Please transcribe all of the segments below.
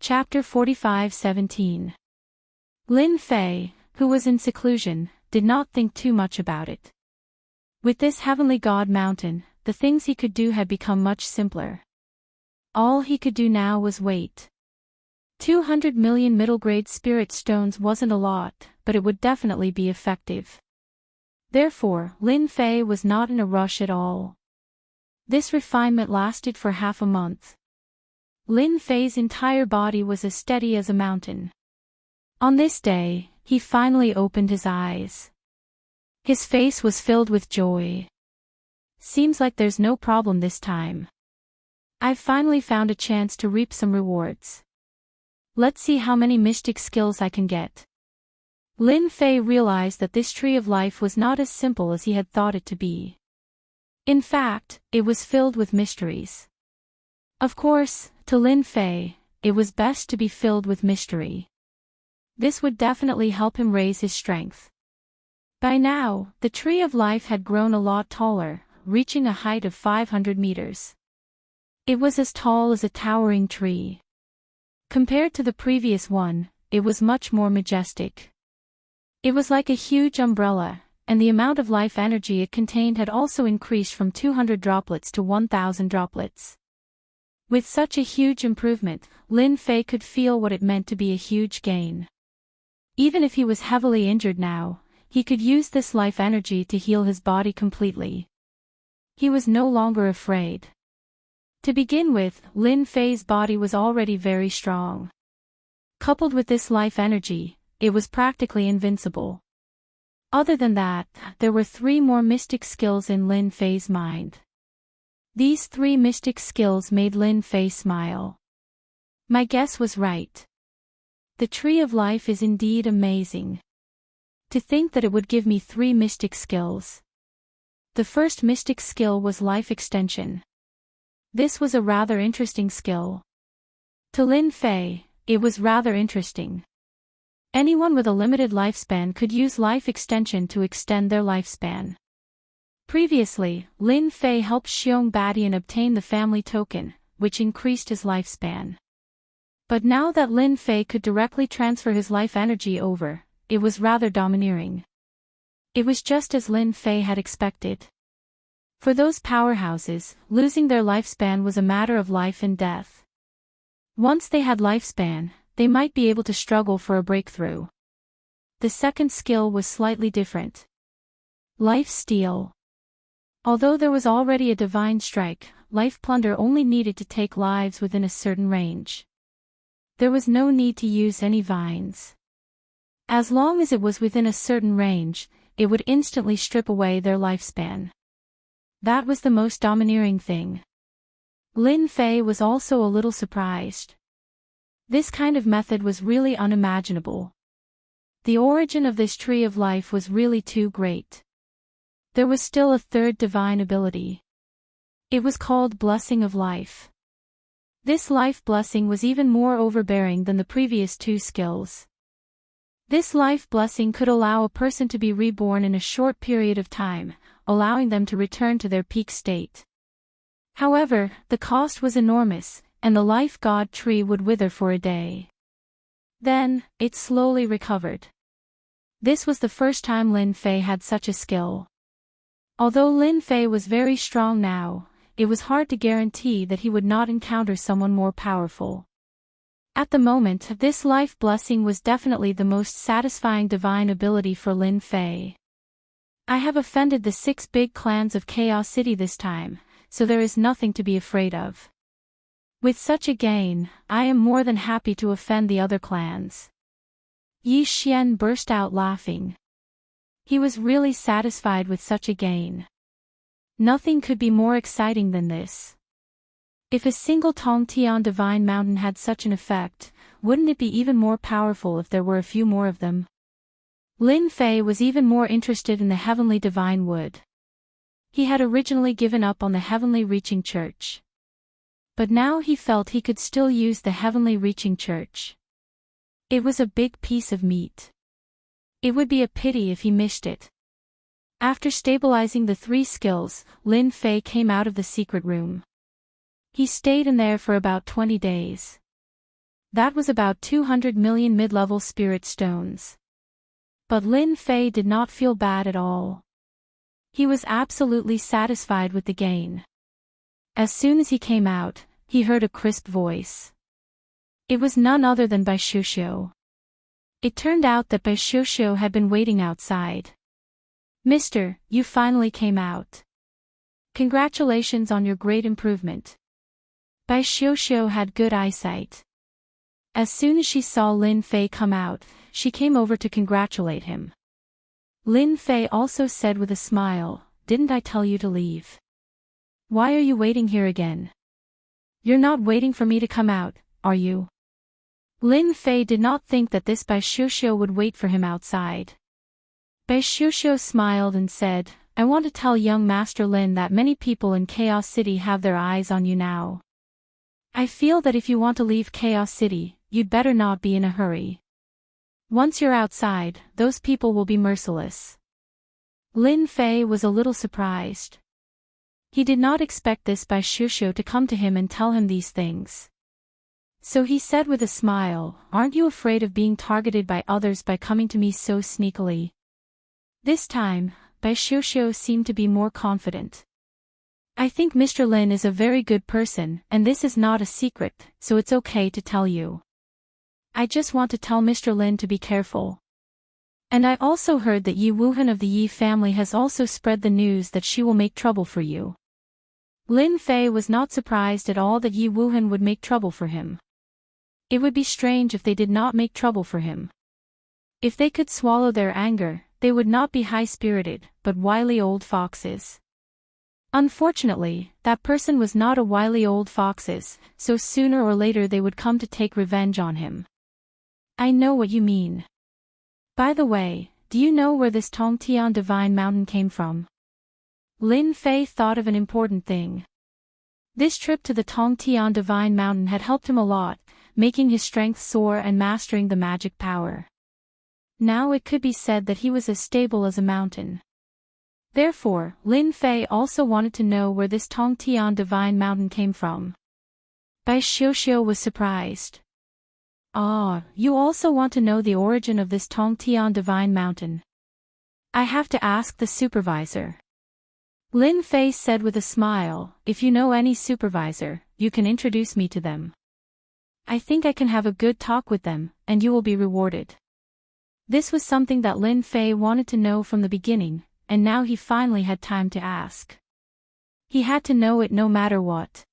Chapter 45:17. Lin Fei, who was in seclusion, did not think too much about it. With this heavenly god mountain, the things he could do had become much simpler. All he could do now was wait. 200 million middle-grade spirit stones wasn't a lot, but it would definitely be effective. Therefore, Lin Fei was not in a rush at all. This refinement lasted for half a month. Lin Fei's entire body was as steady as a mountain. On this day, he finally opened his eyes. His face was filled with joy. Seems like there's no problem this time. I've finally found a chance to reap some rewards. Let's see how many mystic skills I can get. Lin Fei realized that this tree of life was not as simple as he had thought it to be. In fact, it was filled with mysteries. Of course, to Lin Fei, it was best to be filled with mystery. This would definitely help him raise his strength. By now, the tree of life had grown a lot taller, reaching a height of 500 meters. It was as tall as a towering tree. Compared to the previous one, it was much more majestic. It was like a huge umbrella, and the amount of life energy it contained had also increased from 200 droplets to 1,000 droplets. With such a huge improvement, Lin Fei could feel what it meant to be a huge gain. Even if he was heavily injured now, he could use this life energy to heal his body completely. He was no longer afraid. To begin with, Lin Fei's body was already very strong. Coupled with this life energy, it was practically invincible. Other than that, there were 3 more mystic skills in Lin Fei's mind. These 3 mystic skills made Lin Fei smile. My guess was right. The tree of life is indeed amazing. To think that it would give me 3 mystic skills. The first mystic skill was life extension. This was a rather interesting skill. To Lin Fei, it was rather interesting. Anyone with a limited lifespan could use life extension to extend their lifespan. Previously, Lin Fei helped Xiong Badian obtain the family token, which increased his lifespan. But now that Lin Fei could directly transfer his life energy over, it was rather domineering. It was just as Lin Fei had expected. For those powerhouses, losing their lifespan was a matter of life and death. Once they had lifespan, they might be able to struggle for a breakthrough. The second skill was slightly different. Life steal. Although there was already a divine strike, life plunder only needed to take lives within a certain range. There was no need to use any vines. As long as it was within a certain range, it would instantly strip away their lifespan. That was the most domineering thing. Lin Fei was also a little surprised. This kind of method was really unimaginable. The origin of this tree of life was really too great. There was still a third divine ability. It was called Blessing of Life. This life blessing was even more overbearing than the previous 2 skills. This life blessing could allow a person to be reborn in a short period of time, allowing them to return to their peak state. However, the cost was enormous, and the life god tree would wither for a day. Then, it slowly recovered. This was the first time Lin Fei had such a skill. Although Lin Fei was very strong now, it was hard to guarantee that he would not encounter someone more powerful. At the moment, this life blessing was definitely the most satisfying divine ability for Lin Fei. I have offended the 6 big clans of Chaos City this time, so there is nothing to be afraid of. With such a gain, I am more than happy to offend the other clans. Yi Xian burst out laughing. He was really satisfied with such a gain. Nothing could be more exciting than this. If a single Tongtian divine mountain had such an effect, wouldn't it be even more powerful if there were a few more of them? Lin Fei was even more interested in the heavenly divine wood. He had originally given up on the heavenly reaching church. But now he felt he could still use the heavenly reaching church. It was a big piece of meat. It would be a pity if he missed it. After stabilizing the 3 skills, Lin Fei came out of the secret room. He stayed in there for about 20 days. That was about 200 million mid-level spirit stones. But Lin Fei did not feel bad at all. He was absolutely satisfied with the gain. As soon as he came out, he heard a crisp voice. It was none other than Bai Xiuxiu. It turned out that Bai Xiuxiu had been waiting outside. "Mister, you finally came out. Congratulations on your great improvement." Bai Xiuxiu had good eyesight. As soon as she saw Lin Fei come out, she came over to congratulate him. Lin Fei also said with a smile, "Didn't I tell you to leave? Why are you waiting here again? You're not waiting for me to come out, are you?" Lin Fei did not think that this Bai Xiuxiu would wait for him outside. Bai Xiuxiu smiled and said, "I want to tell young Master Lin that many people in Chaos City have their eyes on you now. I feel that if you want to leave Chaos City, you'd better not be in a hurry. Once you're outside, those people will be merciless." Lin Fei was a little surprised. He did not expect this Bai Xiuxiu to come to him and tell him these things. So he said with a smile, "Aren't you afraid of being targeted by others by coming to me so sneakily?" This time, Bai Xiuxiu seemed to be more confident. "I think Mr. Lin is a very good person, and this is not a secret, so it's okay to tell you. I just want to tell Mr. Lin to be careful. And I also heard that Yi Wuhan of the Yi family has also spread the news that she will make trouble for you." Lin Fei was not surprised at all that Yi Wuhan would make trouble for him. It would be strange if they did not make trouble for him. If they could swallow their anger, they would not be high-spirited, but wily old foxes. Unfortunately, that person was not a wily old foxes, so sooner or later they would come to take revenge on him. "I know what you mean. By the way, do you know where this Tongtian Divine Mountain came from?" Lin Fei thought of an important thing. This trip to the Tongtian Divine Mountain had helped him a lot, making his strength soar and mastering the magic power. Now it could be said that he was as stable as a mountain. Therefore, Lin Fei also wanted to know where this Tongtian Divine Mountain came from. Bai Xiuxiu was surprised. "Ah, you also want to know the origin of this Tongtian Divine Mountain? I have to ask the supervisor." Lin Fei said with a smile, "If you know any supervisor, you can introduce me to them. I think I can have a good talk with them, and you will be rewarded." This was something that Lin Fei wanted to know from the beginning, and now he finally had time to ask. He had to know it no matter what.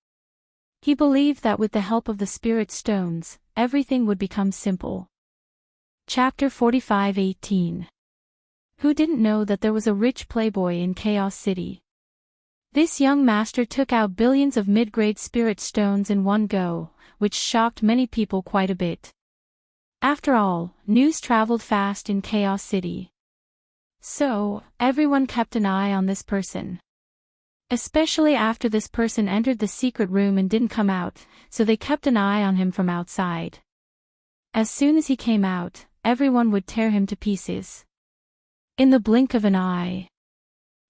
He believed that with the help of the spirit stones, everything would become simple. Chapter 45:18. Who didn't know that there was a rich playboy in Chaos City? This young master took out billions of mid-grade spirit stones in one go, which shocked many people quite a bit. After all, news traveled fast in Chaos City. So, everyone kept an eye on this person. Especially after this person entered the secret room and didn't come out, so they kept an eye on him from outside. As soon as he came out, everyone would tear him to pieces. In the blink of an eye.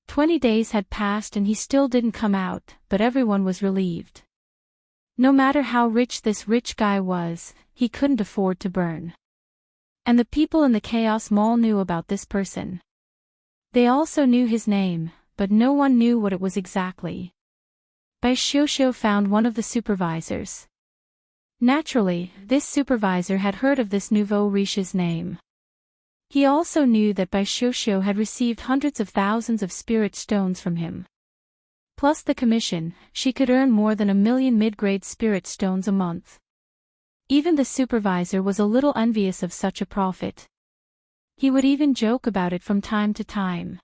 20 days had passed and he still didn't come out, but everyone was relieved. No matter how rich this rich guy was, he couldn't afford to burn. And the people in the Chaos Mall knew about this person. They also knew his name, but no one knew what it was exactly. Bai Xiuxiu found one of the supervisors. Naturally, this supervisor had heard of this nouveau riche's name. He also knew that Bai Xiuxiu had received hundreds of thousands of spirit stones from him. Plus the commission, she could earn more than 1 million mid-grade spirit stones a month. Even the supervisor was a little envious of such a profit. He would even joke about it from time to time.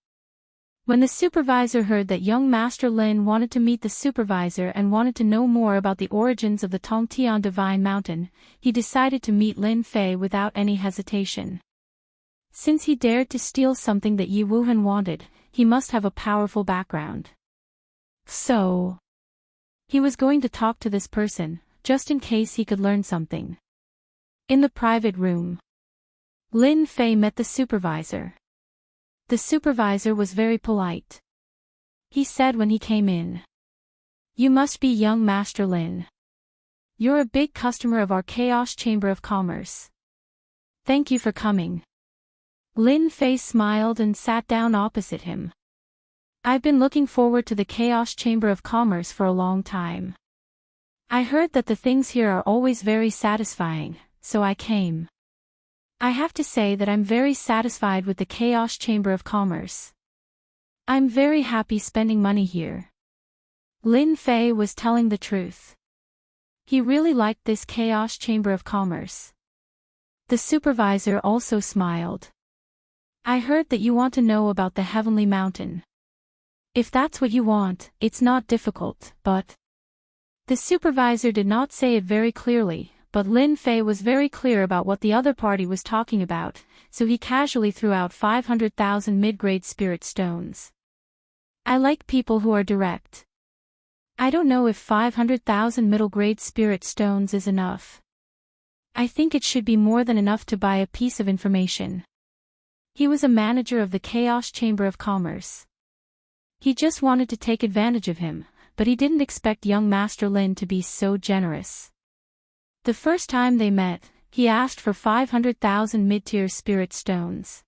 When the supervisor heard that young Master Lin wanted to meet the supervisor and wanted to know more about the origins of the Tongtian Divine Mountain, he decided to meet Lin Fei without any hesitation. Since he dared to steal something that Yi Wuhan wanted, he must have a powerful background. So, he was going to talk to this person, just in case he could learn something. In the private room, Lin Fei met the supervisor. The supervisor was very polite. He said when he came in, "You must be young Master Lin. You're a big customer of our Chaos Chamber of Commerce. Thank you for coming. Lin Fei smiled and sat down opposite him. I've been looking forward to the Chaos Chamber of Commerce for a long time. I heard that the things here are always very satisfying, so I came. I have to say that I'm very satisfied with the Chaos Chamber of Commerce. I'm very happy spending money here. Lin Fei was telling the truth. He really liked this Chaos Chamber of Commerce. The supervisor also smiled. I heard that you want to know about the Heavenly Mountain. If that's what you want, it's not difficult, but... The supervisor did not say it very clearly, but Lin Fei was very clear about what the other party was talking about, so he casually threw out 500,000 mid-grade spirit stones. I like people who are direct. I don't know if 500,000 middle-grade spirit stones is enough. I think it should be more than enough to buy a piece of information. He was a manager of the Chaos Chamber of Commerce. He just wanted to take advantage of him, but he didn't expect young Master Lin to be so generous. The first time they met, he asked for 500,000 mid-tier spirit stones.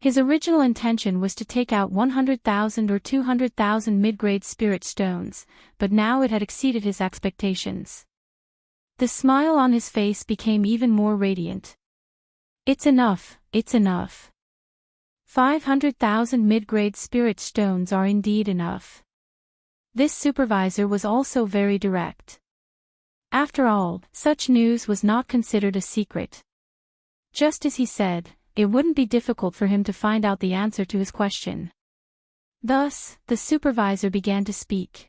His original intention was to take out 100,000 or 200,000 mid-grade spirit stones, but now it had exceeded his expectations. The smile on his face became even more radiant. It's enough, it's enough. 500,000 mid-grade spirit stones are indeed enough. This supervisor was also very direct. After all, such news was not considered a secret. Just as he said, it wouldn't be difficult for him to find out the answer to his question. Thus, the supervisor began to speak.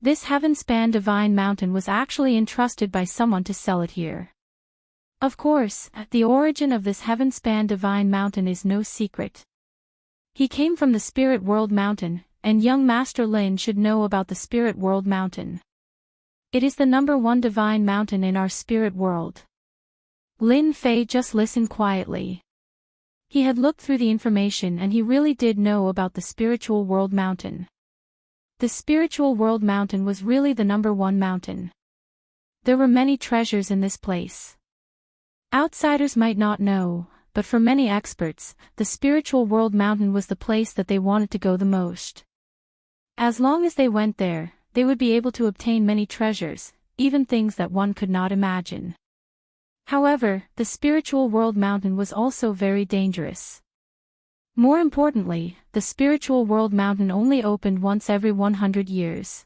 This heaven-span divine mountain was actually entrusted by someone to sell it here. Of course, the origin of this heaven-span divine mountain is no secret. He came from the Spirit World Mountain, and young Master Lin should know about the Spirit World Mountain. It is the #1 divine mountain in our spirit world. Lin Fei just listened quietly. He had looked through the information and he really did know about the Spiritual World Mountain. The Spiritual World Mountain was really the #1 mountain. There were many treasures in this place. Outsiders might not know, but for many experts, the Spiritual World Mountain was the place that they wanted to go the most. As long as they went there, they would be able to obtain many treasures, even things that one could not imagine. However, the Spiritual World Mountain was also very dangerous. More importantly, the Spiritual World Mountain only opened once every 100 years.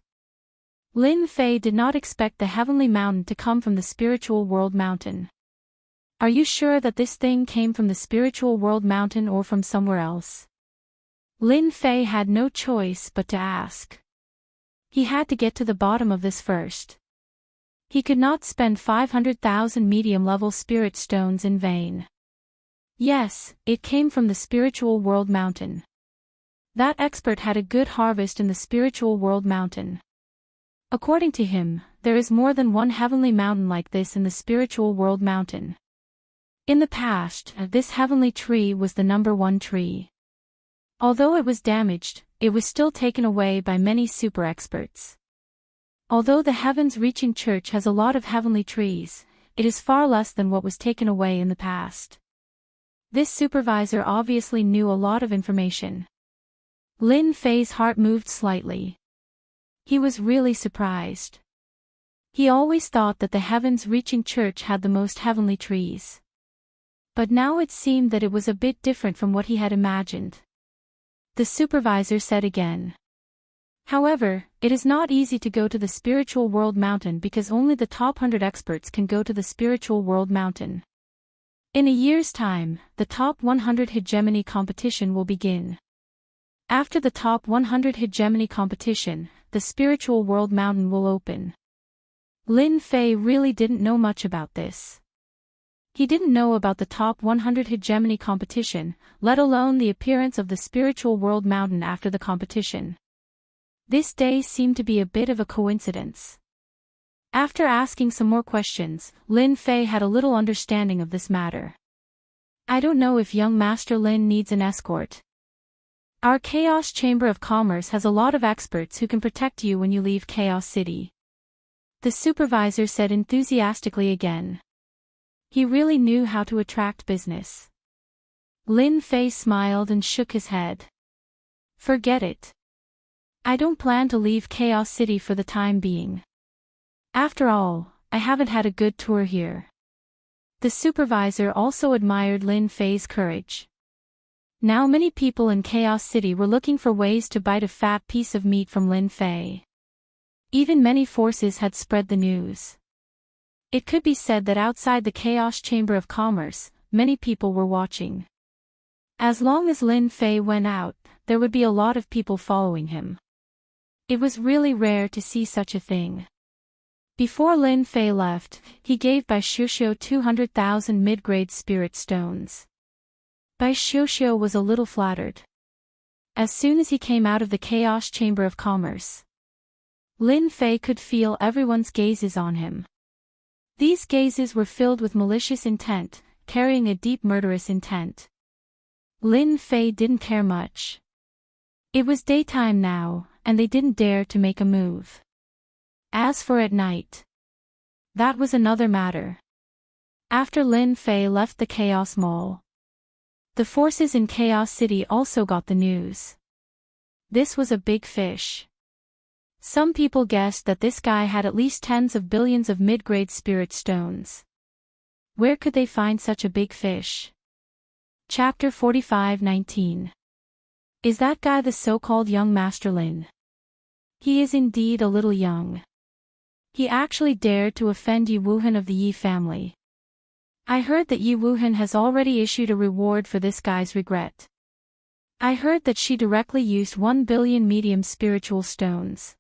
Lin Fei did not expect the Heavenly Mountain to come from the Spiritual World Mountain. Are you sure that this thing came from the Spiritual World Mountain or from somewhere else? Lin Fei had no choice but to ask. He had to get to the bottom of this first. He could not spend 500,000 medium-level spirit stones in vain. Yes, it came from the Spiritual World Mountain. That expert had a good harvest in the Spiritual World Mountain. According to him, there is more than one heavenly mountain like this in the Spiritual World Mountain. In the past, this heavenly tree was the #1 tree. Although it was damaged, it was still taken away by many super experts. Although the heavens-reaching church has a lot of heavenly trees, it is far less than what was taken away in the past. This supervisor obviously knew a lot of information. Lin Fei's heart moved slightly. He was really surprised. He always thought that the heavens-reaching church had the most heavenly trees. But now it seemed that it was a bit different from what he had imagined. The supervisor said again. However, it is not easy to go to the Spiritual World Mountain because only the top 100 experts can go to the Spiritual World Mountain. In a year's time, the top 100 hegemony competition will begin. After the top 100 hegemony competition, the Spiritual World Mountain will open. Lin Fei really didn't know much about this. He didn't know about the top 100 hegemony competition, let alone the appearance of the Spiritual World Mountain after the competition. This day seemed to be a bit of a coincidence. After asking some more questions, Lin Fei had a little understanding of this matter. I don't know if young Master Lin needs an escort. Our Chaos Chamber of Commerce has a lot of experts who can protect you when you leave Chaos City. the supervisor said enthusiastically again. He really knew how to attract business. Lin Fei smiled and shook his head. Forget it. I don't plan to leave Chaos City for the time being. After all, I haven't had a good tour here. The supervisor also admired Lin Fei's courage. Now many people in Chaos City were looking for ways to bite a fat piece of meat from Lin Fei. Even many forces had spread the news. It could be said that outside the Chaos Chamber of Commerce, many people were watching. As long as Lin Fei went out, there would be a lot of people following him. It was really rare to see such a thing. Before Lin Fei left, he gave Bai Xiuxiu 200,000 mid-grade spirit stones. Bai Xiuxiu was a little flattered. As soon as he came out of the Chaos Chamber of Commerce, Lin Fei could feel everyone's gazes on him. These gazes were filled with malicious intent, carrying a deep murderous intent. Lin Fei didn't care much. It was daytime now, and they didn't dare to make a move. As for at night, that was another matter. After Lin Fei left the Chaos Mall, the forces in Chaos City also got the news. This was a big fish. Some people guessed that this guy had at least tens of billions of mid-grade spirit stones. Where could they find such a big fish? Chapter 45:19. Is that guy the so-called young Master Lin? He is indeed a little young. He actually dared to offend Yi Wuhan of the Yi family. I heard that Yi Wuhan has already issued a reward for this guy's regret. I heard that she directly used 1 billion medium spiritual stones.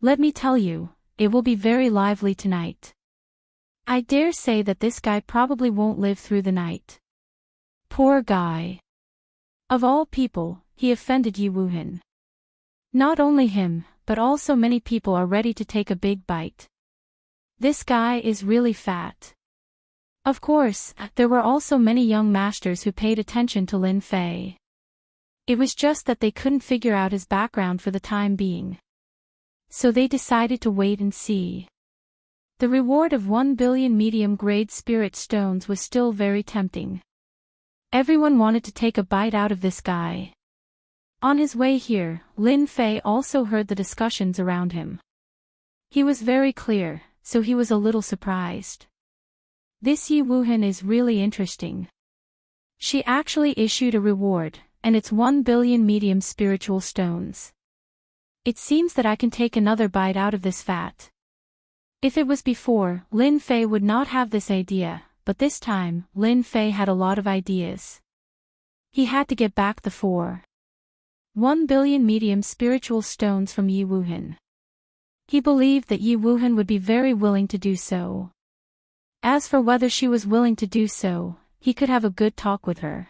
Let me tell you, it will be very lively tonight. I dare say that this guy probably won't live through the night. Poor guy. Of all people, he offended Yi Wuhan. Not only him, but also many people are ready to take a big bite. This guy is really fat. Of course, there were also many young masters who paid attention to Lin Fei. It was just that they couldn't figure out his background for the time being. So they decided to wait and see. The reward of 1 billion medium-grade spirit stones was still very tempting. Everyone wanted to take a bite out of this guy. On his way here, Lin Fei also heard the discussions around him. He was very clear, so he was a little surprised. This Yi Wuhan is really interesting. She actually issued a reward, and it's 1 billion medium spiritual stones. It seems that I can take another bite out of this fat. If it was before, Lin Fei would not have this idea, but this time, Lin Fei had a lot of ideas. He had to get back the 1 billion medium spiritual stones from Yi Wuhan. He believed that Yi Wuhan would be very willing to do so. As for whether she was willing to do so, he could have a good talk with her.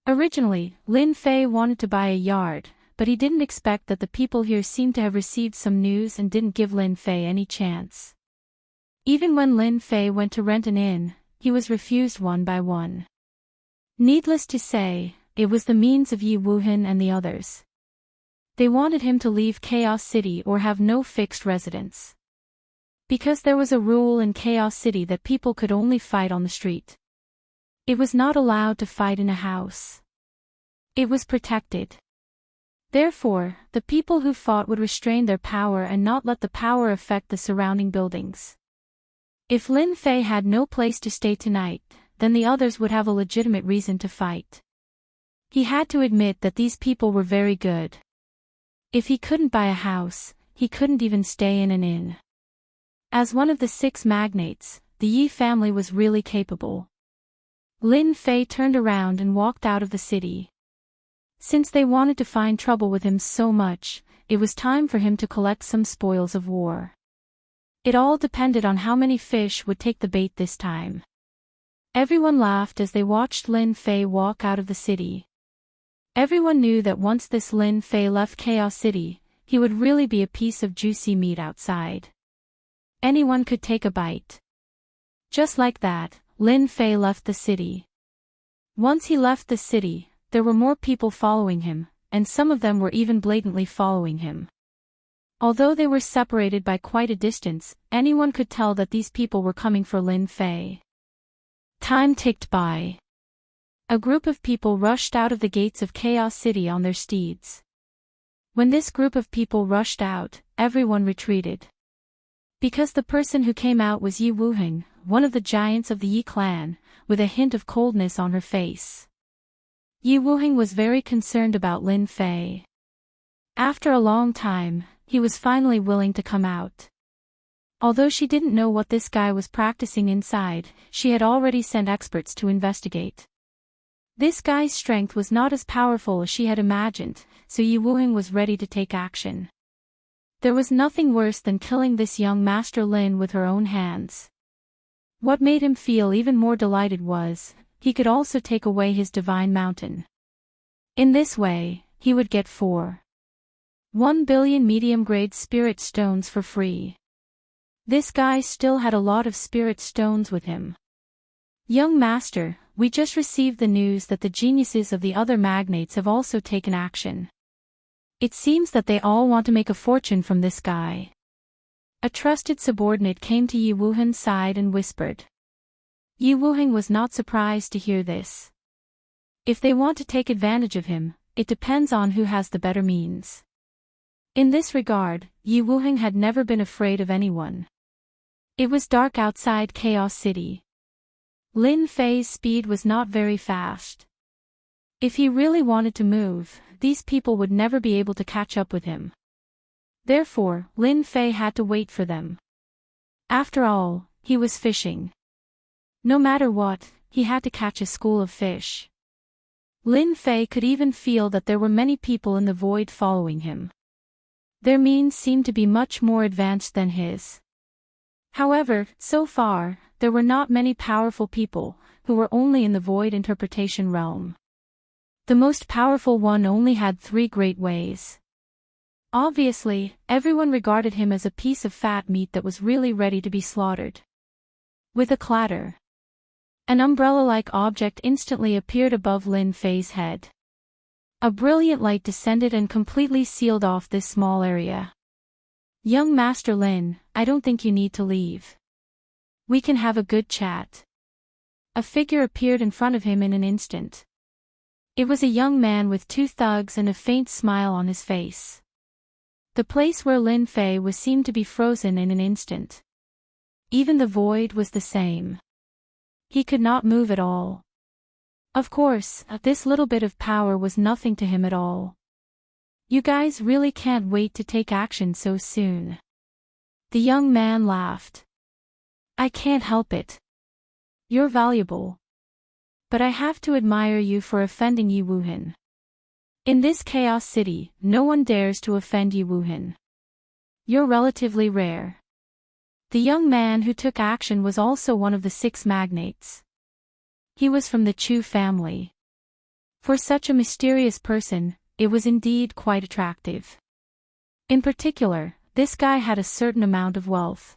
Originally, Lin Fei wanted to buy a yard, but he didn't expect that the people here seemed to have received some news and didn't give Lin Fei any chance. Even when Lin Fei went to rent an inn, he was refused one by one. Needless to say, it was the means of Yi Wuhan and the others. They wanted him to leave Chaos City or have no fixed residence. Because there was a rule in Chaos City that people could only fight on the street. It was not allowed to fight in a house. It was protected. Therefore, the people who fought would restrain their power and not let the power affect the surrounding buildings. If Lin Fei had no place to stay tonight, then the others would have a legitimate reason to fight. He had to admit that these people were very good. If he couldn't buy a house, he couldn't even stay in an inn. As one of the 6 magnates, the Yi family was really capable. Lin Fei turned around and walked out of the city. Since they wanted to find trouble with him so much, it was time for him to collect some spoils of war. It all depended on how many fish would take the bait this time. Everyone laughed as they watched Lin Fei walk out of the city. Everyone knew that once this Lin Fei left Chaos City, he would really be a piece of juicy meat outside. Anyone could take a bite. Just like that, Lin Fei left the city. Once he left the city, there were more people following him, and some of them were even blatantly following him. Although they were separated by quite a distance, anyone could tell that these people were coming for Lin Fei. Time ticked by. A group of people rushed out of the gates of Chaos City on their steeds. When this group of people rushed out, everyone retreated. Because the person who came out was Yi Wuheng, one of the giants of the Yi clan, with a hint of coldness on her face. Yi Wuheng was very concerned about Lin Fei. After a long time, he was finally willing to come out. Although she didn't know what this guy was practicing inside, she had already sent experts to investigate. This guy's strength was not as powerful as she had imagined, so Yi Wuheng was ready to take action. There was nothing worse than killing this young Master Lin with her own hands. What made him feel even more delighted was, he could also take away his divine mountain. In this way, he would get 1 billion medium-grade spirit stones for free. This guy still had a lot of spirit stones with him. Young Master, we just received the news that the geniuses of the other magnates have also taken action. It seems that they all want to make a fortune from this guy. A trusted subordinate came to Yi Wuheng's side and whispered. Yi Wuheng was not surprised to hear this. If they want to take advantage of him, it depends on who has the better means. In this regard, Yi Wuheng had never been afraid of anyone. It was dark outside Chaos City. Lin Fei's speed was not very fast. If he really wanted to move, these people would never be able to catch up with him. Therefore, Lin Fei had to wait for them. After all, he was fishing. No matter what, he had to catch a school of fish. Lin Fei could even feel that there were many people in the void following him. Their means seemed to be much more advanced than his. However, so far, there were not many powerful people, who were only in the void interpretation realm. The most powerful one only had 3 great ways. Obviously, everyone regarded him as a piece of fat meat that was really ready to be slaughtered. With a clatter, an umbrella-like object instantly appeared above Lin Fei's head. A brilliant light descended and completely sealed off this small area. Young Master Lin, I don't think you need to leave. We can have a good chat. A figure appeared in front of him in an instant. It was a young man with 2 thugs and a faint smile on his face. The place where Lin Fei was seemed to be frozen in an instant. Even the void was the same. He could not move at all. Of course, this little bit of power was nothing to him at all. You guys really can't wait to take action so soon. The young man laughed. I can't help it. You're valuable. But I have to admire you for offending Yi Wuheng. In this Chaos City, no one dares to offend Yi Wuheng. You're relatively rare. The young man who took action was also one of the 6 magnates. He was from the Chu family. For such a mysterious person, it was indeed quite attractive. In particular, this guy had a certain amount of wealth.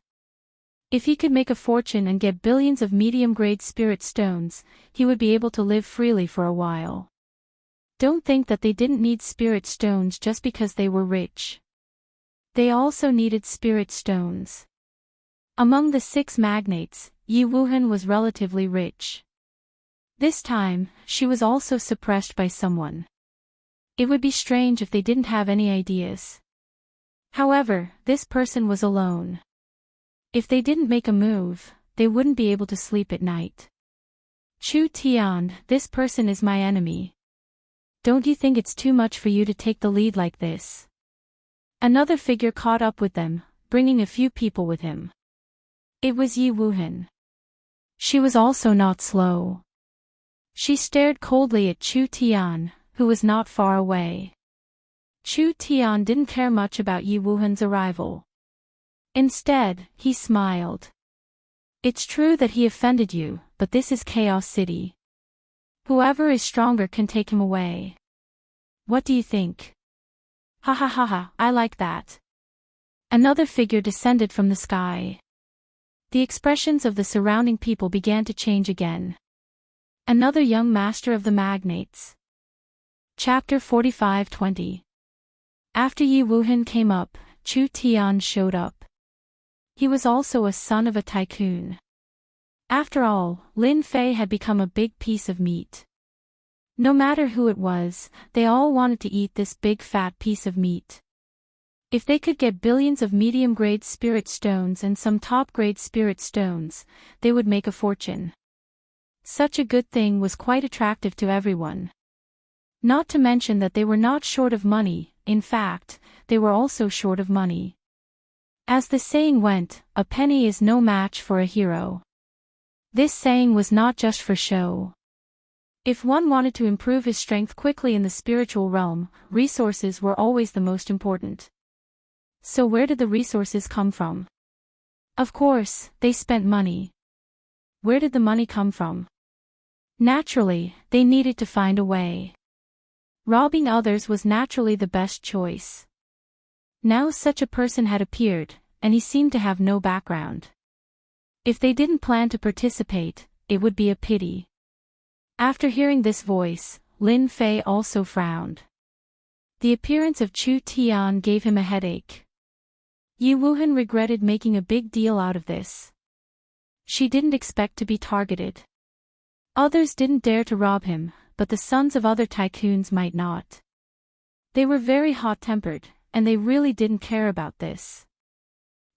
If he could make a fortune and get billions of medium-grade spirit stones, he would be able to live freely for a while. Don't think that they didn't need spirit stones just because they were rich. They also needed spirit stones. Among the 6 magnates, Yi Wuheng was relatively rich. This time, she was also suppressed by someone. It would be strange if they didn't have any ideas. However, this person was alone. If they didn't make a move, they wouldn't be able to sleep at night. Chu Tian, this person is my enemy. Don't you think it's too much for you to take the lead like this? Another figure caught up with them, bringing a few people with him. It was Yi Wuheng. She was also not slow. She stared coldly at Chu Tian, who was not far away. Chu Tian didn't care much about Yi Wuheng's arrival. Instead, he smiled. It's true that he offended you, but this is Chaos City. Whoever is stronger can take him away. What do you think? Ha ha ha ha, I like that. Another figure descended from the sky. The expressions of the surrounding people began to change again. Another young master of the magnates. Chapter 45-20. After Yi Wuheng came up, Chu Tian showed up. He was also a son of a tycoon. After all, Lin Fei had become a big piece of meat. No matter who it was, they all wanted to eat this big fat piece of meat. If they could get billions of medium-grade spirit stones and some top-grade spirit stones, they would make a fortune. Such a good thing was quite attractive to everyone. Not to mention that they were not short of money, in fact, they were also short of money. As the saying went, a penny is no match for a hero. This saying was not just for show. If one wanted to improve his strength quickly in the spiritual realm, resources were always the most important. So where did the resources come from? Of course, they spent money. Where did the money come from? Naturally, they needed to find a way. Robbing others was naturally the best choice. Now such a person had appeared, and he seemed to have no background. If they didn't plan to participate, it would be a pity. After hearing this voice, Lin Fei also frowned. The appearance of Chu Tian gave him a headache. Yi Wuhan regretted making a big deal out of this. She didn't expect to be targeted. Others didn't dare to rob him, but the sons of other tycoons might not. They were very hot-tempered, and they really didn't care about this.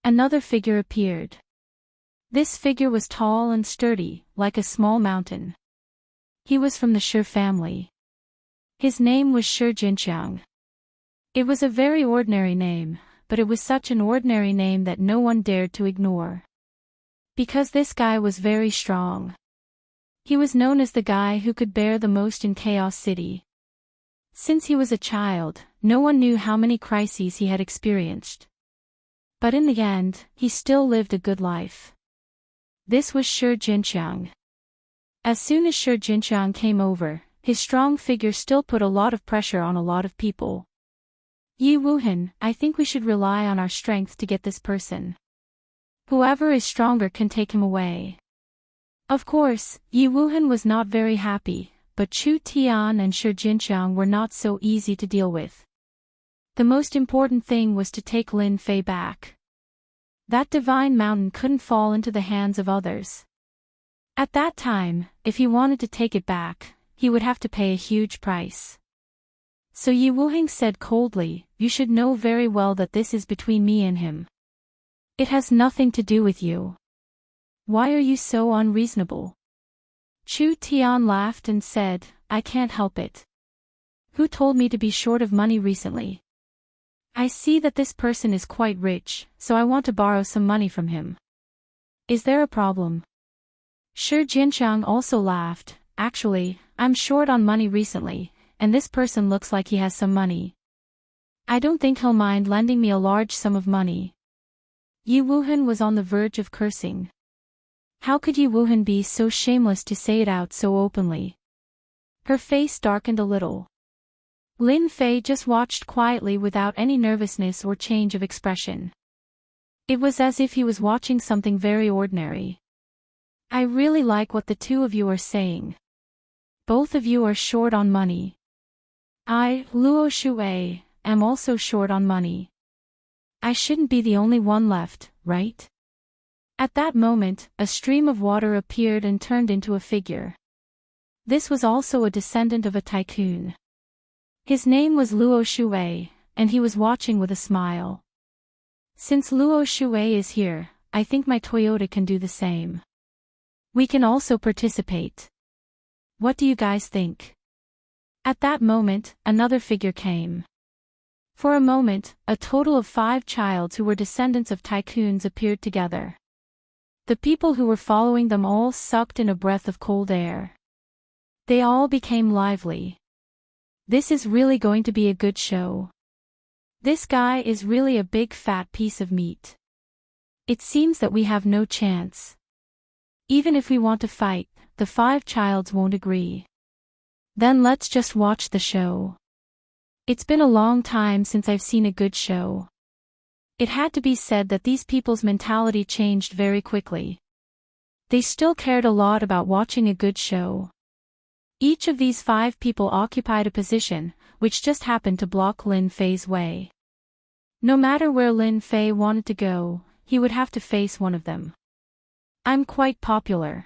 Another figure appeared. This figure was tall and sturdy, like a small mountain. He was from the Shi family. His name was Shi Jinqiang. It was a very ordinary name, but it was such an ordinary name that no one dared to ignore. Because this guy was very strong. He was known as the guy who could bear the most in Chaos City. Since he was a child, no one knew how many crises he had experienced. But in the end, he still lived a good life. This was Shi Jinqiang. As soon as Shi Jinqiang came over, his strong figure still put a lot of pressure on a lot of people. Yi Wuhan, I think we should rely on our strength to get this person. Whoever is stronger can take him away. Of course, Yi Wuhan was not very happy, but Chu Tian and Shi Jinqiang were not so easy to deal with. The most important thing was to take Lin Fei back. That divine mountain couldn't fall into the hands of others. At that time, if he wanted to take it back, he would have to pay a huge price. So Yi Wuhan said coldly, "You should know very well that this is between me and him. It has nothing to do with you. Why are you so unreasonable?" Chu Tian laughed and said, "I can't help it. Who told me to be short of money recently? I see that this person is quite rich, so I want to borrow some money from him. Is there a problem?" Shi Jinqiang also laughed. "Actually, I'm short on money recently, and this person looks like he has some money. I don't think he'll mind lending me a large sum of money." Yi Wuhan was on the verge of cursing. How could Yi Wuhan be so shameless to say it out so openly? Her face darkened a little. Lin Fei just watched quietly without any nervousness or change of expression. It was as if he was watching something very ordinary. "I really like what the two of you are saying. Both of you are short on money. I, Luo Shui, am also short on money. I shouldn't be the only one left, right?" At that moment, a stream of water appeared and turned into a figure. This was also a descendant of a tycoon. His name was Luo Shui, and he was watching with a smile. "Since Luo Shui is here, I think my Toyota can do the same. We can also participate. What do you guys think?" At that moment, another figure came. For a moment, a total of 5 childs who were descendants of tycoons appeared together. The people who were following them all sucked in a breath of cold air. They all became lively. This is really going to be a good show. This guy is really a big fat piece of meat. It seems that we have no chance. Even if we want to fight, the 5 childs won't agree. Then let's just watch the show. It's been a long time since I've seen a good show. It had to be said that these people's mentality changed very quickly. They still cared a lot about watching a good show. Each of these 5 people occupied a position, which just happened to block Lin Fei's way. No matter where Lin Fei wanted to go, he would have to face one of them. I'm quite popular.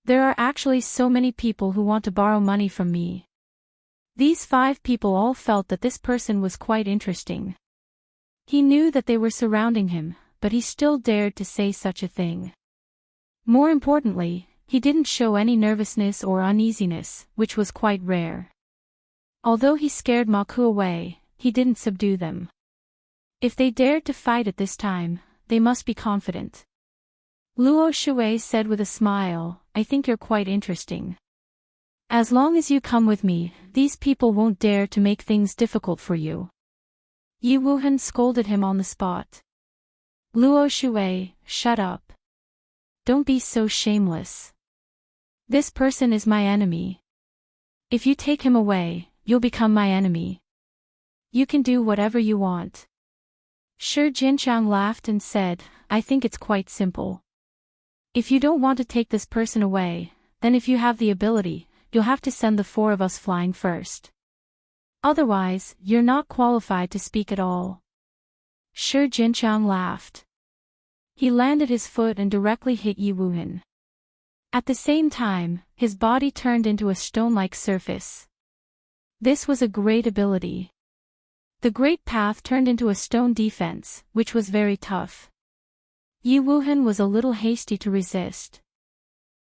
There are actually so many people who want to borrow money from me. These 5 people all felt that this person was quite interesting. He knew that they were surrounding him, but he still dared to say such a thing. More importantly, he didn't show any nervousness or uneasiness, which was quite rare. Although he scared Ma Ku away, he didn't subdue them. If they dared to fight at this time, they must be confident. Luo Shui said with a smile, I think you're quite interesting. As long as you come with me, these people won't dare to make things difficult for you. Yi Wuhan scolded him on the spot. Luo Shui, shut up. Don't be so shameless. This person is my enemy. If you take him away, you'll become my enemy. You can do whatever you want. Shi Jinchang laughed and said, I think it's quite simple. If you don't want to take this person away, then if you have the ability, you'll have to send the 4 of us flying first. Otherwise, you're not qualified to speak at all. Shi Jinchang laughed. He landed his foot and directly hit Yi Wuhan. At the same time, his body turned into a stone-like surface. This was a great ability. The great path turned into a stone defense, which was very tough. Yi Wuhan was a little hasty to resist.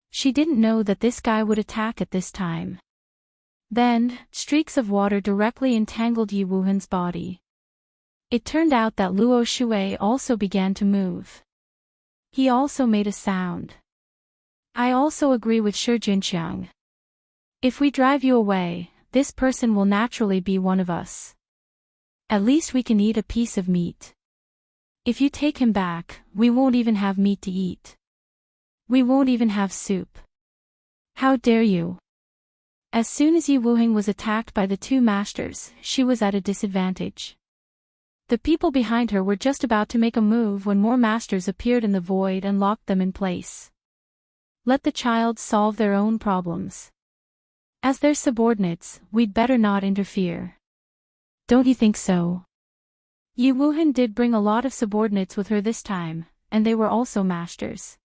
She didn't know that this guy would attack at this time. Then, streaks of water directly entangled Yi Wuhan's body. It turned out that Luo Shui also began to move. He also made a sound. I also agree with Shi Jinchang. If we drive you away, this person will naturally be one of us. At least we can eat a piece of meat. If you take him back, we won't even have meat to eat. We won't even have soup. How dare you? As soon as Yi Wuhan was attacked by the 2 masters, she was at a disadvantage. The people behind her were just about to make a move when more masters appeared in the void and locked them in place. Let the child solve their own problems. As their subordinates, we'd better not interfere. Don't you think so? Yi Wuhan did bring a lot of subordinates with her this time, and they were also masters.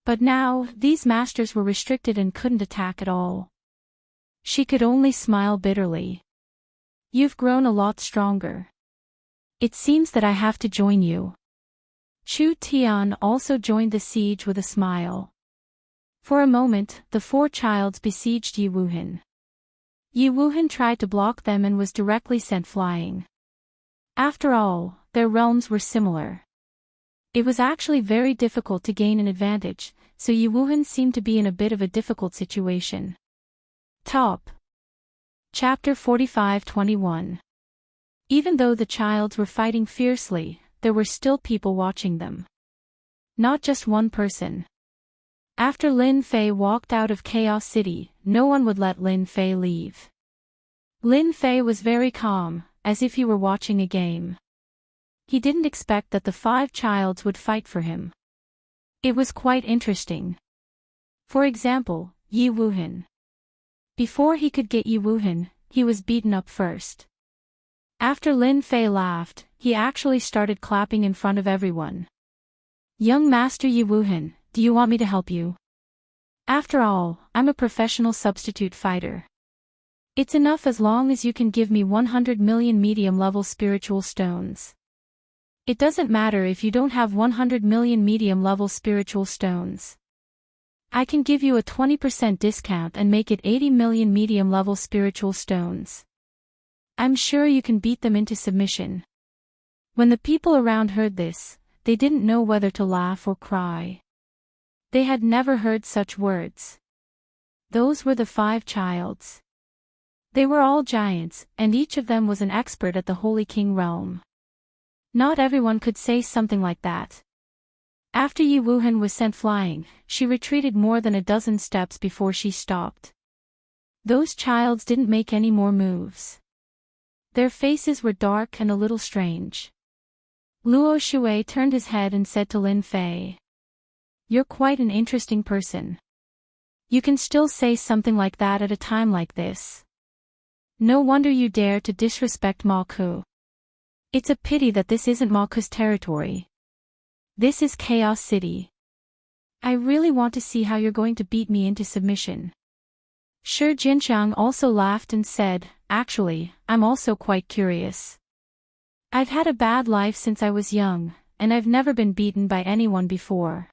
But now, these masters were restricted and couldn't attack at all. She could only smile bitterly. You've grown a lot stronger. It seems that I have to join you. Chu Tian also joined the siege with a smile. For a moment, the 4 childs besieged Yi Wuhan. Yi Wuhan tried to block them and was directly sent flying. After all, their realms were similar. It was actually very difficult to gain an advantage, so Yi Wuhan seemed to be in a bit of a difficult situation. Top. Chapter 45-21. Even though the childs were fighting fiercely, there were still people watching them. Not just one person. After Lin Fei walked out of Chaos City, no one would let Lin Fei leave. Lin Fei was very calm, as if he were watching a game. He didn't expect that the 5 childs would fight for him. It was quite interesting. For example, Yi Wuhan. Before he could get Yi Wuhan, he was beaten up first. After Lin Fei laughed, he actually started clapping in front of everyone. Young Master Yi Wuhan, do you want me to help you? After all, I'm a professional substitute fighter. It's enough as long as you can give me 100 million medium-level spiritual stones. It doesn't matter if you don't have 100 million medium-level spiritual stones. I can give you a 20% discount and make it 80 million medium-level spiritual stones. I'm sure you can beat them into submission. When the people around heard this, they didn't know whether to laugh or cry. They had never heard such words. Those were the 5 childs. They were all giants, and each of them was an expert at the Holy King realm. Not everyone could say something like that. After Yi Wuhan was sent flying, she retreated more than a dozen steps before she stopped. Those childs didn't make any more moves. Their faces were dark and a little strange. Luo Shui turned his head and said to Lin Fei, "You're quite an interesting person. You can still say something like that at a time like this. No wonder you dare to disrespect Ma Ku. It's a pity that this isn't Maku's territory. This is Chaos City. I really want to see how you're going to beat me into submission. Shi Jinqiang also laughed and said, actually, I'm also quite curious. I've had a bad life since I was young, and I've never been beaten by anyone before.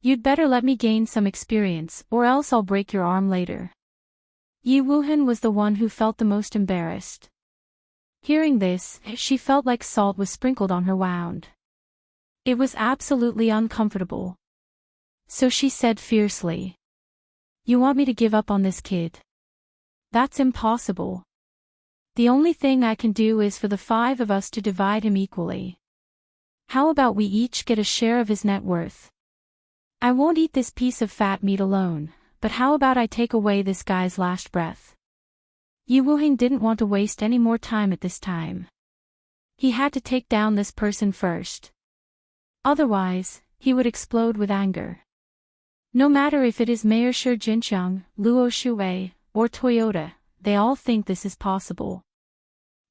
You'd better let me gain some experience, or else I'll break your arm later. Yi Wuhan was the one who felt the most embarrassed. Hearing this, she felt like salt was sprinkled on her wound. It was absolutely uncomfortable. So she said fiercely, "You want me to give up on this kid? That's impossible. The only thing I can do is for the 5 of us to divide him equally. How about we each get a share of his net worth? I won't eat this piece of fat meat alone, but how about I take away this guy's last breath?" Yi Wuheng didn't want to waste any more time at this time. He had to take down this person first. Otherwise, he would explode with anger. No matter if it is Mayor Shi Jinqiang, Luo Shuwei, or Toyota, they all think this is possible.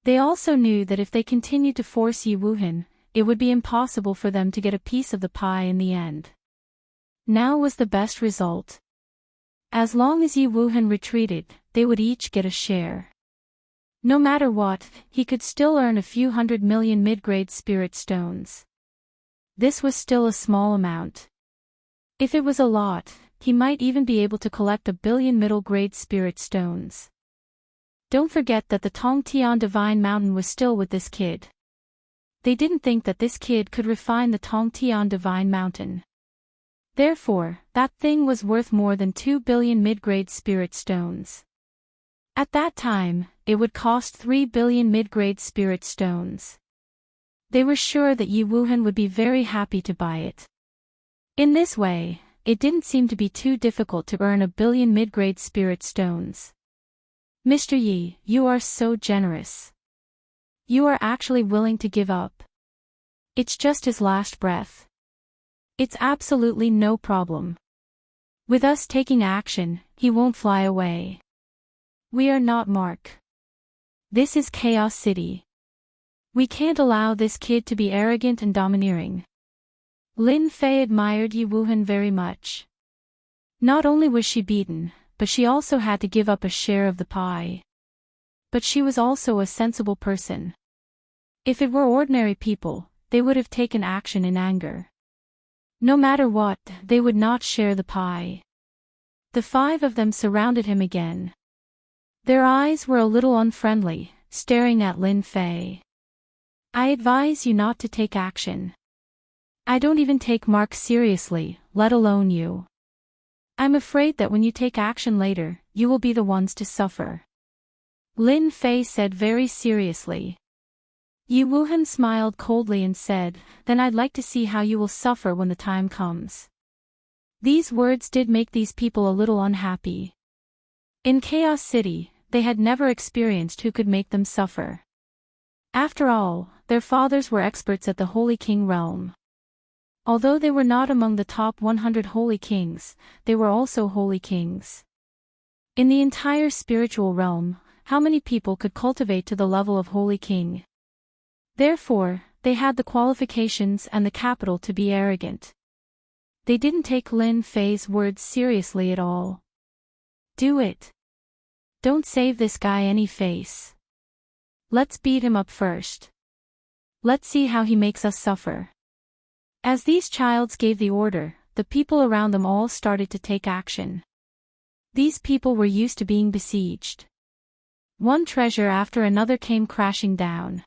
They also knew that if they continued to force Yi Wuhan, it would be impossible for them to get a piece of the pie in the end. Now was the best result. As long as Yi Wuhan retreated, they would each get a share. No matter what, he could still earn a few 100 million mid-grade spirit stones. This was still a small amount. If it was a lot, he might even be able to collect 1 billion middle-grade spirit stones. Don't forget that the Tongtian Divine Mountain was still with this kid. They didn't think that this kid could refine the Tongtian Divine Mountain. Therefore, that thing was worth more than 2 billion mid-grade spirit stones. At that time, it would cost 3 billion mid-grade spirit stones. They were sure that Yi Wuhan would be very happy to buy it. In this way, it didn't seem to be too difficult to earn 1 billion mid-grade spirit stones. Mr. Yi, you are so generous. You are actually willing to give up. It's just his last breath. It's absolutely no problem. With us taking action, he won't fly away. We are not Mark. This is Chaos City. We can't allow this kid to be arrogant and domineering. Lin Fei admired Yi Wuhan very much. Not only was she beaten, but she also had to give up a share of the pie. But she was also a sensible person. If it were ordinary people, they would have taken action in anger. No matter what, they would not share the pie. The 5 of them surrounded him again. Their eyes were a little unfriendly, staring at Lin Fei. "I advise you not to take action. I don't even take Mark seriously, let alone you. I'm afraid that when you take action later, you will be the ones to suffer," Lin Fei said very seriously. Yi Wuhan smiled coldly and said, "Then I'd like to see how you will suffer when the time comes." These words did make these people a little unhappy. In Chaos City, they had never experienced who could make them suffer. After all, their fathers were experts at the Holy King realm. Although they were not among the top 100 holy kings, they were also holy kings. In the entire spiritual realm, how many people could cultivate to the level of holy king? Therefore, they had the qualifications and the capital to be arrogant. They didn't take Lin Fei's words seriously at all. "Do it. Don't save this guy any face. Let's beat him up first. Let's see how he makes us suffer." As these childs gave the order, the people around them all started to take action. These people were used to being besieged. One treasure after another came crashing down.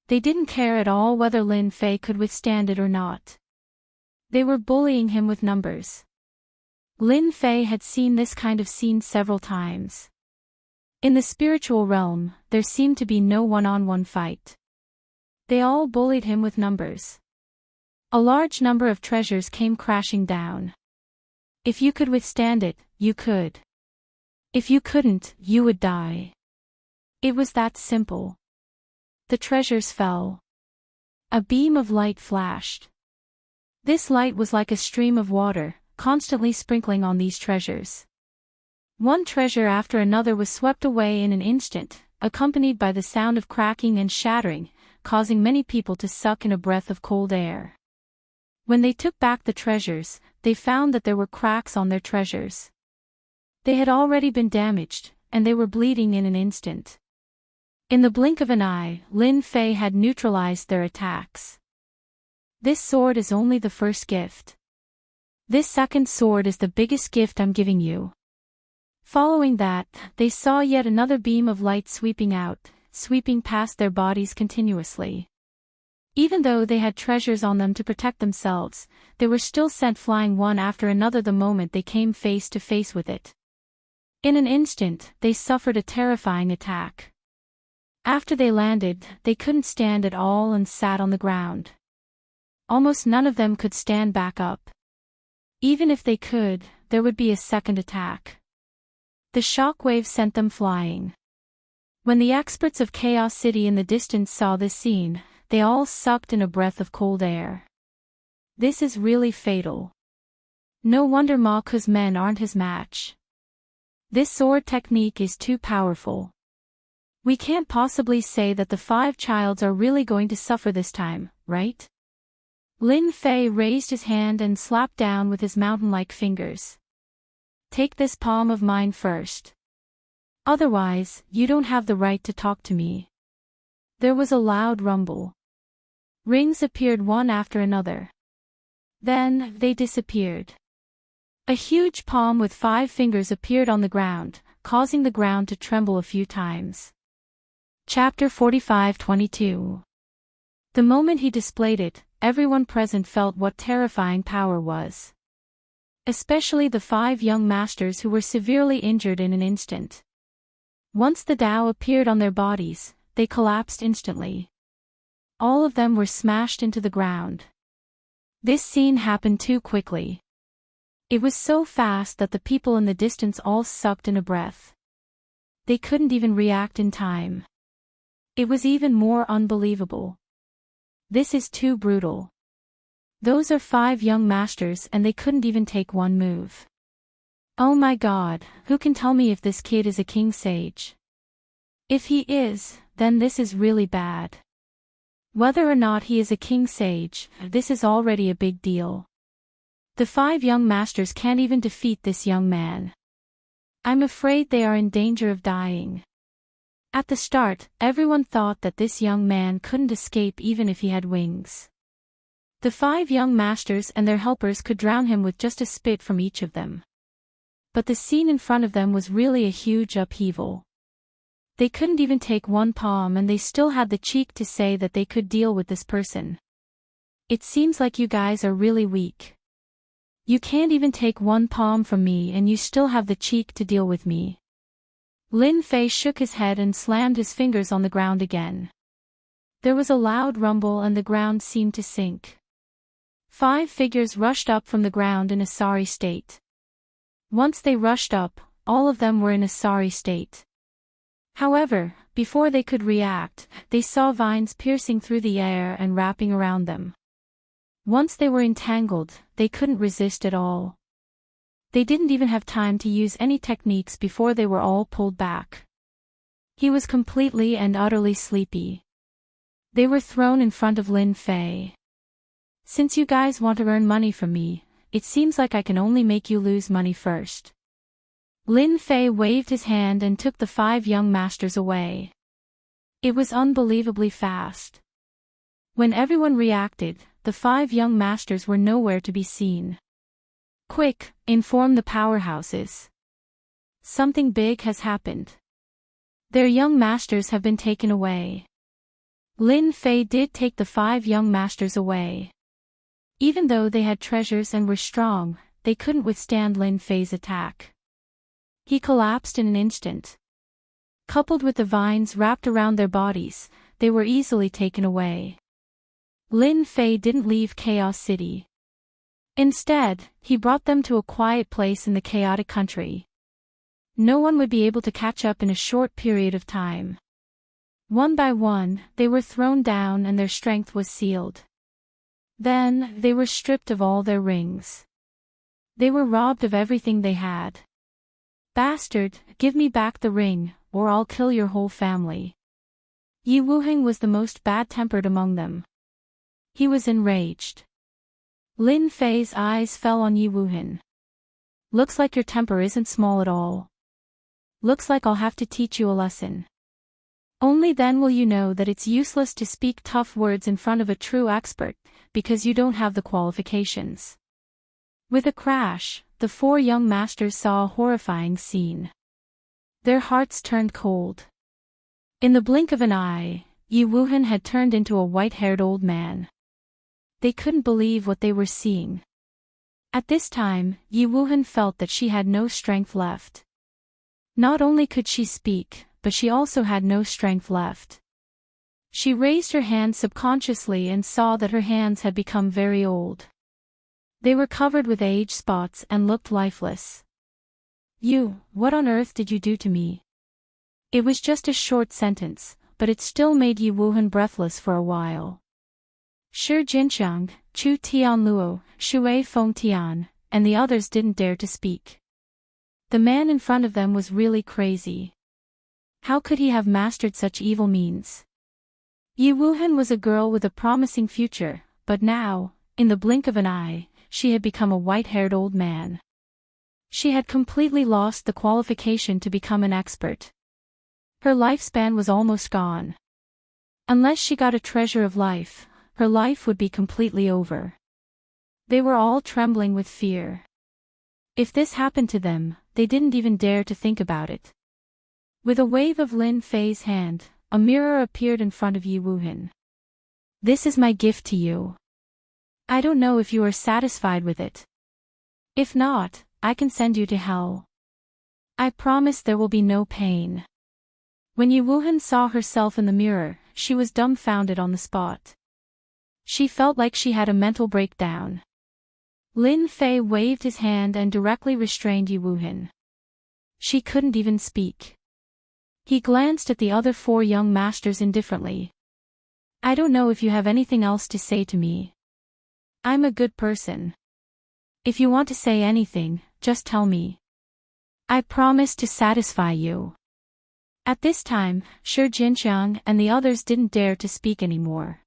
They didn't care at all whether Lin Fei could withstand it or not. They were bullying him with numbers. Lin Fei had seen this kind of scene several times. In the spiritual realm, there seemed to be no one-on-one fight. They all bullied him with numbers. A large number of treasures came crashing down. If you could withstand it, you could. If you couldn't, you would die. It was that simple. The treasures fell. A beam of light flashed. This light was like a stream of water, constantly sprinkling on these treasures. One treasure after another was swept away in an instant, accompanied by the sound of cracking and shattering, causing many people to suck in a breath of cold air. When they took back the treasures, they found that there were cracks on their treasures. They had already been damaged, and they were bleeding in an instant. In the blink of an eye, Lin Fei had neutralized their attacks. This sword is only the first gift. This second sword is the biggest gift I'm giving you. Following that, they saw yet another beam of light sweeping out, sweeping past their bodies continuously. Even though they had treasures on them to protect themselves, they were still sent flying one after another the moment they came face to face with it. In an instant, they suffered a terrifying attack. After they landed, they couldn't stand at all and sat on the ground. Almost none of them could stand back up. Even if they could, there would be a second attack. The shockwave sent them flying. When the experts of Chaos City in the distance saw this scene, they all sucked in a breath of cold air. This is really fatal. No wonder Ma Ku's men aren't his match. This sword technique is too powerful. We can't possibly say that the 5 childs are really going to suffer this time, right? Lin Fei raised his hand and slapped down with his mountain-like fingers. Take this palm of mine first. Otherwise, you don't have the right to talk to me. There was a loud rumble. Rings appeared one after another. Then, they disappeared. A huge palm with 5 fingers appeared on the ground, causing the ground to tremble a few times. Chapter 45-22. The moment he displayed it, everyone present felt what terrifying power was. Especially the 5 young masters who were severely injured in an instant. Once the Tao appeared on their bodies, they collapsed instantly. All of them were smashed into the ground. This scene happened too quickly. It was so fast that the people in the distance all sucked in a breath. They couldn't even react in time. It was even more unbelievable. This is too brutal. Those are 5 young masters and they couldn't even take one move. Oh my god, who can tell me if this kid is a king sage? If he is, then this is really bad. Whether or not he is a king sage, this is already a big deal. The 5 young masters can't even defeat this young man. I'm afraid they are in danger of dying. At the start, everyone thought that this young man couldn't escape even if he had wings. The 5 young masters and their helpers could drown him with just a spit from each of them. But the scene in front of them was really a huge upheaval. They couldn't even take one palm and they still had the cheek to say that they could deal with this person. It seems like you guys are really weak. You can't even take one palm from me and you still have the cheek to deal with me. Lin Fei shook his head and slammed his fingers on the ground again. There was a loud rumble and the ground seemed to sink. 5 figures rushed up from the ground in a sorry state. Once they rushed up, all of them were in a sorry state. However, before they could react, they saw vines piercing through the air and wrapping around them. Once they were entangled, they couldn't resist at all. They didn't even have time to use any techniques before they were all pulled back. He was completely and utterly sleepy. They were thrown in front of Lin Fei. Since you guys want to earn money from me, it seems like I can only make you lose money first. Lin Fei waved his hand and took the 5 young masters away. It was unbelievably fast. When everyone reacted, the 5 young masters were nowhere to be seen. Quick, inform the powerhouses. Something big has happened. Their young masters have been taken away. Lin Fei did take the 5 young masters away. Even though they had treasures and were strong, they couldn't withstand Lin Fei's attack. He collapsed in an instant. Coupled with the vines wrapped around their bodies, they were easily taken away. Lin Fei didn't leave Chaos City. Instead, he brought them to a quiet place in the chaotic country. No one would be able to catch up in a short period of time. One by one, they were thrown down and their strength was sealed. Then, they were stripped of all their rings. They were robbed of everything they had. Bastard, give me back the ring, or I'll kill your whole family. Yi Wuheng was the most bad-tempered among them. He was enraged. Lin Fei's eyes fell on Yi Wuheng. Looks like your temper isn't small at all. Looks like I'll have to teach you a lesson. Only then will you know that it's useless to speak tough words in front of a true expert, because you don't have the qualifications. With a crash, the four young masters saw a horrifying scene. Their hearts turned cold. In the blink of an eye, Yi Wuheng had turned into a white-haired old man. They couldn't believe what they were seeing. At this time, Yi Wuheng felt that she had no strength left. Not only could she speak, but she also had no strength left. She raised her hand subconsciously and saw that her hands had become very old. They were covered with age spots and looked lifeless. What on earth did you do to me? It was just a short sentence, but it still made Yi Wuheng breathless for a while. Shi Jinxiang, Chu Tianluo, Shui Feng Tian, and the others didn't dare to speak. The man in front of them was really crazy. How could he have mastered such evil means? Yi Wuheng was a girl with a promising future, but now, in the blink of an eye, she had become a white-haired old man. She had completely lost the qualification to become an expert. Her lifespan was almost gone. Unless she got a treasure of life, her life would be completely over. They were all trembling with fear. If this happened to them, they didn't even dare to think about it. With a wave of Lin Fei's hand, a mirror appeared in front of Yi Wuheng. This is my gift to you. I don't know if you are satisfied with it. If not, I can send you to hell. I promise there will be no pain. When Yi Wuheng saw herself in the mirror, she was dumbfounded on the spot. She felt like she had a mental breakdown. Lin Fei waved his hand and directly restrained Yi Wuheng. She couldn't even speak. He glanced at the other four young masters indifferently. I don't know if you have anything else to say to me. I'm a good person. If you want to say anything, just tell me. I promise to satisfy you. At this time, Shi Jinxiang and the others didn't dare to speak anymore.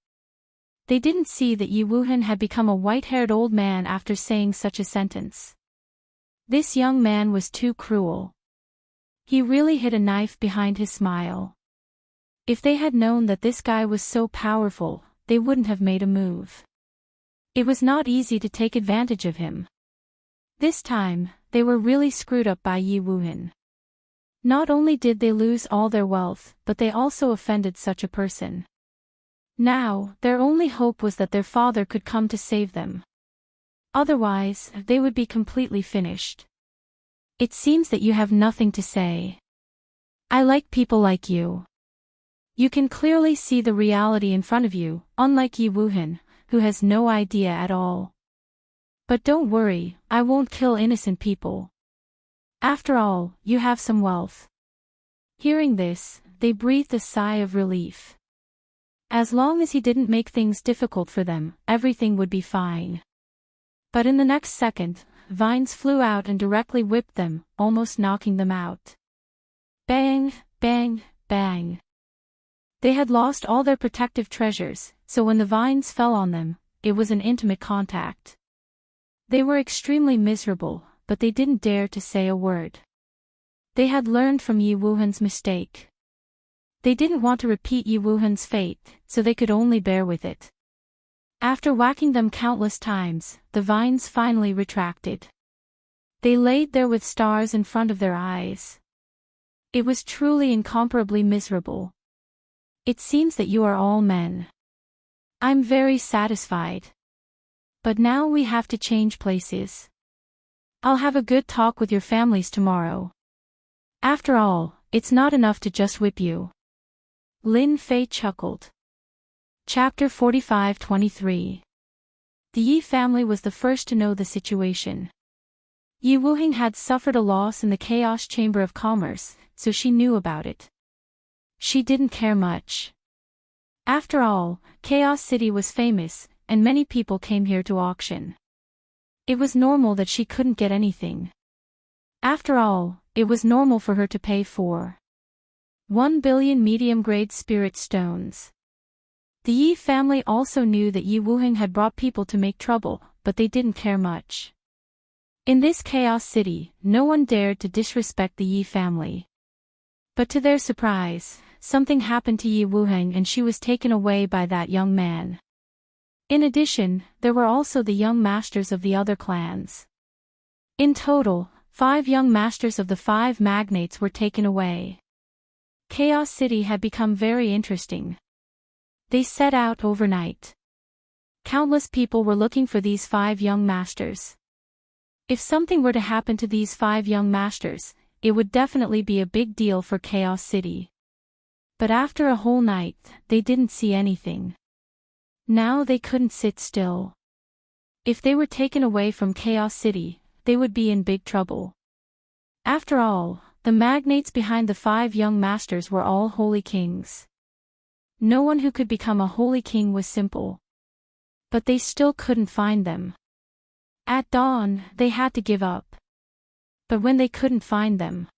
They didn't see that Yi Wuheng had become a white-haired old man after saying such a sentence. This young man was too cruel. He really hid a knife behind his smile. If they had known that this guy was so powerful, they wouldn't have made a move. It was not easy to take advantage of him. This time, they were really screwed up by Yi Wuheng. Not only did they lose all their wealth, but they also offended such a person. Now, their only hope was that their father could come to save them. Otherwise, they would be completely finished. It seems that you have nothing to say. I like people like you. You can clearly see the reality in front of you, unlike Yi Wuheng, who has no idea at all. But don't worry, I won't kill innocent people. After all, you have some wealth. Hearing this, they breathed a sigh of relief. As long as he didn't make things difficult for them, everything would be fine. But in the next second, vines flew out and directly whipped them, almost knocking them out. Bang, bang, bang. They had lost all their protective treasures, so when the vines fell on them, it was an intimate contact. They were extremely miserable, but they didn't dare to say a word. They had learned from Yi Wuhen's mistake. They didn't want to repeat Yi Wuhen's fate, so they could only bear with it. After whacking them countless times, the vines finally retracted. They laid there with stars in front of their eyes. It was truly incomparably miserable. It seems that you are all men. I'm very satisfied. But now we have to change places. I'll have a good talk with your families tomorrow. After all, it's not enough to just whip you. Lin Fei chuckled. Chapter 45-23. The Yi family was the first to know the situation. Yi Wuheng had suffered a loss in the Chaos Chamber of Commerce, so she knew about it. She didn't care much. After all, Chaos City was famous, and many people came here to auction. It was normal that she couldn't get anything. After all, it was normal for her to pay for 1 billion medium-grade spirit stones. The Yi family also knew that Yi Wuheng had brought people to make trouble, but they didn't care much. In this chaos city, no one dared to disrespect the Yi family. But to their surprise, something happened to Yi Wuheng and she was taken away by that young man. In addition, there were also the young masters of the other clans. In total, 5 young masters of the 5 magnates were taken away. Chaos City had become very interesting. They set out overnight. Countless people were looking for these 5 young masters. If something were to happen to these 5 young masters, it would definitely be a big deal for Chaos City. But after a whole night, they didn't see anything. Now they couldn't sit still. If they were taken away from Chaos City, they would be in big trouble. After all, the magnates behind the 5 young masters were all holy kings. No one who could become a holy king was simple. But they still couldn't find them. At dawn, they had to give up. But when they couldn't find them,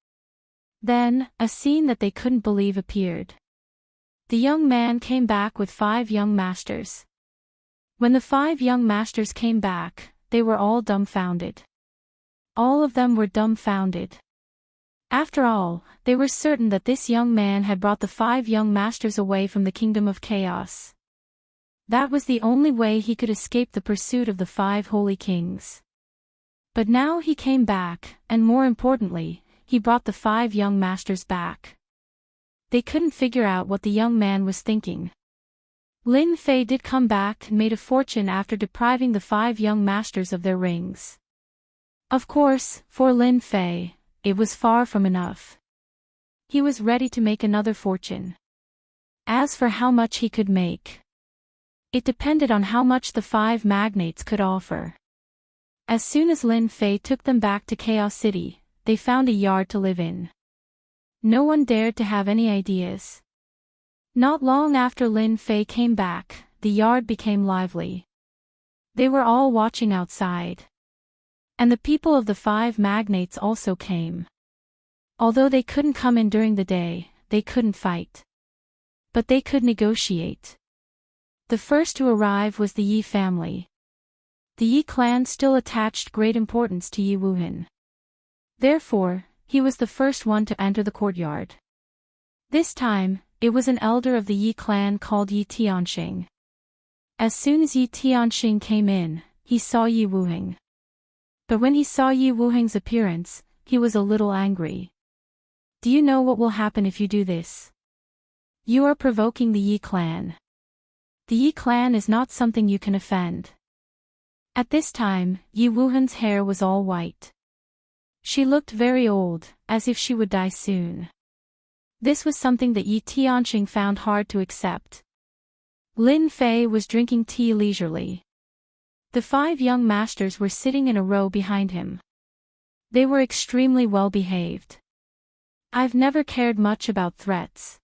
then, a scene that they couldn't believe appeared. The young man came back with 5 young masters. When the 5 young masters came back, they were all dumbfounded. All of them were dumbfounded. After all, they were certain that this young man had brought the 5 young masters away from the kingdom of chaos. That was the only way he could escape the pursuit of the 5 holy kings. But now he came back, and more importantly, he brought the 5 young masters back. They couldn't figure out what the young man was thinking. Lin Fei did come back and made a fortune after depriving the 5 young masters of their rings. Of course, for Lin Fei, it was far from enough. He was ready to make another fortune. As for how much he could make, it depended on how much the 5 magnates could offer. As soon as Lin Fei took them back to Chaos City, they found a yard to live in. No one dared to have any ideas. Not long after Lin Fei came back, the yard became lively. They were all watching outside. And the people of the 5 magnates also came. Although they couldn't come in during the day, they couldn't fight. But they could negotiate. The first to arrive was the Yi family. The Yi clan still attached great importance to Yi Wuheng. Therefore, he was the first one to enter the courtyard. This time, it was an elder of the Yi clan called Yi Tianxing. As soon as Yi Tianxing came in, he saw Yi Wuheng. But when he saw Yi Wuheng's appearance, he was a little angry. Do you know what will happen if you do this? You are provoking the Yi clan. The Yi clan is not something you can offend. At this time, Yi Wuheng's hair was all white. She looked very old, as if she would die soon. This was something that Yi Tianxing found hard to accept. Lin Fei was drinking tea leisurely. The 5 young masters were sitting in a row behind him. They were extremely well behaved. I've never cared much about threats.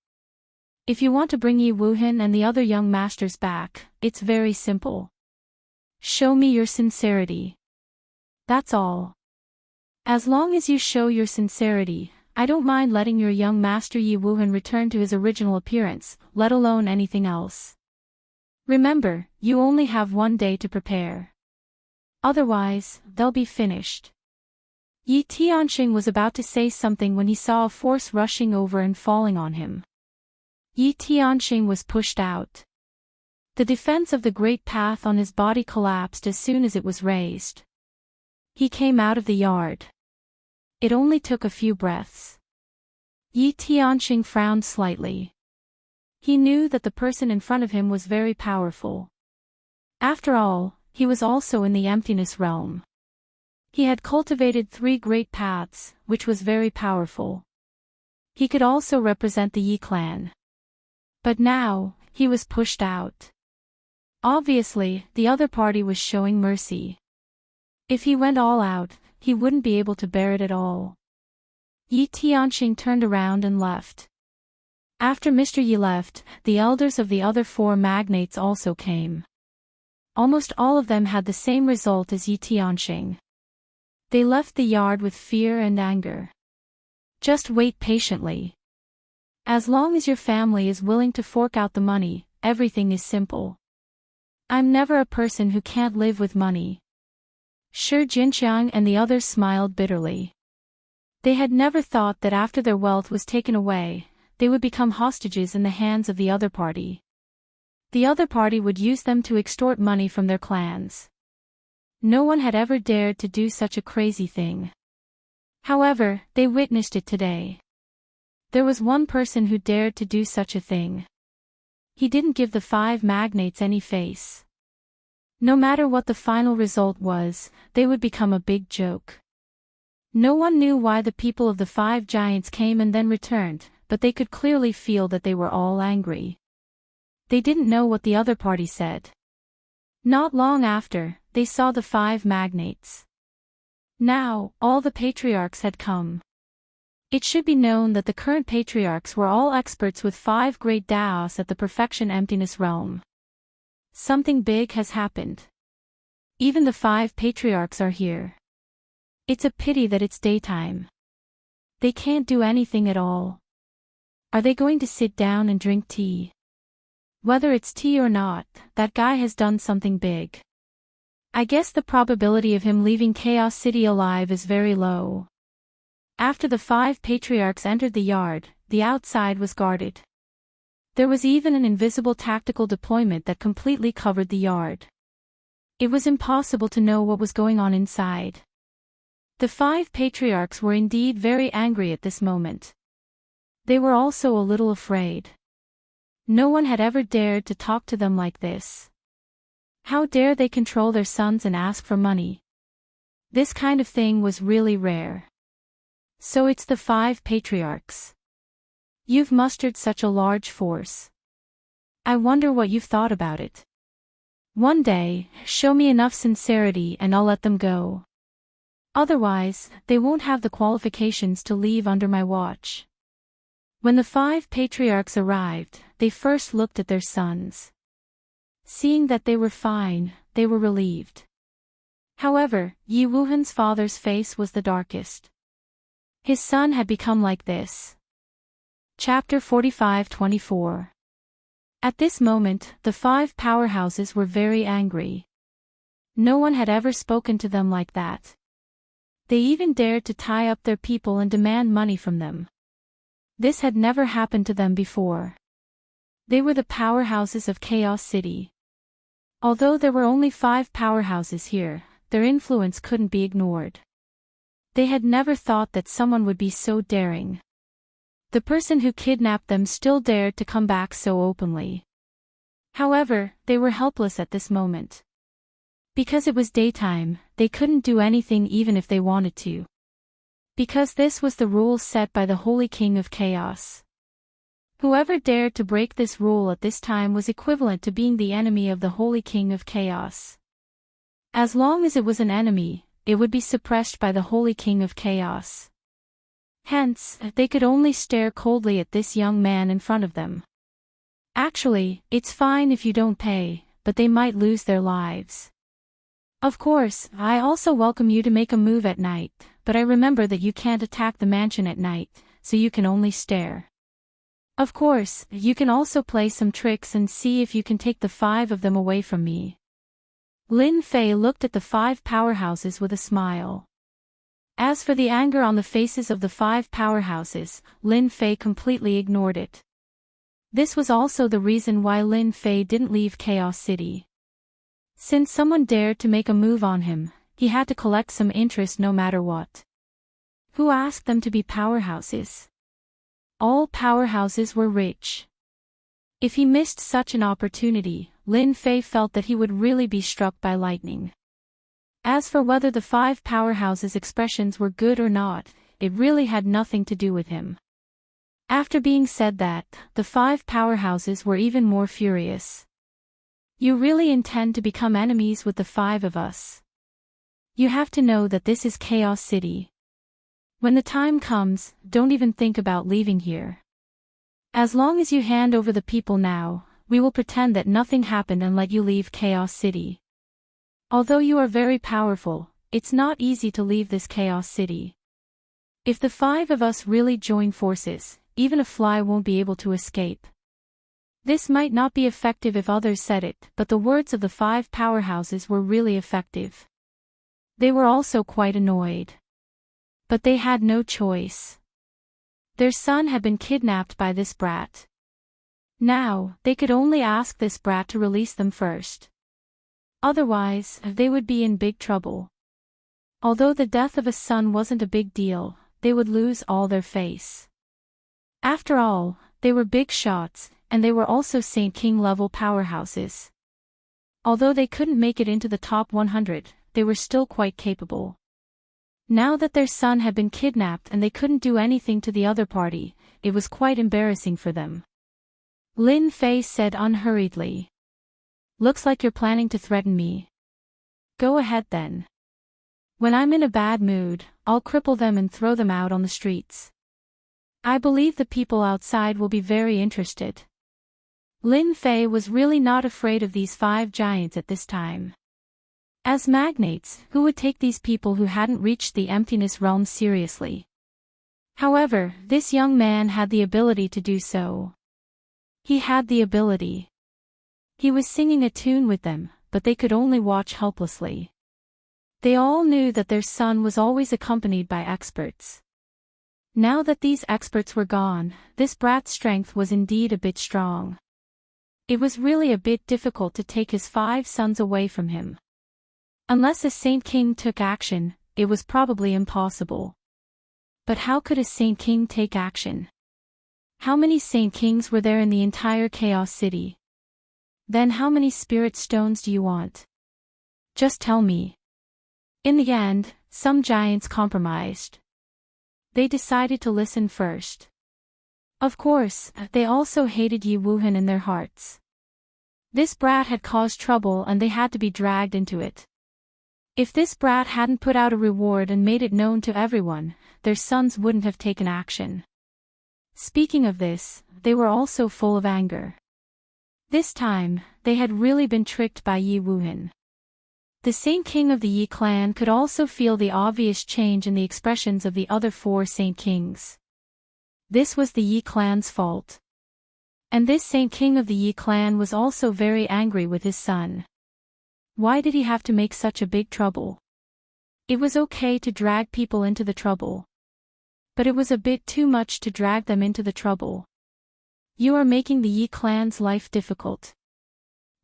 If you want to bring Yi Wuheng and the other young masters back, it's very simple. Show me your sincerity. That's all. As long as you show your sincerity, I don't mind letting your young master Yi Wuheng return to his original appearance, let alone anything else. Remember, you only have 1 day to prepare. Otherwise, they'll be finished. Yi Tianxing was about to say something when he saw a force rushing over and falling on him. Yi Tianxing was pushed out. The defense of the great path on his body collapsed as soon as it was raised. He came out of the yard. It only took a few breaths. Yi Tianxing frowned slightly. He knew that the person in front of him was very powerful. After all, he was also in the emptiness realm. He had cultivated 3 great paths, which was very powerful. He could also represent the Yi clan. But now, he was pushed out. Obviously, the other party was showing mercy. If he went all out, he wouldn't be able to bear it at all. Yi Tianxing turned around and left. After Mr. Yi left, the elders of the other 4 magnates also came. Almost all of them had the same result as Yi Tianxing. They left the yard with fear and anger. Just wait patiently. As long as your family is willing to fork out the money, everything is simple. I'm never a person who can't live with money. Shi Jinqiang and the others smiled bitterly. They had never thought that after their wealth was taken away, they would become hostages in the hands of the other party. The other party would use them to extort money from their clans. No one had ever dared to do such a crazy thing. However, they witnessed it today. There was one person who dared to do such a thing. He didn't give the 5 magnates any face. No matter what the final result was, they would become a big joke. No one knew why the people of the 5 giants came and then returned, but they could clearly feel that they were all angry. They didn't know what the other party said. Not long after, they saw the 5 magnates. Now, all the patriarchs had come. It should be known that the current patriarchs were all experts with 5 great Daos at the Perfection Emptiness realm. Something big has happened. Even the 5 patriarchs are here. It's a pity that it's daytime. They can't do anything at all. Are they going to sit down and drink tea? Whether it's tea or not, that guy has done something big. I guess the probability of him leaving Chaos City alive is very low. After the 5 patriarchs entered the yard, the outside was guarded. There was even an invisible tactical deployment that completely covered the yard. It was impossible to know what was going on inside. The 5 patriarchs were indeed very angry at this moment. They were also a little afraid. No one had ever dared to talk to them like this. How dare they control their sons and ask for money? This kind of thing was really rare. So it's the 5 patriarchs. You've mustered such a large force. I wonder what you've thought about it. One day, show me enough sincerity and I'll let them go. Otherwise, they won't have the qualifications to leave under my watch. When the 5 patriarchs arrived, they first looked at their sons. Seeing that they were fine, they were relieved. However, Yi Wuhan's father's face was the darkest. His son had become like this. Chapter 45-24. At this moment, the 5 powerhouses were very angry. No one had ever spoken to them like that. They even dared to tie up their people and demand money from them. This had never happened to them before. They were the powerhouses of Chaos City. Although there were only 5 powerhouses here, their influence couldn't be ignored. They had never thought that someone would be so daring. The person who kidnapped them still dared to come back so openly. However, they were helpless at this moment. Because it was daytime, they couldn't do anything even if they wanted to. Because this was the rule set by the Holy King of Chaos. Whoever dared to break this rule at this time was equivalent to being the enemy of the Holy King of Chaos. As long as it was an enemy, it would be suppressed by the Holy King of Chaos. Hence, they could only stare coldly at this young man in front of them. Actually, it's fine if you don't pay, but they might lose their lives. Of course, I also welcome you to make a move at night, but I remember that you can't attack the mansion at night, so you can only stare. Of course, you can also play some tricks and see if you can take the 5 of them away from me. Lin Fei looked at the 5 powerhouses with a smile. As for the anger on the faces of the 5 powerhouses, Lin Fei completely ignored it. This was also the reason why Lin Fei didn't leave Chaos City. Since someone dared to make a move on him, he had to collect some interest no matter what. Who asked them to be powerhouses? All powerhouses were rich. If he missed such an opportunity, Lin Fei felt that he would really be struck by lightning. As for whether the 5 powerhouses' expressions were good or not, it really had nothing to do with him. After being said that, the 5 powerhouses were even more furious. You really intend to become enemies with the 5 of us? You have to know that this is Chaos City. When the time comes, don't even think about leaving here. As long as you hand over the people now, we will pretend that nothing happened and let you leave Chaos City. Although you are very powerful, it's not easy to leave this Chaos City. If the 5 of us really join forces, even a fly won't be able to escape. This might not be effective if others said it, but the words of the 5 powerhouses were really effective. They were also quite annoyed. But they had no choice. Their son had been kidnapped by this brat. Now, they could only ask this brat to release them first. Otherwise, they would be in big trouble. Although the death of a son wasn't a big deal, they would lose all their face. After all, they were big shots, and they were also Saint King level powerhouses. Although they couldn't make it into the top 100, they were still quite capable. Now that their son had been kidnapped and they couldn't do anything to the other party, it was quite embarrassing for them. Lin Fei said unhurriedly. "Looks like you're planning to threaten me. Go ahead then. When I'm in a bad mood, I'll cripple them and throw them out on the streets. I believe the people outside will be very interested." Lin Fei was really not afraid of these 5 giants at this time. As magnates, who would take these people who hadn't reached the emptiness realm seriously? However, this young man had the ability to do so. He had the ability. He was singing a tune with them, but they could only watch helplessly. They all knew that their son was always accompanied by experts. Now that these experts were gone, this brat's strength was indeed a bit strong. It was really a bit difficult to take his 5 sons away from him. Unless a Saint King took action, it was probably impossible. But how could a Saint King take action? How many Saint Kings were there in the entire Chaos City? Then how many spirit stones do you want? Just tell me. In the end, some giants compromised. They decided to listen first. Of course, they also hated Yi Wuhan in their hearts. This brat had caused trouble and they had to be dragged into it. If this brat hadn't put out a reward and made it known to everyone, their sons wouldn't have taken action. Speaking of this, they were also full of anger. This time, they had really been tricked by Yi Wuhan. The Saint King of the Yi clan could also feel the obvious change in the expressions of the other 4 Saint Kings. This was the Yi clan's fault. And this Saint King of the Yi clan was also very angry with his son. Why did he have to make such a big trouble? It was okay to drag people into the trouble. But it was a bit too much to drag them into the trouble. You are making the Yi clan's life difficult.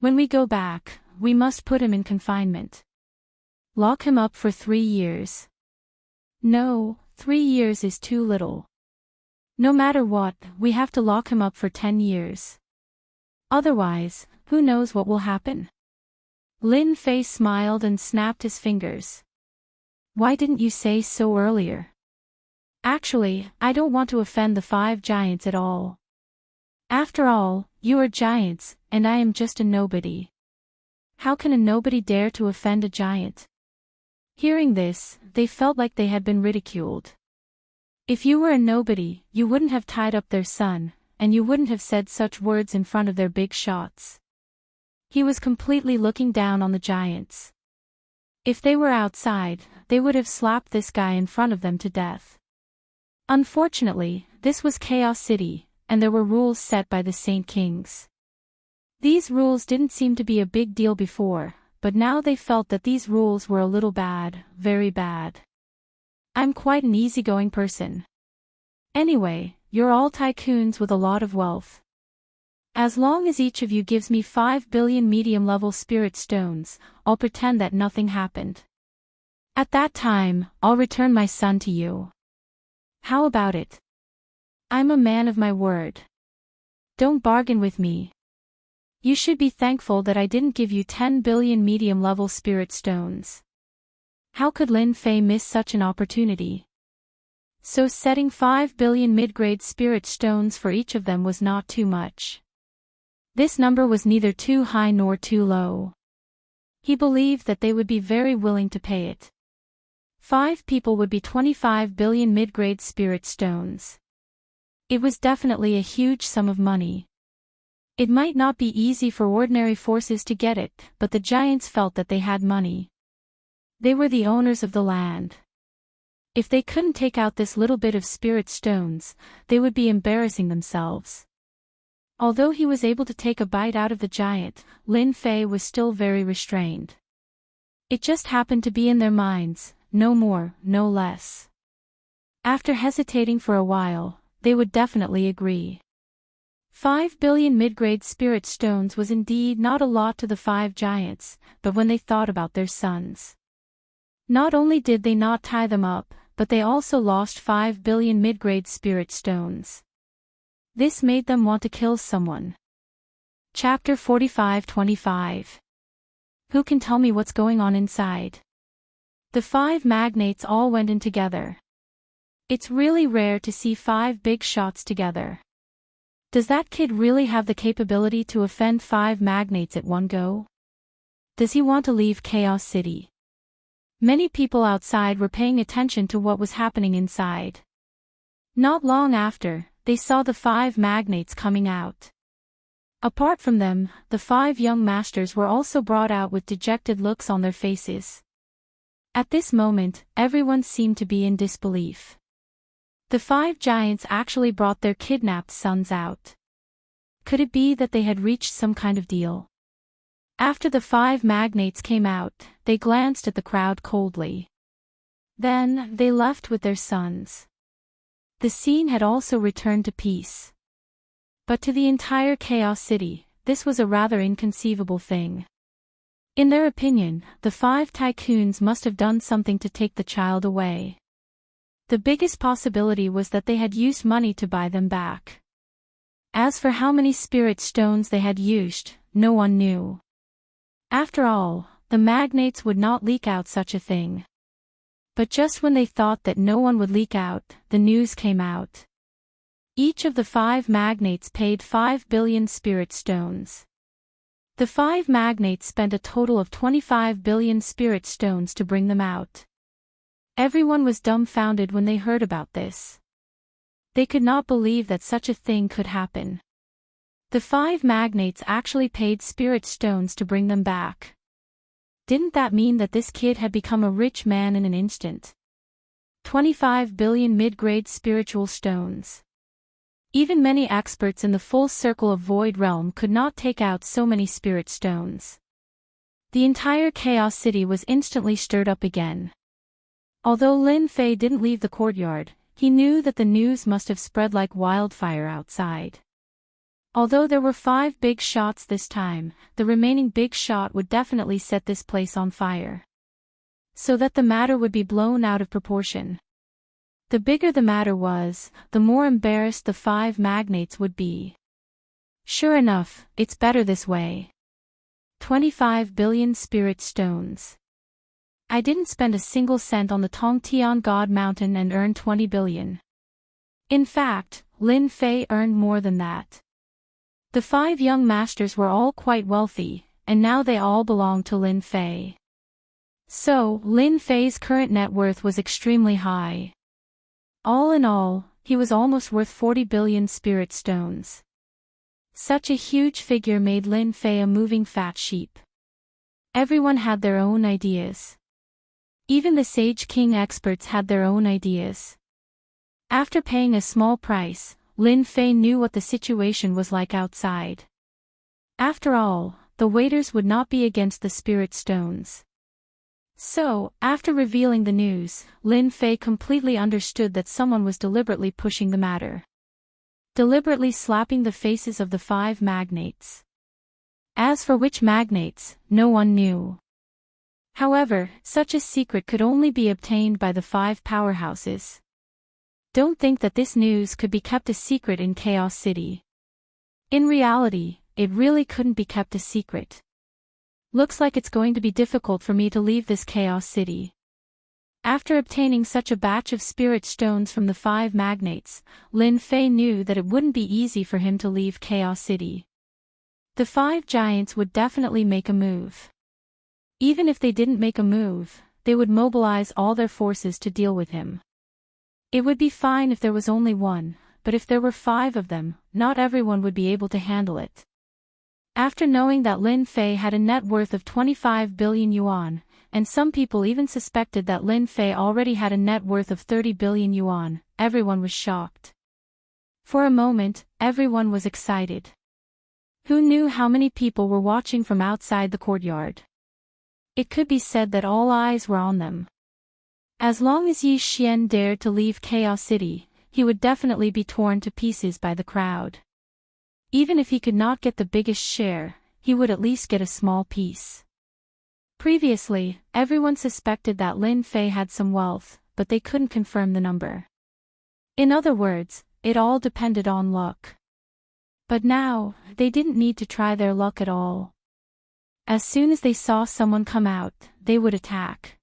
When we go back, we must put him in confinement. Lock him up for 3 years. No, 3 years is too little. No matter what, we have to lock him up for 10 years. Otherwise, who knows what will happen? Lin Fei smiled and snapped his fingers. Why didn't you say so earlier? Actually, I don't want to offend the 5 giants at all. After all, you are giants, and I am just a nobody. How can a nobody dare to offend a giant? Hearing this, they felt like they had been ridiculed. If you were a nobody, you wouldn't have tied up their son, and you wouldn't have said such words in front of their big shots. He was completely looking down on the giants. If they were outside, they would have slapped this guy in front of them to death. Unfortunately, this was Chaos City, and there were rules set by the Saint Kings. These rules didn't seem to be a big deal before, but now they felt that these rules were a little bad, very bad. I'm quite an easygoing person. Anyway, you're all tycoons with a lot of wealth. As long as each of you gives me 5 billion medium-level spirit stones, I'll pretend that nothing happened. At that time, I'll return my son to you. How about it? I'm a man of my word. Don't bargain with me. You should be thankful that I didn't give you 10 billion medium-level spirit stones. How could Lin Fei miss such an opportunity? So setting 5 billion mid-grade spirit stones for each of them was not too much. This number was neither too high nor too low. He believed that they would be very willing to pay it. 5 people would be 25 billion mid-grade spirit stones. It was definitely a huge sum of money. It might not be easy for ordinary forces to get it, but the giants felt that they had money. They were the owners of the land. If they couldn't take out this little bit of spirit stones, they would be embarrassing themselves. Although he was able to take a bite out of the giant, Lin Fei was still very restrained. It just happened to be in their minds, no more, no less. After hesitating for a while, they would definitely agree. 5 billion mid-grade spirit stones was indeed not a lot to the 5 giants, but when they thought about their sons. Not only did they not tie them up, but they also lost 5 billion mid-grade spirit stones. This made them want to kill someone. Chapter 45-25. Who can tell me what's going on inside? The 5 magnates all went in together. It's really rare to see 5 big shots together. Does that kid really have the capability to offend 5 magnates at one go? Does he want to leave Chaos City? Many people outside were paying attention to what was happening inside. Not long after, they saw the 5 magnates coming out. Apart from them, the 5 young masters were also brought out with dejected looks on their faces. At this moment, everyone seemed to be in disbelief. The 5 giants actually brought their kidnapped sons out. Could it be that they had reached some kind of deal? After the 5 magnates came out, they glanced at the crowd coldly. Then, they left with their sons. The scene had also returned to peace. But to the entire Chaos City, this was a rather inconceivable thing. In their opinion, the 5 tycoons must have done something to take the child away. The biggest possibility was that they had used money to buy them back. As for how many spirit stones they had used, no one knew. After all, the magnates would not leak out such a thing. But just when they thought that no one would leak out, the news came out. Each of the 5 magnates paid 5 billion spirit stones. The 5 magnates spent a total of 25 billion spirit stones to bring them out. Everyone was dumbfounded when they heard about this. They could not believe that such a thing could happen. The 5 magnates actually paid spirit stones to bring them back. Didn't that mean that this kid had become a rich man in an instant? 25 billion mid-grade spiritual stones. Even many experts in the full circle of Void Realm could not take out so many spirit stones. The entire Chaos City was instantly stirred up again. Although Lin Fei didn't leave the courtyard, he knew that the news must have spread like wildfire outside. Although there were 5 big shots this time, the remaining big shot would definitely set this place on fire. So that the matter would be blown out of proportion. The bigger the matter was, the more embarrassed the 5 magnates would be. Sure enough, it's better this way. 25 billion spirit stones. I didn't spend a single cent on the Tongtian God Mountain and earned 20 billion. In fact, Lin Fei earned more than that. The 5 young masters were all quite wealthy, and now they all belonged to Lin Fei. So, Lin Fei's current net worth was extremely high. All in all, he was almost worth 40 billion spirit stones. Such a huge figure made Lin Fei a moving fat sheep. Everyone had their own ideas. Even the Sage King experts had their own ideas. After paying a small price, Lin Fei knew what the situation was like outside. After all, the waiters would not be against the spirit stones. So, after revealing the news, Lin Fei completely understood that someone was deliberately pushing the matter. Deliberately slapping the faces of the 5 magnates. As for which magnates, no one knew. However, such a secret could only be obtained by the 5 powerhouses. Don't think that this news could be kept a secret in Chaos City. In reality, it really couldn't be kept a secret. Looks like it's going to be difficult for me to leave this Chaos City. After obtaining such a batch of spirit stones from the 5 magnates, Lin Fei knew that it wouldn't be easy for him to leave Chaos City. The 5 giants would definitely make a move. Even if they didn't make a move, they would mobilize all their forces to deal with him. It would be fine if there was only one, but if there were 5 of them, not everyone would be able to handle it. After knowing that Lin Fei had a net worth of 25 billion yuan, and some people even suspected that Lin Fei already had a net worth of 30 billion yuan. Everyone was shocked. For a moment, everyone was excited. Who knew how many people were watching from outside the courtyard? It could be said that all eyes were on them. As long as Yi Xian dared to leave Chaos City, he would definitely be torn to pieces by the crowd. Even if he could not get the biggest share, he would at least get a small piece. Previously, everyone suspected that Lin Fei had some wealth, but they couldn't confirm the number. In other words, it all depended on luck. But now, they didn't need to try their luck at all. As soon as they saw someone come out, they would attack.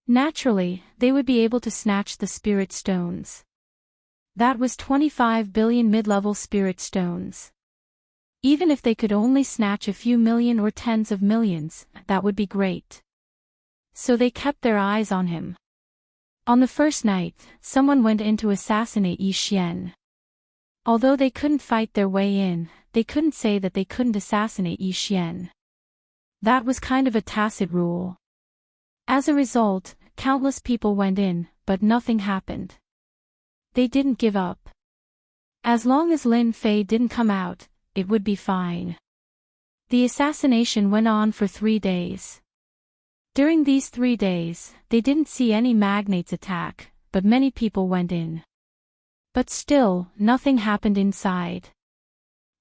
Naturally, they would be able to snatch the spirit stones. That was 25 billion mid-level spirit stones. Even if they could only snatch a few million or tens of millions, that would be great. So they kept their eyes on him. On the first night, someone went in to assassinate Yi Xian. Although they couldn't fight their way in, they couldn't say that they couldn't assassinate Yi Xian. That was kind of a tacit rule. As a result, countless people went in, but nothing happened. They didn't give up. As long as Lin Fei didn't come out, it would be fine. The assassination went on for 3 days. During these 3 days, they didn't see any magnates attack, but many people went in. But still, nothing happened inside.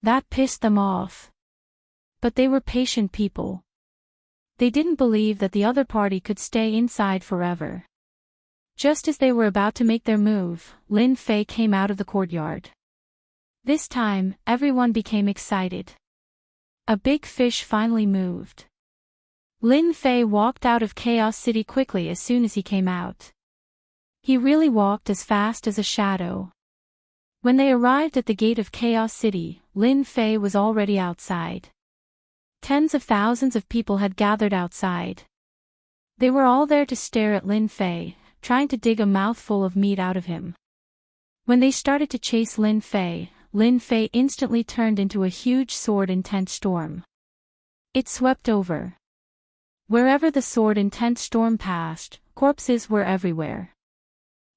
That pissed them off. But they were patient people. They didn't believe that the other party could stay inside forever. Just as they were about to make their move, Lin Fei came out of the courtyard. This time, everyone became excited. A big fish finally moved. Lin Fei walked out of Chaos City quickly as soon as he came out. He really walked as fast as a shadow. When they arrived at the gate of Chaos City, Lin Fei was already outside. Tens of thousands of people had gathered outside. They were all there to stare at Lin Fei, trying to dig a mouthful of meat out of him. When they started to chase Lin Fei instantly turned into a huge sword-intent storm. It swept over. Wherever the sword-intent storm passed, corpses were everywhere.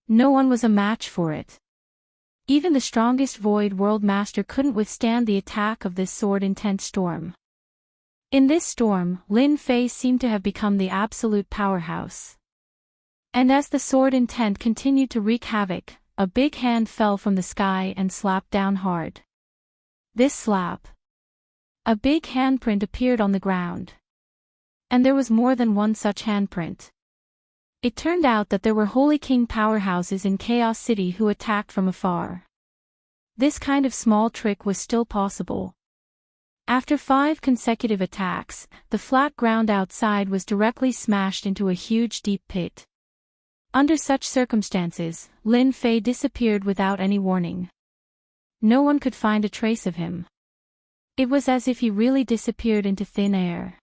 No one was a match for it. Even the strongest Void World Master couldn't withstand the attack of this sword-intent storm. In this storm, Lin Fei seemed to have become the absolute powerhouse. And as the sword intent continued to wreak havoc, a big hand fell from the sky and slapped down hard. This slap. A big handprint appeared on the ground. And there was more than one such handprint. It turned out that there were Holy King powerhouses in Chaos City who attacked from afar. This kind of small trick was still possible. After 5 consecutive attacks, the flat ground outside was directly smashed into a huge deep pit. Under such circumstances, Lin Fei disappeared without any warning. No one could find a trace of him. It was as if he really disappeared into thin air.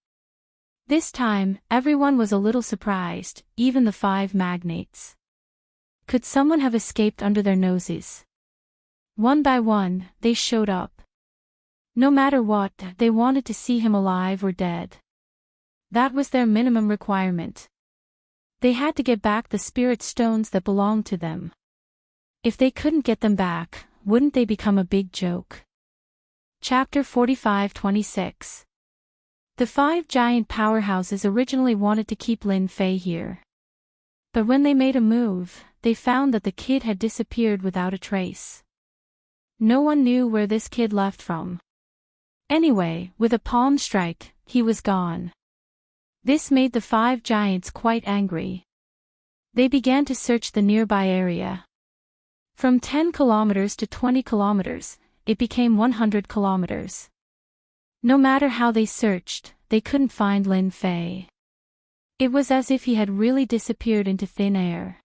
This time, everyone was a little surprised, even the 5 magnates. Could someone have escaped under their noses? One by one, they showed up. No matter what, they wanted to see him alive or dead. That was their minimum requirement. They had to get back the spirit stones that belonged to them. If they couldn't get them back, wouldn't they become a big joke? Chapter 45-26. The 5 giant powerhouses originally wanted to keep Lin Fei here. But when they made a move, they found that the kid had disappeared without a trace. No one knew where this kid left from. Anyway, with a palm strike, he was gone. This made the 5 giants quite angry. They began to search the nearby area. From 10 kilometers to 20 kilometers, it became 100 kilometers. No matter how they searched, they couldn't find Lin Fei. It was as if he had really disappeared into thin air.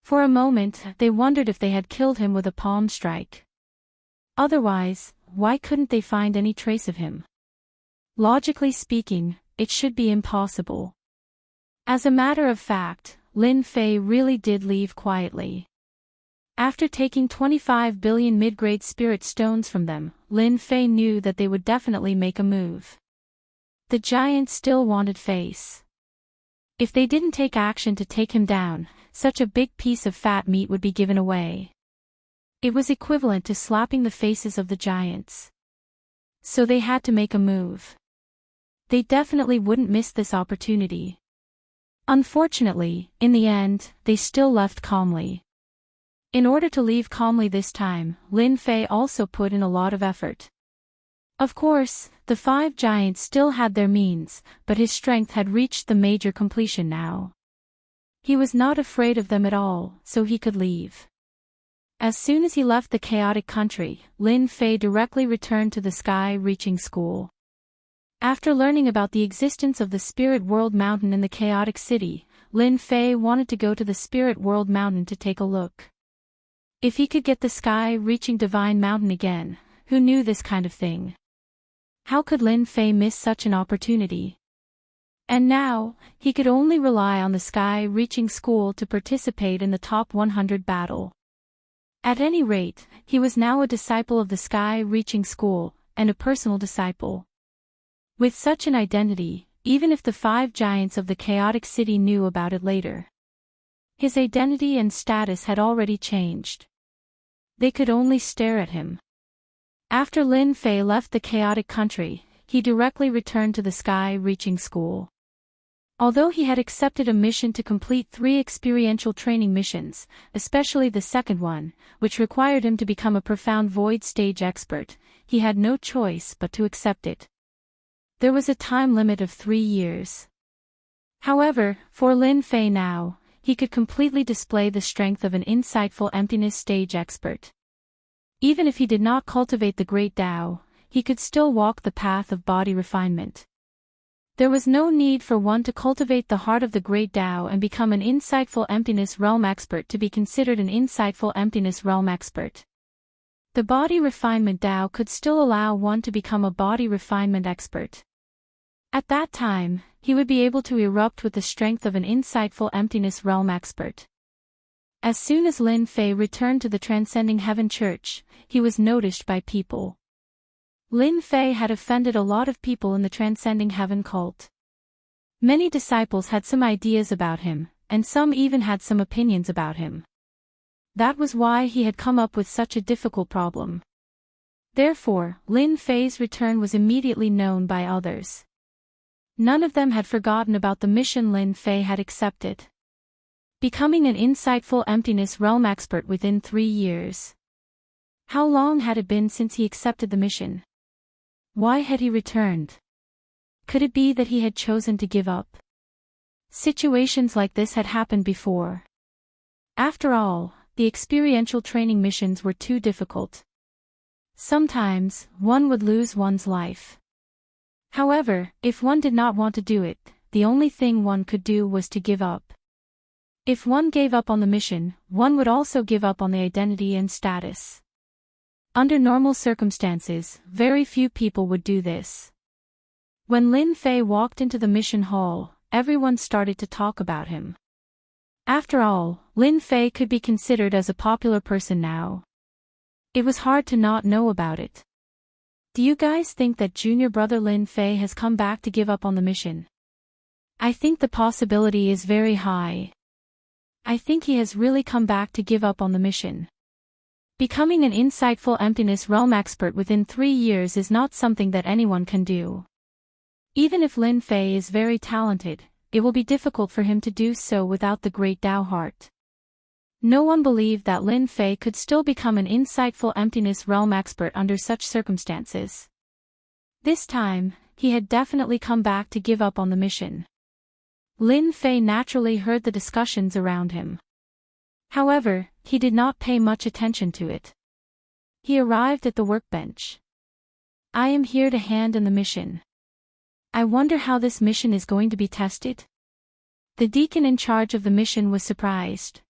For a moment, they wondered if they had killed him with a palm strike. Otherwise, why couldn't they find any trace of him? Logically speaking, it should be impossible. As a matter of fact, Lin Fei really did leave quietly. After taking 25 billion mid-grade spirit stones from them, Lin Fei knew that they would definitely make a move. The giants still wanted face. If they didn't take action to take him down, such a big piece of fat meat would be given away. It was equivalent to slapping the faces of the giants. So they had to make a move. They definitely wouldn't miss this opportunity. Unfortunately, in the end, they still left calmly. In order to leave calmly this time, Lin Fei also put in a lot of effort. Of course, the 5 giants still had their means, but his strength had reached the major completion now. He was not afraid of them at all, so he could leave. As soon as he left the chaotic country, Lin Fei directly returned to the sky-reaching school. After learning about the existence of the Spirit World Mountain in the chaotic city, Lin Fei wanted to go to the Spirit World Mountain to take a look. If he could get the sky-reaching Divine Mountain again, who knew this kind of thing? How could Lin Fei miss such an opportunity? And now, he could only rely on the sky-reaching school to participate in the top 100 battle. At any rate, he was now a disciple of the sky-reaching school, and a personal disciple. With such an identity, even if the 5 giants of the chaotic city knew about it later, his identity and status had already changed. They could only stare at him. After Lin Fei left the chaotic country, he directly returned to the sky-reaching school. Although he had accepted a mission to complete 3 experiential training missions, especially the second one, which required him to become a profound void stage expert, he had no choice but to accept it. There was a time limit of 3 years. However, for Lin Fei now, he could completely display the strength of an insightful emptiness stage expert. Even if he did not cultivate the Great Tao, he could still walk the path of body refinement. There was no need for one to cultivate the heart of the Great Tao and become an insightful emptiness realm expert to be considered an insightful emptiness realm expert. The body refinement Tao could still allow one to become a body refinement expert. At that time, he would be able to erupt with the strength of an insightful emptiness realm expert. As soon as Lin Fei returned to the Transcending Heaven Church, he was noticed by people. Lin Fei had offended a lot of people in the Transcending Heaven cult. Many disciples had some ideas about him, and some even had some opinions about him. That was why he had come up with such a difficult problem. Therefore, Lin Fei's return was immediately known by others. None of them had forgotten about the mission Lin Fei had accepted. Becoming an insightful emptiness realm expert within 3 years. How long had it been since he accepted the mission? Why had he returned? Could it be that he had chosen to give up? Situations like this had happened before. After all, the experiential training missions were too difficult. Sometimes, one would lose one's life. However, if one did not want to do it, the only thing one could do was to give up. If one gave up on the mission, one would also give up on the identity and status. Under normal circumstances, very few people would do this. When Lin Fei walked into the mission hall, everyone started to talk about him. After all, Lin Fei could be considered as a popular person now. It was hard to not know about it. Do you guys think that junior brother Lin Fei has come back to give up on the mission? I think the possibility is very high. I think he has really come back to give up on the mission. Becoming an insightful emptiness realm expert within 3 years is not something that anyone can do. Even if Lin Fei is very talented, it will be difficult for him to do so without the Great Tao heart. No one believed that Lin Fei could still become an insightful emptiness realm expert under such circumstances. This time, he had definitely come back to give up on the mission. Lin Fei naturally heard the discussions around him. However, he did not pay much attention to it. He arrived at the workbench. I am here to hand in the mission. I wonder how this mission is going to be tested? The deacon in charge of the mission was surprised.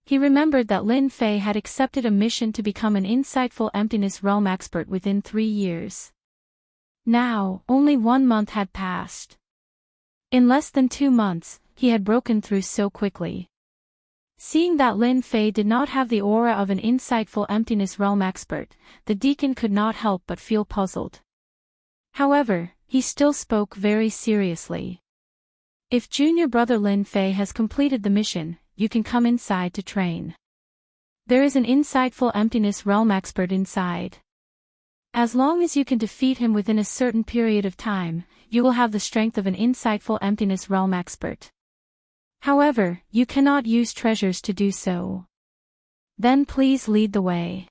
He remembered that Lin Fei had accepted a mission to become an insightful emptiness realm expert within 3 years. Now, only 1 month had passed. In less than 2 months, he had broken through so quickly. Seeing that Lin Fei did not have the aura of an insightful emptiness realm expert, the deacon could not help but feel puzzled. However, he still spoke very seriously. If junior brother Lin Fei has completed the mission, you can come inside to train. There is an insightful emptiness realm expert inside. As long as you can defeat him within a certain period of time, you will have the strength of an insightful emptiness realm expert. However, you cannot use treasures to do so. Then please lead the way.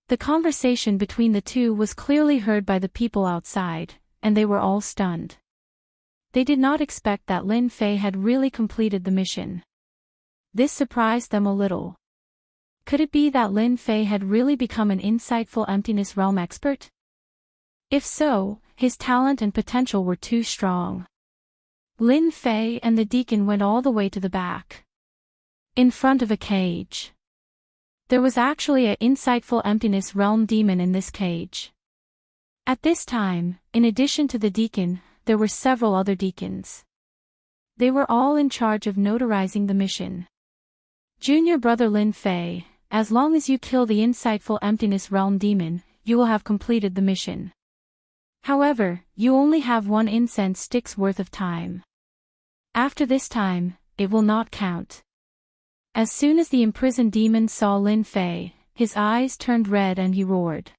The conversation between the two was clearly heard by the people outside, and they were all stunned. They did not expect that Lin Fei had really completed the mission. This surprised them a little. Could it be that Lin Fei had really become an insightful emptiness realm expert? If so, his talent and potential were too strong. Lin Fei and the deacon went all the way to the back. In front of a cage. There was actually an insightful emptiness realm demon in this cage. At this time, in addition to the deacon, there were several other deacons. They were all in charge of notarizing the mission. Junior brother Lin Fei, as long as you kill the insightful emptiness realm demon, you will have completed the mission. However, you only have 1 incense stick's worth of time. After this time, it will not count. As soon as the imprisoned demon saw Lin Fei, his eyes turned red and he roared.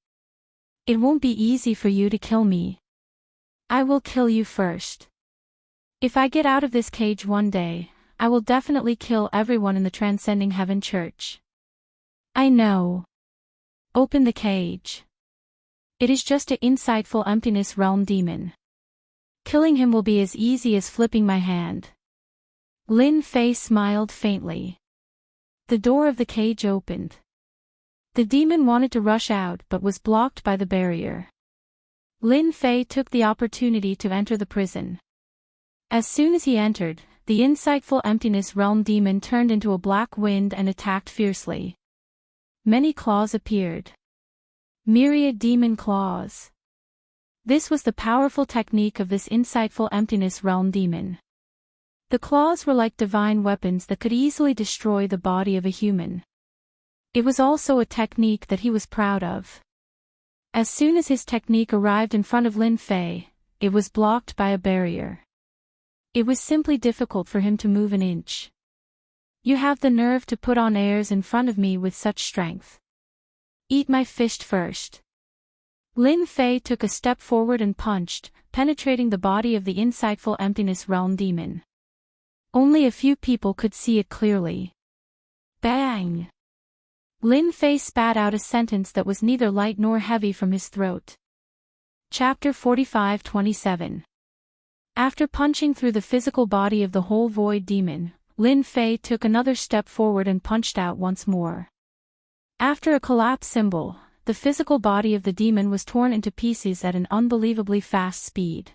It won't be easy for you to kill me. I will kill you first. If I get out of this cage one day, I will definitely kill everyone in the Transcending Heaven Church. I know. Open the cage. It is just an insightful emptiness realm demon. Killing him will be as easy as flipping my hand. Lin Fei smiled faintly. The door of the cage opened. The demon wanted to rush out but was blocked by the barrier. Lin Fei took the opportunity to enter the prison. As soon as he entered, the insightful emptiness realm demon turned into a black wind and attacked fiercely. Many claws appeared. Myriad demon claws. This was the powerful technique of this insightful emptiness realm demon. The claws were like divine weapons that could easily destroy the body of a human. It was also a technique that he was proud of. As soon as his technique arrived in front of Lin Fei, it was blocked by a barrier. It was simply difficult for him to move an inch. You have the nerve to put on airs in front of me with such strength. Eat my fist first. Lin Fei took a step forward and punched, penetrating the body of the insightful emptiness realm demon. Only a few people could see it clearly. Bang! Lin Fei spat out a sentence that was neither light nor heavy from his throat. Chapter 45-27. After punching through the physical body of the whole void demon, Lin Fei took another step forward and punched out once more. After a collapse symbol, the physical body of the demon was torn into pieces at an unbelievably fast speed.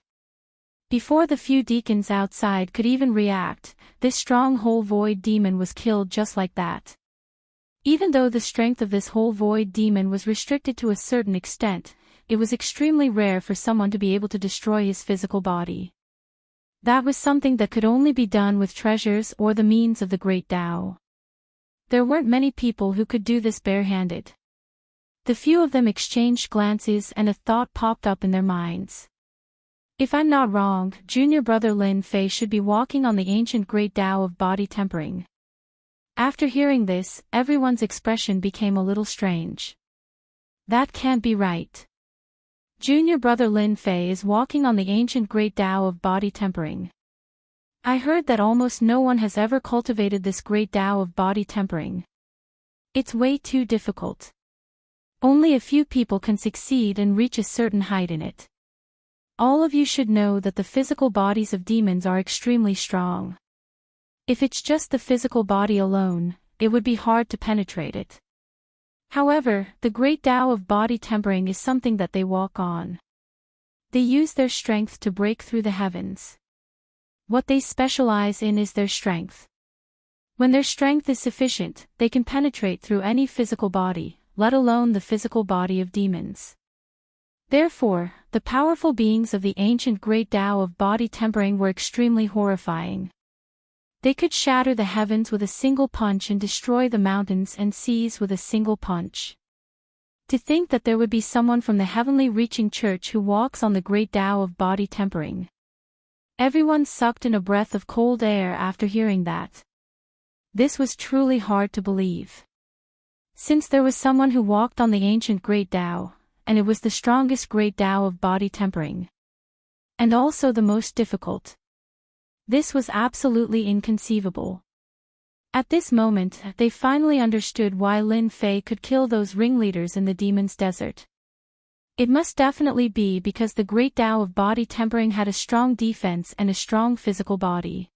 Before the few deacons outside could even react, this strong whole void demon was killed just like that. Even though the strength of this whole void demon was restricted to a certain extent, it was extremely rare for someone to be able to destroy his physical body. That was something that could only be done with treasures or the means of the Great Tao. There weren't many people who could do this barehanded. The few of them exchanged glances and a thought popped up in their minds. If I'm not wrong, junior brother Lin Fei should be walking on the ancient Great Tao of body tempering. After hearing this, everyone's expression became a little strange. That can't be right. Junior brother Lin Fei is walking on the ancient Great Tao of body tempering. I heard that almost no one has ever cultivated this Great Tao of body tempering. It's way too difficult. Only a few people can succeed and reach a certain height in it. All of you should know that the physical bodies of demons are extremely strong. If it's just the physical body alone, it would be hard to penetrate it. However, the Great Tao of body tempering is something that they walk on. They use their strength to break through the heavens. What they specialize in is their strength. When their strength is sufficient, they can penetrate through any physical body, let alone the physical body of demons. Therefore, the powerful beings of the ancient Great Tao of body tempering were extremely horrifying. They could shatter the heavens with a single punch and destroy the mountains and seas with a single punch. To think that there would be someone from the heavenly reaching church who walks on the Great Tao of body tempering. Everyone sucked in a breath of cold air after hearing that. This was truly hard to believe. Since there was someone who walked on the ancient Great Tao, and it was the strongest Great Tao of body tempering. And also the most difficult. This was absolutely inconceivable. At this moment, they finally understood why Lin Fei could kill those ringleaders in the demon's desert. It must definitely be because the Great Tao of body tempering had a strong defense and a strong physical body.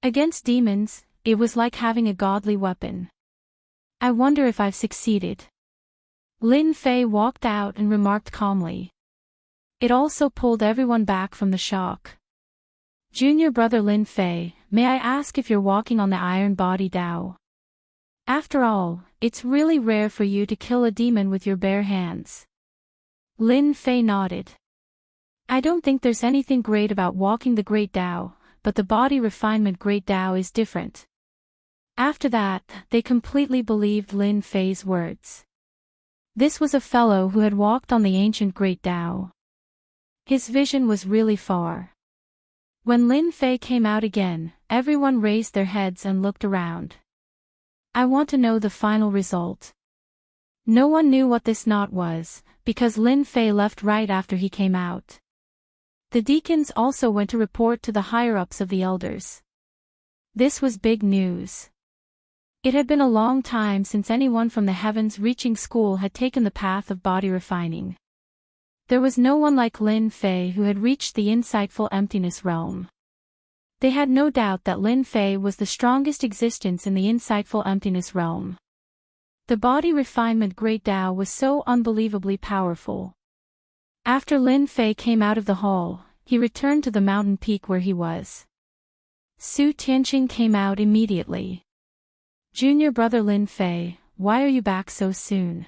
Against demons, it was like having a godly weapon. I wonder if I've succeeded. Lin Fei walked out and remarked calmly. It also pulled everyone back from the shock. Junior brother Lin Fei, may I ask if you're walking on the iron body Tao? After all, it's really rare for you to kill a demon with your bare hands. Lin Fei nodded. I don't think there's anything great about walking the Great Tao, but the body refinement Great Tao is different. After that, they completely believed Lin Fei's words. This was a fellow who had walked on the ancient Great Tao. His vision was really far. When Lin Fei came out again, everyone raised their heads and looked around. I want to know the final result. No one knew what this knot was, because Lin Fei left right after he came out. The deacons also went to report to the higher-ups of the elders. This was big news. It had been a long time since anyone from the heavens-reaching school had taken the path of body refining. There was no one like Lin Fei who had reached the insightful emptiness realm. They had no doubt that Lin Fei was the strongest existence in the insightful emptiness realm. The body refinement Great Tao was so unbelievably powerful. After Lin Fei came out of the hall, he returned to the mountain peak where he was. Su Tianqing came out immediately. Junior brother Lin Fei, why are you back so soon?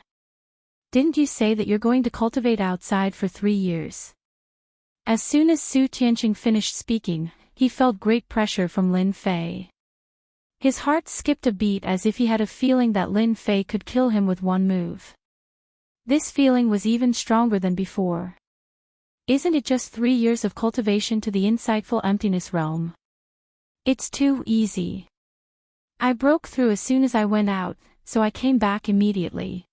Didn't you say that you're going to cultivate outside for 3 years? As soon as Su Tianqing finished speaking, he felt great pressure from Lin Fei. His heart skipped a beat as if he had a feeling that Lin Fei could kill him with one move. This feeling was even stronger than before. Isn't it just 3 years of cultivation to the insightful emptiness realm? It's too easy. I broke through as soon as I went out, so I came back immediately.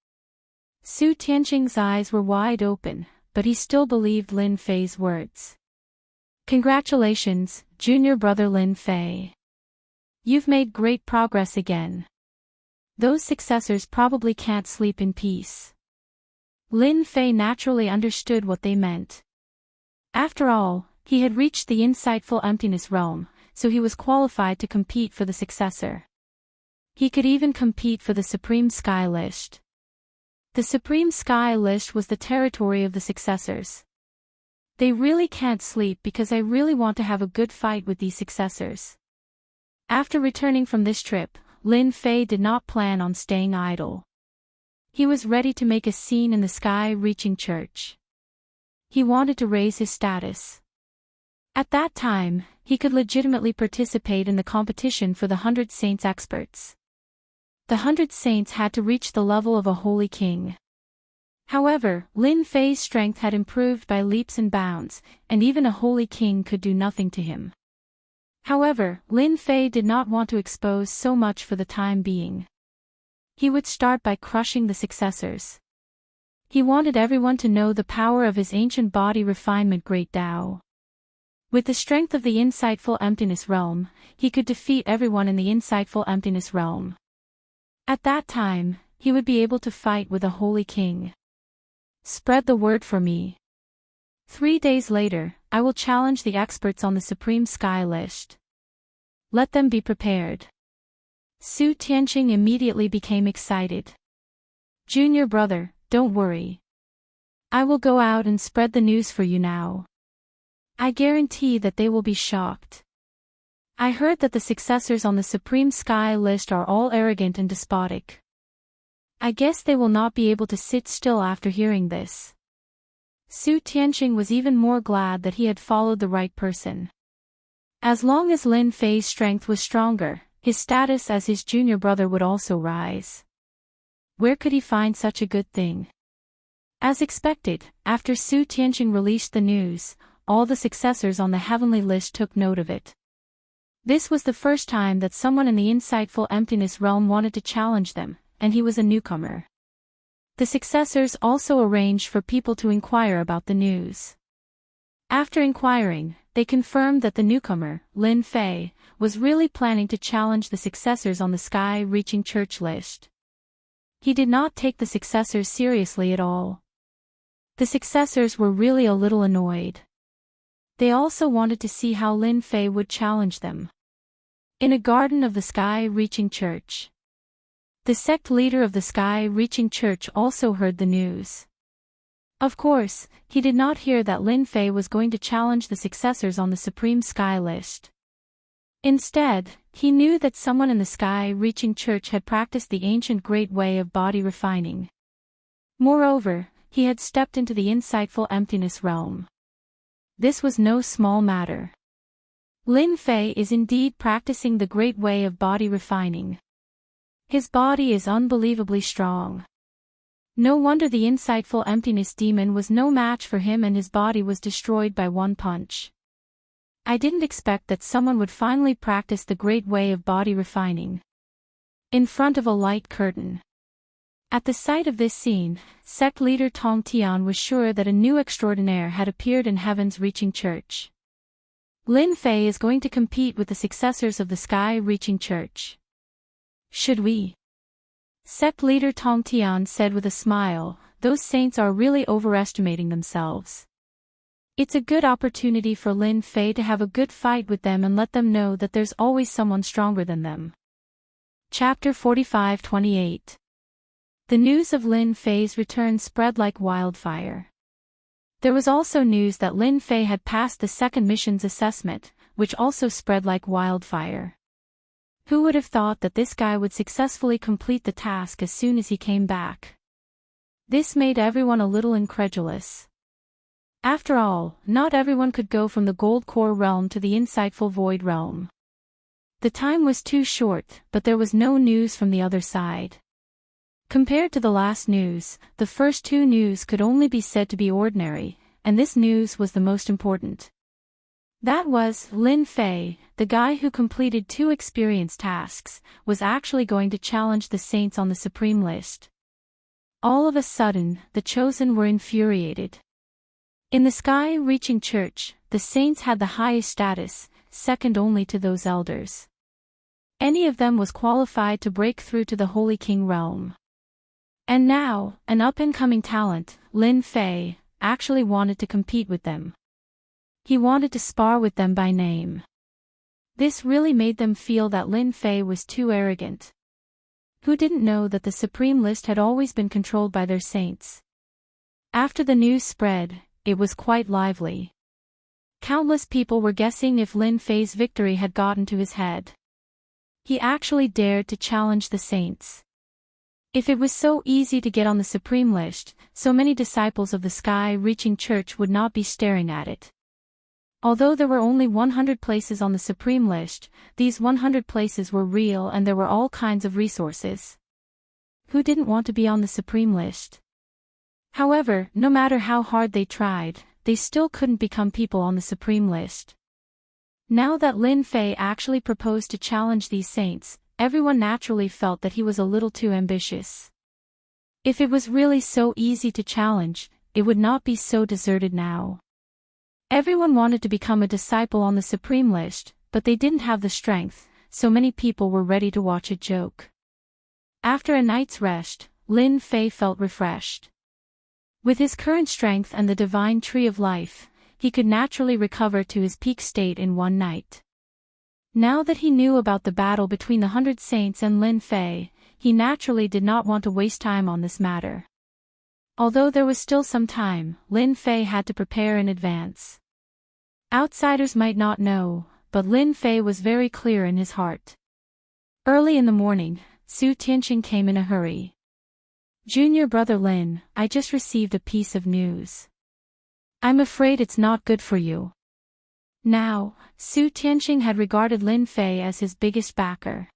Su Tianqing's eyes were wide open, but he still believed Lin Fei's words. Congratulations, junior brother Lin Fei. You've made great progress again. Those successors probably can't sleep in peace. Lin Fei naturally understood what they meant. After all, he had reached the insightful emptiness realm, so he was qualified to compete for the successor. He could even compete for the Supreme Sky List. The Supreme Sky List was the territory of the successors. They really can't sleep because I really want to have a good fight with these successors. After returning from this trip, Lin Fei did not plan on staying idle. He was ready to make a scene in the sky-reaching church. He wanted to raise his status. At that time, he could legitimately participate in the competition for the 100 Saints experts. The 100 Saints had to reach the level of a holy king. However, Lin Fei's strength had improved by leaps and bounds, and even a holy king could do nothing to him. However, Lin Fei did not want to expose so much for the time being. He would start by crushing the successors. He wanted everyone to know the power of his ancient body refinement Great Tao. With the strength of the insightful emptiness realm, he could defeat everyone in the insightful emptiness realm. At that time, he would be able to fight with a holy king. Spread the word for me. 3 days later, I will challenge the experts on the Supreme Sky List. Let them be prepared. Su Tianqing immediately became excited. Junior brother, don't worry. I will go out and spread the news for you now. I guarantee that they will be shocked. I heard that the successors on the Supreme Sky List are all arrogant and despotic. I guess they will not be able to sit still after hearing this. Su Tianqing was even more glad that he had followed the right person. As long as Lin Fei's strength was stronger, his status as his junior brother would also rise. Where could he find such a good thing? As expected, after Su Tianqing released the news, all the successors on the heavenly list took note of it. This was the first time that someone in the insightful emptiness realm wanted to challenge them, and he was a newcomer. The successors also arranged for people to inquire about the news. After inquiring, they confirmed that the newcomer, Lin Fei, was really planning to challenge the successors on the sky-reaching church list. He did not take the successors seriously at all. The successors were really a little annoyed. They also wanted to see how Lin Fei would challenge them. In a garden of the sky-reaching church. The sect leader of the sky-reaching church also heard the news. Of course, he did not hear that Lin Fei was going to challenge the successors on the Supreme Sky list. Instead, he knew that someone in the sky-reaching church had practiced the ancient great way of body refining. Moreover, he had stepped into the insightful emptiness realm. This was no small matter. Lin Fei is indeed practicing the great way of body refining. His body is unbelievably strong. No wonder the insightful emptiness demon was no match for him and his body was destroyed by one punch. I didn't expect that someone would finally practice the great way of body refining. In front of a light curtain. At the sight of this scene, sect leader Tong Tian was sure that a new extraordinaire had appeared in heaven's reaching church. Lin Fei is going to compete with the successors of the sky-reaching church. Should we? Sect leader Tong Tian said with a smile, those saints are really overestimating themselves. It's a good opportunity for Lin Fei to have a good fight with them and let them know that there's always someone stronger than them. Chapter 45-28. The news of Lin Fei's return spread like wildfire. There was also news that Lin Fei had passed the second mission's assessment, which also spread like wildfire. Who would have thought that this guy would successfully complete the task as soon as he came back? This made everyone a little incredulous. After all, not everyone could go from the Gold Core realm to the insightful Void realm. The time was too short, but there was no news from the other side. Compared to the last news, the first two news could only be said to be ordinary, and this news was the most important. That was, Lin Fei, the guy who completed 2 experience tasks, was actually going to challenge the saints on the Supreme list. All of a sudden, the chosen were infuriated. In the sky-reaching church, the saints had the highest status, second only to those elders. Any of them was qualified to break through to the Holy King realm. And now, an up-and-coming talent, Lin Fei, actually wanted to compete with them. He wanted to spar with them by name. This really made them feel that Lin Fei was too arrogant. Who didn't know that the Supreme List had always been controlled by their saints? After the news spread, it was quite lively. Countless people were guessing if Lin Fei's victory had gotten to his head. He actually dared to challenge the saints. If it was so easy to get on the Supreme List, so many disciples of the sky-reaching church would not be staring at it. Although there were only 100 places on the Supreme List, these 100 places were real and there were all kinds of resources. Who didn't want to be on the Supreme List? However, no matter how hard they tried, they still couldn't become people on the Supreme List. Now that Lin Fei actually proposed to challenge these saints, everyone naturally felt that he was a little too ambitious. If it was really so easy to challenge, it would not be so deserted now. Everyone wanted to become a disciple on the Supreme List, but they didn't have the strength, so many people were ready to watch a joke. After a night's rest, Lin Fei felt refreshed. With his current strength and the divine tree of life, he could naturally recover to his peak state in one night. Now that he knew about the battle between the 100 Saints and Lin Fei, he naturally did not want to waste time on this matter. Although there was still some time, Lin Fei had to prepare in advance. Outsiders might not know, but Lin Fei was very clear in his heart. Early in the morning, Su Tianqing came in a hurry. Junior brother Lin, I just received a piece of news. I'm afraid it's not good for you. Now, Su Tianqing had regarded Lin Fei as his biggest backer.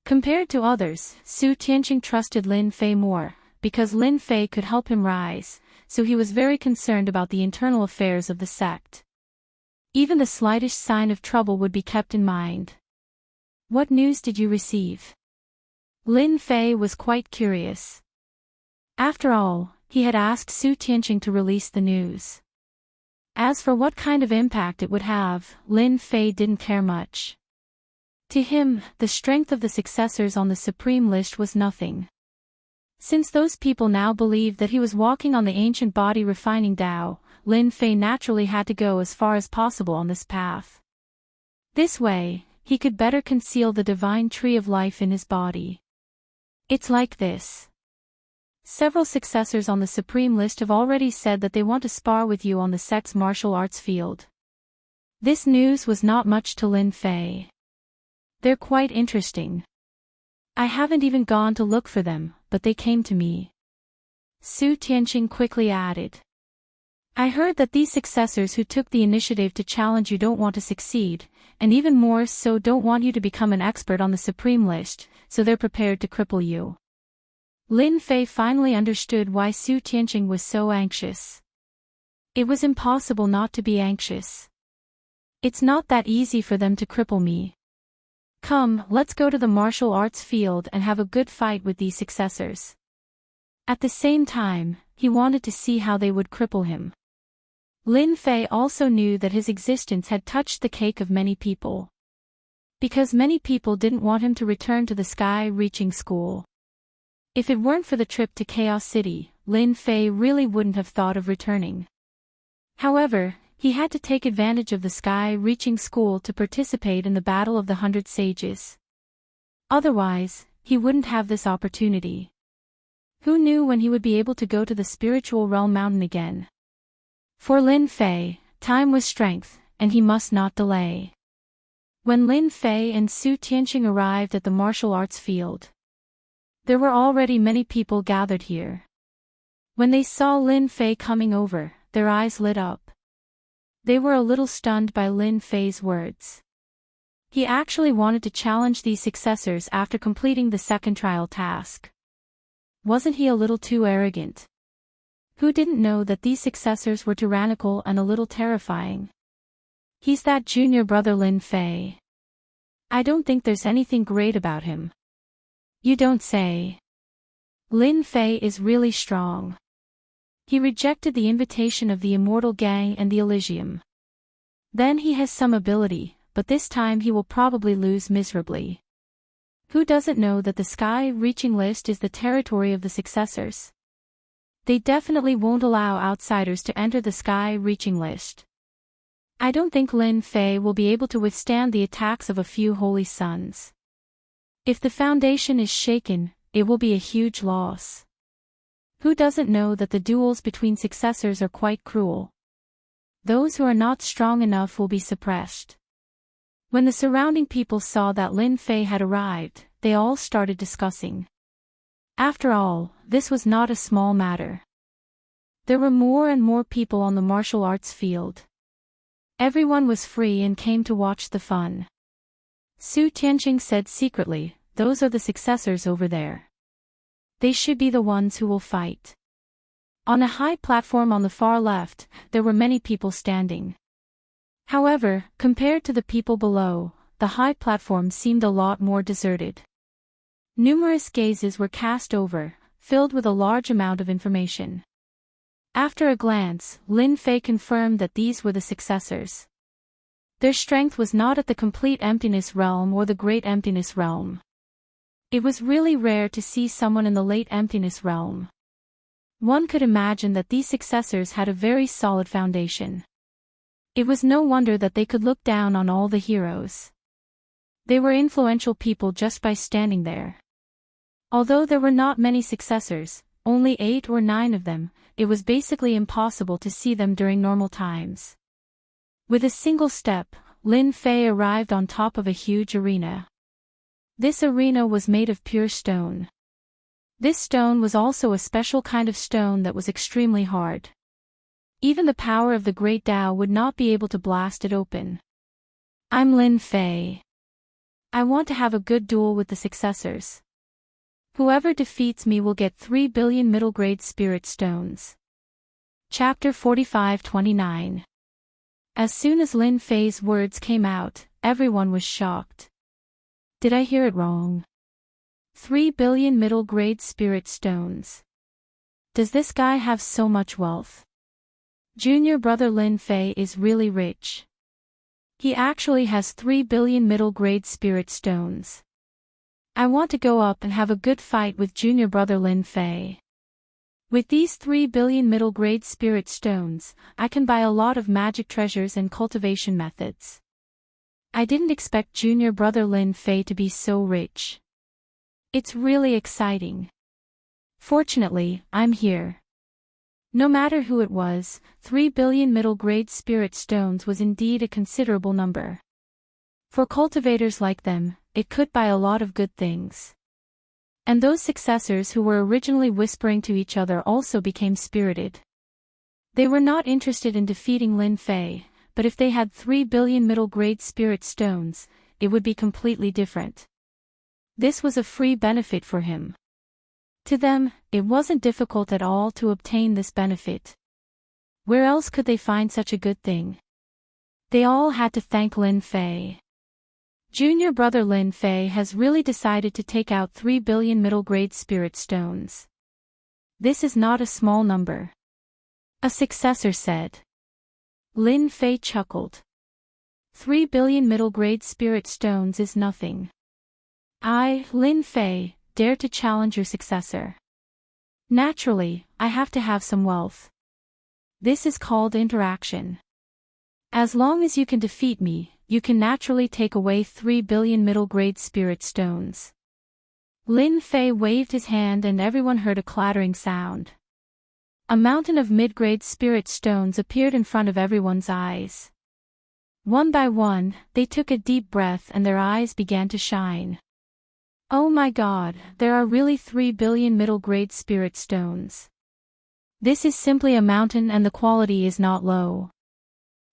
Compared to others, Su Tianqing trusted Lin Fei more, because Lin Fei could help him rise, so he was very concerned about the internal affairs of the sect. Even the slightest sign of trouble would be kept in mind. What news did you receive? Lin Fei was quite curious. After all, he had asked Su Tianqing to release the news. As for what kind of impact it would have, Lin Fei didn't care much. To him, the strength of the successors on the supreme list was nothing. Since those people now believed that he was walking on the ancient body refining Tao, Lin Fei naturally had to go as far as possible on this path. This way, he could better conceal the divine tree of life in his body. It's like this. Several successors on the supreme list have already said that they want to spar with you on the sect's martial arts field. This news was not much to Lin Fei. They're quite interesting. I haven't even gone to look for them, but they came to me. Su Tianqing quickly added. I heard that these successors who took the initiative to challenge you don't want to succeed, and even more so don't want you to become an expert on the supreme list, so they're prepared to cripple you. Lin Fei finally understood why Su Tianqing was so anxious. It was impossible not to be anxious. It's not that easy for them to cripple me. Come, let's go to the martial arts field and have a good fight with these successors. At the same time, he wanted to see how they would cripple him. Lin Fei also knew that his existence had touched the cake of many people. Because many people didn't want him to return to the sky-reaching school. If it weren't for the trip to Chaos City, Lin Fei really wouldn't have thought of returning. However, he had to take advantage of the sky-reaching school to participate in the Battle of the 100 Sages. Otherwise, he wouldn't have this opportunity. Who knew when he would be able to go to the spiritual realm mountain again? For Lin Fei, time was strength, and he must not delay. When Lin Fei and Su Tianqing arrived at the martial arts field, there were already many people gathered here. When they saw Lin Fei coming over, their eyes lit up. They were a little stunned by Lin Fei's words. He actually wanted to challenge these successors after completing the second trial task. Wasn't he a little too arrogant? Who didn't know that these successors were tyrannical and a little terrifying? He's that junior brother Lin Fei. I don't think there's anything great about him. You don't say. Lin Fei is really strong. He rejected the invitation of the Immortal Gang and the Elysium. Then he has some ability, but this time he will probably lose miserably. Who doesn't know that the sky-reaching list is the territory of the successors? They definitely won't allow outsiders to enter the sky-reaching list. I don't think Lin Fei will be able to withstand the attacks of a few holy sons. If the foundation is shaken, it will be a huge loss. Who doesn't know that the duels between successors are quite cruel? Those who are not strong enough will be suppressed. When the surrounding people saw that Lin Fei had arrived, they all started discussing. After all, this was not a small matter. There were more and more people on the martial arts field. Everyone was free and came to watch the fun. Su Tianqing said secretly, "Those are the successors over there. They should be the ones who will fight." On a high platform on the far left, there were many people standing. However, compared to the people below, the high platform seemed a lot more deserted. Numerous gazes were cast over, filled with a large amount of information. After a glance, Lin Fei confirmed that these were the successors. Their strength was not at the complete emptiness realm or the great emptiness realm. It was really rare to see someone in the late emptiness realm. One could imagine that these successors had a very solid foundation. It was no wonder that they could look down on all the heroes. They were influential people just by standing there. Although there were not many successors, only 8 or 9 of them, it was basically impossible to see them during normal times. With a single step, Lin Fei arrived on top of a huge arena. This arena was made of pure stone. This stone was also a special kind of stone that was extremely hard. Even the power of the Great Tao would not be able to blast it open. I'm Lin Fei. I want to have a good duel with the successors. Whoever defeats me will get 3 billion middle-grade spirit stones. Chapter 45-29. As soon as Lin Fei's words came out, everyone was shocked. Did I hear it wrong? 3 billion middle-grade spirit stones. Does this guy have so much wealth? Junior brother Lin Fei is really rich. He actually has 3 billion middle-grade spirit stones. I want to go up and have a good fight with junior brother Lin Fei. With these 3 billion middle-grade spirit stones, I can buy a lot of magic treasures and cultivation methods. I didn't expect junior brother Lin Fei to be so rich. It's really exciting. Fortunately, I'm here. No matter who it was, 3 billion middle-grade spirit stones was indeed a considerable number. For cultivators like them, it could buy a lot of good things. And those successors who were originally whispering to each other also became spirited. They were not interested in defeating Lin Fei, but if they had 3 billion middle-grade spirit stones, it would be completely different. This was a free benefit for him. To them, it wasn't difficult at all to obtain this benefit. Where else could they find such a good thing? They all had to thank Lin Fei. Junior brother Lin Fei has really decided to take out 3 billion middle-grade spirit stones. This is not a small number. A successor said. Lin Fei chuckled. 3 billion middle-grade spirit stones is nothing. I, Lin Fei, dare to challenge your successor. Naturally, I have to have some wealth. This is called interaction. As long as you can defeat me, you can naturally take away 3 billion middle-grade spirit stones. Lin Fei waved his hand and everyone heard a clattering sound. A mountain of mid-grade spirit stones appeared in front of everyone's eyes. One by one, they took a deep breath and their eyes began to shine. Oh my God, there are really 3 billion middle-grade spirit stones. This is simply a mountain and the quality is not low.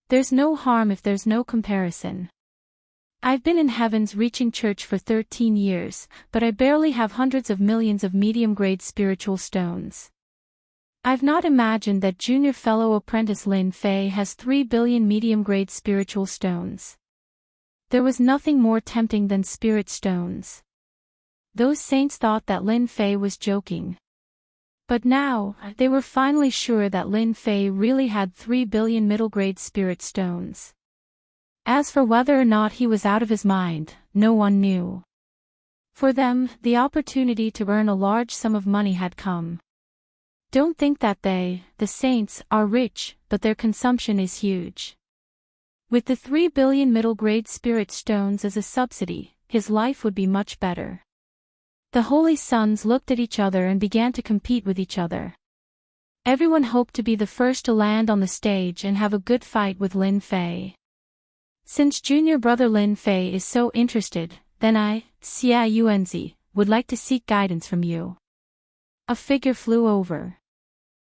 There's no harm if there's no comparison. I've been in Heaven's Reaching Church for 13 years, but I barely have hundreds of millions of medium-grade spiritual stones. I've not imagined that junior fellow apprentice Lin Fei has 3 billion medium-grade spiritual stones. There was nothing more tempting than spirit stones. Those saints thought that Lin Fei was joking. But now, they were finally sure that Lin Fei really had 3 billion middle-grade spirit stones. As for whether or not he was out of his mind, no one knew. For them, the opportunity to earn a large sum of money had come. Don't think that they, the saints, are rich, but their consumption is huge. With the 3 billion middle-grade spirit stones as a subsidy, his life would be much better. The holy sons looked at each other and began to compete with each other. Everyone hoped to be the first to land on the stage and have a good fight with Lin Fei. Since junior brother Lin Fei is so interested, then I, Xia Yuanzi, would like to seek guidance from you. A figure flew over.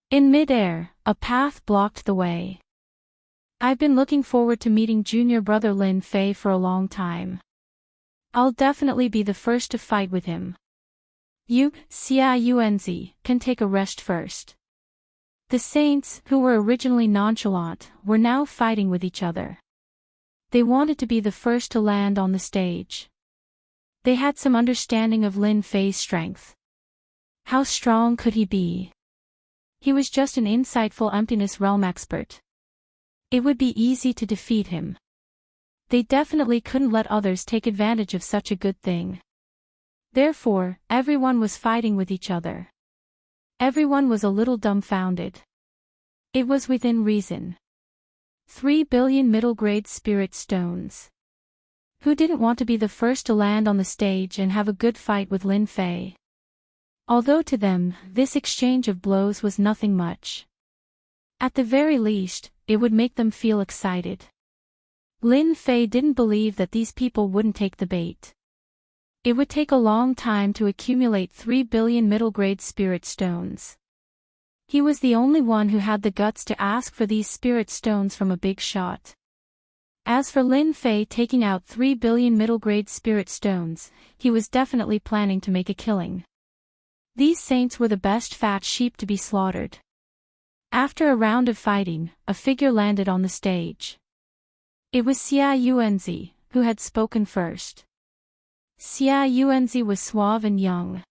In mid-air, a path blocked the way. I've been looking forward to meeting junior brother Lin Fei for a long time. I'll definitely be the first to fight with him. You, Xia Yuanzi, can take a rest first. The saints, who were originally nonchalant, were now fighting with each other. They wanted to be the first to land on the stage. They had some understanding of Lin Fei's strength. How strong could he be? He was just an insightful emptiness realm expert. It would be easy to defeat him. They definitely couldn't let others take advantage of such a good thing. Therefore, everyone was fighting with each other. Everyone was a little dumbfounded. It was within reason. 3 billion middle-grade spirit stones. Who didn't want to be the first to land on the stage and have a good fight with Lin Fei? Although to them, this exchange of blows was nothing much. At the very least, it would make them feel excited. Lin Fei didn't believe that these people wouldn't take the bait. It would take a long time to accumulate 3 billion middle-grade spirit stones. He was the only one who had the guts to ask for these spirit stones from a big shot. As for Lin Fei taking out 3 billion middle-grade spirit stones, he was definitely planning to make a killing. These saints were the best fat sheep to be slaughtered. After a round of fighting, a figure landed on the stage. It was Xia Yuanzi, who had spoken first. Xia Yuanzi was suave and young.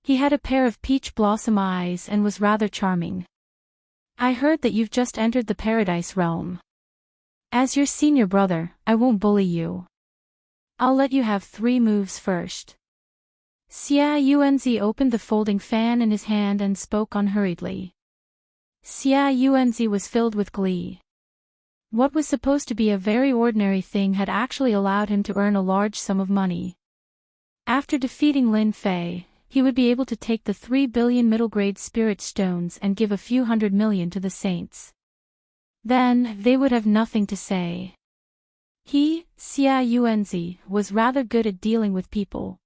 He had a pair of peach blossom eyes and was rather charming. I heard that you've just entered the paradise realm. As your senior brother, I won't bully you. I'll let you have 3 moves first. Xia Yuanzi opened the folding fan in his hand and spoke unhurriedly. Xia Yuanzi was filled with glee. What was supposed to be a very ordinary thing had actually allowed him to earn a large sum of money. After defeating Lin Fei, he would be able to take the 3 billion middle-grade spirit stones and give a few hundred million to the saints. Then, they would have nothing to say. He, Xia Yuanzi, was rather good at dealing with people.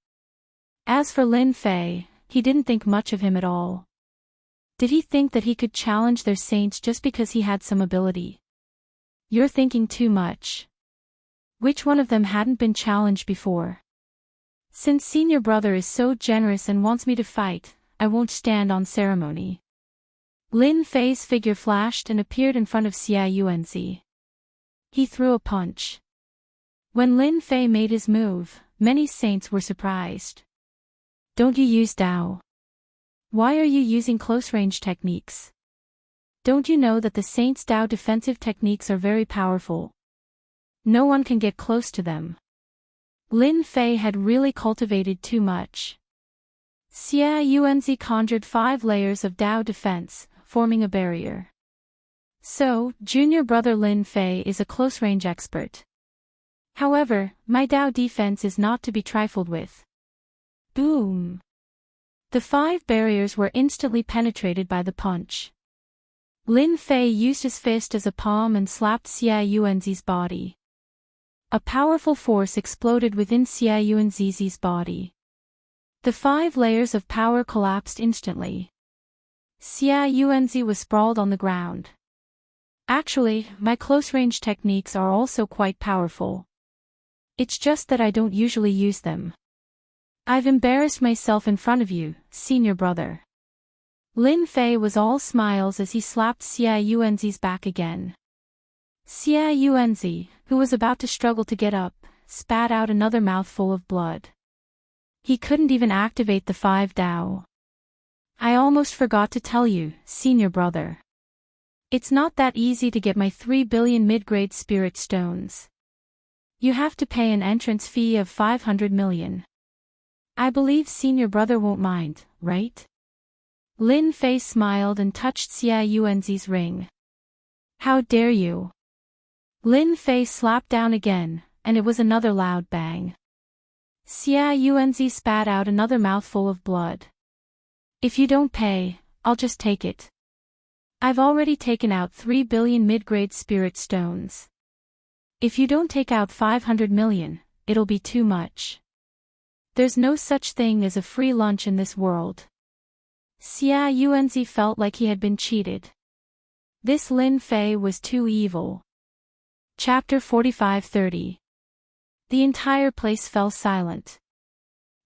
As for Lin Fei, he didn't think much of him at all. Did he think that he could challenge their saints just because he had some ability? You're thinking too much. Which one of them hadn't been challenged before? Since senior brother is so generous and wants me to fight, I won't stand on ceremony. Lin Fei's figure flashed and appeared in front of Xia Yuanzi. He threw a punch. When Lin Fei made his move, many saints were surprised. Don't you use Dao? Why are you using close-range techniques? Don't you know that the saints' Dao defensive techniques are very powerful? No one can get close to them. Lin Fei had really cultivated too much. Xia Yuanzi conjured 5 layers of Dao defense, forming a barrier. So, junior brother Lin Fei is a close-range expert. However, my Dao defense is not to be trifled with. Boom! The 5 barriers were instantly penetrated by the punch. Lin Fei used his fist as a palm and slapped Xia Yuanzi's body. A powerful force exploded within Xia Yuanzi's body. The 5 layers of power collapsed instantly. Xia Yuanzi was sprawled on the ground. Actually, my close-range techniques are also quite powerful. It's just that I don't usually use them. I've embarrassed myself in front of you, senior brother. Lin Fei was all smiles as he slapped Xia Yuanzi's back again. Xia Yuanzi, who was about to struggle to get up, spat out another mouthful of blood. He couldn't even activate the 5 Dao. I almost forgot to tell you, senior brother. It's not that easy to get my 3 billion mid-grade spirit stones. You have to pay an entrance fee of 500 million. I believe senior brother won't mind, right? Lin Fei smiled and touched Xia Yuanzi's ring. How dare you? Lin Fei slapped down again, and it was another loud bang. Xia Yuanzi spat out another mouthful of blood. If you don't pay, I'll just take it. I've already taken out 3 billion mid-grade spirit stones. If you don't take out 500 million, it'll be too much. There's no such thing as a free lunch in this world. Xia Yuanzi felt like he had been cheated. This Lin Fei was too evil. Chapter 45-30. The entire place fell silent.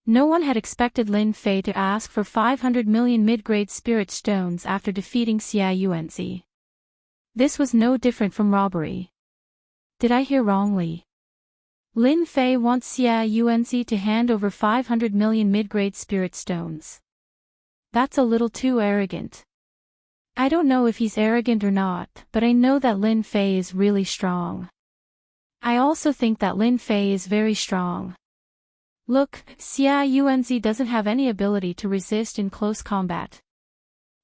No one had expected Lin Fei to ask for 500 million mid-grade spirit stones after defeating Xia Yuanzi. This was no different from robbery. Did I hear wrongly? Lin Fei wants Xia Yuanzi to hand over 500 million mid-grade spirit stones. That's a little too arrogant. I don't know if he's arrogant or not, but I know that Lin Fei is really strong. I also think that Lin Fei is very strong. Look, Xia Yuanzi doesn't have any ability to resist in close combat.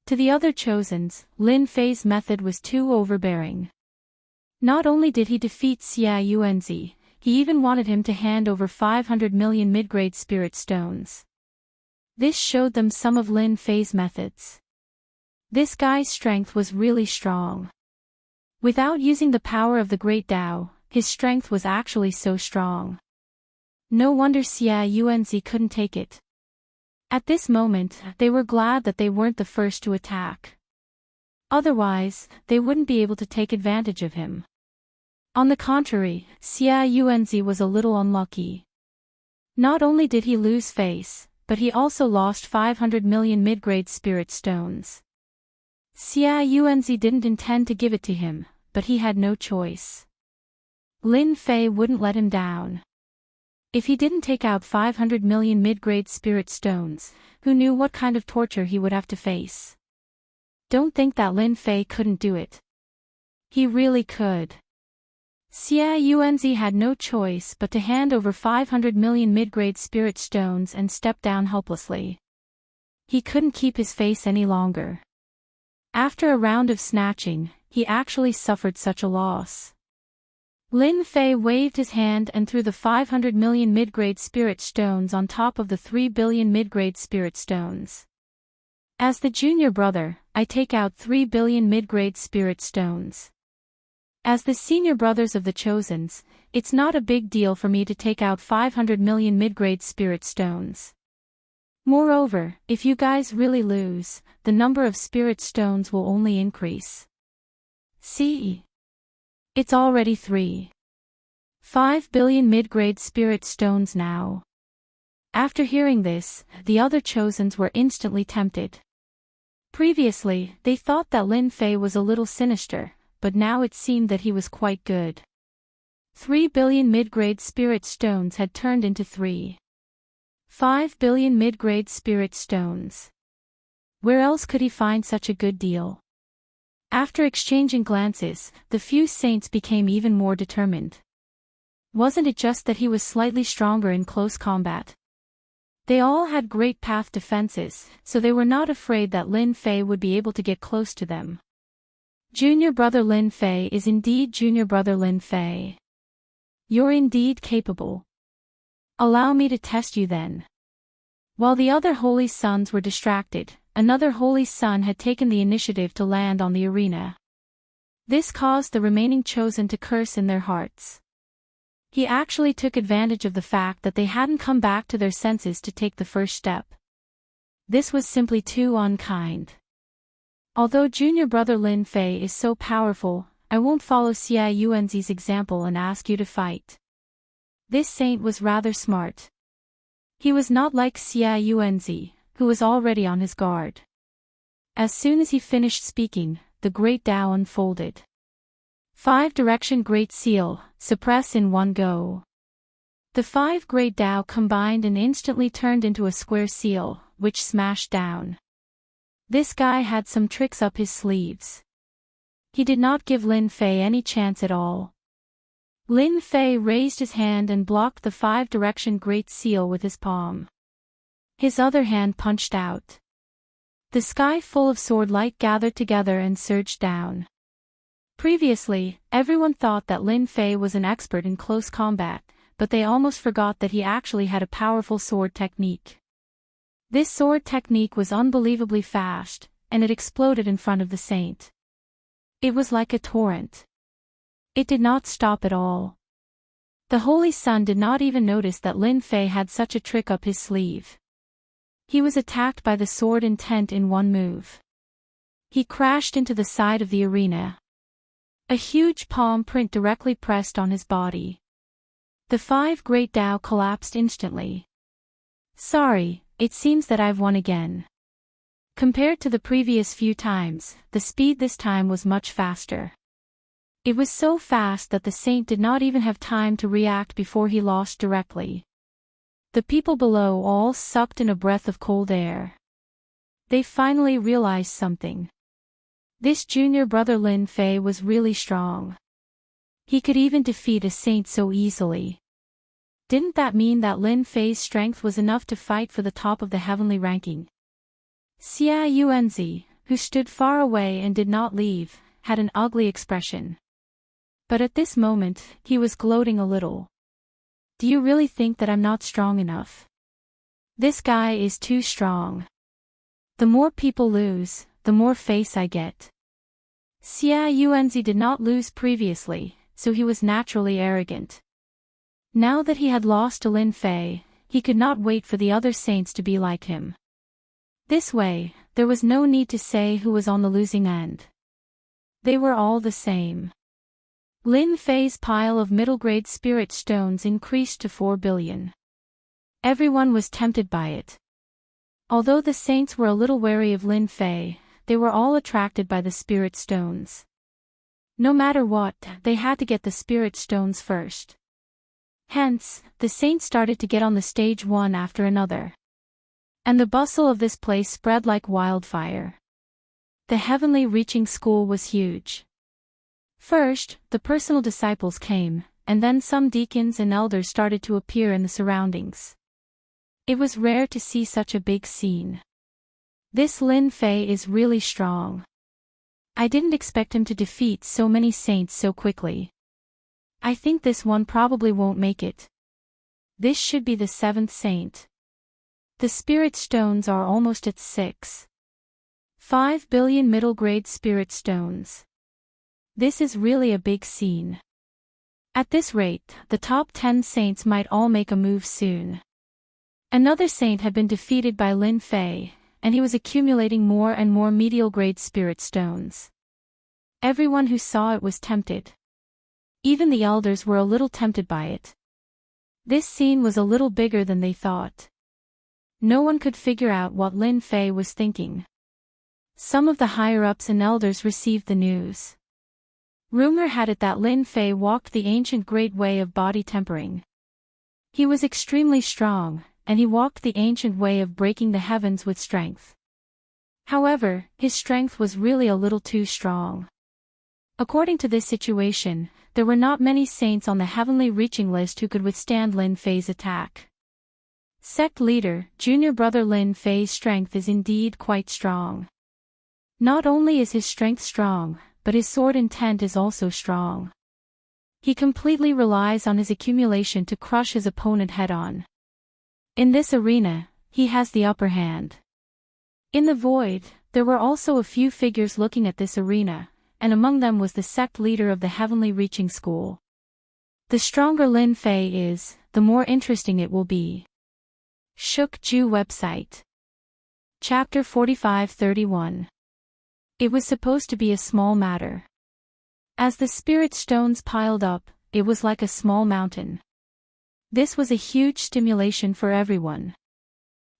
To the other chosens, Lin Fei's method was too overbearing. Not only did he defeat Xia Yuanzi, he even wanted him to hand over 500 million mid-grade spirit stones. This showed them some of Lin Fei's methods. This guy's strength was really strong. Without using the power of the Great Tao, his strength was actually so strong. No wonder Xia Yuanzi couldn't take it. At this moment, they were glad that they weren't the first to attack. Otherwise, they wouldn't be able to take advantage of him. On the contrary, Xia Yuanzi was a little unlucky. Not only did he lose face, but he also lost 500 million mid-grade spirit stones. Xiaoyuanzi didn't intend to give it to him, but he had no choice. Lin Fei wouldn't let him down. If he didn't take out 500 million mid-grade spirit stones, who knew what kind of torture he would have to face? Don't think that Lin Fei couldn't do it. He really could. Xiaoyuanzi had no choice but to hand over 500 million mid-grade spirit stones and step down helplessly. He couldn't keep his face any longer. After a round of snatching, he actually suffered such a loss. Lin Fei waved his hand and threw the 500 million mid-grade spirit stones on top of the 3 billion mid-grade spirit stones. As the junior brother, I take out 3 billion mid-grade spirit stones. As the senior brothers of the Chosens, it's not a big deal for me to take out 500 million mid-grade spirit stones. Moreover, if you guys really lose, the number of spirit stones will only increase. See? It's already 3.5 billion mid-grade spirit stones now. After hearing this, the other Chosens were instantly tempted. Previously, they thought that Lin Fei was a little sinister, but now it seemed that he was quite good. 3 billion mid-grade spirit stones had turned into 3.5 billion mid-grade spirit stones. Where else could he find such a good deal? After exchanging glances, the few saints became even more determined. Wasn't it just that he was slightly stronger in close combat? They all had great path defenses, so they were not afraid that Lin Fei would be able to get close to them. Junior brother Lin Fei is indeed junior brother Lin Fei. You're indeed capable. Allow me to test you then. While the other holy sons were distracted, another holy son had taken the initiative to land on the arena. This caused the remaining chosen to curse in their hearts. He actually took advantage of the fact that they hadn't come back to their senses to take the first step. This was simply too unkind. Although junior brother Lin Fei is so powerful, I won't follow Xiaoyuanzi's example and ask you to fight. This saint was rather smart. He was not like Xiaoyuanzi, who was already on his guard. As soon as he finished speaking, the Great Tao unfolded. 5-direction Great Seal, suppress in one go. The 5 Great Tao combined and instantly turned into a square seal, which smashed down. This guy had some tricks up his sleeves. He did not give Lin Fei any chance at all. Lin Fei raised his hand and blocked the 5-direction Great Seal with his palm. His other hand punched out. The sky full of sword light gathered together and surged down. Previously, everyone thought that Lin Fei was an expert in close combat, but they almost forgot that he actually had a powerful sword technique. This sword technique was unbelievably fast, and it exploded in front of the saint. It was like a torrent. It did not stop at all. The Holy Sun did not even notice that Lin Fei had such a trick up his sleeve. He was attacked by the sword intent in one move. He crashed into the side of the arena. A huge palm print directly pressed on his body. The 5 Great Tao collapsed instantly. Sorry, it seems that I've won again. Compared to the previous few times, the speed this time was much faster. It was so fast that the saint did not even have time to react before he lost directly. The people below all sucked in a breath of cold air. They finally realized something. This junior brother Lin Fei was really strong. He could even defeat a saint so easily. Didn't that mean that Lin Fei's strength was enough to fight for the top of the heavenly ranking? Xiaoyuanzi, who stood far away and did not leave, had an ugly expression. But at this moment, he was gloating a little. Do you really think that I'm not strong enough? This guy is too strong. The more people lose, the more face I get. Xiaoyuanzi did not lose previously, so he was naturally arrogant. Now that he had lost to Lin Fei, he could not wait for the other saints to be like him. This way, there was no need to say who was on the losing end. They were all the same. Lin Fei's pile of middle-grade spirit stones increased to 4 billion. Everyone was tempted by it. Although the saints were a little wary of Lin Fei, they were all attracted by the spirit stones. No matter what, they had to get the spirit stones first. Hence, the saints started to get on the stage one after another. And the bustle of this place spread like wildfire. The heavenly reaching school was huge. First, the personal disciples came, and then some deacons and elders started to appear in the surroundings. It was rare to see such a big scene. This Lin Fei is really strong. I didn't expect him to defeat so many saints so quickly. I think this one probably won't make it. This should be the 7th saint. The spirit stones are almost at 6.5 billion middle-grade spirit stones. This is really a big scene. At this rate, the top 10 saints might all make a move soon. Another saint had been defeated by Lin Fei, and he was accumulating more and more medial-grade spirit stones. Everyone who saw it was tempted. Even the elders were a little tempted by it. This scene was a little bigger than they thought. No one could figure out what Lin Fei was thinking. Some of the higher-ups and elders received the news. Rumor had it that Lin Fei walked the ancient great way of body tempering. He was extremely strong, and he walked the ancient way of breaking the heavens with strength. However, his strength was really a little too strong. According to this situation, there were not many saints on the heavenly reaching list who could withstand Lin Fei's attack. Sect leader, junior brother Lin Fei's strength is indeed quite strong. Not only is his strength strong, but his sword intent is also strong. He completely relies on his accumulation to crush his opponent head-on. In this arena, he has the upper hand. In the void, there were also a few figures looking at this arena, and among them was the sect leader of the heavenly reaching school. The stronger Lin Fei is, the more interesting it will be. Shuk Ju website. Chapter 45-31. It was supposed to be a small matter. As the spirit stones piled up, it was like a small mountain. This was a huge stimulation for everyone.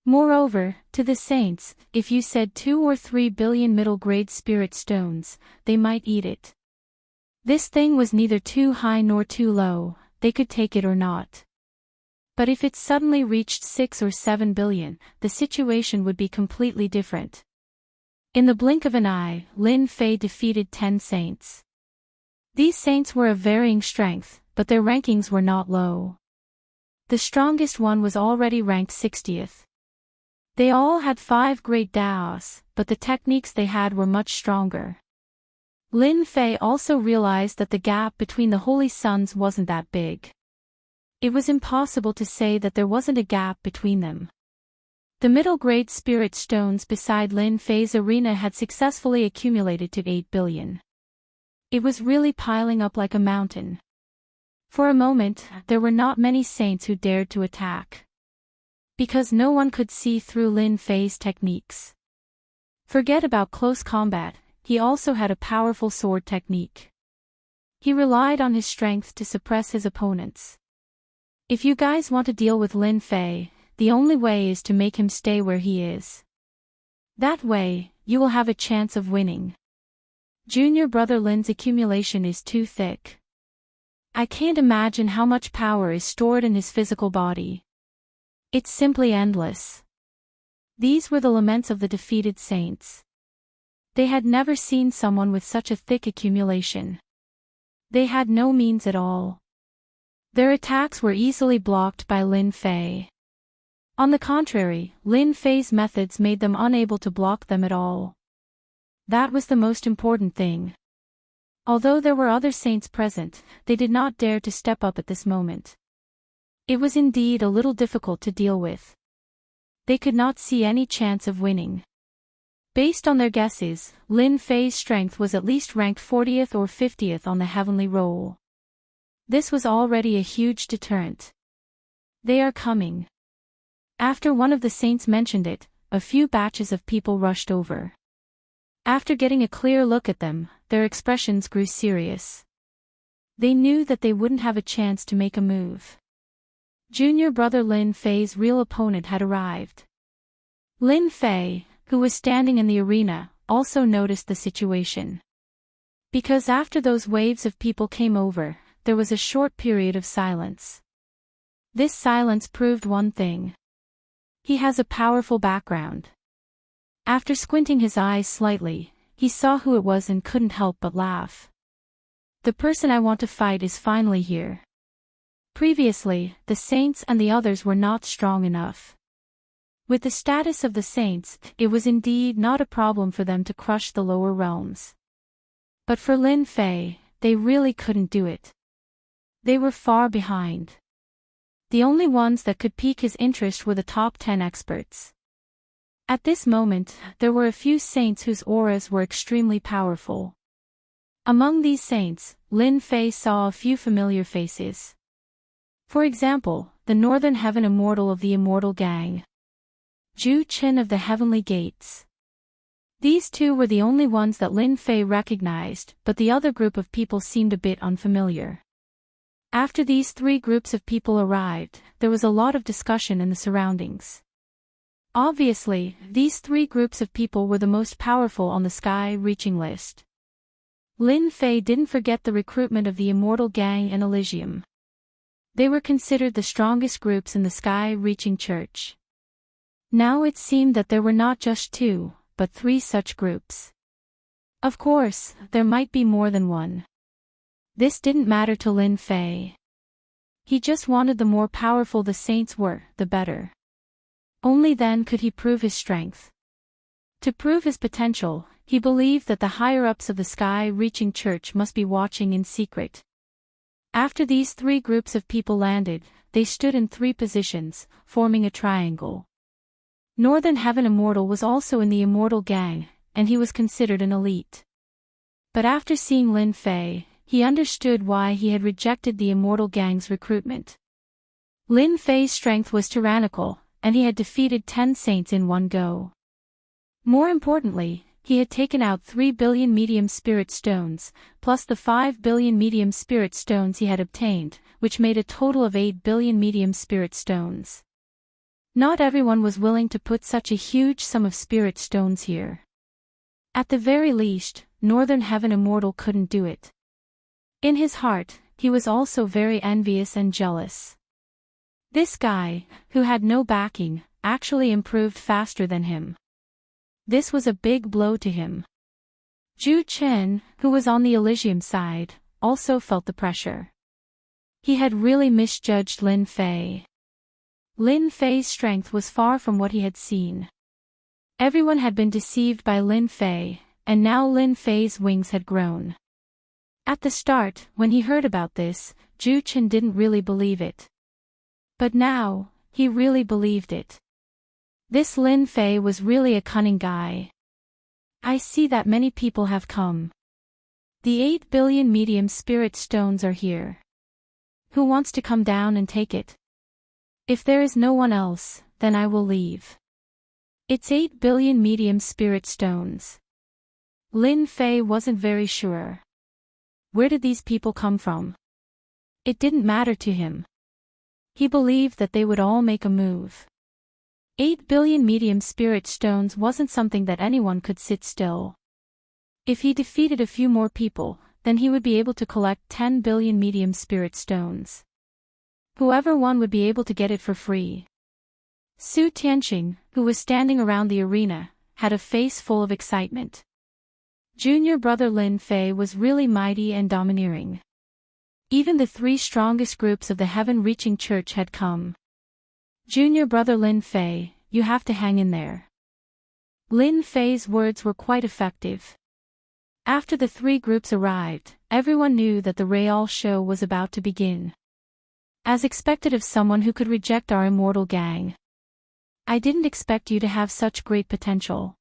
Moreover, to the saints, if you said 2 or 3 billion middle-grade spirit stones, they might eat it. This thing was neither too high nor too low, they could take it or not. But if it suddenly reached 6 or 7 billion, the situation would be completely different. In the blink of an eye, Lin Fei defeated 10 saints. These saints were of varying strength, but their rankings were not low. The strongest one was already ranked 60th. They all had 5 great Daos, but the techniques they had were much stronger. Lin Fei also realized that the gap between the holy sons wasn't that big. It was impossible to say that there wasn't a gap between them. The middle-grade spirit stones beside Lin Fei's arena had successfully accumulated to 8 billion. It was really piling up like a mountain. For a moment, there were not many saints who dared to attack. Because no one could see through Lin Fei's techniques. Forget about close combat, he also had a powerful sword technique. He relied on his strength to suppress his opponents. If you guys want to deal with Lin Fei, the only way is to make him stay where he is. That way, you will have a chance of winning. Junior brother Lin's accumulation is too thick. I can't imagine how much power is stored in his physical body. It's simply endless. These were the laments of the defeated saints. They had never seen someone with such a thick accumulation. They had no means at all. Their attacks were easily blocked by Lin Fei. On the contrary, Lin Fei's methods made them unable to block them at all. That was the most important thing. Although there were other saints present, they did not dare to step up at this moment. It was indeed a little difficult to deal with. They could not see any chance of winning. Based on their guesses, Lin Fei's strength was at least ranked 40th or 50th on the heavenly roll. This was already a huge deterrent. They are coming. After one of the saints mentioned it, a few batches of people rushed over. After getting a clear look at them, their expressions grew serious. They knew that they wouldn't have a chance to make a move. Junior brother Lin Fei's real opponent had arrived. Lin Fei, who was standing in the arena, also noticed the situation. Because after those waves of people came over, there was a short period of silence. This silence proved one thing. He has a powerful background. After squinting his eyes slightly, he saw who it was and couldn't help but laugh. The person I want to fight is finally here. Previously, the saints and the others were not strong enough. With the status of the saints, it was indeed not a problem for them to crush the lower realms. But for Lin Fei, they really couldn't do it. They were far behind. The only ones that could pique his interest were the top 10 experts. At this moment, there were a few saints whose auras were extremely powerful. Among these saints, Lin Fei saw a few familiar faces. For example, the Northern Heaven Immortal of the Immortal Gang. Zhu Qin of the Heavenly Gates. These two were the only ones that Lin Fei recognized, but the other group of people seemed a bit unfamiliar. After these three groups of people arrived, there was a lot of discussion in the surroundings. Obviously, these three groups of people were the most powerful on the sky-reaching list. Lin Fei didn't forget the recruitment of the Immortal Gang and Elysium. They were considered the strongest groups in the sky-reaching church. Now it seemed that there were not just two, but three such groups. Of course, there might be more than one. This didn't matter to Lin Fei. He just wanted the more powerful the saints were, the better. Only then could he prove his strength. To prove his potential, he believed that the higher-ups of the sky-reaching church must be watching in secret. After these three groups of people landed, they stood in three positions, forming a triangle. Northern Heaven Immortal was also in the Immortal Gang, and he was considered an elite. But after seeing Lin Fei, he understood why he had rejected the Immortal Gang's recruitment. Lin Fei's strength was tyrannical, and he had defeated 10 saints in one go. More importantly, he had taken out 3 billion medium spirit stones, plus the 5 billion medium spirit stones he had obtained, which made a total of 8 billion medium spirit stones. Not everyone was willing to put such a huge sum of spirit stones here. At the very least, Northern Heaven Immortal couldn't do it. In his heart, he was also very envious and jealous. This guy, who had no backing, actually improved faster than him. This was a big blow to him. Zhu Qin, who was on the Elysium side, also felt the pressure. He had really misjudged Lin Fei. Lin Fei's strength was far from what he had seen. Everyone had been deceived by Lin Fei, and now Lin Fei's wings had grown. At the start, when he heard about this, Zhu Qin didn't really believe it. But now, he really believed it. This Lin Fei was really a cunning guy. I see that many people have come. The 8 billion medium spirit stones are here. Who wants to come down and take it? If there is no one else, then I will leave. It's 8 billion medium spirit stones. Lin Fei wasn't very sure. Where did these people come from? It didn't matter to him. He believed that they would all make a move. 8 billion medium spirit stones wasn't something that anyone could sit still. If he defeated a few more people, then he would be able to collect 10 billion medium spirit stones. Whoever won would be able to get it for free. Su Tianqing, who was standing around the arena, had a face full of excitement. Junior brother Lin Fei was really mighty and domineering. Even the three strongest groups of the heaven-reaching church had come. Junior brother Lin Fei, you have to hang in there. Lin Fei's words were quite effective. After the three groups arrived, everyone knew that the Real show was about to begin. As expected of someone who could reject our immortal gang. I didn't expect you to have such great potential.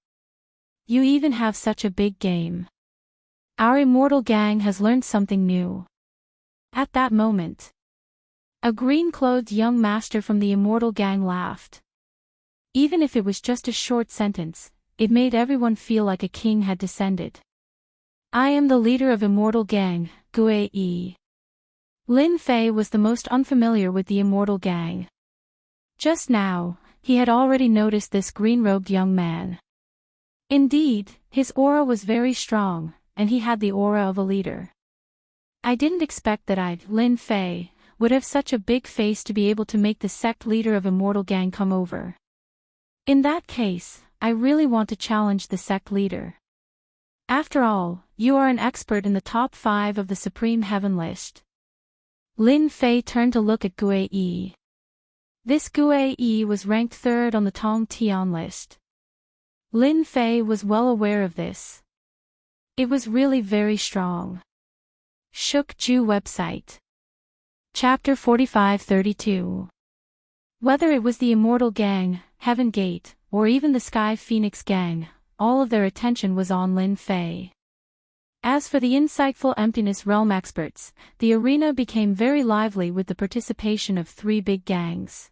You even have such a big game. Our immortal gang has learned something new. At that moment, a green-clothed young master from the immortal gang laughed. Even if it was just a short sentence, it made everyone feel like a king had descended. I am the leader of immortal gang, Gue Yi. Lin Fei was the most unfamiliar with the immortal gang. Just now, he had already noticed this green-robed young man. Indeed, his aura was very strong, and he had the aura of a leader. I didn't expect that Lin Fei, would have such a big face to be able to make the sect leader of Immortal Gang come over. In that case, I really want to challenge the sect leader. After all, you are an expert in the top 5 of the Supreme Heaven list. Lin Fei turned to look at Gue Yi. This Gue Yi was ranked 3rd on the Tong Tian list. Lin Fei was well aware of this. It was really very strong. Shook Ju website. Chapter 45-32. Whether it was the Immortal Gang, Heaven Gate, or even the Sky Phoenix Gang, all of their attention was on Lin Fei. As for the insightful Emptiness Realm experts, the arena became very lively with the participation of 3 big gangs.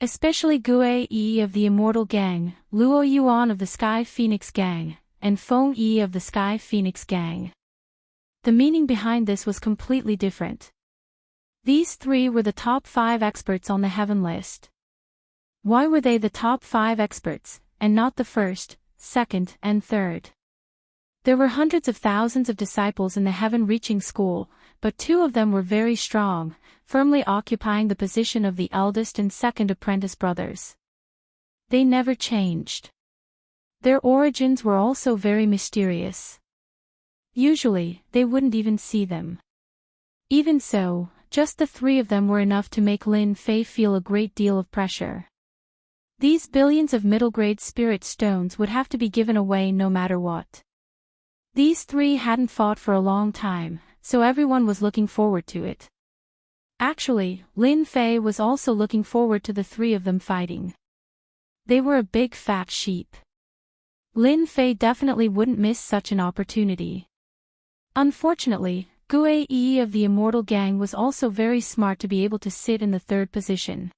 Especially Gue Yi of the Immortal Gang, Luo Yuan of the Sky Phoenix Gang, and Feng Yi of the Sky Phoenix Gang. The meaning behind this was completely different. These 3 were the top 5 experts on the Heaven list. Why were they the top 5 experts, and not the 1st, 2nd, and 3rd? There were hundreds of thousands of disciples in the Heaven-reaching school, but 2 of them were very strong, firmly occupying the position of the eldest and 2nd apprentice brothers. They never changed. Their origins were also very mysterious. Usually, they wouldn't even see them. Even so, just the 3 of them were enough to make Lin Fei feel a great deal of pressure. These billions of middle-grade spirit stones would have to be given away no matter what. These 3 hadn't fought for a long time, so everyone was looking forward to it. Actually, Lin Fei was also looking forward to the 3 of them fighting. They were a big fat sheep. Lin Fei definitely wouldn't miss such an opportunity. Unfortunately, Gue Yi of the Immortal Gang was also very smart to be able to sit in the 3rd position.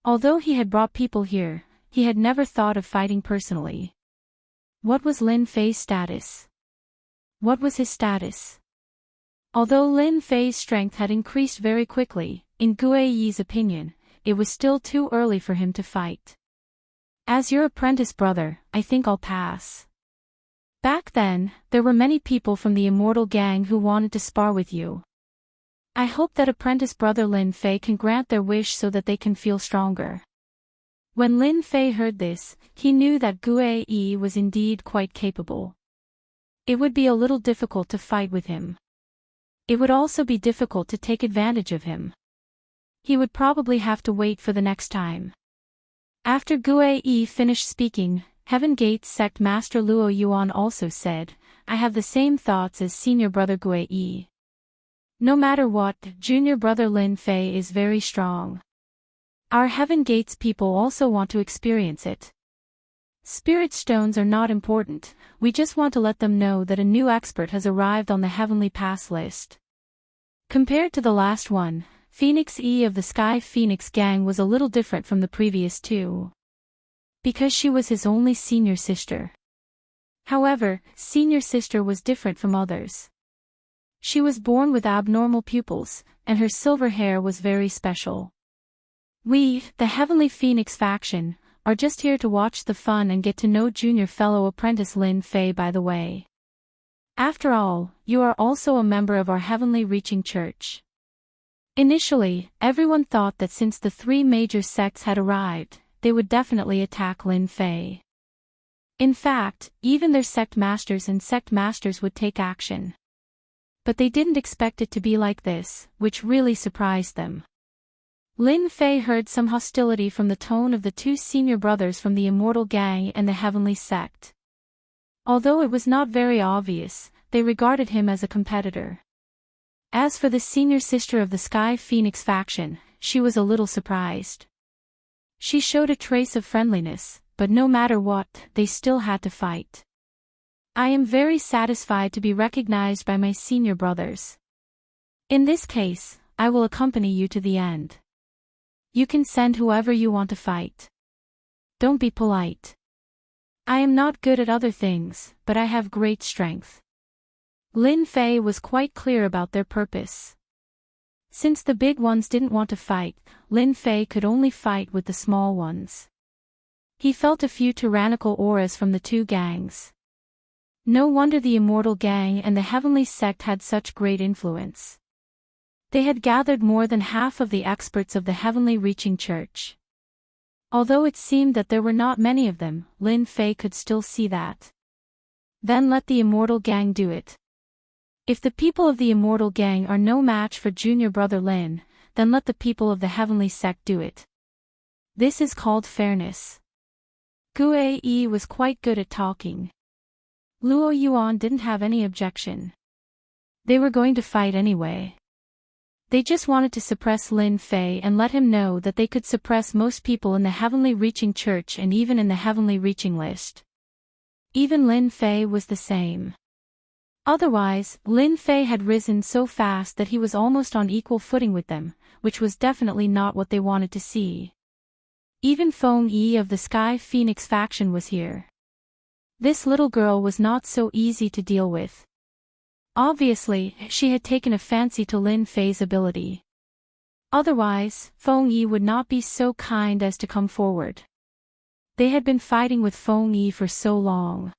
Although he had brought people here, he had never thought of fighting personally. What was Lin Fei's status? What was his status? Although Lin Fei's strength had increased very quickly, in Gue Yi's opinion, it was still too early for him to fight. As your apprentice brother, I think I'll pass. Back then, there were many people from the Immortal Gang who wanted to spar with you. I hope that apprentice brother Lin Fei can grant their wish so that they can feel stronger. When Lin Fei heard this, he knew that Gue Yi was indeed quite capable. It would be a little difficult to fight with him. It would also be difficult to take advantage of him. He would probably have to wait for the next time. After Gue Yi finished speaking, Heaven Gate's sect master Luo Yuan also said, I have the same thoughts as senior brother Gue Yi. No matter what, junior brother Lin Fei is very strong. Our Heaven Gate's people also want to experience it. Spirit stones are not important, we just want to let them know that a new expert has arrived on the Heavenly Pass list. Compared to the last one, Phoenix E of the Sky Phoenix Gang was a little different from the previous 2. Because she was his only senior sister. However, senior sister was different from others. She was born with abnormal pupils, and her silver hair was very special. We, the Heavenly Phoenix faction, are just here to watch the fun and get to know junior fellow apprentice Lin Fei by the way. After all, you are also a member of our Heavenly Reaching Church. Initially, everyone thought that since the 3 major sects had arrived, they would definitely attack Lin Fei. In fact, even their sect masters and sect masters would take action. But they didn't expect it to be like this, which really surprised them. Lin Fei heard some hostility from the tone of the 2 senior brothers from the Immortal Gang and the Heavenly Sect. Although it was not very obvious, they regarded him as a competitor. As for the senior sister of the Sky Phoenix faction, she was a little surprised. She showed a trace of friendliness, but no matter what, they still had to fight. I am very satisfied to be recognized by my senior brothers. In this case, I will accompany you to the end. You can send whoever you want to fight. Don't be polite. I am not good at other things, but I have great strength. Lin Fei was quite clear about their purpose. Since the big ones didn't want to fight, Lin Fei could only fight with the small ones. He felt a few tyrannical auras from the two gangs. No wonder the Immortal Gang and the Heavenly Sect had such great influence. They had gathered more than half of the experts of the Heavenly Reaching Church. Although it seemed that there were not many of them, Lin Fei could still see that. Then let the Immortal Gang do it. If the people of the Immortal Gang are no match for junior brother Lin, then let the people of the Heavenly Sect do it. This is called fairness. Gue Yi was quite good at talking. Luo Yuan didn't have any objection. They were going to fight anyway. They just wanted to suppress Lin Fei and let him know that they could suppress most people in the Heavenly Reaching Church and even in the Heavenly Reaching list. Even Lin Fei was the same. Otherwise, Lin Fei had risen so fast that he was almost on equal footing with them, which was definitely not what they wanted to see. Even Feng Yi of the Sky Phoenix faction was here. This little girl was not so easy to deal with. Obviously, she had taken a fancy to Lin Fei's ability. Otherwise, Feng Yi would not be so kind as to come forward. They had been fighting with Feng Yi for so long.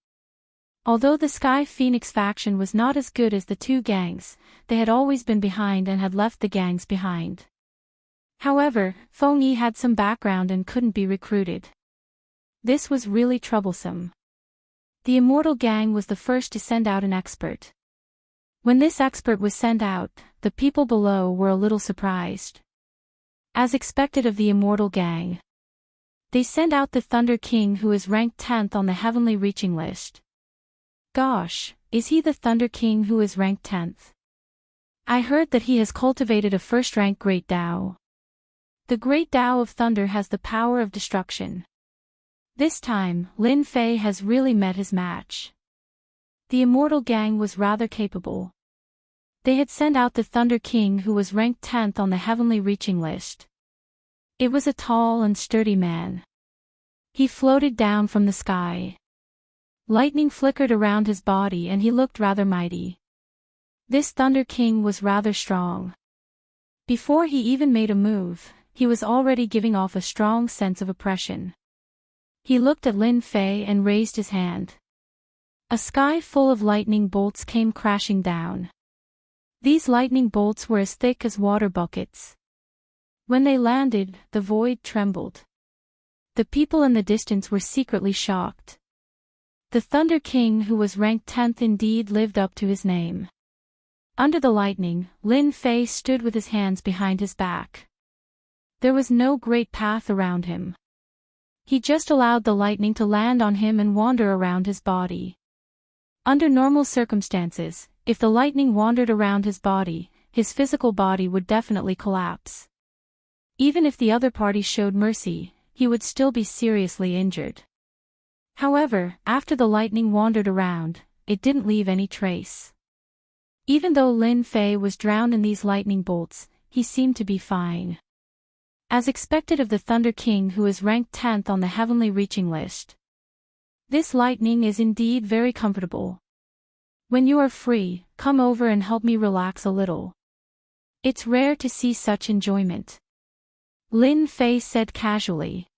Although the Sky Phoenix faction was not as good as the two gangs, they had always been behind and had left the gangs behind. However, Feng Yi had some background and couldn't be recruited. This was really troublesome. The Immortal Gang was the first to send out an expert. When this expert was sent out, the people below were a little surprised. As expected of the Immortal Gang, they sent out the Thunder King, who is ranked 10th on the Heavenly Reaching list. Gosh, is he the Thunder King who is ranked 10th? I heard that he has cultivated a first-rank Great Tao. The Great Tao of Thunder has the power of destruction. This time, Lin Fei has really met his match. The Immortal Gang was rather capable. They had sent out the Thunder King, who was ranked 10th on the Heavenly Reaching list. It was a tall and sturdy man. He floated down from the sky. Lightning flickered around his body and he looked rather mighty. This Thunder King was rather strong. Before he even made a move, he was already giving off a strong sense of oppression. He looked at Lin Fei and raised his hand. A sky full of lightning bolts came crashing down. These lightning bolts were as thick as water buckets. When they landed, the void trembled. The people in the distance were secretly shocked. The Thunder King, who was ranked 10th, indeed lived up to his name. Under the lightning, Lin Fei stood with his hands behind his back. There was no great path around him. He just allowed the lightning to land on him and wander around his body. Under normal circumstances, if the lightning wandered around his body, his physical body would definitely collapse. Even if the other party showed mercy, he would still be seriously injured. However, after the lightning wandered around, it didn't leave any trace. Even though Lin Fei was drowned in these lightning bolts, he seemed to be fine. As expected of the Thunder King, who is ranked 10th on the Heavenly Reaching list. This lightning is indeed very comfortable. When you are free, come over and help me relax a little. It's rare to see such enjoyment. Lin Fei said casually.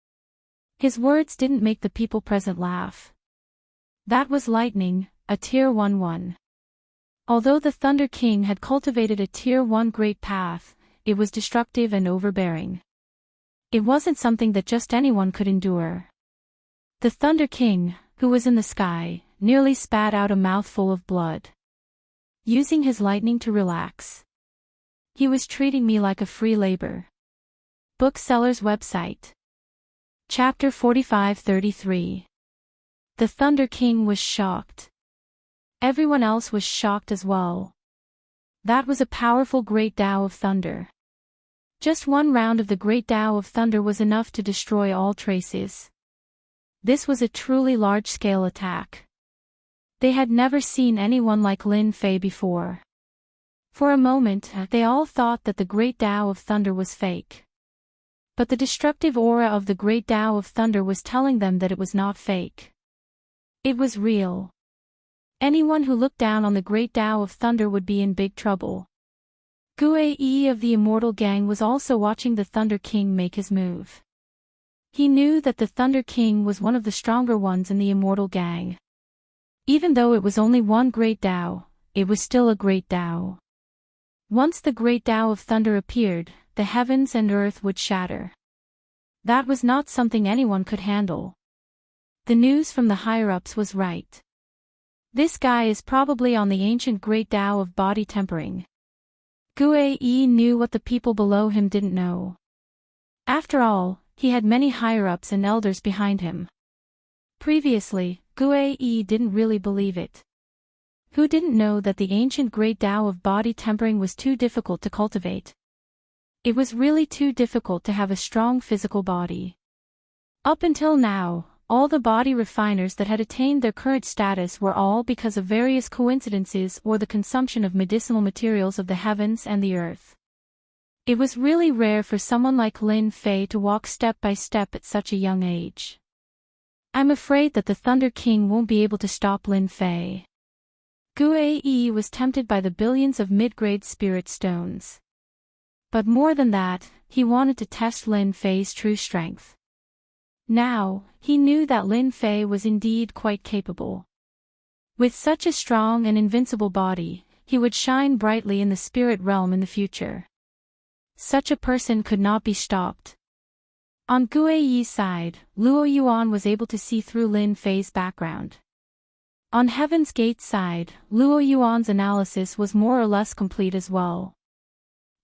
His words didn't make the people present laugh. That was lightning, a Tier 1. Although the Thunder King had cultivated a Tier 1 great path, it was destructive and overbearing. It wasn't something that just anyone could endure. The Thunder King, who was in the sky, nearly spat out a mouthful of blood. Using his lightning to relax. He was treating me like a free labor. Bookseller's website. Chapter 45-33. The Thunder King was shocked. Everyone else was shocked as well. That was a powerful Great Tao of Thunder. Just one round of the Great Tao of Thunder was enough to destroy all traces. This was a truly large-scale attack. They had never seen anyone like Lin Fei before. For a moment, they all thought that the Great Tao of Thunder was fake. But the destructive aura of the Great Tao of Thunder was telling them that it was not fake. It was real. Anyone who looked down on the Great Tao of Thunder would be in big trouble. Gue of the Immortal Gang was also watching the Thunder King make his move. He knew that the Thunder King was one of the stronger ones in the Immortal Gang. Even though it was only one great Tao, it was still a great Tao. Once the great Tao of thunder appeared, the heavens and earth would shatter. That was not something anyone could handle. The news from the higher-ups was right. This guy is probably on the ancient great Tao of body tempering. Gue knew what the people below him didn't know. After all, he had many higher-ups and elders behind him. Previously, Gue didn't really believe it. Who didn't know that the ancient great Tao of body tempering was too difficult to cultivate? It was really too difficult to have a strong physical body. Up until now, all the body refiners that had attained their current status were all because of various coincidences or the consumption of medicinal materials of the heavens and the earth. It was really rare for someone like Lin Fei to walk step by step at such a young age. I'm afraid that the Thunder King won't be able to stop Lin Fei. Gue was tempted by the billions of mid-grade spirit stones. But more than that, he wanted to test Lin Fei's true strength. Now, he knew that Lin Fei was indeed quite capable. With such a strong and invincible body, he would shine brightly in the spirit realm in the future. Such a person could not be stopped. On Gui's side, Luo Yuan was able to see through Lin Fei's background. On Heaven's Gate's side, Luo Yuan's analysis was more or less complete as well.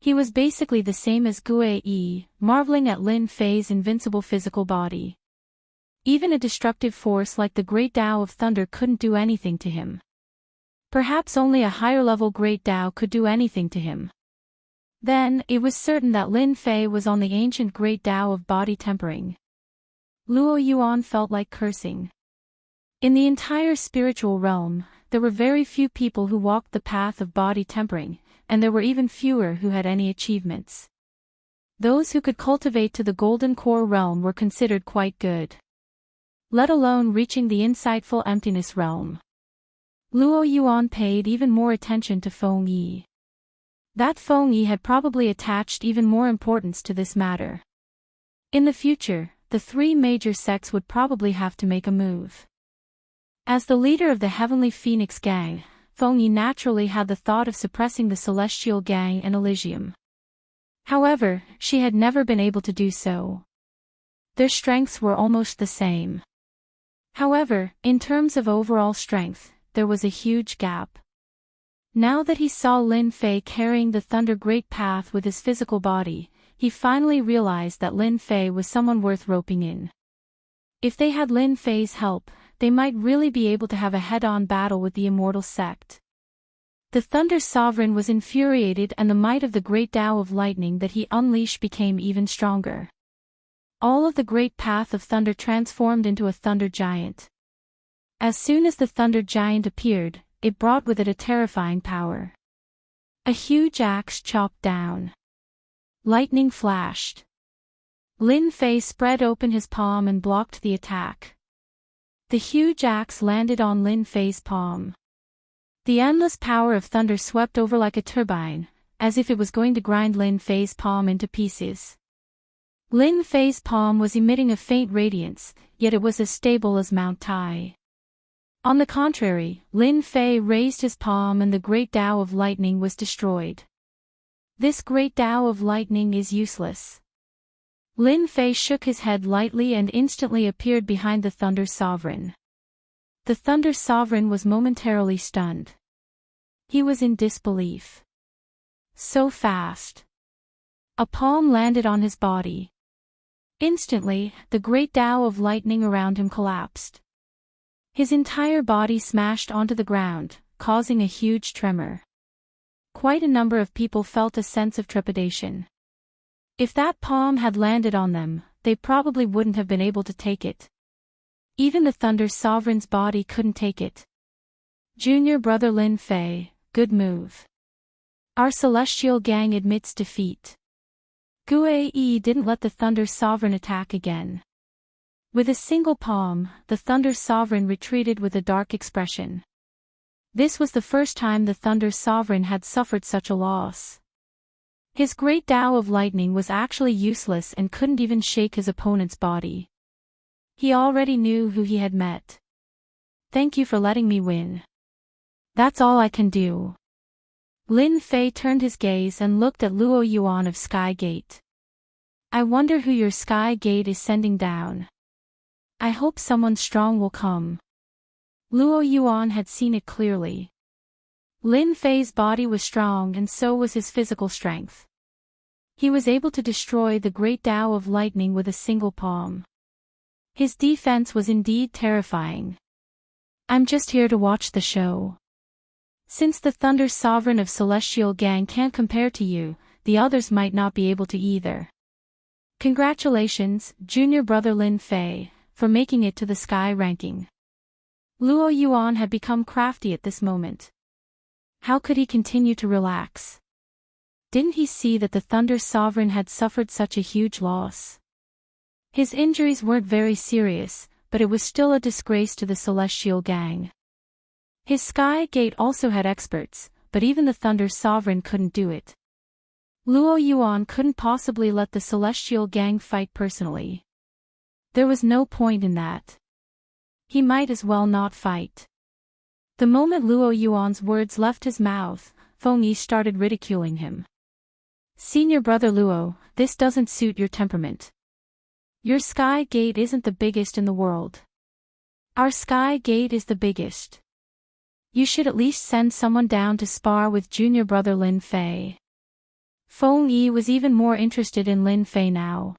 He was basically the same as Gue, marveling at Lin Fei's invincible physical body. Even a destructive force like the Great Tao of Thunder couldn't do anything to him. Perhaps only a higher-level Great Tao could do anything to him. Then, it was certain that Lin Fei was on the ancient Great Tao of body tempering. Luo Yuan felt like cursing. In the entire spiritual realm, there were very few people who walked the path of body tempering, and there were even fewer who had any achievements. Those who could cultivate to the Golden Core realm were considered quite good. Let alone reaching the insightful emptiness realm. Luo Yuan paid even more attention to Feng Yi. That Feng Yi had probably attached even more importance to this matter. In the future, the three major sects would probably have to make a move. As the leader of the Heavenly Phoenix Gang, Feng Yi naturally had the thought of suppressing the Celestial Gang and Elysium. However, she had never been able to do so. Their strengths were almost the same. However, in terms of overall strength, there was a huge gap. Now that he saw Lin Fei carrying the Thunder Great Path with his physical body, he finally realized that Lin Fei was someone worth roping in. If they had Lin Fei's help, they might really be able to have a head-on battle with the Immortal Sect. The Thunder Sovereign was infuriated and the might of the Great Tao of Lightning that he unleashed became even stronger. All of the Great Path of Thunder transformed into a Thunder Giant. As soon as the Thunder Giant appeared, it brought with it a terrifying power. A huge axe chopped down. Lightning flashed. Lin Fei spread open his palm and blocked the attack. The huge axe landed on Lin Fei's palm. The endless power of thunder swept over like a turbine, as if it was going to grind Lin Fei's palm into pieces. Lin Fei's palm was emitting a faint radiance, yet it was as stable as Mount Tai. On the contrary, Lin Fei raised his palm and the Great Tao of Lightning was destroyed. This Great Tao of Lightning is useless. Lin Fei shook his head lightly and instantly appeared behind the Thunder Sovereign. The Thunder Sovereign was momentarily stunned. He was in disbelief. So fast. A palm landed on his body. Instantly, the Great Tao of Lightning around him collapsed. His entire body smashed onto the ground, causing a huge tremor. Quite a number of people felt a sense of trepidation. If that palm had landed on them, they probably wouldn't have been able to take it. Even the Thunder Sovereign's body couldn't take it. Junior brother Lin Fei, good move. Our Celestial Gang admits defeat. Gue didn't let the Thunder Sovereign attack again. With a single palm, the Thunder Sovereign retreated with a dark expression. This was the first time the Thunder Sovereign had suffered such a loss. His great Tao of lightning was actually useless and couldn't even shake his opponent's body. He already knew who he had met. Thank you for letting me win. That's all I can do. Lin Fei turned his gaze and looked at Luo Yuan of Sky Gate. I wonder who your Sky Gate is sending down. I hope someone strong will come. Luo Yuan had seen it clearly. Lin Fei's body was strong and so was his physical strength. He was able to destroy the great Tao of lightning with a single palm. His defense was indeed terrifying. I'm just here to watch the show. Since the Thunder Sovereign of Celestial Gang can't compare to you, the others might not be able to either. Congratulations, junior brother Lin Fei, for making it to the Sky ranking. Luo Yuan had become crafty at this moment. How could he continue to relax? Didn't he see that the Thunder Sovereign had suffered such a huge loss? His injuries weren't very serious, but it was still a disgrace to the Celestial Gang. His Sky Gate also had experts, but even the Thunder Sovereign couldn't do it. Luo Yuan couldn't possibly let the Celestial Gang fight personally. There was no point in that. He might as well not fight. The moment Luo Yuan's words left his mouth, Feng Yi started ridiculing him. Senior brother Luo, this doesn't suit your temperament. Your Sky Gate isn't the biggest in the world. Our Sky Gate is the biggest. You should at least send someone down to spar with junior brother Lin Fei. Feng Yi was even more interested in Lin Fei now.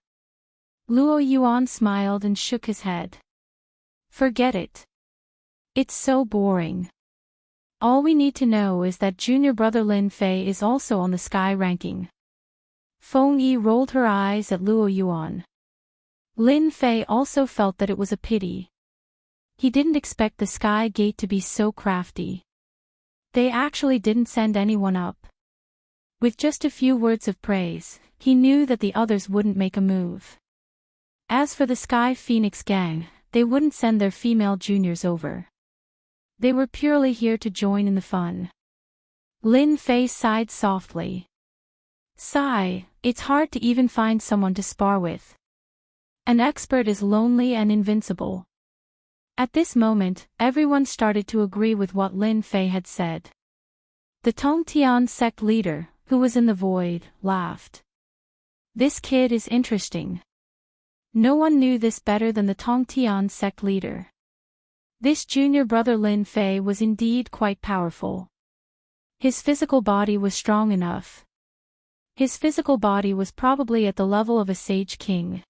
Luo Yuan smiled and shook his head. Forget it. It's so boring. All we need to know is that junior brother Lin Fei is also on the Sky ranking. Feng Yi rolled her eyes at Luo Yuan. Lin Fei also felt that it was a pity. He didn't expect the Sky Gate to be so crafty. They actually didn't send anyone up. With just a few words of praise, he knew that the others wouldn't make a move. As for the Sky Phoenix Gang, they wouldn't send their female juniors over. They were purely here to join in the fun. Lin Fei sighed softly. Sigh, it's hard to even find someone to spar with. An expert is lonely and invincible. At this moment, everyone started to agree with what Lin Fei had said. The Tongtian sect leader, who was in the void, laughed. This kid is interesting. No one knew this better than the Tongtian sect leader. This junior brother Lin Fei was indeed quite powerful. His physical body was strong enough. His physical body was probably at the level of a Sage King.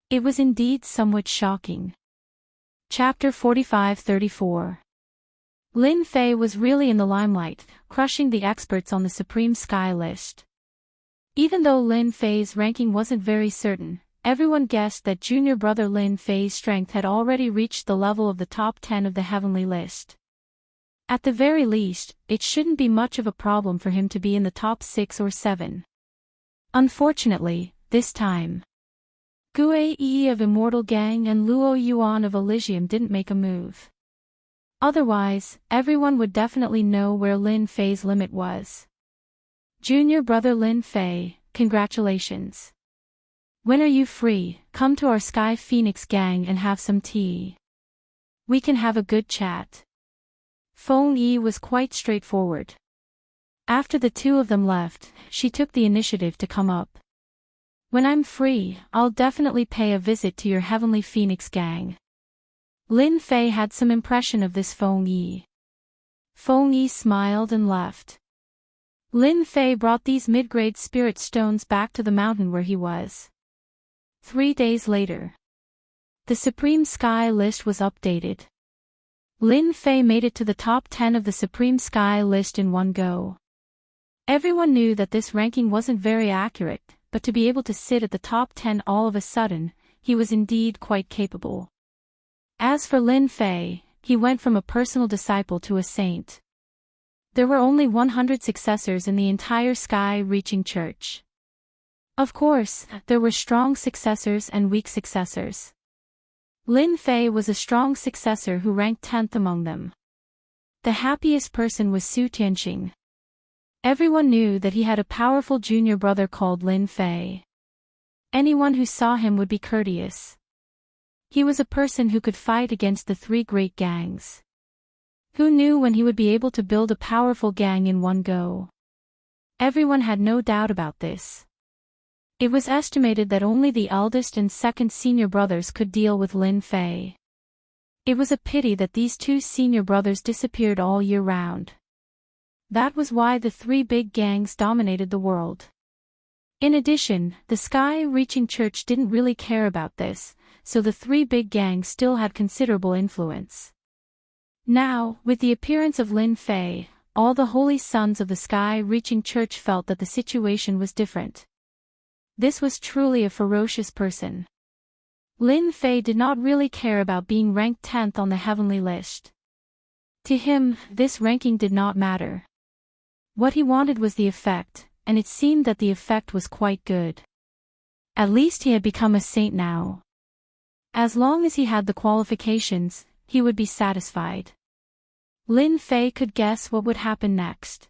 It was indeed somewhat shocking. Chapter 45-34. Lin Fei was really in the limelight, crushing the experts on the Supreme Sky list. Even though Lin Fei's ranking wasn't very certain, everyone guessed that junior brother Lin Fei's strength had already reached the level of the top 10 of the heavenly list. At the very least, it shouldn't be much of a problem for him to be in the top 6 or 7. Unfortunately, this time, Gue Yi of Immortal Gang and Luo Yuan of Elysium didn't make a move. Otherwise, everyone would definitely know where Lin Fei's limit was. Junior brother Lin Fei, congratulations. When are you free? Come to our Sky Phoenix Gang and have some tea. We can have a good chat. Feng Yi was quite straightforward. After the two of them left, she took the initiative to come up. When I'm free, I'll definitely pay a visit to your Heavenly Phoenix Gang. Lin Fei had some impression of this Feng Yi. Feng Yi smiled and left. Lin Fei brought these mid-grade spirit stones back to the mountain where he was. 3 days later, the Supreme Sky list was updated. Lin Fei made it to the top 10 of the Supreme Sky list in one go. Everyone knew that this ranking wasn't very accurate, but to be able to sit at the top 10 all of a sudden, he was indeed quite capable. As for Lin Fei, he went from a personal disciple to a saint. There were only 100 successors in the entire Sky-reaching church. Of course, there were strong successors and weak successors. Lin Fei was a strong successor who ranked 10th among them. The happiest person was Su Tianqing. Everyone knew that he had a powerful junior brother called Lin Fei. Anyone who saw him would be courteous. He was a person who could fight against the three great gangs. Who knew when he would be able to build a powerful gang in one go? Everyone had no doubt about this. It was estimated that only the eldest and second senior brothers could deal with Lin Fei. It was a pity that these two senior brothers disappeared all year round. That was why the three big gangs dominated the world. In addition, the sky-reaching church didn't really care about this, so the three big gangs still had considerable influence. Now, with the appearance of Lin Fei, all the holy sons of the sky-reaching church felt that the situation was different. This was truly a ferocious person. Lin Fei did not really care about being ranked 10th on the heavenly list. To him, this ranking did not matter. What he wanted was the effect, and it seemed that the effect was quite good. At least he had become a saint now. As long as he had the qualifications, he would be satisfied. Lin Fei could guess what would happen next.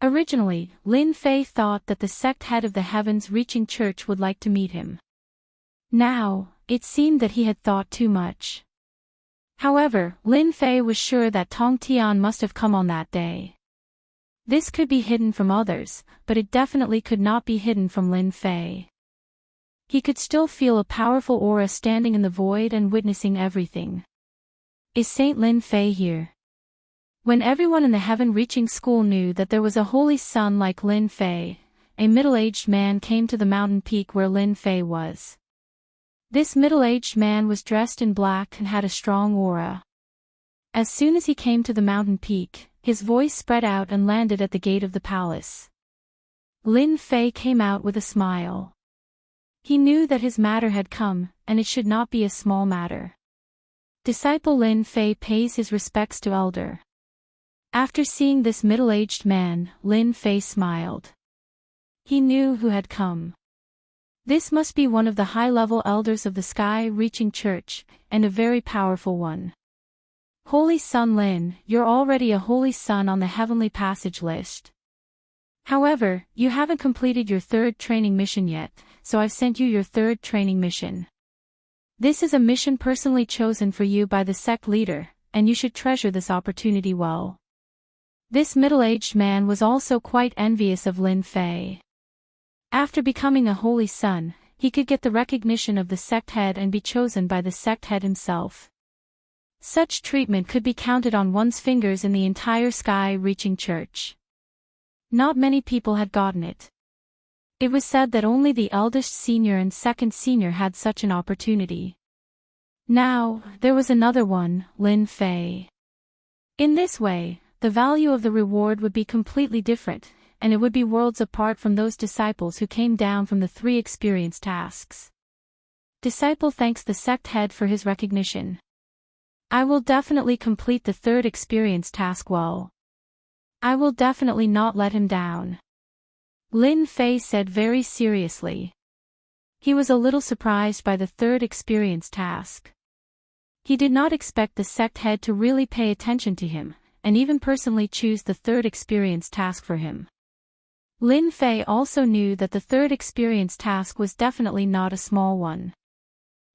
Originally, Lin Fei thought that the sect head of the heavens-reaching church would like to meet him. Now, it seemed that he had thought too much. However, Lin Fei was sure that Tong Tian must have come on that day. This could be hidden from others, but it definitely could not be hidden from Lin Fei. He could still feel a powerful aura standing in the void and witnessing everything. Is Saint Lin Fei here? When everyone in the heaven-reaching school knew that there was a holy son like Lin Fei, a middle-aged man came to the mountain peak where Lin Fei was. This middle-aged man was dressed in black and had a strong aura. As soon as he came to the mountain peak, his voice spread out and landed at the gate of the palace. Lin Fei came out with a smile. He knew that his matter had come, and it should not be a small matter. Disciple Lin Fei pays his respects to elder. After seeing this middle-aged man, Lin Fei smiled. He knew who had come. This must be one of the high-level elders of the sky-reaching church, and a very powerful one. Holy Son Lin, you're already a holy son on the heavenly passage list. However, you haven't completed your third training mission yet, so I've sent you your third training mission. This is a mission personally chosen for you by the sect leader, and you should treasure this opportunity well. This middle-aged man was also quite envious of Lin Fei. After becoming a holy son, he could get the recognition of the sect head and be chosen by the sect head himself. Such treatment could be counted on one's fingers in the entire sky-reaching church. Not many people had gotten it. It was said that only the eldest senior and second senior had such an opportunity. Now, there was another one, Lin Fei. In this way, the value of the reward would be completely different, and it would be worlds apart from those disciples who came down from the 3 experience tasks. Disciple thanks the sect head for his recognition. I will definitely complete the 3rd experience task well. I will definitely not let him down. Lin Fei said very seriously. He was a little surprised by the 3rd experience task. He did not expect the sect head to really pay attention to him, and even personally choose the 3rd experience task for him. Lin Fei also knew that the 3rd experience task was definitely not a small one.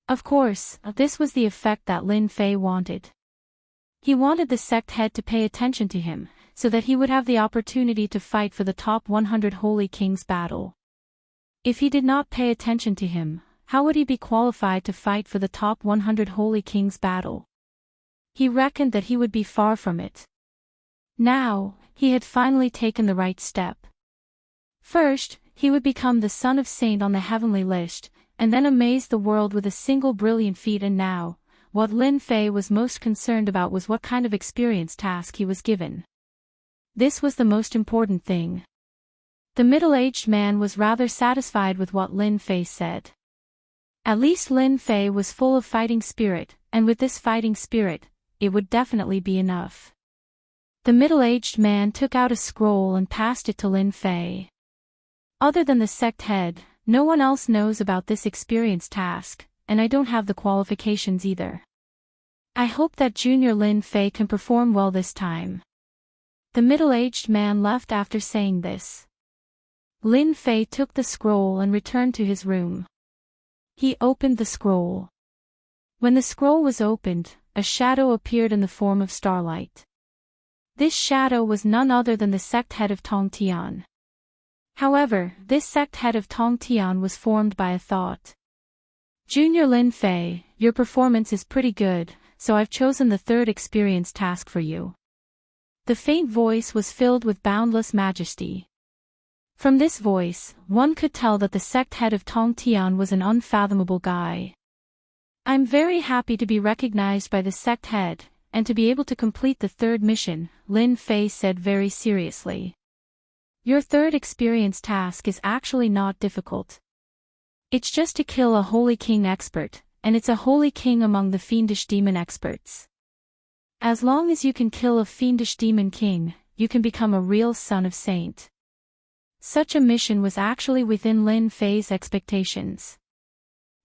Of course, this was the effect that Lin Fei wanted. He wanted the sect head to pay attention to him, so that he would have the opportunity to fight for the top 100 Holy Kings battle. If he did not pay attention to him, how would he be qualified to fight for the top 100 Holy Kings battle? He reckoned that he would be far from it. Now, he had finally taken the right step. First, he would become the son of saint on the heavenly list, and then amaze the world with a single brilliant feat. And now, what Lin Fei was most concerned about was what kind of experience task he was given. This was the most important thing. The middle-aged man was rather satisfied with what Lin Fei said. At least Lin Fei was full of fighting spirit, and with this fighting spirit, it would definitely be enough. The middle-aged man took out a scroll and passed it to Lin Fei. Other than the sect head, no one else knows about this experience task, and I don't have the qualifications either. I hope that Junior Lin Fei can perform well this time. The middle-aged man left after saying this. Lin Fei took the scroll and returned to his room. He opened the scroll. When the scroll was opened, a shadow appeared in the form of starlight. This shadow was none other than the sect head of Tong Tian. However, this sect head of Tong Tian was formed by a thought. Junior Lin Fei, your performance is pretty good, so I've chosen the third experience task for you. The faint voice was filled with boundless majesty. From this voice, one could tell that the sect head of Tong Tian was an unfathomable guy. I'm very happy to be recognized by the sect head, and to be able to complete the third mission, Lin Fei said very seriously. Your third experience task is actually not difficult. It's just to kill a Holy King expert, and it's a Holy King among the fiendish demon experts. As long as you can kill a fiendish demon king, you can become a real son of saint. Such a mission was actually within Lin Fei's expectations.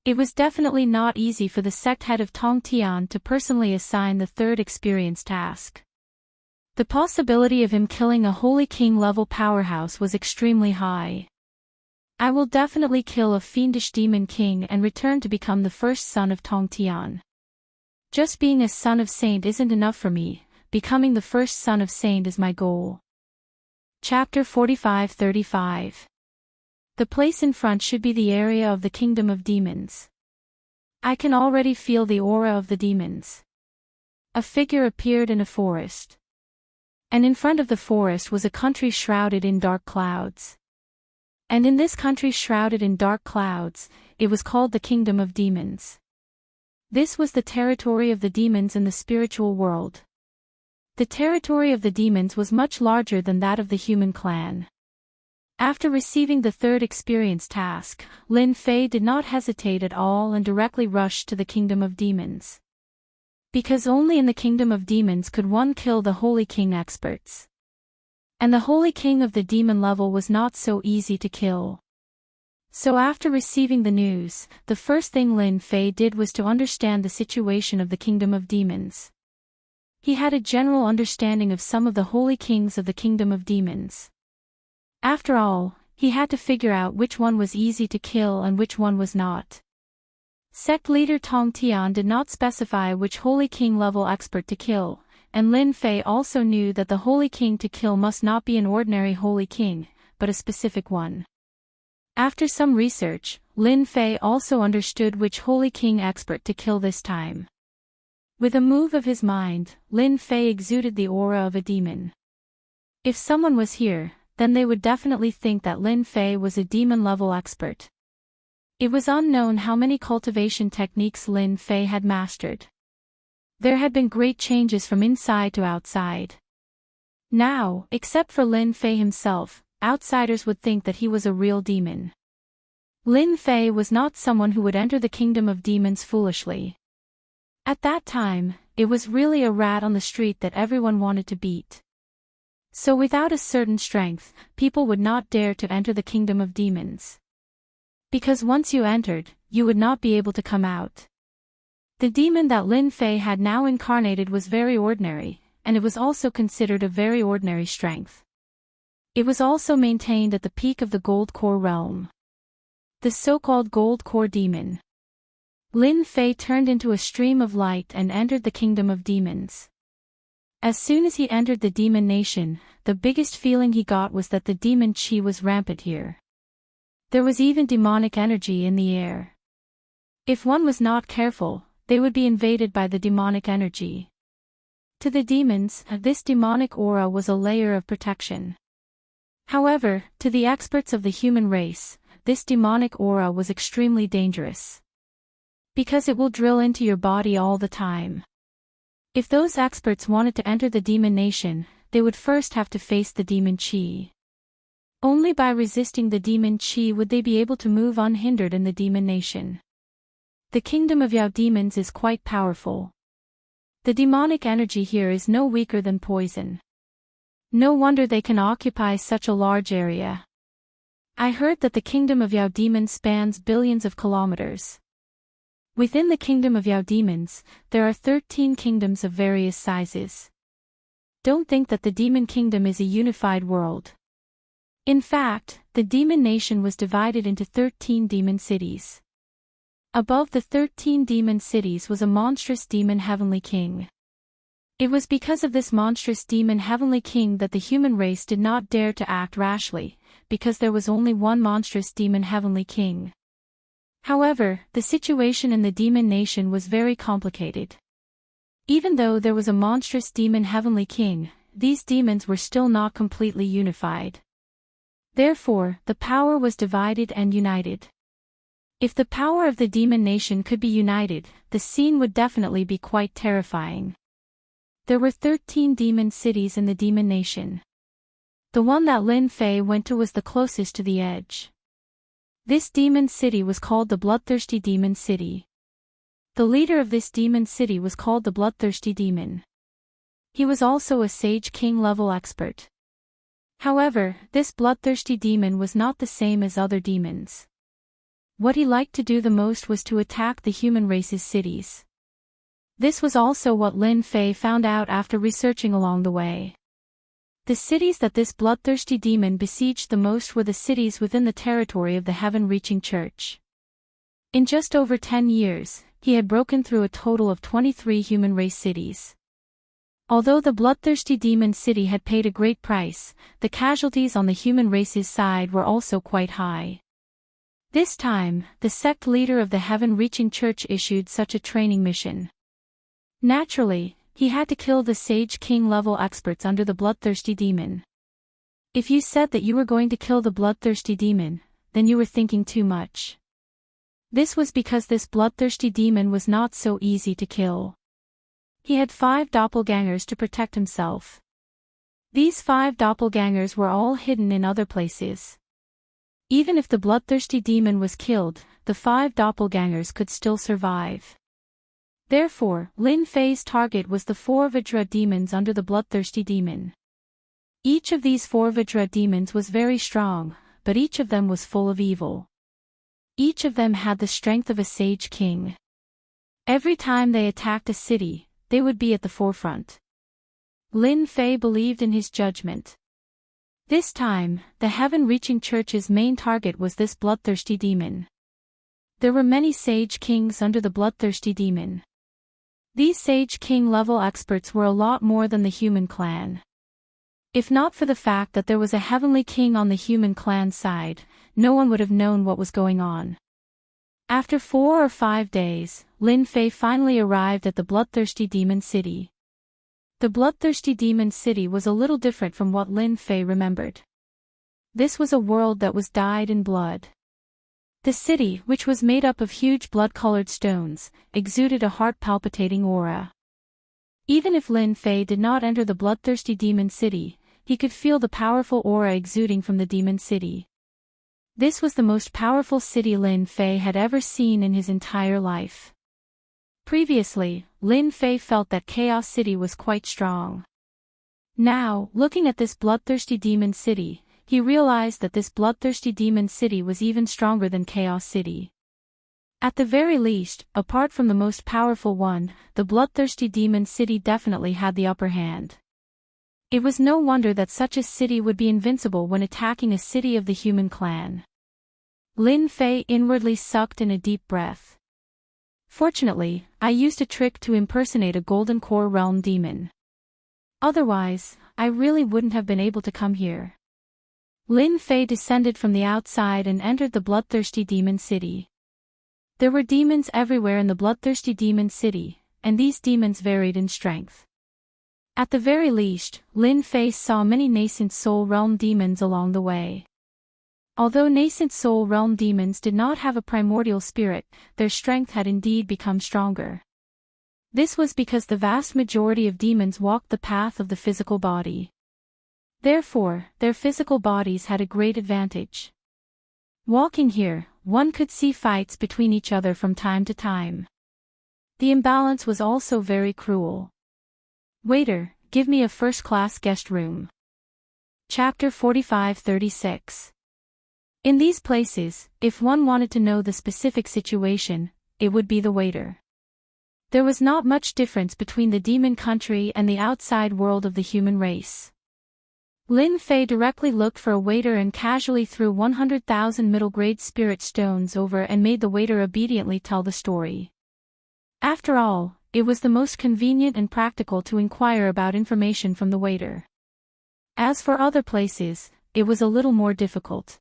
It was definitely not easy for the sect head of Tong Tian to personally assign the third experience task. The possibility of him killing a Holy King level powerhouse was extremely high. I will definitely kill a fiendish demon king and return to become the first son of Tong Tian. Just being a son of saint isn't enough for me, becoming the first son of saint is my goal. Chapter 45-35. The place in front should be the area of the kingdom of demons. I can already feel the aura of the demons. A figure appeared in a forest. And in front of the forest was a country shrouded in dark clouds. And in this country shrouded in dark clouds, it was called the Kingdom of Demons. This was the territory of the demons in the spiritual world. The territory of the demons was much larger than that of the human clan. After receiving the third experience task, Lin Fei did not hesitate at all and directly rushed to the Kingdom of Demons. Because only in the Kingdom of Demons could one kill the Holy King experts. And the Holy King of the demon level was not so easy to kill. So after receiving the news, the first thing Lin Fei did was to understand the situation of the Kingdom of Demons. He had a general understanding of some of the Holy Kings of the Kingdom of Demons. After all, he had to figure out which one was easy to kill and which one was not. Sect leader Tong Tian did not specify which Holy King level expert to kill, and Lin Fei also knew that the Holy King to kill must not be an ordinary Holy King, but a specific one. After some research, Lin Fei also understood which Holy King expert to kill this time. With a move of his mind, Lin Fei exuded the aura of a demon. If someone was here, then they would definitely think that Lin Fei was a demon-level expert. It was unknown how many cultivation techniques Lin Fei had mastered. There had been great changes from inside to outside. Now, except for Lin Fei himself, outsiders would think that he was a real demon. Lin Fei was not someone who would enter the Kingdom of Demons foolishly. At that time, it was really a rat on the street that everyone wanted to beat. So without a certain strength, people would not dare to enter the Kingdom of Demons. Because once you entered, you would not be able to come out. The demon that Lin Fei had now incarnated was very ordinary, and it was also considered a very ordinary strength. It was also maintained at the peak of the Gold Core realm. The so-called Gold Core demon. Lin Fei turned into a stream of light and entered the Kingdom of Demons. As soon as he entered the demon nation, the biggest feeling he got was that the demon chi was rampant here. There was even demonic energy in the air. If one was not careful, they would be invaded by the demonic energy. To the demons, this demonic aura was a layer of protection. However, to the experts of the human race, this demonic aura was extremely dangerous. Because it will drill into your body all the time. If those experts wanted to enter the demon nation, they would first have to face the demon chi. Only by resisting the demon chi would they be able to move unhindered in the demon nation. The kingdom of Yao demons is quite powerful. The demonic energy here is no weaker than poison. No wonder they can occupy such a large area. I heard that the kingdom of Yao demons spans billions of kilometers. Within the kingdom of Yao demons, there are 13 kingdoms of various sizes. Don't think that the demon kingdom is a unified world. In fact, the demon nation was divided into 13 demon cities. Above the 13 demon cities was a monstrous demon heavenly king. It was because of this monstrous demon heavenly king that the human race did not dare to act rashly, because there was only one monstrous demon heavenly king. However, the situation in the demon nation was very complicated. Even though there was a monstrous demon heavenly king, these demons were still not completely unified. Therefore, the power was divided and united. If the power of the demon nation could be united, the scene would definitely be quite terrifying. There were 13 demon cities in the demon nation. The one that Lin Fei went to was the closest to the edge. This demon city was called the Bloodthirsty Demon City. The leader of this demon city was called the Bloodthirsty Demon. He was also a Sage King level expert. However, this bloodthirsty demon was not the same as other demons. What he liked to do the most was to attack the human race's cities. This was also what Lin Fei found out after researching along the way. The cities that this bloodthirsty demon besieged the most were the cities within the territory of the Heaven-Reaching Church. In just over 10 years, he had broken through a total of 23 human race cities. Although the bloodthirsty demon city had paid a great price, the casualties on the human race's side were also quite high. This time, the sect leader of the Heaven-Reaching Church issued such a training mission. Naturally, he had to kill the Sage King level experts under the bloodthirsty demon. If you said that you were going to kill the bloodthirsty demon, then you were thinking too much. This was because this bloodthirsty demon was not so easy to kill. He had 5 doppelgangers to protect himself. These 5 doppelgangers were all hidden in other places. Even if the bloodthirsty demon was killed, the 5 doppelgangers could still survive. Therefore, Lin Fei's target was the 4 Vajra demons under the bloodthirsty demon. Each of these 4 Vajra demons was very strong, but each of them was full of evil. Each of them had the strength of a Sage King. Every time they attacked a city, they would be at the forefront. Lin Fei believed in his judgment. This time, the Heaven-Reaching Church's main target was this bloodthirsty demon. There were many Sage Kings under the bloodthirsty demon. These Sage King level experts were a lot more than the human clan. If not for the fact that there was a heavenly king on the human clan side, no one would have known what was going on. After 4 or 5 days, Lin Fei finally arrived at the bloodthirsty demon city. The bloodthirsty demon city was a little different from what Lin Fei remembered. This was a world that was dyed in blood. The city, which was made up of huge blood-colored stones, exuded a heart-palpitating aura. Even if Lin Fei did not enter the bloodthirsty demon city, he could feel the powerful aura exuding from the demon city. This was the most powerful city Lin Fei had ever seen in his entire life. Previously, Lin Fei felt that Chaos City was quite strong. Now, looking at this bloodthirsty demon city, he realized that this bloodthirsty demon city was even stronger than Chaos City. At the very least, apart from the most powerful one, the bloodthirsty demon city definitely had the upper hand. It was no wonder that such a city would be invincible when attacking a city of the human clan. Lin Fei inwardly sucked in a deep breath. Fortunately, I used a trick to impersonate a Golden Core Realm demon. Otherwise, I really wouldn't have been able to come here. Lin Fei descended from the outside and entered the bloodthirsty demon city. There were demons everywhere in the bloodthirsty demon city, and these demons varied in strength. At the very least, Lin Fei saw many nascent soul realm demons along the way. Although nascent soul realm demons did not have a primordial spirit, their strength had indeed become stronger. This was because the vast majority of demons walked the path of the physical body. Therefore, their physical bodies had a great advantage. Walking here, one could see fights between each other from time to time. The imbalance was also very cruel. Waiter, give me a first-class guest room. Chapter 45-36. In these places, if one wanted to know the specific situation, it would be the waiter. There was not much difference between the demon country and the outside world of the human race. Lin Fei directly looked for a waiter and casually threw 100,000 middle-grade spirit stones over and made the waiter obediently tell the story. After all, it was the most convenient and practical to inquire about information from the waiter. As for other places, it was a little more difficult.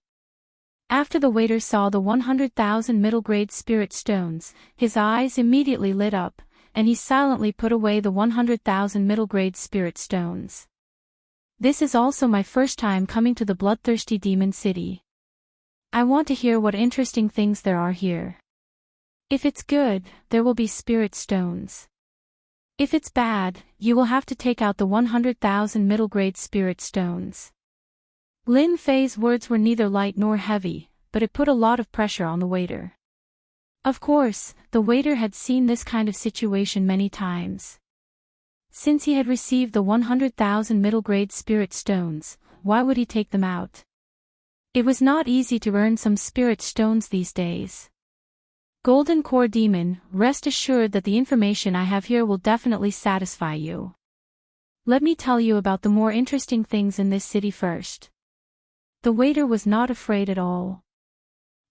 After the waiter saw the 100,000 middle-grade spirit stones, his eyes immediately lit up, and he silently put away the 100,000 middle-grade spirit stones. This is also my first time coming to the bloodthirsty demon city. I want to hear what interesting things there are here. If it's good, there will be spirit stones. If it's bad, you will have to take out the 100,000 middle-grade spirit stones. Lin Fei's words were neither light nor heavy, but it put a lot of pressure on the waiter. Of course, the waiter had seen this kind of situation many times. Since he had received the 100,000 middle-grade spirit stones, why would he take them out? It was not easy to earn some spirit stones these days. Golden Core Demon, rest assured that the information I have here will definitely satisfy you. Let me tell you about the more interesting things in this city first. The waiter was not afraid at all.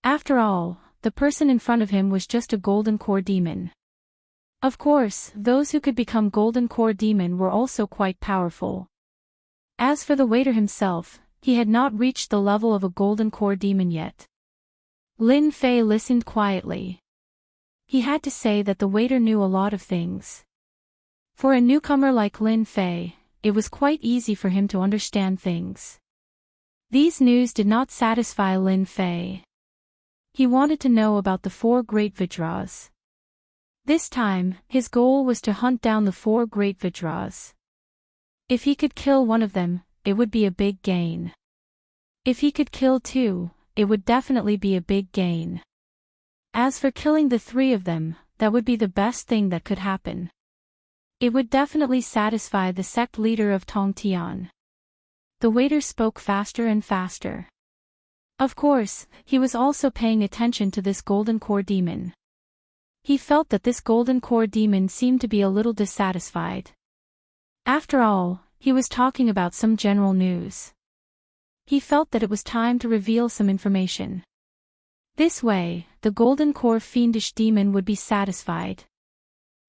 After all, the person in front of him was just a Golden Core Demon. Of course, those who could become Golden Core Demon were also quite powerful. As for the waiter himself, he had not reached the level of a Golden Core Demon yet. Lin Fei listened quietly. He had to say that the waiter knew a lot of things. For a newcomer like Lin Fei, it was quite easy for him to understand things. These news did not satisfy Lin Fei. He wanted to know about the 4 great Vajras. This time, his goal was to hunt down the 4 great Vajras. If he could kill one of them, it would be a big gain. If he could kill 2, it would definitely be a big gain. As for killing the 3 of them, that would be the best thing that could happen. It would definitely satisfy the sect leader of Tongtian. The waiter spoke faster and faster. Of course, he was also paying attention to this Golden Core Demon. He felt that this Golden Core Demon seemed to be a little dissatisfied. After all, he was talking about some general news. He felt that it was time to reveal some information. This way, the Golden Core Fiendish Demon would be satisfied.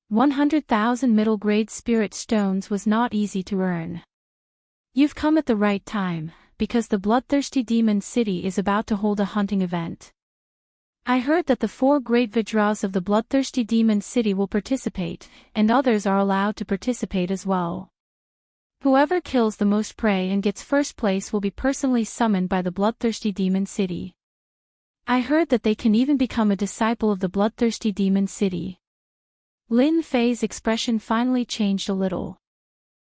100,000 middle-grade spirit stones was not easy to earn. You've come at the right time, because the bloodthirsty demon city is about to hold a hunting event. I heard that the 4 great Vajras of the bloodthirsty demon city will participate, and others are allowed to participate as well. Whoever kills the most prey and gets first place will be personally summoned by the bloodthirsty demon city. I heard that they can even become a disciple of the bloodthirsty demon city. Lin Fei's expression finally changed a little.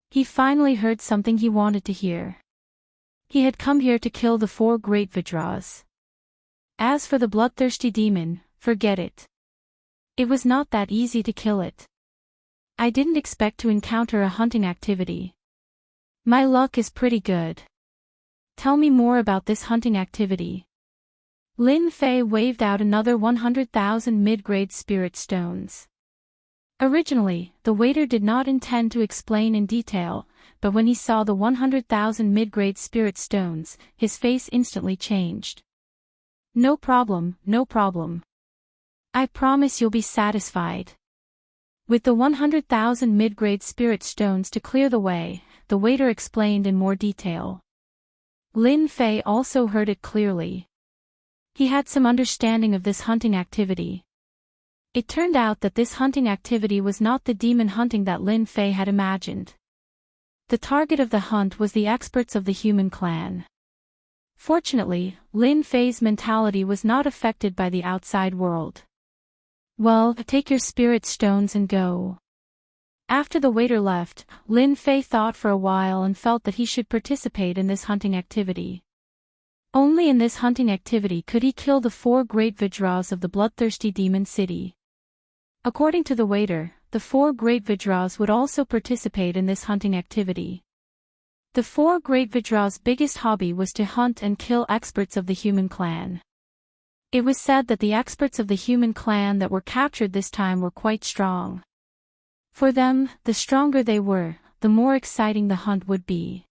He finally heard something he wanted to hear. He had come here to kill the 4 great Vajras. As for the bloodthirsty demon, forget it. It was not that easy to kill it. I didn't expect to encounter a hunting activity. My luck is pretty good. Tell me more about this hunting activity. Lin Fei waved out another 100,000 mid-grade spirit stones. Originally, the waiter did not intend to explain in detail, but when he saw the 100,000 mid-grade spirit stones, his face instantly changed. No problem, no problem. I promise you'll be satisfied. With the 100,000 mid-grade spirit stones to clear the way, the waiter explained in more detail. Lin Fei also heard it clearly. He had some understanding of this hunting activity. It turned out that this hunting activity was not the demon hunting that Lin Fei had imagined. The target of the hunt was the experts of the human clan. Fortunately, Lin Fei's mentality was not affected by the outside world. Well, take your spirit stones and go. After the waiter left, Lin Fei thought for a while and felt that he should participate in this hunting activity. Only in this hunting activity could he kill the 4 great Vajras of the bloodthirsty demon city. According to the waiter, the 4 great Vajras would also participate in this hunting activity. The 4 great Vajras' biggest hobby was to hunt and kill experts of the human clan. It was said that the experts of the human clan that were captured this time were quite strong. For them, the stronger they were, the more exciting the hunt would be.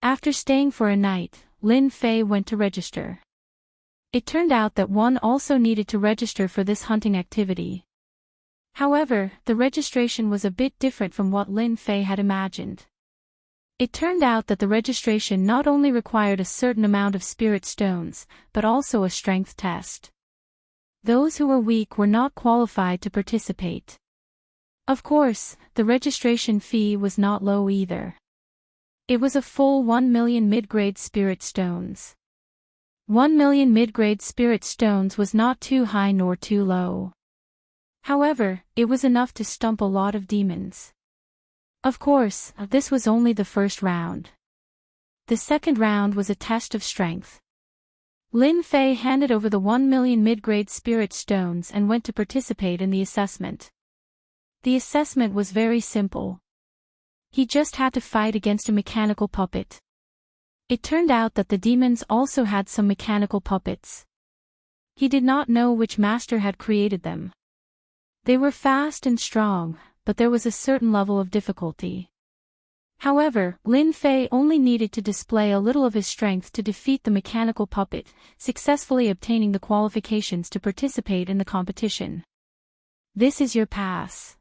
After staying for a night, Lin Fei went to register. It turned out that one also needed to register for this hunting activity. However, the registration was a bit different from what Lin Fei had imagined. It turned out that the registration not only required a certain amount of spirit stones, but also a strength test. Those who were weak were not qualified to participate. Of course, the registration fee was not low either. It was a full 1 million mid-grade spirit stones. 1 million mid-grade spirit stones was not too high nor too low. However, it was enough to stump a lot of demons. Of course, this was only the first round. The second round was a test of strength. Lin Fei handed over the 1 million mid-grade spirit stones and went to participate in the assessment. The assessment was very simple. He just had to fight against a mechanical puppet. It turned out that the demons also had some mechanical puppets. He did not know which master had created them. They were fast and strong, but there was a certain level of difficulty. However, Lin Fei only needed to display a little of his strength to defeat the mechanical puppet, successfully obtaining the qualifications to participate in the competition. This is your pass.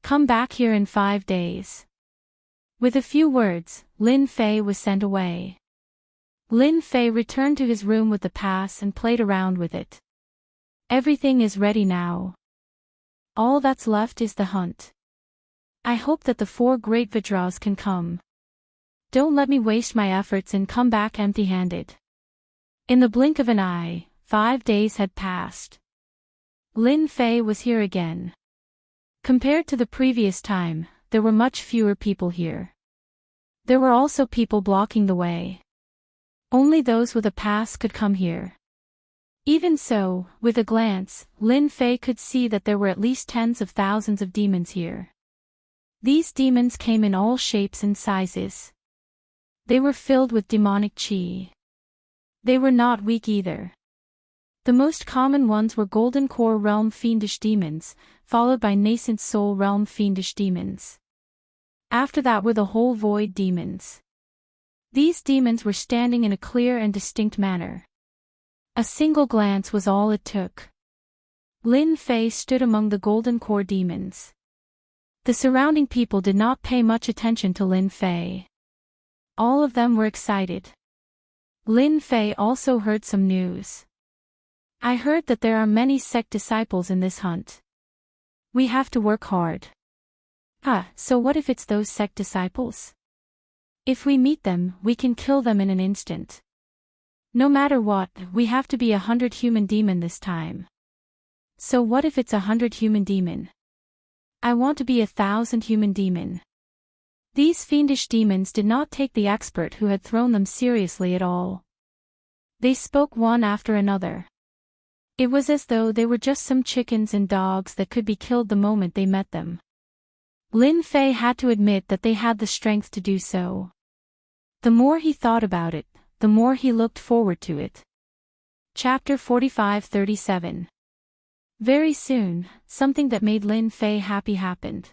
Come back here in 5 days. With a few words, Lin Fei was sent away. Lin Fei returned to his room with the pass and played around with it. Everything is ready now. All that's left is the hunt. I hope that the 4 great Vidras can come. Don't let me waste my efforts and come back empty-handed. In the blink of an eye, 5 days had passed. Lin Fei was here again. Compared to the previous time, there were much fewer people here. There were also people blocking the way. Only those with a pass could come here. Even so, with a glance, Lin Fei could see that there were at least tens of thousands of demons here. These demons came in all shapes and sizes. They were filled with demonic qi. They were not weak either. The most common ones were Golden Core Realm Fiendish Demons, followed by Nascent Soul Realm Fiendish Demons. After that were the Whole Void Demons. These demons were standing in a clear and distinct manner. A single glance was all it took. Lin Fei stood among the Golden Core Demons. The surrounding people did not pay much attention to Lin Fei. All of them were excited. Lin Fei also heard some news. I heard that there are many sect disciples in this hunt. We have to work hard. So what if it's those sect disciples? If we meet them, we can kill them in an instant. No matter what, we have to be 100 human demon this time. So what if it's 100 human demon? I want to be 1,000 human demon. These fiendish demons did not take the expert who had thrown them seriously at all. They spoke one after another. It was as though they were just some chickens and dogs that could be killed the moment they met them. Lin Fei had to admit that they had the strength to do so. The more he thought about it, the more he looked forward to it. Chapter 45-37. Very soon, something that made Lin Fei happy happened.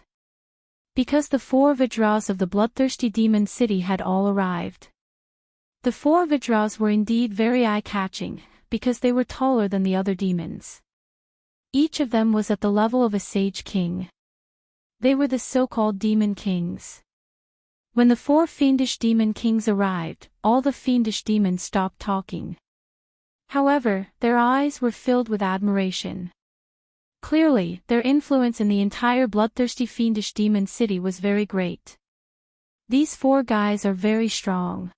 Because the 4 Vidras of the bloodthirsty demon city had all arrived. The 4 Vidras were indeed very eye-catching, because they were taller than the other demons. Each of them was at the level of a sage king. They were the so-called demon kings. When the 4 fiendish demon kings arrived, all the fiendish demons stopped talking. However, their eyes were filled with admiration. Clearly, their influence in the entire bloodthirsty fiendish demon city was very great. These 4 guys are very strong.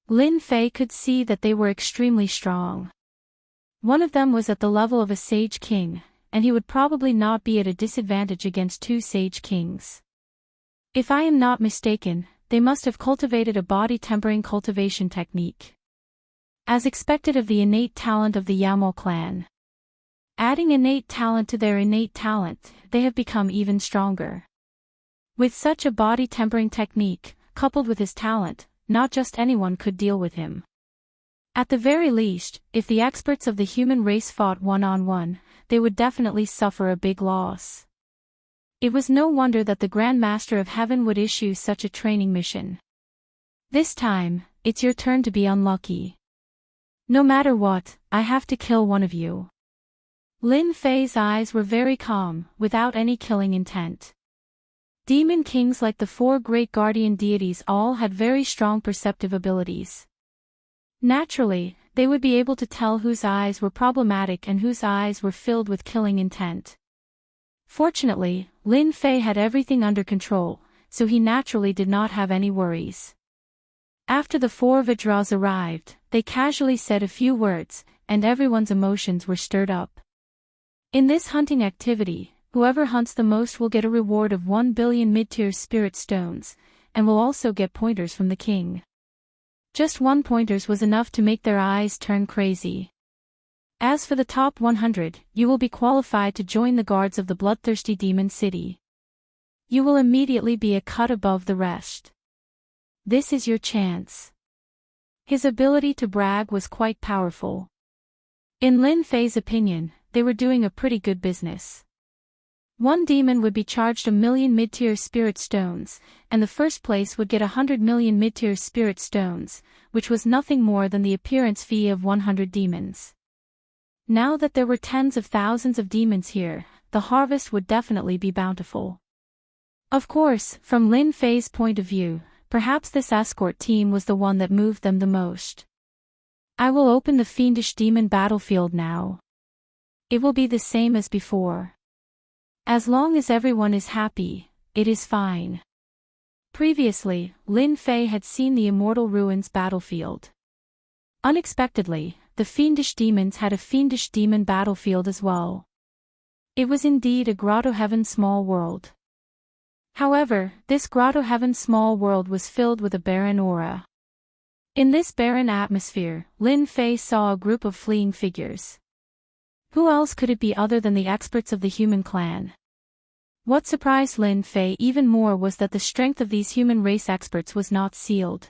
Lin Fei could see that they were extremely strong. One of them was at the level of a sage king, and he would probably not be at a disadvantage against 2 sage kings. If I am not mistaken, they must have cultivated a body tempering cultivation technique. As expected of the innate talent of the Yamal clan. Adding innate talent to their innate talent, they have become even stronger. With such a body tempering technique, coupled with his talent, not just anyone could deal with him. At the very least, if the experts of the human race fought one-on-one, they would definitely suffer a big loss. It was no wonder that the Grand Master of Heaven would issue such a training mission. This time, it's your turn to be unlucky. No matter what, I have to kill one of you. Lin Fei's eyes were very calm, without any killing intent. Demon kings like the four great guardian deities all had very strong perceptive abilities. Naturally, they would be able to tell whose eyes were problematic and whose eyes were filled with killing intent. Fortunately, Lin Fei had everything under control, so he naturally did not have any worries. After the four Vajras arrived, they casually said a few words, and everyone's emotions were stirred up. In this hunting activity, whoever hunts the most will get a reward of 1 billion mid-tier spirit stones, and will also get pointers from the king. Just 1 pointers was enough to make their eyes turn crazy. As for the top 100, you will be qualified to join the guards of the bloodthirsty demon city. You will immediately be a cut above the rest. This is your chance. His ability to brag was quite powerful. In Lin Fei's opinion, they were doing a pretty good business. One demon would be charged 1 million mid-tier spirit stones, and the first place would get 100 million mid-tier spirit stones, which was nothing more than the appearance fee of 100 demons. Now that there were tens of thousands of demons here, the harvest would definitely be bountiful. Of course, from Lin Fei's point of view, perhaps this escort team was the one that moved them the most. I will open the fiendish demon battlefield now. It will be the same as before. As long as everyone is happy, it is fine. Previously, Lin Fei had seen the Immortal Ruins battlefield. Unexpectedly, the fiendish demons had a fiendish demon battlefield as well. It was indeed a Grotto Heaven small world. However, this Grotto Heaven small world was filled with a barren aura. In this barren atmosphere, Lin Fei saw a group of fleeing figures. Who else could it be other than the experts of the human clan? What surprised Lin Fei even more was that the strength of these human race experts was not sealed.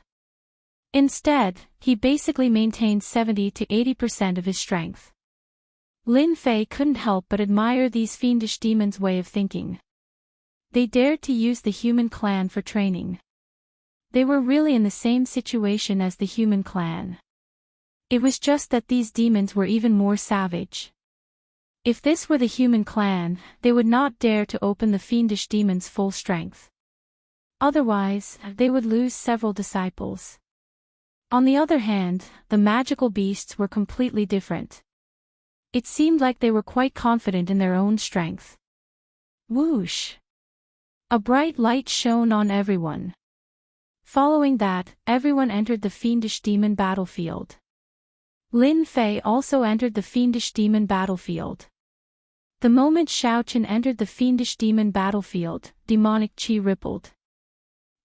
Instead, he basically maintained 70 to 80% of his strength. Lin Fei couldn't help but admire these fiendish demons' way of thinking. They dared to use the human clan for training. They were really in the same situation as the human clan. It was just that these demons were even more savage. If this were the human clan, they would not dare to open the fiendish demons' full strength. Otherwise, they would lose several disciples. On the other hand, the magical beasts were completely different. It seemed like they were quite confident in their own strength. Whoosh! A bright light shone on everyone. Following that, everyone entered the fiendish demon battlefield. Lin Fei also entered the fiendish demon battlefield. The moment Xiaochen entered the fiendish demon battlefield, demonic qi rippled.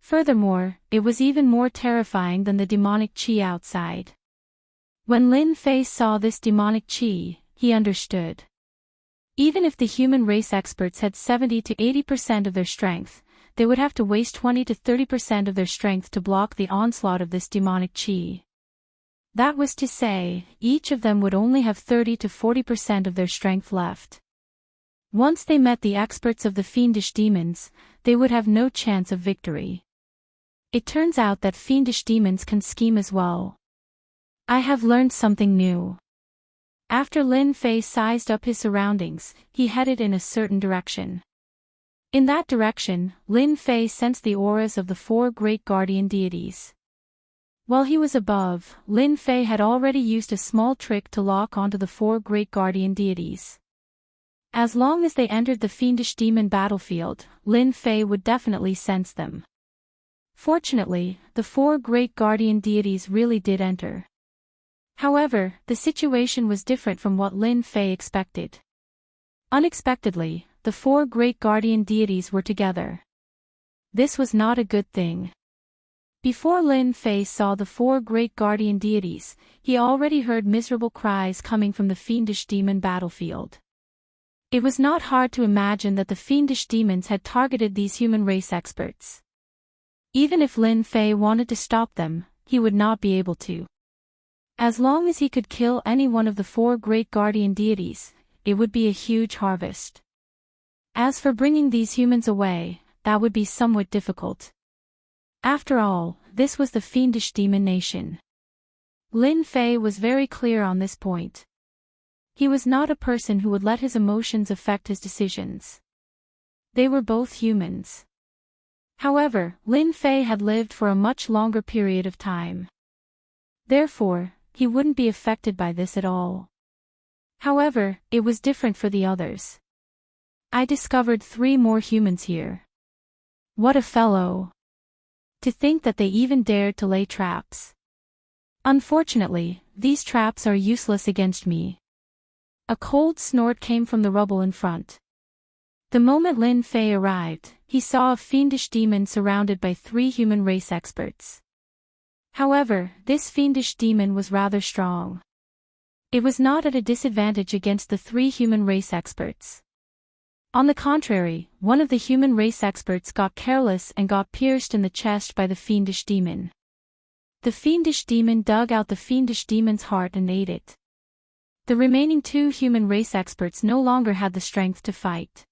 Furthermore, it was even more terrifying than the demonic qi outside. When Lin Fei saw this demonic qi, he understood. Even if the human race experts had 70 to 80% of their strength, they would have to waste 20 to 30% of their strength to block the onslaught of this demonic qi. That was to say, each of them would only have 30 to 40% of their strength left. Once they met the experts of the fiendish demons, they would have no chance of victory. It turns out that fiendish demons can scheme as well. I have learned something new. After Lin Fei sized up his surroundings, he headed in a certain direction. In that direction, Lin Fei sensed the auras of the four great guardian deities. While he was above, Lin Fei had already used a small trick to lock onto the four great guardian deities. As long as they entered the fiendish demon battlefield, Lin Fei would definitely sense them. Fortunately, the four great guardian deities really did enter. However, the situation was different from what Lin Fei expected. Unexpectedly, the four great guardian deities were together. This was not a good thing. Before Lin Fei saw the four great guardian deities, he already heard miserable cries coming from the fiendish demon battlefield. It was not hard to imagine that the fiendish demons had targeted these human race experts. Even if Lin Fei wanted to stop them, he would not be able to. As long as he could kill any one of the four great guardian deities, it would be a huge harvest. As for bringing these humans away, that would be somewhat difficult. After all, this was the fiendish demon nation. Lin Fei was very clear on this point. He was not a person who would let his emotions affect his decisions. They were both humans. However, Lin Fei had lived for a much longer period of time. Therefore, he wouldn't be affected by this at all. However, it was different for the others. I discovered 3 more humans here. What a fellow! To think that they even dared to lay traps. Unfortunately, these traps are useless against me. A cold snort came from the rubble in front. The moment Lin Fei arrived, he saw a fiendish demon surrounded by 3 human race experts. However, this fiendish demon was rather strong. It was not at a disadvantage against the 3 human race experts. On the contrary, one of the human race experts got careless and got pierced in the chest by the fiendish demon. The fiendish demon dug out the fiendish demon's heart and ate it. The remaining 2 human race experts no longer had the strength to fight.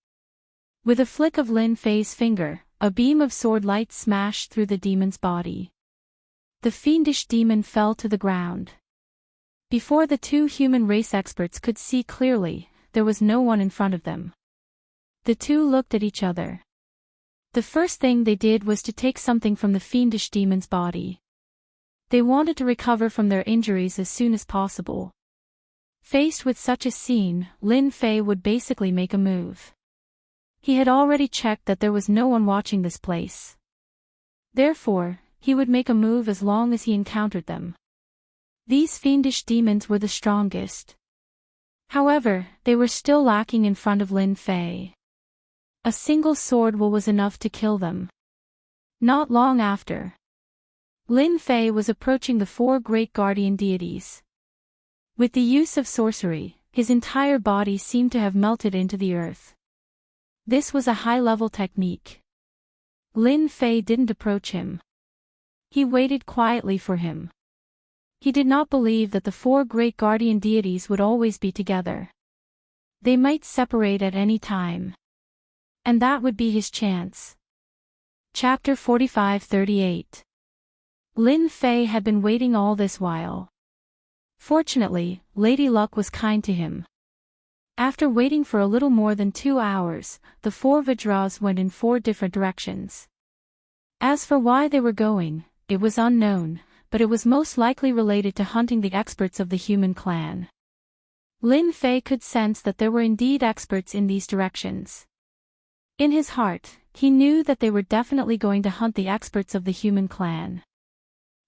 With a flick of Lin Fei's finger, a beam of sword light smashed through the demon's body. The fiendish demon fell to the ground. Before the 2 human race experts could see clearly, there was no one in front of them. The 2 looked at each other. The first thing they did was to take something from the fiendish demon's body. They wanted to recover from their injuries as soon as possible. Faced with such a scene, Lin Fei would basically make a move. He had already checked that there was no one watching this place. Therefore, he would make a move as long as he encountered them. These fiendish demons were the strongest. However, they were still lacking in front of Lin Fei. A single sword was enough to kill them. Not long after, Lin Fei was approaching the 4 great guardian deities. With the use of sorcery, his entire body seemed to have melted into the earth. This was a high-level technique. Lin Fei didn't approach him. He waited quietly for him. He did not believe that the 4 great guardian deities would always be together. They might separate at any time. And that would be his chance. Chapter 45-38. Lin Fei had been waiting all this while. Fortunately, Lady Luck was kind to him. After waiting for a little more than 2 hours, the 4 Vajras went in 4 different directions. As for why they were going, it was unknown, but it was most likely related to hunting the experts of the human clan. Lin Fei could sense that there were indeed experts in these directions. In his heart, he knew that they were definitely going to hunt the experts of the human clan.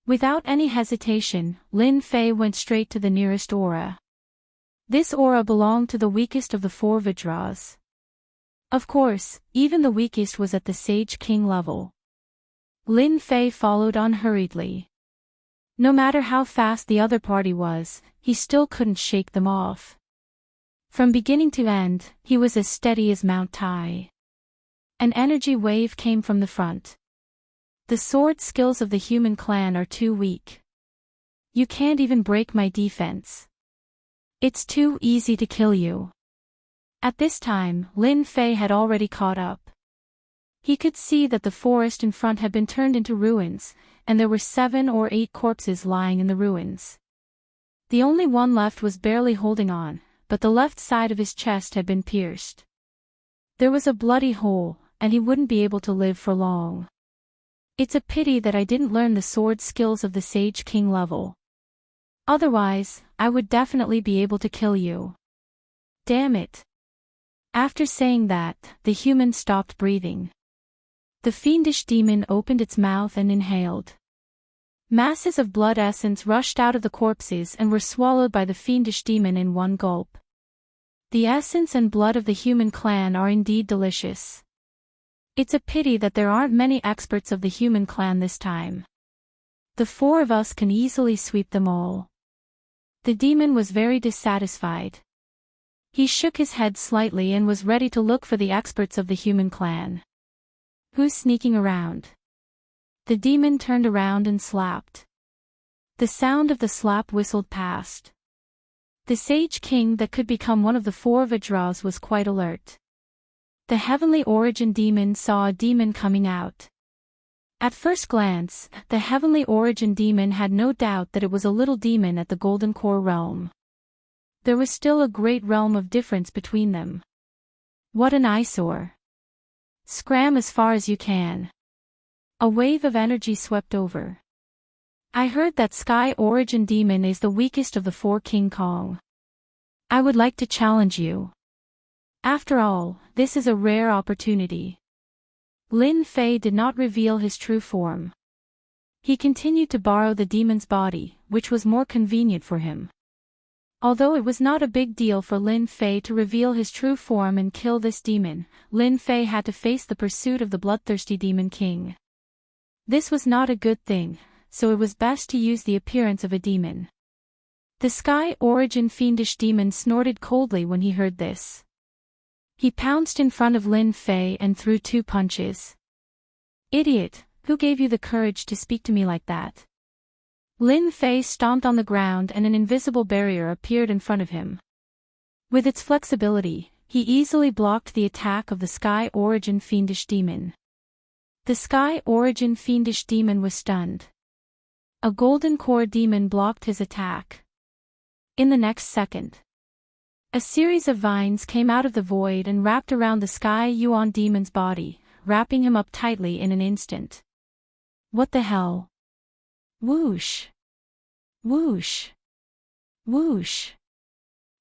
Without any hesitation, Lin Fei went straight to the nearest aura. This aura belonged to the weakest of the 4 Vajras. Of course, even the weakest was at the Sage King level. Lin Fei followed unhurriedly. No matter how fast the other party was, he still couldn't shake them off. From beginning to end, he was as steady as Mount Tai. An energy wave came from the front. The sword skills of the human clan are too weak. You can't even break my defense. It's too easy to kill you. At this time, Lin Fei had already caught up. He could see that the forest in front had been turned into ruins, and there were 7 or 8 corpses lying in the ruins. The only one left was barely holding on, but the left side of his chest had been pierced. There was a bloody hole, and he wouldn't be able to live for long. It's a pity that I didn't learn the sword skills of the Sage King level. Otherwise, I would definitely be able to kill you. Damn it. After saying that, the human stopped breathing. The fiendish demon opened its mouth and inhaled. Masses of blood essence rushed out of the corpses and were swallowed by the fiendish demon in one gulp. The essence and blood of the human clan are indeed delicious. It's a pity that there aren't many experts of the human clan this time. The 4 of us can easily sweep them all. The demon was very dissatisfied. He shook his head slightly and was ready to look for the experts of the human clan. Who's sneaking around? The demon turned around and slapped. The sound of the slap whistled past. The Sage King that could become one of the 4 Vajras was quite alert. The Heavenly Origin Demon saw a demon coming out. At first glance, the Heavenly Origin Demon had no doubt that it was a little demon at the Golden Core realm. There was still a great realm of difference between them. What an eyesore. Scram as far as you can. A wave of energy swept over. I heard that Sky Origin Demon is the weakest of the four King Kong. I would like to challenge you. After all, this is a rare opportunity. Lin Fei did not reveal his true form. He continued to borrow the demon's body, which was more convenient for him. Although it was not a big deal for Lin Fei to reveal his true form and kill this demon, Lin Fei had to face the pursuit of the bloodthirsty Demon King. This was not a good thing, so it was best to use the appearance of a demon. The Sky Origin Fiendish Demon snorted coldly when he heard this. He pounced in front of Lin Fei and threw 2 punches. Idiot, who gave you the courage to speak to me like that? Lin Fei stomped on the ground and an invisible barrier appeared in front of him. With its flexibility, he easily blocked the attack of the Sky Origin Fiendish Demon. The Sky Origin Fiendish Demon was stunned. A Golden Core Demon blocked his attack. In the next second, a series of vines came out of the void and wrapped around the Sky Yuan Demon's body, wrapping him up tightly in an instant. What the hell? Whoosh! Whoosh! Whoosh!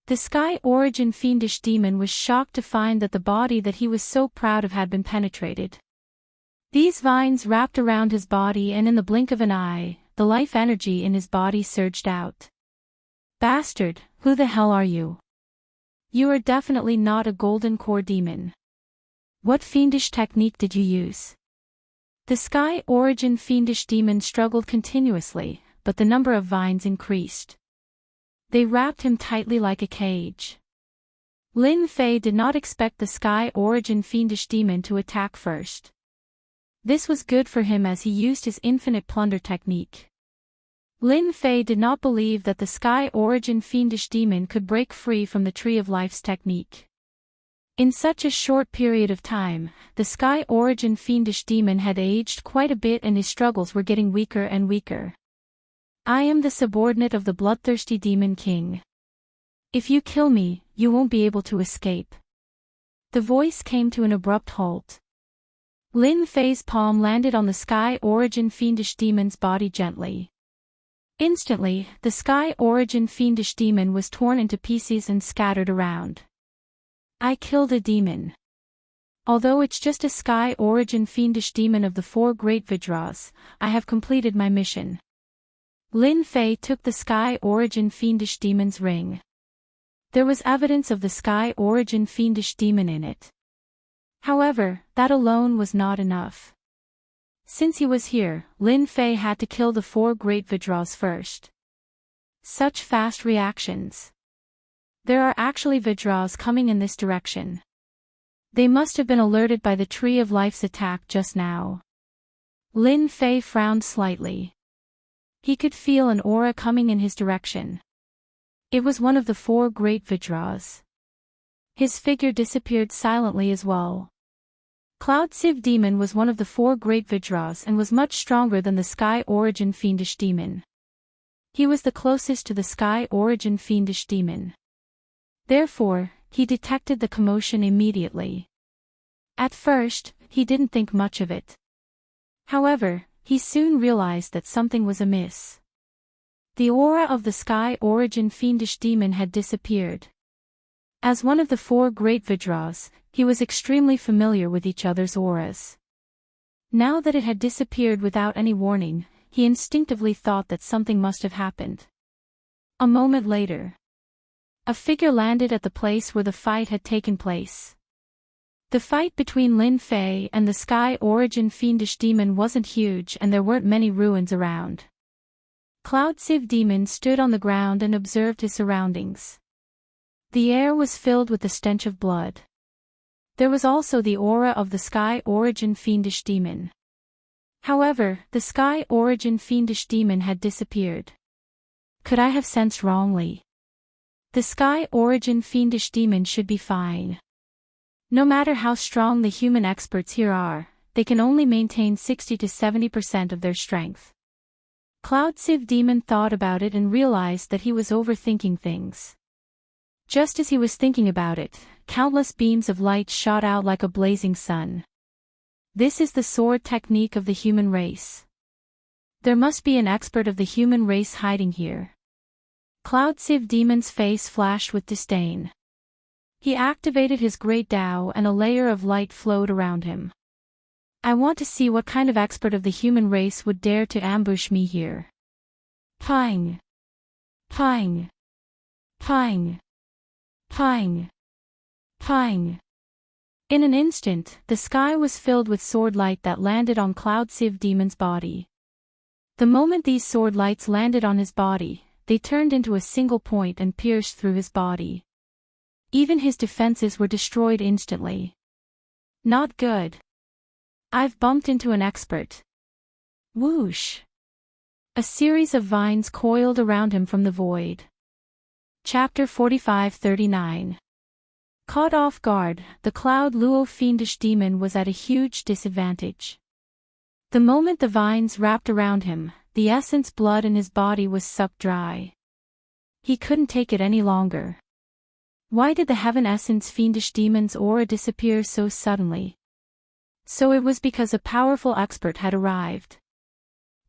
The Sky Origin Fiendish Demon was shocked to find that the body that he was so proud of had been penetrated. These vines wrapped around his body and in the blink of an eye, the life energy in his body surged out. Bastard, who the hell are you? You are definitely not a Golden Core Demon. What fiendish technique did you use? The Sky Origin Fiendish Demon struggled continuously, but the number of vines increased. They wrapped him tightly like a cage. Lin Fei did not expect the Sky Origin Fiendish Demon to attack first. This was good for him as he used his infinite plunder technique. Lin Fei did not believe that the Sky Origin Fiendish Demon could break free from the Tree of Life's technique. In such a short period of time, the Sky Origin Fiendish Demon had aged quite a bit and his struggles were getting weaker and weaker. I am the subordinate of the bloodthirsty Demon King. If you kill me, you won't be able to escape. The voice came to an abrupt halt. Lin Fei's palm landed on the Sky Origin Fiendish Demon's body gently. Instantly, the Sky Origin Fiendish Demon was torn into pieces and scattered around. I killed a demon. Although it's just a Sky Origin Fiendish Demon of the 4 Great Vidras, I have completed my mission. Lin Fei took the Sky Origin Fiendish Demon's ring. There was evidence of the Sky Origin Fiendish Demon in it. However, that alone was not enough. Since he was here, Lin Fei had to kill the 4 Great Vidras first. Such fast reactions. There are actually Vidras coming in this direction. They must have been alerted by the Tree of Life's attack just now. Lin Fei frowned slightly. He could feel an aura coming in his direction. It was one of the 4 Great Vidras. His figure disappeared silently as well. Cloud Sieve Demon was one of the 4 Great Vidras and was much stronger than the Sky Origin Fiendish Demon. He was the closest to the Sky Origin Fiendish Demon. Therefore, he detected the commotion immediately. At first, he didn't think much of it. However, he soon realized that something was amiss. The aura of the Sky Origin Fiendish Demon had disappeared. As one of the 4 Great Vidras, he was extremely familiar with each other's auras. Now that it had disappeared without any warning, he instinctively thought that something must have happened. A moment later, a figure landed at the place where the fight had taken place. The fight between Lin Fei and the Sky Origin Fiendish Demon wasn't huge and there weren't many ruins around. Cloud Sieve Demon stood on the ground and observed his surroundings. The air was filled with the stench of blood. There was also the aura of the Sky Origin Fiendish Demon. However, the Sky Origin Fiendish Demon had disappeared. Could I have sensed wrongly? The Sky Origin Fiendish Demon should be fine. No matter how strong the human experts here are, they can only maintain 60 to 70% of their strength. Cloud Civ Demon thought about it and realized that he was overthinking things. Just as he was thinking about it, countless beams of light shot out like a blazing sun. This is the sword technique of the human race. There must be an expert of the human race hiding here. Cloud Civ Demon's face flashed with disdain. He activated his great Tao and a layer of light flowed around him. I want to see what kind of expert of the human race would dare to ambush me here. Pang! Pang! Pang! Pang! Pang! In an instant, the sky was filled with sword light that landed on Cloud Civ Demon's body. The moment these sword lights landed on his body, they turned into a single point and pierced through his body. Even his defenses were destroyed instantly. Not good. I've bumped into an expert. Whoosh! A series of vines coiled around him from the void. Chapter 45-39. Caught off guard, the Cloud Luo fiendish demon was at a huge disadvantage. The moment the vines wrapped around him, the essence blood in his body was sucked dry. He couldn't take it any longer. Why did the Heaven Essence fiendish demon's aura disappear so suddenly? So it was because a powerful expert had arrived.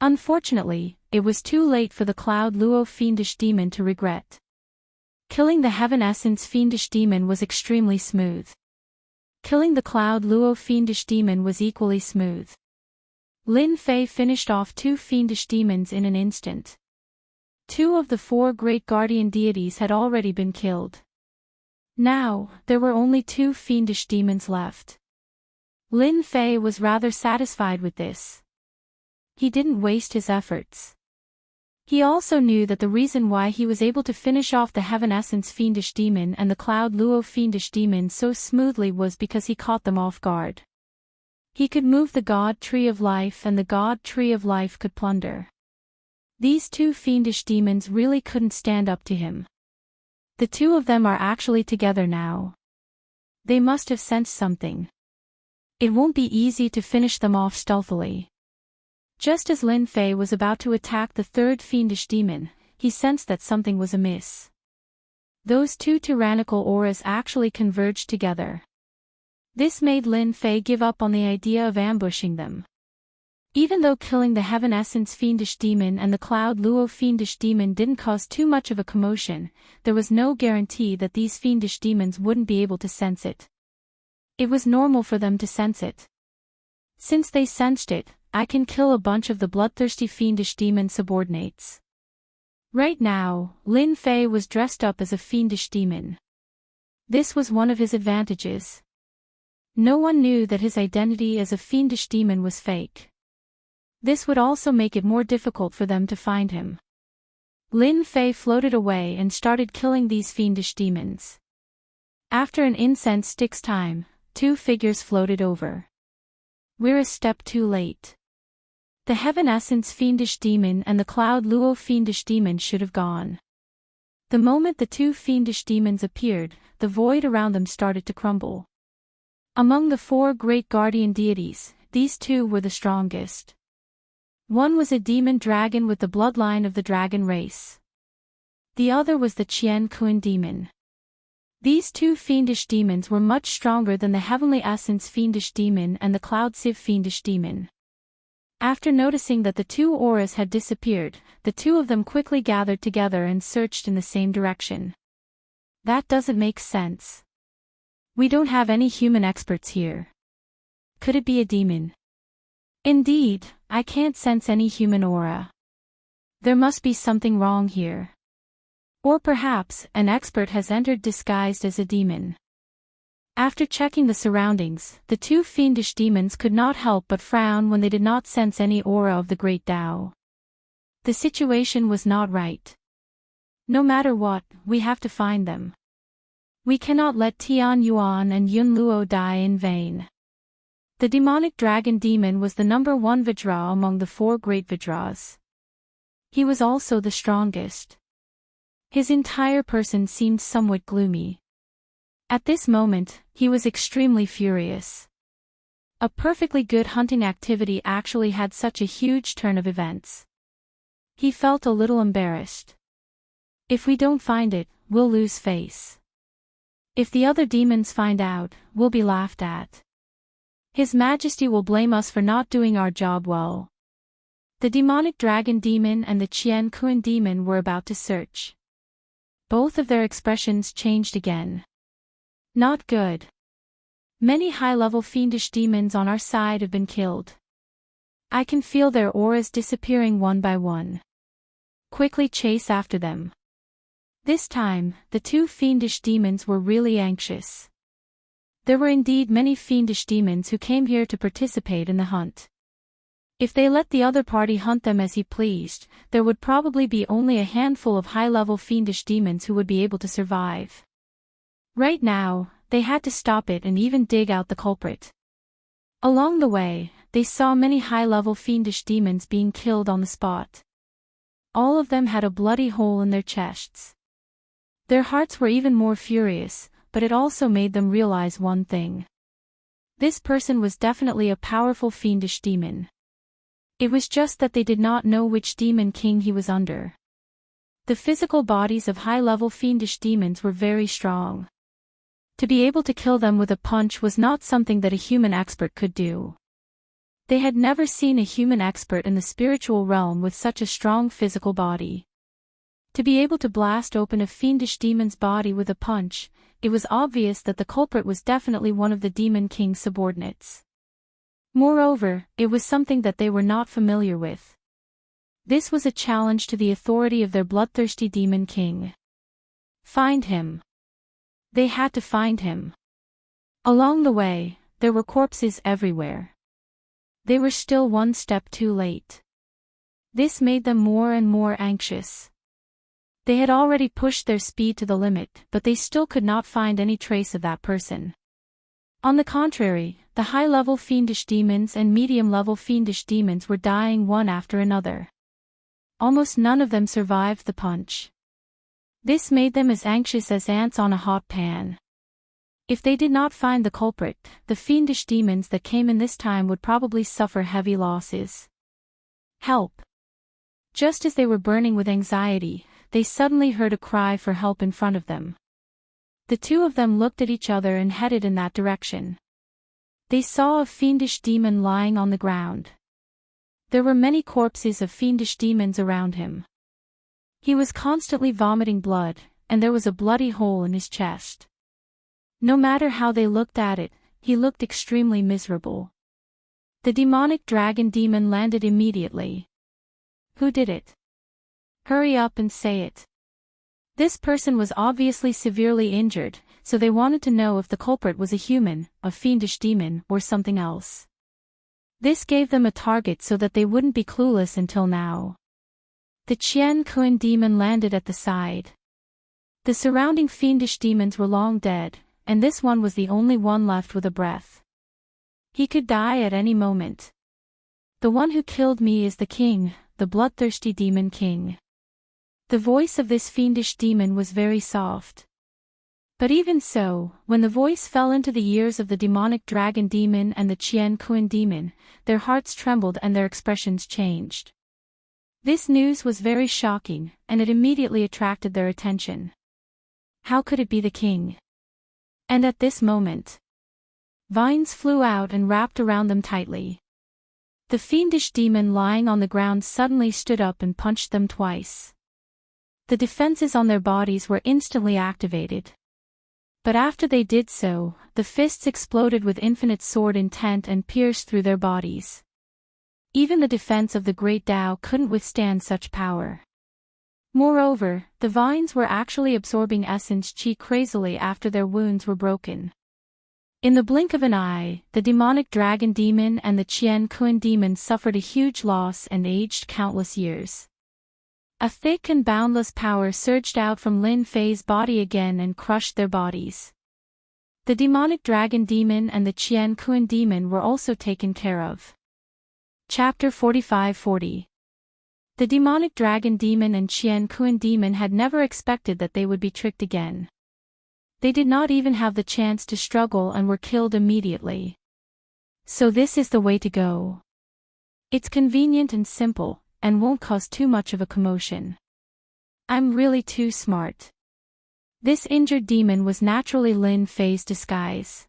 Unfortunately, it was too late for the Cloud Luo fiendish demon to regret. Killing the Heaven Essence fiendish demon was extremely smooth. Killing the Cloud Luo fiendish demon was equally smooth. Lin Fei finished off 2 fiendish demons in an instant. 2 of the 4 great guardian deities had already been killed. Now, there were only 2 fiendish demons left. Lin Fei was rather satisfied with this. He didn't waste his efforts. He also knew that the reason why he was able to finish off the Heaven Essence fiendish demon and the Cloud Luo fiendish demon so smoothly was because he caught them off guard. He could move the God Tree of Life and the God Tree of Life could plunder. These 2 fiendish demons really couldn't stand up to him. The 2 of them are actually together now. They must have sensed something. It won't be easy to finish them off stealthily. Just as Lin Fei was about to attack the 3rd fiendish demon, he sensed that something was amiss. Those 2 tyrannical auras actually converged together. This made Lin Fei give up on the idea of ambushing them. Even though killing the Heaven Essence fiendish demon and the Cloud Luo fiendish demon didn't cause too much of a commotion, there was no guarantee that these fiendish demons wouldn't be able to sense it. It was normal for them to sense it. Since they sensed it, I can kill a bunch of the bloodthirsty fiendish demon subordinates. Right now, Lin Fei was dressed up as a fiendish demon. This was one of his advantages. No one knew that his identity as a fiendish demon was fake. This would also make it more difficult for them to find him. Lin Fei floated away and started killing these fiendish demons. After an incense stick's time, 2 figures floated over. We're a step too late. The Heaven Essence fiendish demon and the Cloud Luo fiendish demon should have gone. The moment the 2 fiendish demons appeared, the void around them started to crumble. Among the 4 great guardian deities, these 2 were the strongest. One was a demon dragon with the bloodline of the dragon race. The other was the Qian Kun demon. These 2 fiendish demons were much stronger than the Heavenly Essence fiendish demon and the Cloud Civ fiendish demon. After noticing that the 2 auras had disappeared, the 2 of them quickly gathered together and searched in the same direction. That doesn't make sense. We don't have any human experts here. Could it be a demon? Indeed, I can't sense any human aura. There must be something wrong here. Or perhaps, an expert has entered disguised as a demon. After checking the surroundings, the 2 fiendish demons could not help but frown when they did not sense any aura of the Great Tao. The situation was not right. No matter what, we have to find them. We cannot let Tian Yuan and Yun Luo die in vain. The demonic dragon demon was the number 1 Vajra among the 4 great Vajras. He was also the strongest. His entire person seemed somewhat gloomy. At this moment, he was extremely furious. A perfectly good hunting activity actually had such a huge turn of events. He felt a little embarrassed. If we don't find it, we'll lose face. If the other demons find out, we'll be laughed at. His Majesty will blame us for not doing our job well. The demonic dragon demon and the Qian Kun demon were about to search. Both of their expressions changed again. Not good. Many high-level fiendish demons on our side have been killed. I can feel their auras disappearing one by one. Quickly chase after them. This time, the two fiendish demons were really anxious. There were indeed many fiendish demons who came here to participate in the hunt. If they let the other party hunt them as he pleased, there would probably be only a handful of high-level fiendish demons who would be able to survive. Right now, they had to stop it and even dig out the culprit. Along the way, they saw many high-level fiendish demons being killed on the spot. All of them had a bloody hole in their chests. Their hearts were even more furious, but it also made them realize one thing. This person was definitely a powerful fiendish demon. It was just that they did not know which demon king he was under. The physical bodies of high-level fiendish demons were very strong. To be able to kill them with a punch was not something that a human expert could do. They had never seen a human expert in the spiritual realm with such a strong physical body. To be able to blast open a fiendish demon's body with a punch, it was obvious that the culprit was definitely one of the Demon King's subordinates. Moreover, it was something that they were not familiar with. This was a challenge to the authority of their bloodthirsty Demon King. Find him. They had to find him. Along the way, there were corpses everywhere. They were still one step too late. This made them more and more anxious. They had already pushed their speed to the limit, but they still could not find any trace of that person. On the contrary, the high-level fiendish demons and medium-level fiendish demons were dying one after another. Almost none of them survived the punch. This made them as anxious as ants on a hot pan. If they did not find the culprit, the fiendish demons that came in this time would probably suffer heavy losses. Help! Just as they were burning with anxiety, they suddenly heard a cry for help in front of them. The two of them looked at each other and headed in that direction. They saw a fiendish demon lying on the ground. There were many corpses of fiendish demons around him. He was constantly vomiting blood, and there was a bloody hole in his chest. No matter how they looked at it, he looked extremely miserable. The demonic dragon demon landed immediately. Who did it? Hurry up and say it. This person was obviously severely injured, so they wanted to know if the culprit was a human, a fiendish demon, or something else. This gave them a target so that they wouldn't be clueless until now. The Qian Kun demon landed at the side. The surrounding fiendish demons were long dead, and this one was the only one left with a breath. He could die at any moment. The one who killed me is the king, the bloodthirsty demon king. The voice of this fiendish demon was very soft. But even so, when the voice fell into the ears of the demonic dragon demon and the Qian Kun demon, their hearts trembled and their expressions changed. This news was very shocking, and it immediately attracted their attention. How could it be the king? And at this moment, vines flew out and wrapped around them tightly. The fiendish demon lying on the ground suddenly stood up and punched them twice. The defenses on their bodies were instantly activated. But after they did so, the fists exploded with infinite sword intent and pierced through their bodies. Even the defense of the Great Tao couldn't withstand such power. Moreover, the vines were actually absorbing essence chi crazily after their wounds were broken. In the blink of an eye, the demonic dragon demon and the Qian Kun demon suffered a huge loss and aged countless years. A thick and boundless power surged out from Lin Fei's body again and crushed their bodies. The demonic dragon demon and the Qian Kun demon were also taken care of. Chapter 45-40. The demonic dragon demon and Qian Kun demon had never expected that they would be tricked again. They did not even have the chance to struggle and were killed immediately. So this is the way to go. It's convenient and simple, and won't cause too much of a commotion. I'm really too smart. This injured demon was naturally Lin Fei's disguise.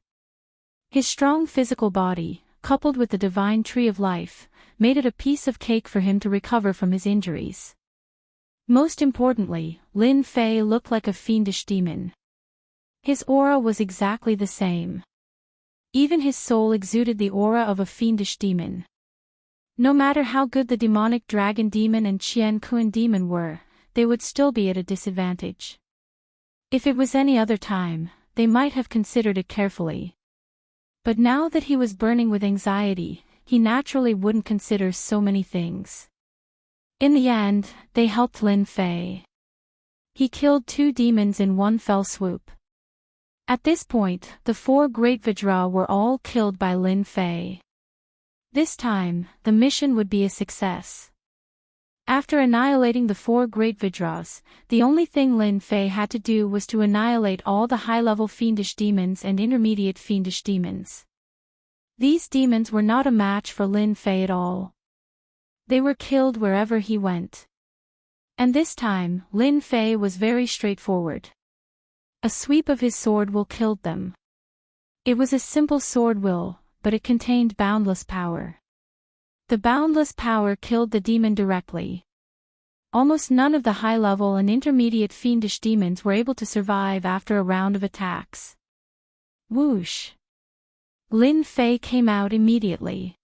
His strong physical body, coupled with the divine tree of life, made it a piece of cake for him to recover from his injuries. Most importantly, Lin Fei looked like a fiendish demon. His aura was exactly the same. Even his soul exuded the aura of a fiendish demon. No matter how good the demonic dragon demon and Qian Kun demon were, they would still be at a disadvantage. If it was any other time, they might have considered it carefully. But now that he was burning with anxiety, he naturally wouldn't consider so many things. In the end, they helped Lin Fei. He killed 2 demons in one fell swoop. At this point, the 4 great Vajra were all killed by Lin Fei. This time, the mission would be a success. After annihilating the 4 great Vajras, the only thing Lin Fei had to do was to annihilate all the high-level fiendish demons and intermediate fiendish demons. These demons were not a match for Lin Fei at all. They were killed wherever he went. And this time, Lin Fei was very straightforward. A sweep of his sword will killed them. It was a simple sword will, but it contained boundless power. The boundless power killed the demon directly. Almost none of the high-level and intermediate fiendish demons were able to survive after a round of attacks. Whoosh! Lin Fei came out immediately.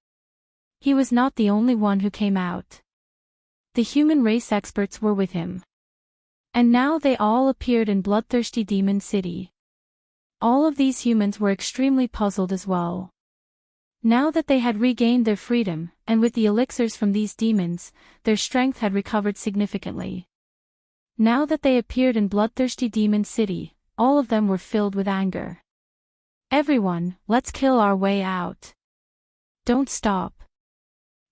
He was not the only one who came out. The human race experts were with him. And now they all appeared in bloodthirsty Demon City. All of these humans were extremely puzzled as well. Now that they had regained their freedom, and with the elixirs from these demons, their strength had recovered significantly. Now that they appeared in bloodthirsty Demon City, all of them were filled with anger. Everyone, let's kill our way out. Don't stop.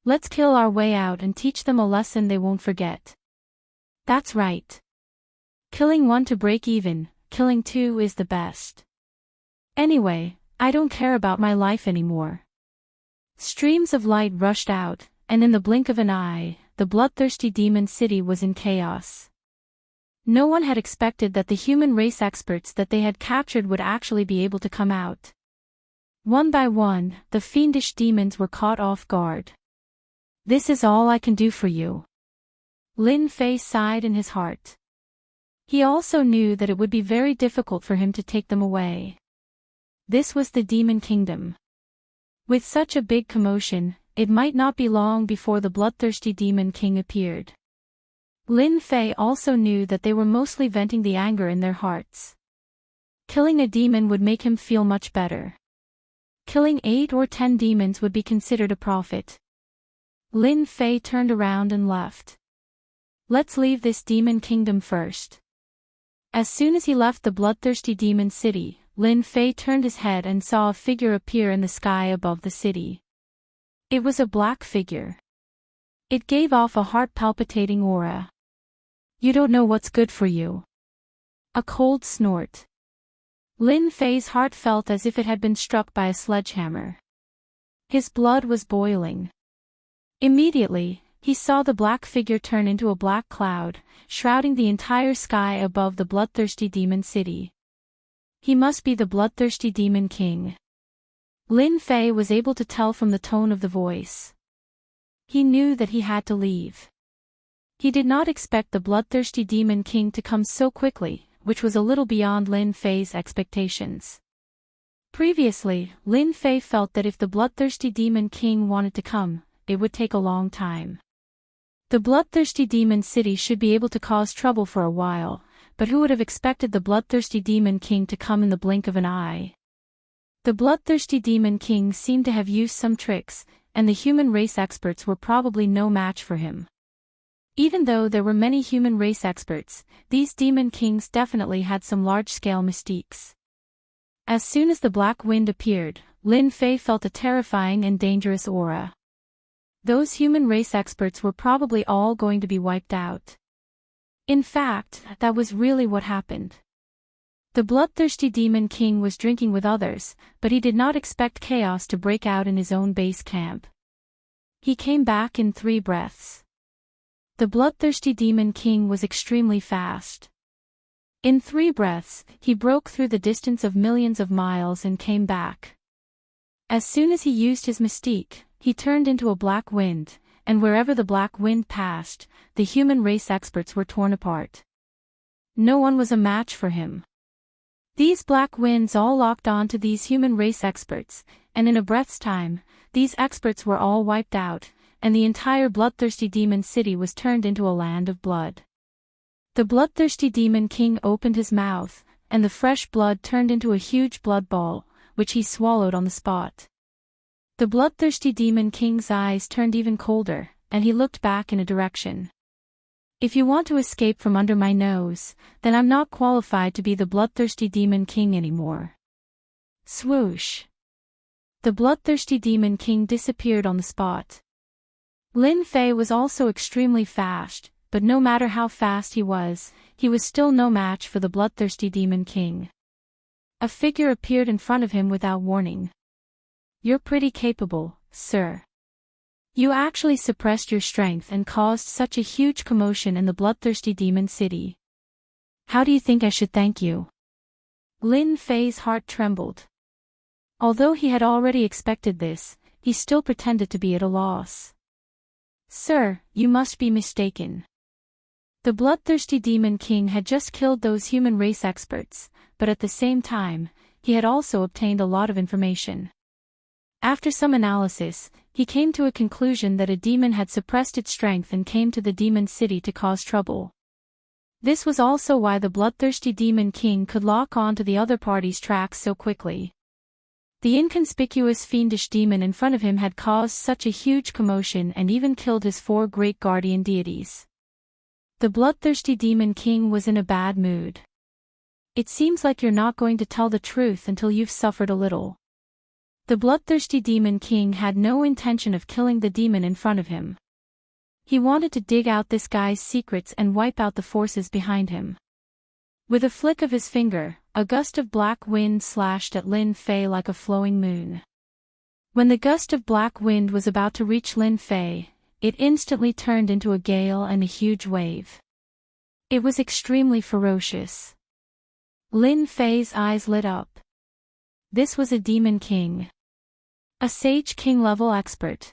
Let's kill our way out and teach them a lesson they won't forget. That's right. Killing 1 to break even, killing 2 is the best. Anyway, I don't care about my life anymore. Streams of light rushed out, and in the blink of an eye, the bloodthirsty Demon City was in chaos. No one had expected that the human race experts that they had captured would actually be able to come out. One by one, the fiendish demons were caught off guard. This is all I can do for you. Lin Fei sighed in his heart. He also knew that it would be very difficult for him to take them away. This was the Demon Kingdom. With such a big commotion, it might not be long before the bloodthirsty Demon King appeared. Lin Fei also knew that they were mostly venting the anger in their hearts. Killing a demon would make him feel much better. Killing 8 or 10 demons would be considered a profit. Lin Fei turned around and left. Let's leave this Demon Kingdom first. As soon as he left the bloodthirsty Demon City, Lin Fei turned his head and saw a figure appear in the sky above the city. It was a black figure. It gave off a heart-palpitating aura. You don't know what's good for you. A cold snort. Lin Fei's heart felt as if it had been struck by a sledgehammer. His blood was boiling. Immediately, he saw the black figure turn into a black cloud, shrouding the entire sky above the bloodthirsty Demon City. He must be the bloodthirsty Demon King. Lin Fei was able to tell from the tone of the voice. He knew that he had to leave. He did not expect the bloodthirsty Demon King to come so quickly, which was a little beyond Lin Fei's expectations. Previously, Lin Fei felt that if the bloodthirsty Demon King wanted to come, it would take a long time. The bloodthirsty Demon City should be able to cause trouble for a while, but who would have expected the bloodthirsty Demon King to come in the blink of an eye? The bloodthirsty Demon King seemed to have used some tricks, and the human race experts were probably no match for him. Even though there were many human race experts, these Demon Kings definitely had some large-scale mystiques. As soon as the black wind appeared, Lin Fei felt a terrifying and dangerous aura. Those human race experts were probably all going to be wiped out. In fact, that was really what happened. The bloodthirsty Demon King was drinking with others, but he did not expect chaos to break out in his own base camp. He came back in 3 breaths. The bloodthirsty Demon King was extremely fast. In 3 breaths, he broke through the distance of millions of miles and came back. As soon as he used his mystique, he turned into a black wind, and wherever the black wind passed, the human race experts were torn apart. No one was a match for him. These black winds all locked on to these human race experts, and in a breath's time, these experts were all wiped out, and the entire bloodthirsty demon city was turned into a land of blood. The bloodthirsty Demon King opened his mouth, and the fresh blood turned into a huge blood ball, which he swallowed on the spot. The bloodthirsty Demon King's eyes turned even colder, and he looked back in a direction. If you want to escape from under my nose, then I'm not qualified to be the bloodthirsty Demon King anymore. Swoosh. The bloodthirsty Demon King disappeared on the spot. Lin Fei was also extremely fast, but no matter how fast he was still no match for the bloodthirsty Demon King. A figure appeared in front of him without warning. You're pretty capable, sir. You actually suppressed your strength and caused such a huge commotion in the bloodthirsty demon city. How do you think I should thank you? Lin Fei's heart trembled. Although he had already expected this, he still pretended to be at a loss. Sir, you must be mistaken. The bloodthirsty Demon King had just killed those human race experts, but at the same time, he had also obtained a lot of information. After some analysis, he came to a conclusion that a demon had suppressed its strength and came to the demon city to cause trouble. This was also why the bloodthirsty Demon King could lock on to the other party's tracks so quickly. The inconspicuous fiendish demon in front of him had caused such a huge commotion and even killed his 4 great guardian deities. The bloodthirsty Demon King was in a bad mood. It seems like you're not going to tell the truth until you've suffered a little. The bloodthirsty Demon King had no intention of killing the demon in front of him. He wanted to dig out this guy's secrets and wipe out the forces behind him. With a flick of his finger, a gust of black wind slashed at Lin Fei like a flowing moon. When the gust of black wind was about to reach Lin Fei, it instantly turned into a gale and a huge wave. It was extremely ferocious. Lin Fei's eyes lit up. This was a Demon King. A Sage King level expert.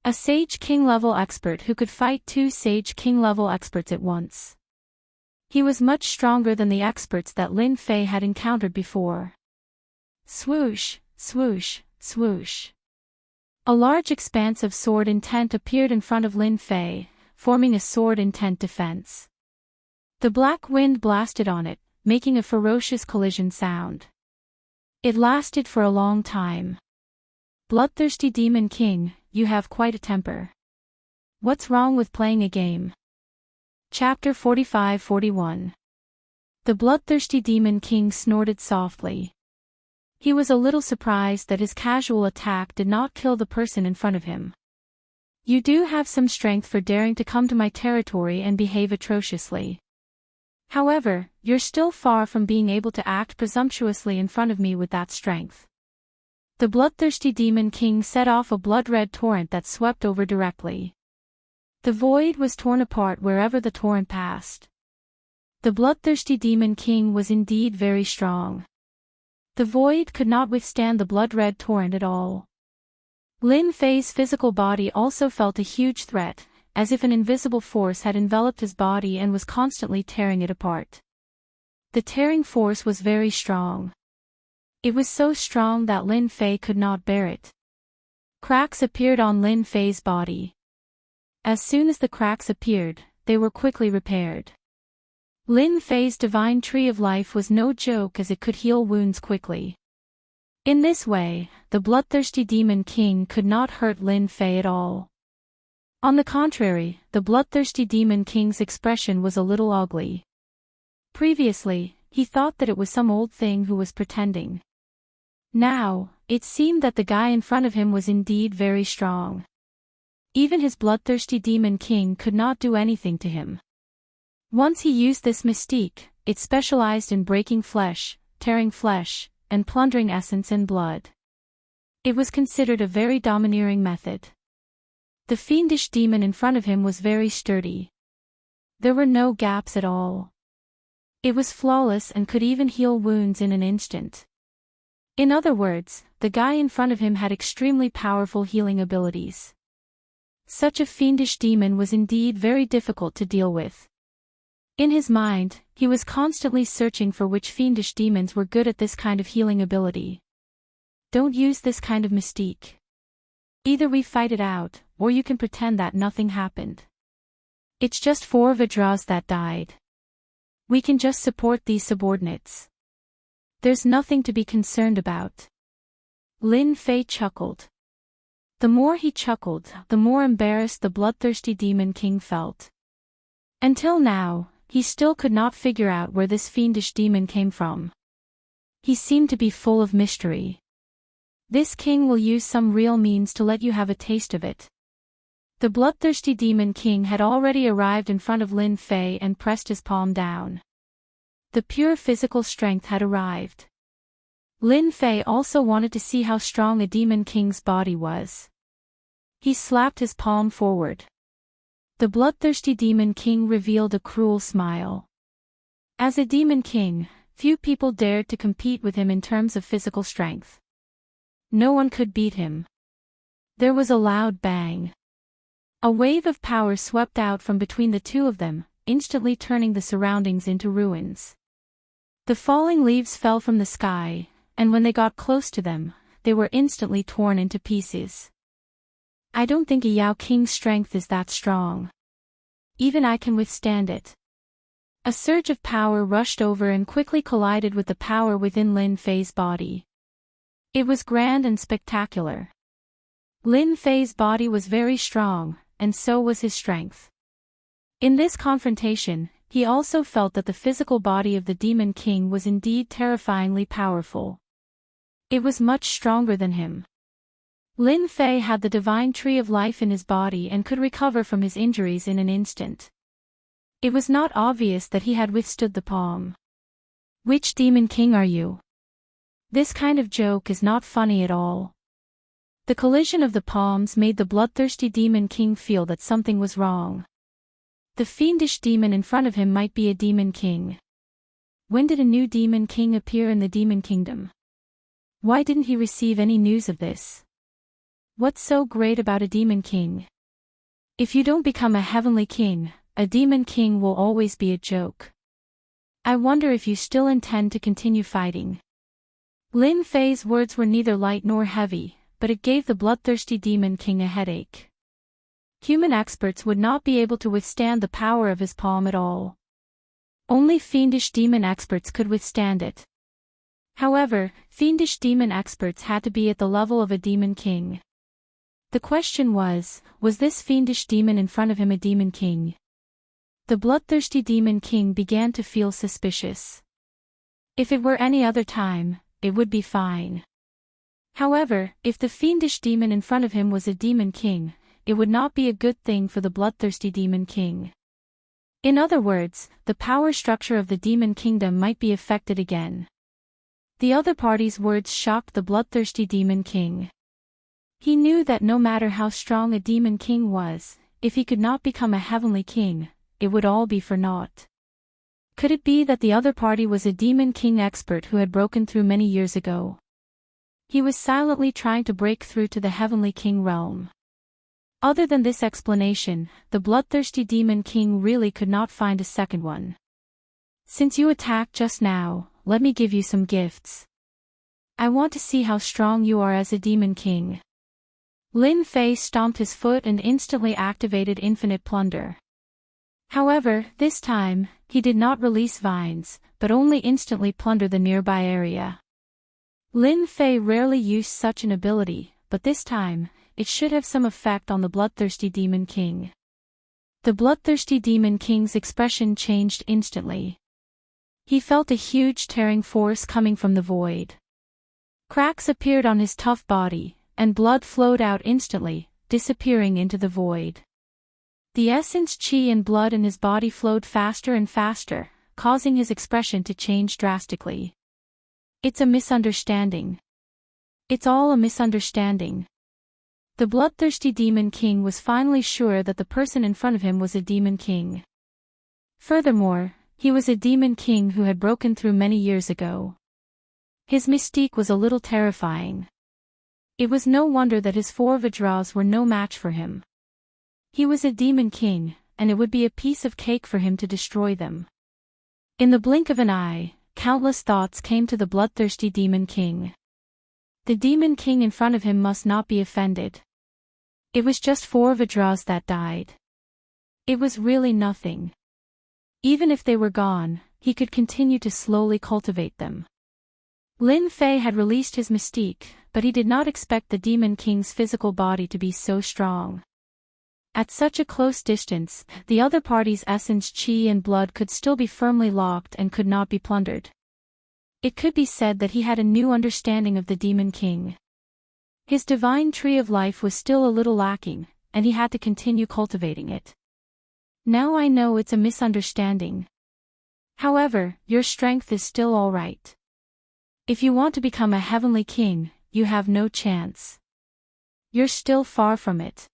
A Sage King level expert who could fight 2 Sage King level experts at once. He was much stronger than the experts that Lin Fei had encountered before. Swoosh, swoosh, swoosh. A large expanse of sword intent appeared in front of Lin Fei, forming a sword intent defense. The black wind blasted on it, making a ferocious collision sound. It lasted for a long time. Bloodthirsty Demon King, you have quite a temper. What's wrong with playing a game? Chapter 45-41. The bloodthirsty Demon King snorted softly. He was a little surprised that his casual attack did not kill the person in front of him. You do have some strength for daring to come to my territory and behave atrociously. However, you're still far from being able to act presumptuously in front of me with that strength. The bloodthirsty Demon King set off a blood-red torrent that swept over directly. The void was torn apart wherever the torrent passed. The bloodthirsty Demon King was indeed very strong. The void could not withstand the blood-red torrent at all. Lin Fei's physical body also felt a huge threat, as if an invisible force had enveloped his body and was constantly tearing it apart. The tearing force was very strong. It was so strong that Lin Fei could not bear it. Cracks appeared on Lin Fei's body. As soon as the cracks appeared, they were quickly repaired. Lin Fei's divine tree of life was no joke as it could heal wounds quickly. In this way, the bloodthirsty Demon King could not hurt Lin Fei at all. On the contrary, the bloodthirsty Demon King's expression was a little ugly. Previously, he thought that it was some old thing who was pretending. Now, it seemed that the guy in front of him was indeed very strong. Even his bloodthirsty Demon King could not do anything to him. Once he used this mystique, it specialized in breaking flesh, tearing flesh, and plundering essence and blood. It was considered a very domineering method. The fiendish demon in front of him was very sturdy. There were no gaps at all. It was flawless and could even heal wounds in an instant. In other words, the guy in front of him had extremely powerful healing abilities. Such a fiendish demon was indeed very difficult to deal with. In his mind, he was constantly searching for which fiendish demons were good at this kind of healing ability. Don't use this kind of mystique. Either we fight it out, or you can pretend that nothing happened. It's just 4 Vidras that died. We can just support these subordinates. There's nothing to be concerned about. Lin Fei chuckled. The more he chuckled, the more embarrassed the bloodthirsty demon king felt. Until now, he still could not figure out where this fiendish demon came from. He seemed to be full of mystery. This king will use some real means to let you have a taste of it. The bloodthirsty demon king had already arrived in front of Lin Fei and pressed his palm down. The pure physical strength had arrived. Lin Fei also wanted to see how strong a demon king's body was. He slapped his palm forward. The bloodthirsty demon king revealed a cruel smile. As a demon king, few people dared to compete with him in terms of physical strength. No one could beat him. There was a loud bang. A wave of power swept out from between the two of them, instantly turning the surroundings into ruins. The falling leaves fell from the sky, and when they got close to them, they were instantly torn into pieces. I don't think a Yao King's strength is that strong. Even I can withstand it. A surge of power rushed over and quickly collided with the power within Lin Fei's body. It was grand and spectacular. Lin Fei's body was very strong, and so was his strength. In this confrontation, he also felt that the physical body of the Demon King was indeed terrifyingly powerful. It was much stronger than him. Lin Fei had the divine tree of life in his body and could recover from his injuries in an instant. It was not obvious that he had withstood the palm. Which Demon King are you? This kind of joke is not funny at all. The collision of the palms made the bloodthirsty Demon King feel that something was wrong. The fiendish demon in front of him might be a Demon King. When did a new Demon King appear in the Demon Kingdom? Why didn't he receive any news of this? What's so great about a Demon King? If you don't become a Heavenly King, a Demon King will always be a joke. I wonder if you still intend to continue fighting. Lin Fei's words were neither light nor heavy, but it gave the bloodthirsty Demon King a headache. Human experts would not be able to withstand the power of his palm at all. Only fiendish demon experts could withstand it. However, fiendish demon experts had to be at the level of a Demon King. The question was this fiendish demon in front of him a Demon King? The bloodthirsty Demon King began to feel suspicious. If it were any other time, it would be fine. However, if the fiendish demon in front of him was a Demon King, it would not be a good thing for the bloodthirsty Demon King. In other words, the power structure of the Demon Kingdom might be affected again. The other party's words shocked the bloodthirsty Demon King. He knew that no matter how strong a Demon King was, if he could not become a Heavenly King, it would all be for naught. Could it be that the other party was a Demon King expert who had broken through many years ago? He was silently trying to break through to the Heavenly King realm. Other than this explanation, the bloodthirsty Demon King really could not find a second one. Since you attacked just now, let me give you some gifts. I want to see how strong you are as a Demon King. Lin Fei stomped his foot and instantly activated Infinite Plunder. However, this time, he did not release vines, but only instantly plunder the nearby area. Lin Fei rarely used such an ability, but this time, it should have some effect on the bloodthirsty Demon King. The bloodthirsty Demon King's expression changed instantly. He felt a huge tearing force coming from the void. Cracks appeared on his tough body, and blood flowed out instantly, disappearing into the void. The essence chi and blood in his body flowed faster and faster, causing his expression to change drastically. It's a misunderstanding. It's all a misunderstanding. The bloodthirsty Demon King was finally sure that the person in front of him was a Demon King. Furthermore, he was a Demon King who had broken through many years ago. His mystique was a little terrifying. It was no wonder that his 4 Vajras were no match for him. He was a Demon King, and it would be a piece of cake for him to destroy them. In the blink of an eye, countless thoughts came to the bloodthirsty Demon King. The Demon King in front of him must not be offended. It was just 4 Vajras that died. It was really nothing. Even if they were gone, he could continue to slowly cultivate them. Lin Fei had released his mystique, but he did not expect the Demon King's physical body to be so strong. At such a close distance, the other party's essence, chi and blood could still be firmly locked and could not be plundered. It could be said that he had a new understanding of the Demon King. His divine tree of life was still a little lacking, and he had to continue cultivating it. Now I know it's a misunderstanding. However, your strength is still all right. If you want to become a heavenly king, you have no chance. You're still far from it.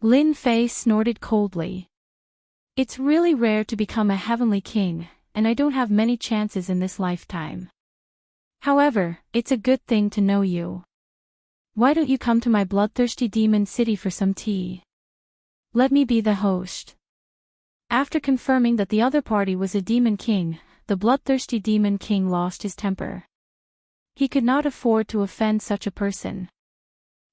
Lin Fei snorted coldly. It's really rare to become a heavenly king, and I don't have many chances in this lifetime. However, it's a good thing to know you. Why don't you come to my bloodthirsty demon city for some tea? Let me be the host. After confirming that the other party was a demon king, the bloodthirsty demon king lost his temper. He could not afford to offend such a person.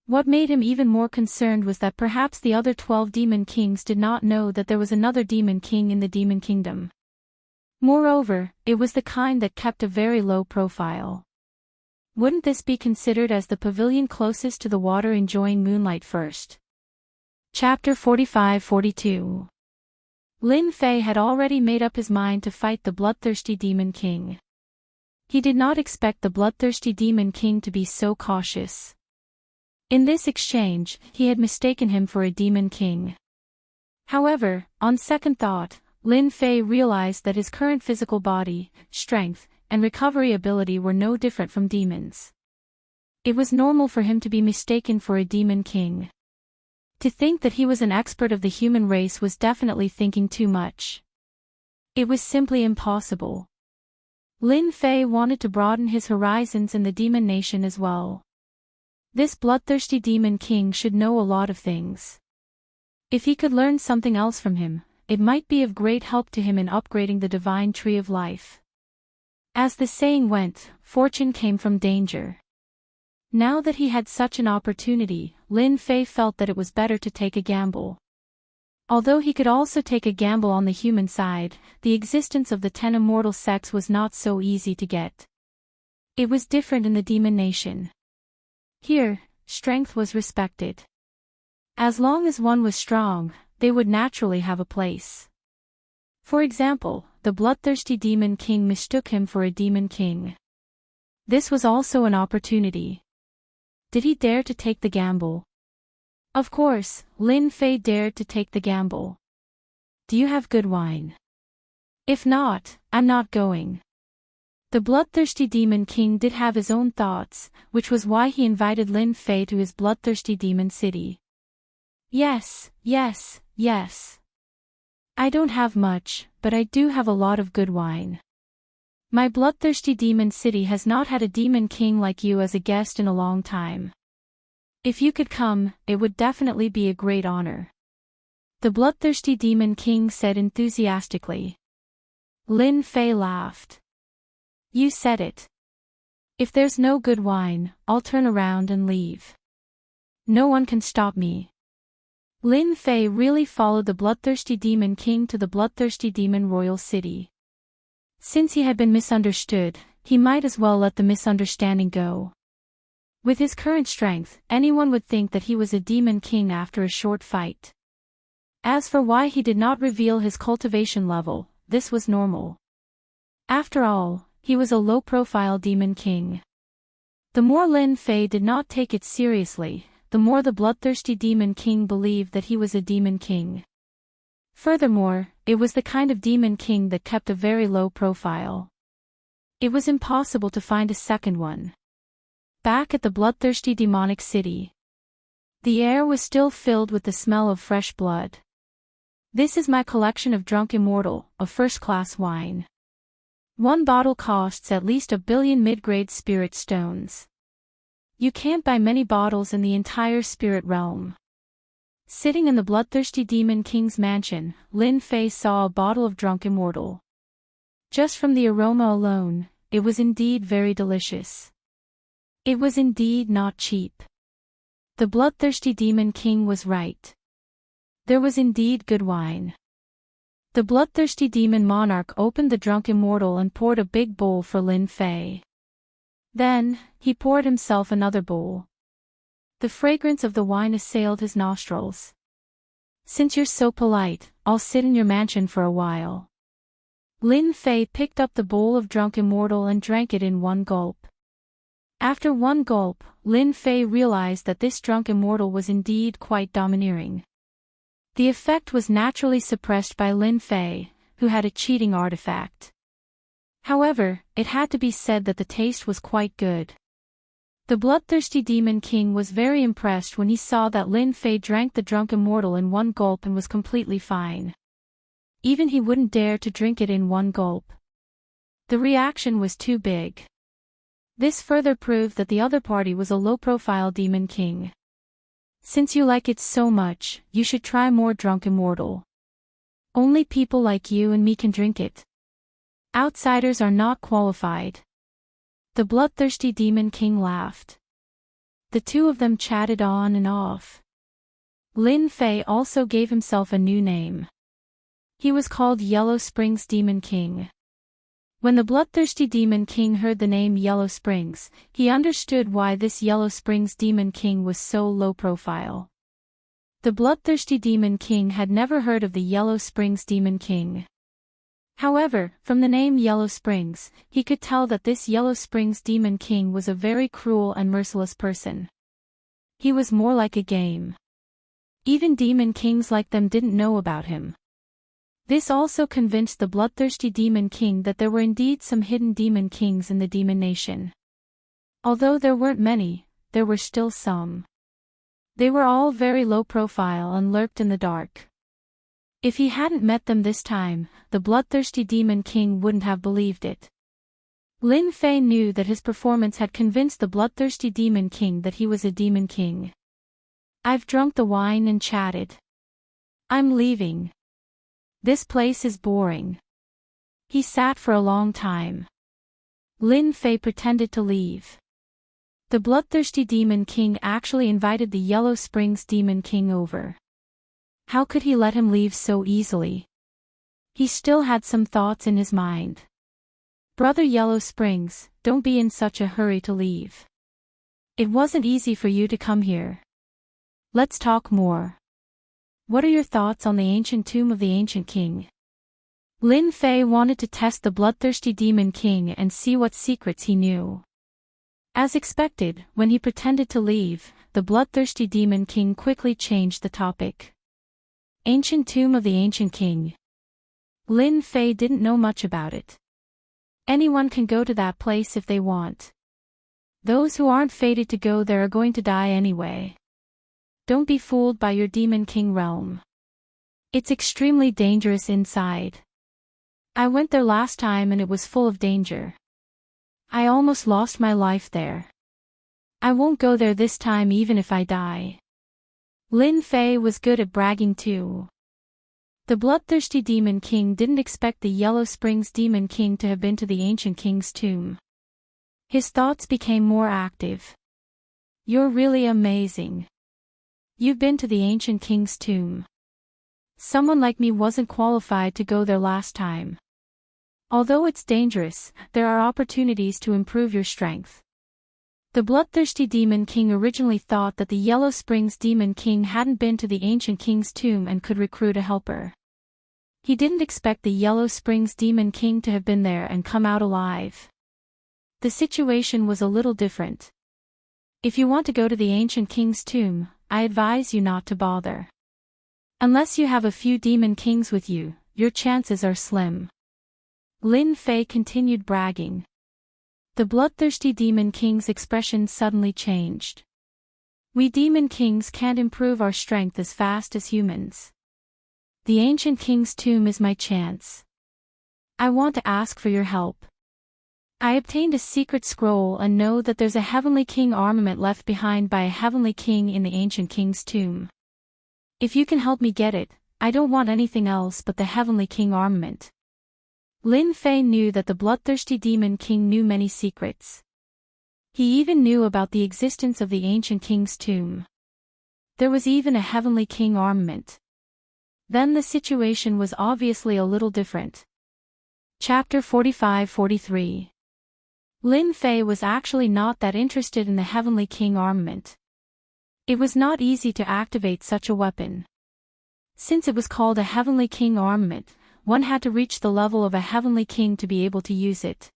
What made him even more concerned was that perhaps the other 12 demon kings did not know that there was another demon king in the demon kingdom. Moreover, it was the kind that kept a very low profile. Wouldn't this be considered as the pavilion closest to the water enjoying moonlight first? Chapter 45-42. Lin Fei had already made up his mind to fight the bloodthirsty demon king. He did not expect the bloodthirsty demon king to be so cautious. In this exchange, he had mistaken him for a demon king. However, on second thought, Lin Fei realized that his current physical body, strength, and recovery ability were no different from demons. It was normal for him to be mistaken for a demon king. To think that he was an expert of the human race was definitely thinking too much. It was simply impossible. Lin Fei wanted to broaden his horizons in the demon nation as well. This bloodthirsty demon king should know a lot of things. If he could learn something else from him, it might be of great help to him in upgrading the divine tree of life. As the saying went, fortune came from danger. Now that he had such an opportunity, Lin Fei felt that it was better to take a gamble. Although he could also take a gamble on the human side, the existence of the 10 immortal sects was not so easy to get. It was different in the demon nation. Here, strength was respected. As long as one was strong, they would naturally have a place. For example, the bloodthirsty demon king mistook him for a demon king. This was also an opportunity. Did he dare to take the gamble? Of course, Lin Fei dared to take the gamble. Do you have good wine? If not, I'm not going. The bloodthirsty demon king did have his own thoughts, which was why he invited Lin Fei to his bloodthirsty demon city. Yes. I don't have much, but I do have a lot of good wine. My bloodthirsty demon city has not had a demon king like you as a guest in a long time. If you could come, it would definitely be a great honor. The bloodthirsty demon king said enthusiastically. Lin Fei laughed. You said it. If there's no good wine, I'll turn around and leave. No one can stop me. Lin Fei really followed the bloodthirsty demon king to the bloodthirsty demon royal city. Since he had been misunderstood, he might as well let the misunderstanding go. With his current strength, anyone would think that he was a demon king after a short fight. As for why he did not reveal his cultivation level, this was normal. After all, he was a low-profile demon king. The more Lin Fei did not take it seriously, the more the bloodthirsty demon king believed that he was a demon king. Furthermore, it was the kind of demon king that kept a very low profile. It was impossible to find a second one. Back at the bloodthirsty demonic city, the air was still filled with the smell of fresh blood. This is my collection of Drunk Immortal, a first-class wine. One bottle costs at least 1 billion mid-grade spirit stones. You can't buy many bottles in the entire spirit realm. Sitting in the bloodthirsty demon king's mansion, Lin Fei saw a bottle of Drunk Immortal. Just from the aroma alone, it was indeed very delicious. It was indeed not cheap. The bloodthirsty demon king was right. There was indeed good wine. The bloodthirsty demon monarch opened the Drunk Immortal and poured a big bowl for Lin Fei. Then, he poured himself another bowl. The fragrance of the wine assailed his nostrils. Since you're so polite, I'll sit in your mansion for a while. Lin Fei picked up the bowl of Drunk Immortal and drank it in one gulp. After one gulp, Lin Fei realized that this Drunk Immortal was indeed quite domineering. The effect was naturally suppressed by Lin Fei, who had a cheating artifact. However, it had to be said that the taste was quite good. The bloodthirsty demon king was very impressed when he saw that Lin Fei drank the Drunk Immortal in one gulp and was completely fine. Even he wouldn't dare to drink it in one gulp. The reaction was too big. This further proved that the other party was a low-profile demon king. Since you like it so much, you should try more Drunk Immortal. Only people like you and me can drink it. Outsiders are not qualified. The bloodthirsty demon king laughed. The two of them chatted on and off. Lin Fei also gave himself a new name. He was called Yellow Springs Demon King. When the bloodthirsty demon king heard the name Yellow Springs, he understood why this Yellow Springs demon king was so low profile. The bloodthirsty demon king had never heard of the Yellow Springs demon king. However, from the name Yellow Springs, he could tell that this Yellow Springs demon king was a very cruel and merciless person. He was more like a game. Even demon kings like them didn't know about him. This also convinced the bloodthirsty demon king that there were indeed some hidden demon kings in the demon nation. Although there weren't many, there were still some. They were all very low profile and lurked in the dark. If he hadn't met them this time, the bloodthirsty demon king wouldn't have believed it. Lin Fei knew that his performance had convinced the bloodthirsty demon king that he was a demon king. I've drunk the wine and chatted. I'm leaving. This place is boring. He sat for a long time. Lin Fei pretended to leave. The bloodthirsty demon king actually invited the Yellow Springs demon king over. How could he let him leave so easily? He still had some thoughts in his mind. Brother Yellow Springs, don't be in such a hurry to leave. It wasn't easy for you to come here. Let's talk more. What are your thoughts on the ancient tomb of the ancient king? Lin Fei wanted to test the bloodthirsty demon king and see what secrets he knew. As expected, when he pretended to leave, the bloodthirsty demon king quickly changed the topic. Ancient tomb of the ancient king. Lin Fei didn't know much about it. Anyone can go to that place if they want. Those who aren't fated to go there are going to die anyway. Don't be fooled by your demon king realm. It's extremely dangerous inside. I went there last time and it was full of danger. I almost lost my life there. I won't go there this time even if I die. Lin Fei was good at bragging too. The bloodthirsty demon king didn't expect the Yellow Springs demon king to have been to the ancient king's tomb. His thoughts became more active. You're really amazing. You've been to the ancient king's tomb. Someone like me wasn't qualified to go there last time. Although it's dangerous, there are opportunities to improve your strength. The bloodthirsty demon king originally thought that the Yellow Springs demon king hadn't been to the ancient king's tomb and could recruit a helper. He didn't expect the Yellow Springs demon king to have been there and come out alive. The situation was a little different. If you want to go to the ancient king's tomb, I advise you not to bother. Unless you have a few demon kings with you, your chances are slim. Lin Fei continued bragging. The bloodthirsty demon king's expression suddenly changed. We demon kings can't improve our strength as fast as humans. The ancient king's tomb is my chance. I want to ask for your help. I obtained a secret scroll and know that there's a heavenly king armament left behind by a heavenly king in the ancient king's tomb. If you can help me get it, I don't want anything else but the heavenly king armament. Lin Fei knew that the bloodthirsty demon king knew many secrets. He even knew about the existence of the ancient king's tomb. There was even a heavenly king armament. Then the situation was obviously a little different. Chapter 45-43. Lin Fei was actually not that interested in the heavenly king armament. It was not easy to activate such a weapon. Since it was called a heavenly king armament, one had to reach the level of a heavenly king to be able to use it.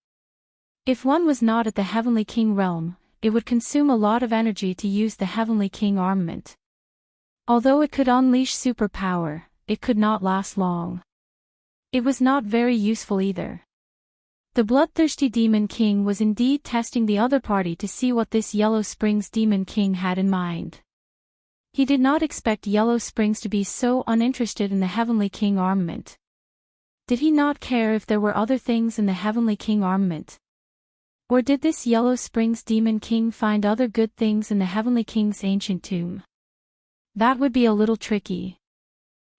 If one was not at the heavenly king realm, it would consume a lot of energy to use the heavenly king armament. Although it could unleash superpower, it could not last long. It was not very useful either. The bloodthirsty demon king was indeed testing the other party to see what this Yellow Springs demon king had in mind. He did not expect Yellow Springs to be so uninterested in the heavenly king armament. Did he not care if there were other things in the heavenly king armament? Or did this Yellow Springs demon king find other good things in the heavenly king's ancient tomb? That would be a little tricky.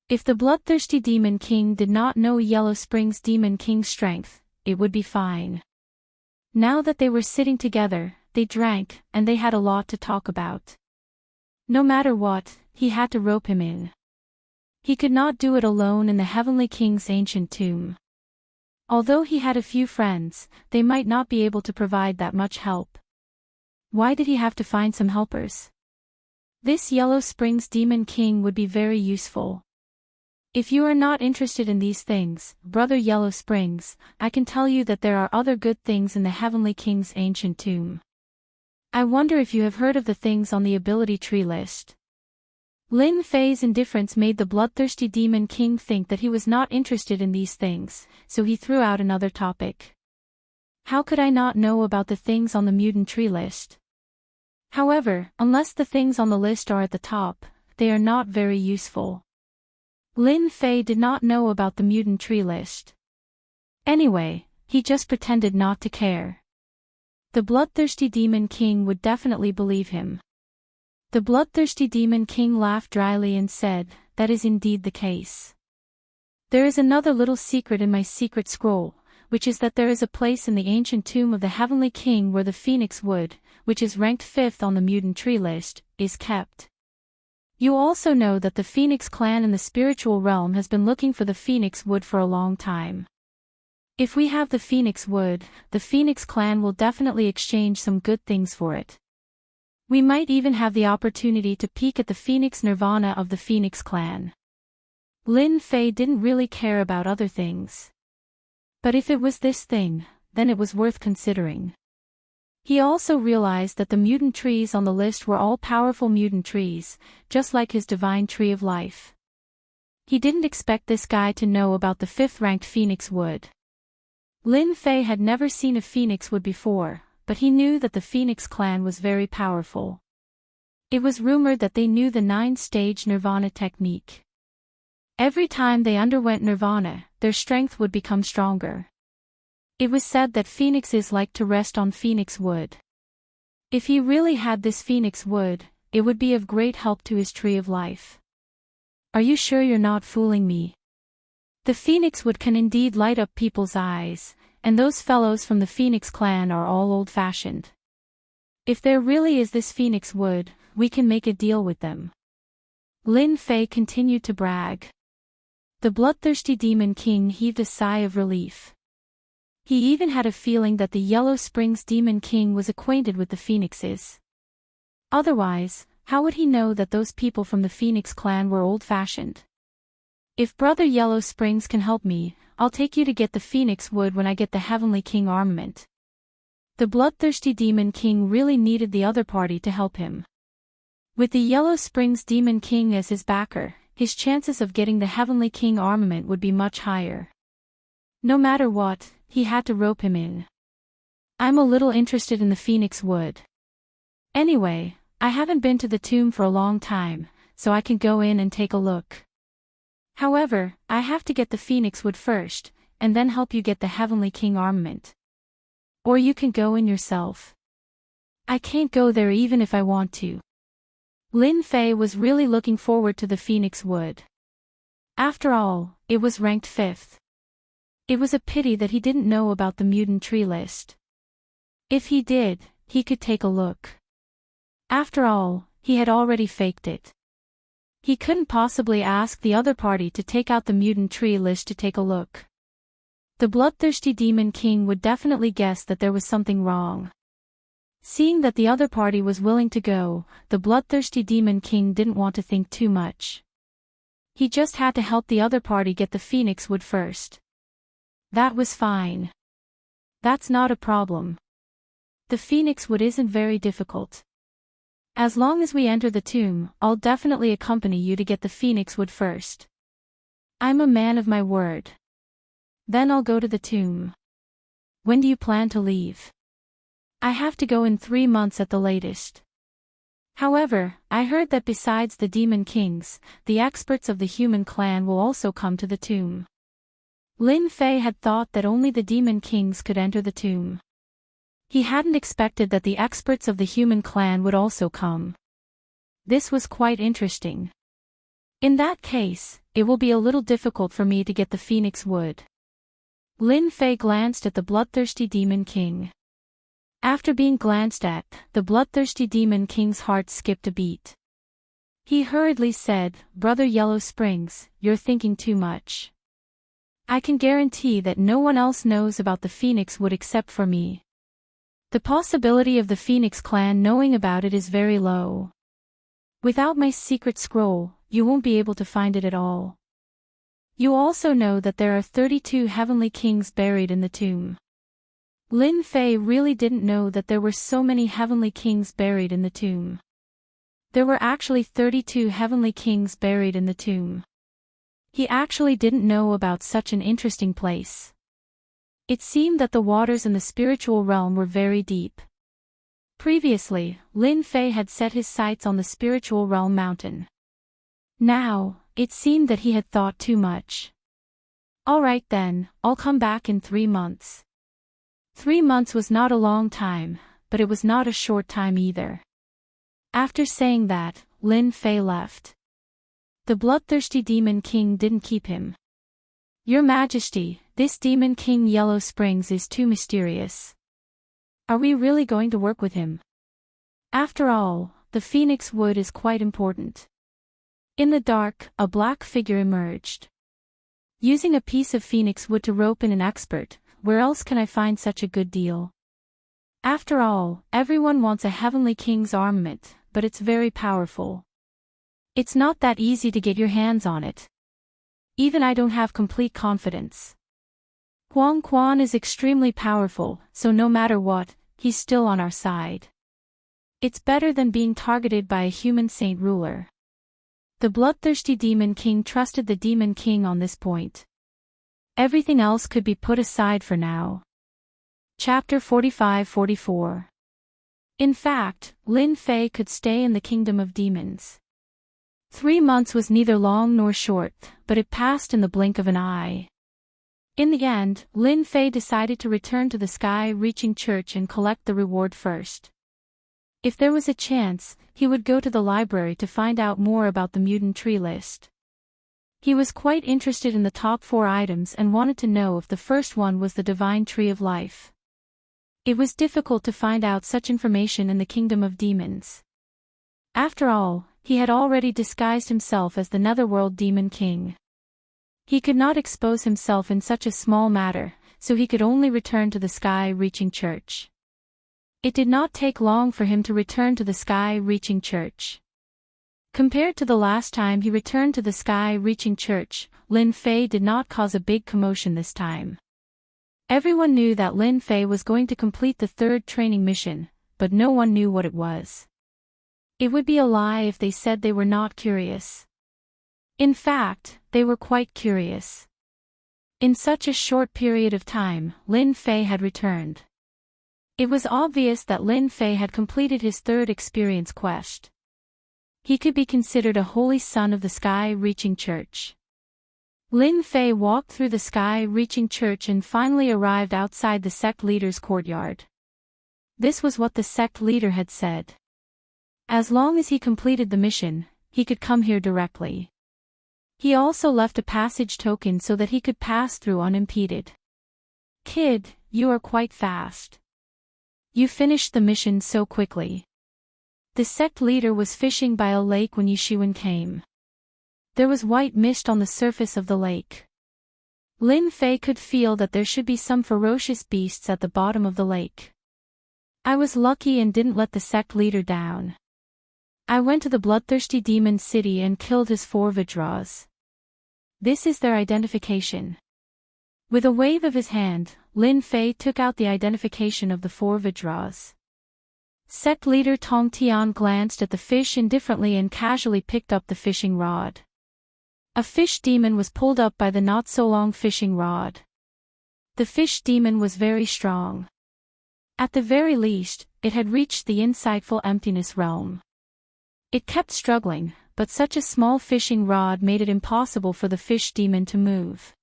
If the bloodthirsty demon king did not know Yellow Springs demon king's strength, it would be fine. Now that they were sitting together, they drank, and they had a lot to talk about. No matter what, he had to rope him in. He could not do it alone in the heavenly king's ancient tomb. Although he had a few friends, they might not be able to provide that much help. Why did he have to find some helpers? This Yellow Springs demon king would be very useful. If you are not interested in these things, Brother Yellow Springs, I can tell you that there are other good things in the Heavenly King's ancient tomb. I wonder if you have heard of the things on the ability tree list. Lin Fei's indifference made the bloodthirsty demon king think that he was not interested in these things, so he threw out another topic. How could I not know about the things on the mutant tree list? However, unless the things on the list are at the top, they are not very useful. Lin Fei did not know about the mutant tree list. Anyway, he just pretended not to care. The bloodthirsty demon king would definitely believe him. The bloodthirsty demon king laughed dryly and said, "That is indeed the case. There is another little secret in my secret scroll, which is that there is a place in the ancient tomb of the heavenly king where the phoenix wood, which is ranked 5th on the mutant tree list, is kept. You also know that the Phoenix clan in the spiritual realm has been looking for the Phoenix wood for a long time. If we have the Phoenix wood, the Phoenix clan will definitely exchange some good things for it. We might even have the opportunity to peek at the Phoenix Nirvana of the Phoenix clan." Lin Fei didn't really care about other things. But if it was this thing, then it was worth considering. He also realized that the mutant trees on the list were all powerful mutant trees, just like his divine tree of life. He didn't expect this guy to know about the 5th-ranked phoenix wood. Lin Fei had never seen a phoenix wood before, but he knew that the Phoenix clan was very powerful. It was rumored that they knew the 9-stage nirvana technique. Every time they underwent nirvana, their strength would become stronger. It was said that phoenixes like to rest on phoenix wood. If he really had this phoenix wood, it would be of great help to his tree of life. Are you sure you're not fooling me? The phoenix wood can indeed light up people's eyes, and those fellows from the Phoenix clan are all old-fashioned. If there really is this phoenix wood, we can make a deal with them. Lin Fei continued to brag. The bloodthirsty demon king heaved a sigh of relief. He even had a feeling that the Yellow Springs demon king was acquainted with the phoenixes. Otherwise, how would he know that those people from the Phoenix clan were old-fashioned? If Brother Yellow Springs can help me, I'll take you to get the phoenix wood when I get the Heavenly King armament. The bloodthirsty demon king really needed the other party to help him. With the Yellow Springs demon king as his backer, his chances of getting the Heavenly King armament would be much higher. No matter what, he had to rope him in. I'm a little interested in the Phoenix Wood. Anyway, I haven't been to the tomb for a long time, so I can go in and take a look. However, I have to get the Phoenix Wood first, and then help you get the Heavenly King armament. Or you can go in yourself. I can't go there even if I want to. Lin Fei was really looking forward to the Phoenix Wood. After all, it was ranked 5th. It was a pity that he didn't know about the mutant tree list. If he did, he could take a look. After all, he had already faked it. He couldn't possibly ask the other party to take out the mutant tree list to take a look. The bloodthirsty Demon King would definitely guess that there was something wrong. Seeing that the other party was willing to go, the bloodthirsty Demon King didn't want to think too much. He just had to help the other party get the Phoenix Wood first. That was fine. That's not a problem. The Phoenix Wood isn't very difficult. As long as we enter the tomb, I'll definitely accompany you to get the Phoenix Wood first. I'm a man of my word. Then I'll go to the tomb. When do you plan to leave? I have to go in 3 months at the latest. However, I heard that besides the Demon Kings, the experts of the human clan will also come to the tomb. Lin Fei had thought that only the Demon Kings could enter the tomb. He hadn't expected that the experts of the human clan would also come. This was quite interesting. In that case, it will be a little difficult for me to get the Phoenix Wood. Lin Fei glanced at the bloodthirsty Demon King. After being glanced at, the bloodthirsty Demon King's heart skipped a beat. He hurriedly said, "Brother Yellow Springs, you're thinking too much. I can guarantee that no one else knows about the Phoenix Wood except for me. The possibility of the Phoenix clan knowing about it is very low. Without my secret scroll, you won't be able to find it at all. You also know that there are 32 Heavenly Kings buried in the tomb." Lin Fei really didn't know that there were so many Heavenly Kings buried in the tomb. There were actually 32 Heavenly Kings buried in the tomb. He actually didn't know about such an interesting place. It seemed that the waters in the spiritual realm were very deep. Previously, Lin Fei had set his sights on the spiritual realm mountain. Now, it seemed that he had thought too much. Alright then, I'll come back in 3 months. 3 months was not a long time, but it was not a short time either. After saying that, Lin Fei left. The bloodthirsty Demon King didn't keep him. "Your Majesty, this Demon King Yellow Springs is too mysterious. Are we really going to work with him? After all, the Phoenix Wood is quite important." In the dark, a black figure emerged. Using a piece of Phoenix Wood to rope in an expert, where else can I find such a good deal? After all, everyone wants a Heavenly King's armament, but it's very powerful. It's not that easy to get your hands on it. Even I don't have complete confidence. Huang Quan is extremely powerful, so no matter what, he's still on our side. It's better than being targeted by a human saint ruler. The bloodthirsty Demon King trusted the Demon King on this point. Everything else could be put aside for now. Chapter 45-44. In fact, Lin Fei could stay in the Kingdom of Demons. 3 months was neither long nor short, but it passed in the blink of an eye. In the end, Lin Fei decided to return to the sky-reaching church and collect the reward first. If there was a chance, he would go to the library to find out more about the mutant tree list. He was quite interested in the top 4 items and wanted to know if the first one was the Divine Tree of Life. It was difficult to find out such information in the Kingdom of Demons. After all, he had already disguised himself as the Netherworld Demon King. He could not expose himself in such a small matter, so he could only return to the sky-reaching church. It did not take long for him to return to the sky-reaching church. Compared to the last time he returned to the sky-reaching church, Lin Fei did not cause a big commotion this time. Everyone knew that Lin Fei was going to complete the 3rd training mission, but no one knew what it was. It would be a lie if they said they were not curious. In fact, they were quite curious. In such a short period of time, Lin Fei had returned. It was obvious that Lin Fei had completed his third experience quest. He could be considered a holy son of the sky-reaching church. Lin Fei walked through the sky-reaching church and finally arrived outside the sect leader's courtyard. This was what the sect leader had said. As long as he completed the mission, he could come here directly. He also left a passage token so that he could pass through unimpeded. Kid, you are quite fast. You finished the mission so quickly. The sect leader was fishing by a lake when Yishuan came. There was white mist on the surface of the lake. Lin Fei could feel that there should be some ferocious beasts at the bottom of the lake. I was lucky and didn't let the sect leader down. I went to the bloodthirsty demon city and killed his 4 Vidras. This is their identification. With a wave of his hand, Lin Fei took out the identification of the 4 Vidras. Sect leader Tong Tian glanced at the fish indifferently and casually picked up the fishing rod. A fish demon was pulled up by the not-so-long fishing rod. The fish demon was very strong. At the very least, it had reached the insightful emptiness realm. It kept struggling, but such a small fishing rod made it impossible for the fish demon to move.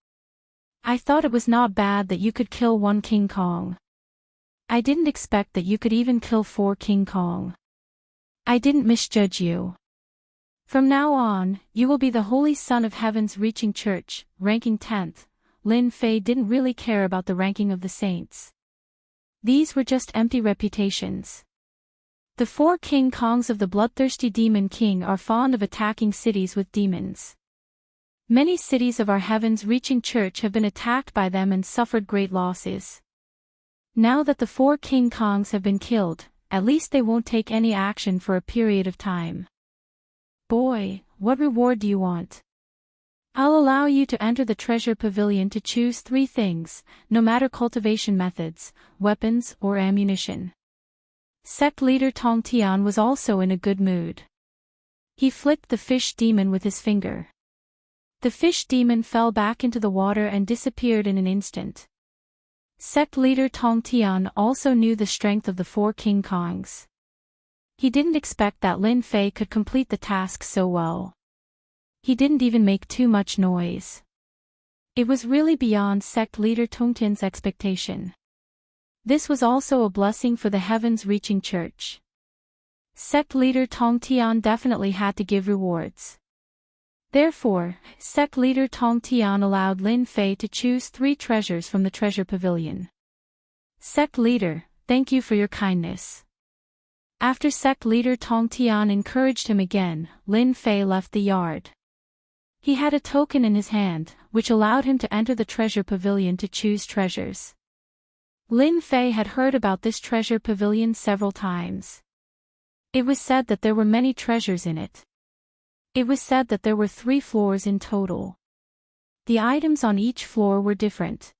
I thought it was not bad that you could kill 1 King Kong. I didn't expect that you could even kill 4 King Kong. I didn't misjudge you. From now on, you will be the Holy Son of Heaven's Reaching Church, ranking 10th. Lin Fei didn't really care about the ranking of the saints. These were just empty reputations. The 4 King Kongs of the bloodthirsty Demon King are fond of attacking cities with demons. Many cities of our Heaven's Reaching Church have been attacked by them and suffered great losses. Now that the 4 King Kongs have been killed, at least they won't take any action for a period of time. Boy, what reward do you want? I'll allow you to enter the treasure pavilion to choose 3 things, no matter cultivation methods, weapons or ammunition. Sect leader Tong Tian was also in a good mood. He flicked the fish demon with his finger. The fish demon fell back into the water and disappeared in an instant. Sect leader Tong Tian also knew the strength of the 4 King Kongs. He didn't expect that Lin Fei could complete the task so well. He didn't even make too much noise. It was really beyond sect leader Tong Tian's expectation. This was also a blessing for the Heaven's Reaching Church. Sect leader Tong Tian definitely had to give rewards. Therefore, sect leader Tong Tian allowed Lin Fei to choose 3 treasures from the treasure pavilion. Sect leader, thank you for your kindness. After sect leader Tong Tian encouraged him again, Lin Fei left the yard. He had a token in his hand, which allowed him to enter the treasure pavilion to choose treasures. Lin Fei had heard about this treasure pavilion several times. It was said that there were many treasures in it. It was said that there were 3 floors in total. The items on each floor were different.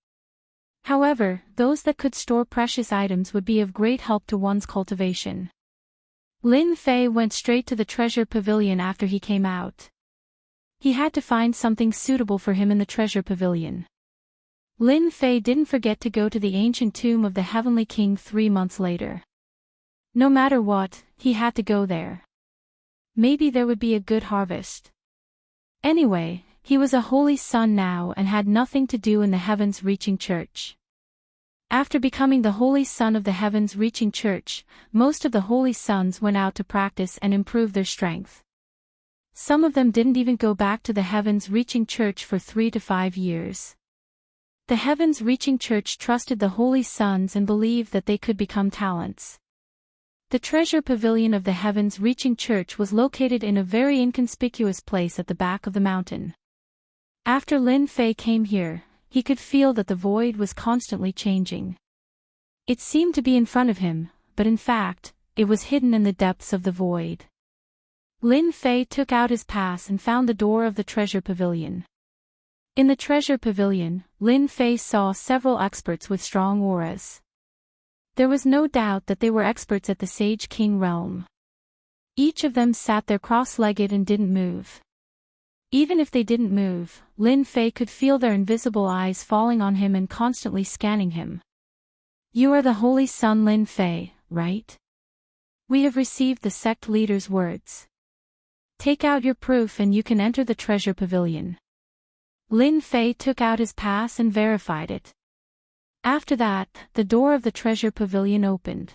However, those that could store precious items would be of great help to one's cultivation. Lin Fei went straight to the treasure pavilion after he came out. He had to find something suitable for him in the treasure pavilion. Lin Fei didn't forget to go to the ancient tomb of the Heavenly King 3 months later. No matter what, he had to go there. Maybe there would be a good harvest. Anyway, he was a holy son now and had nothing to do in the Heaven's Reaching Church. After becoming the Holy Son of the Heaven's Reaching Church, most of the Holy Sons went out to practice and improve their strength. Some of them didn't even go back to the Heaven's Reaching Church for 3 to 5 years. The Heaven's Reaching Church trusted the Holy Sons and believed that they could become talents. The treasure pavilion of the Heaven's Reaching Church was located in a very inconspicuous place at the back of the mountain. After Lin Fei came here, he could feel that the void was constantly changing. It seemed to be in front of him, but in fact, it was hidden in the depths of the void. Lin Fei took out his pass and found the door of the treasure pavilion. In the treasure pavilion, Lin Fei saw several experts with strong auras. There was no doubt that they were experts at the Sage King realm. Each of them sat there cross-legged and didn't move. Even if they didn't move, Lin Fei could feel their invisible eyes falling on him and constantly scanning him. You are the Holy Son Lin Fei, right? We have received the sect leader's words. Take out your proof and you can enter the treasure pavilion. Lin Fei took out his pass and verified it. After that, the door of the treasure pavilion opened.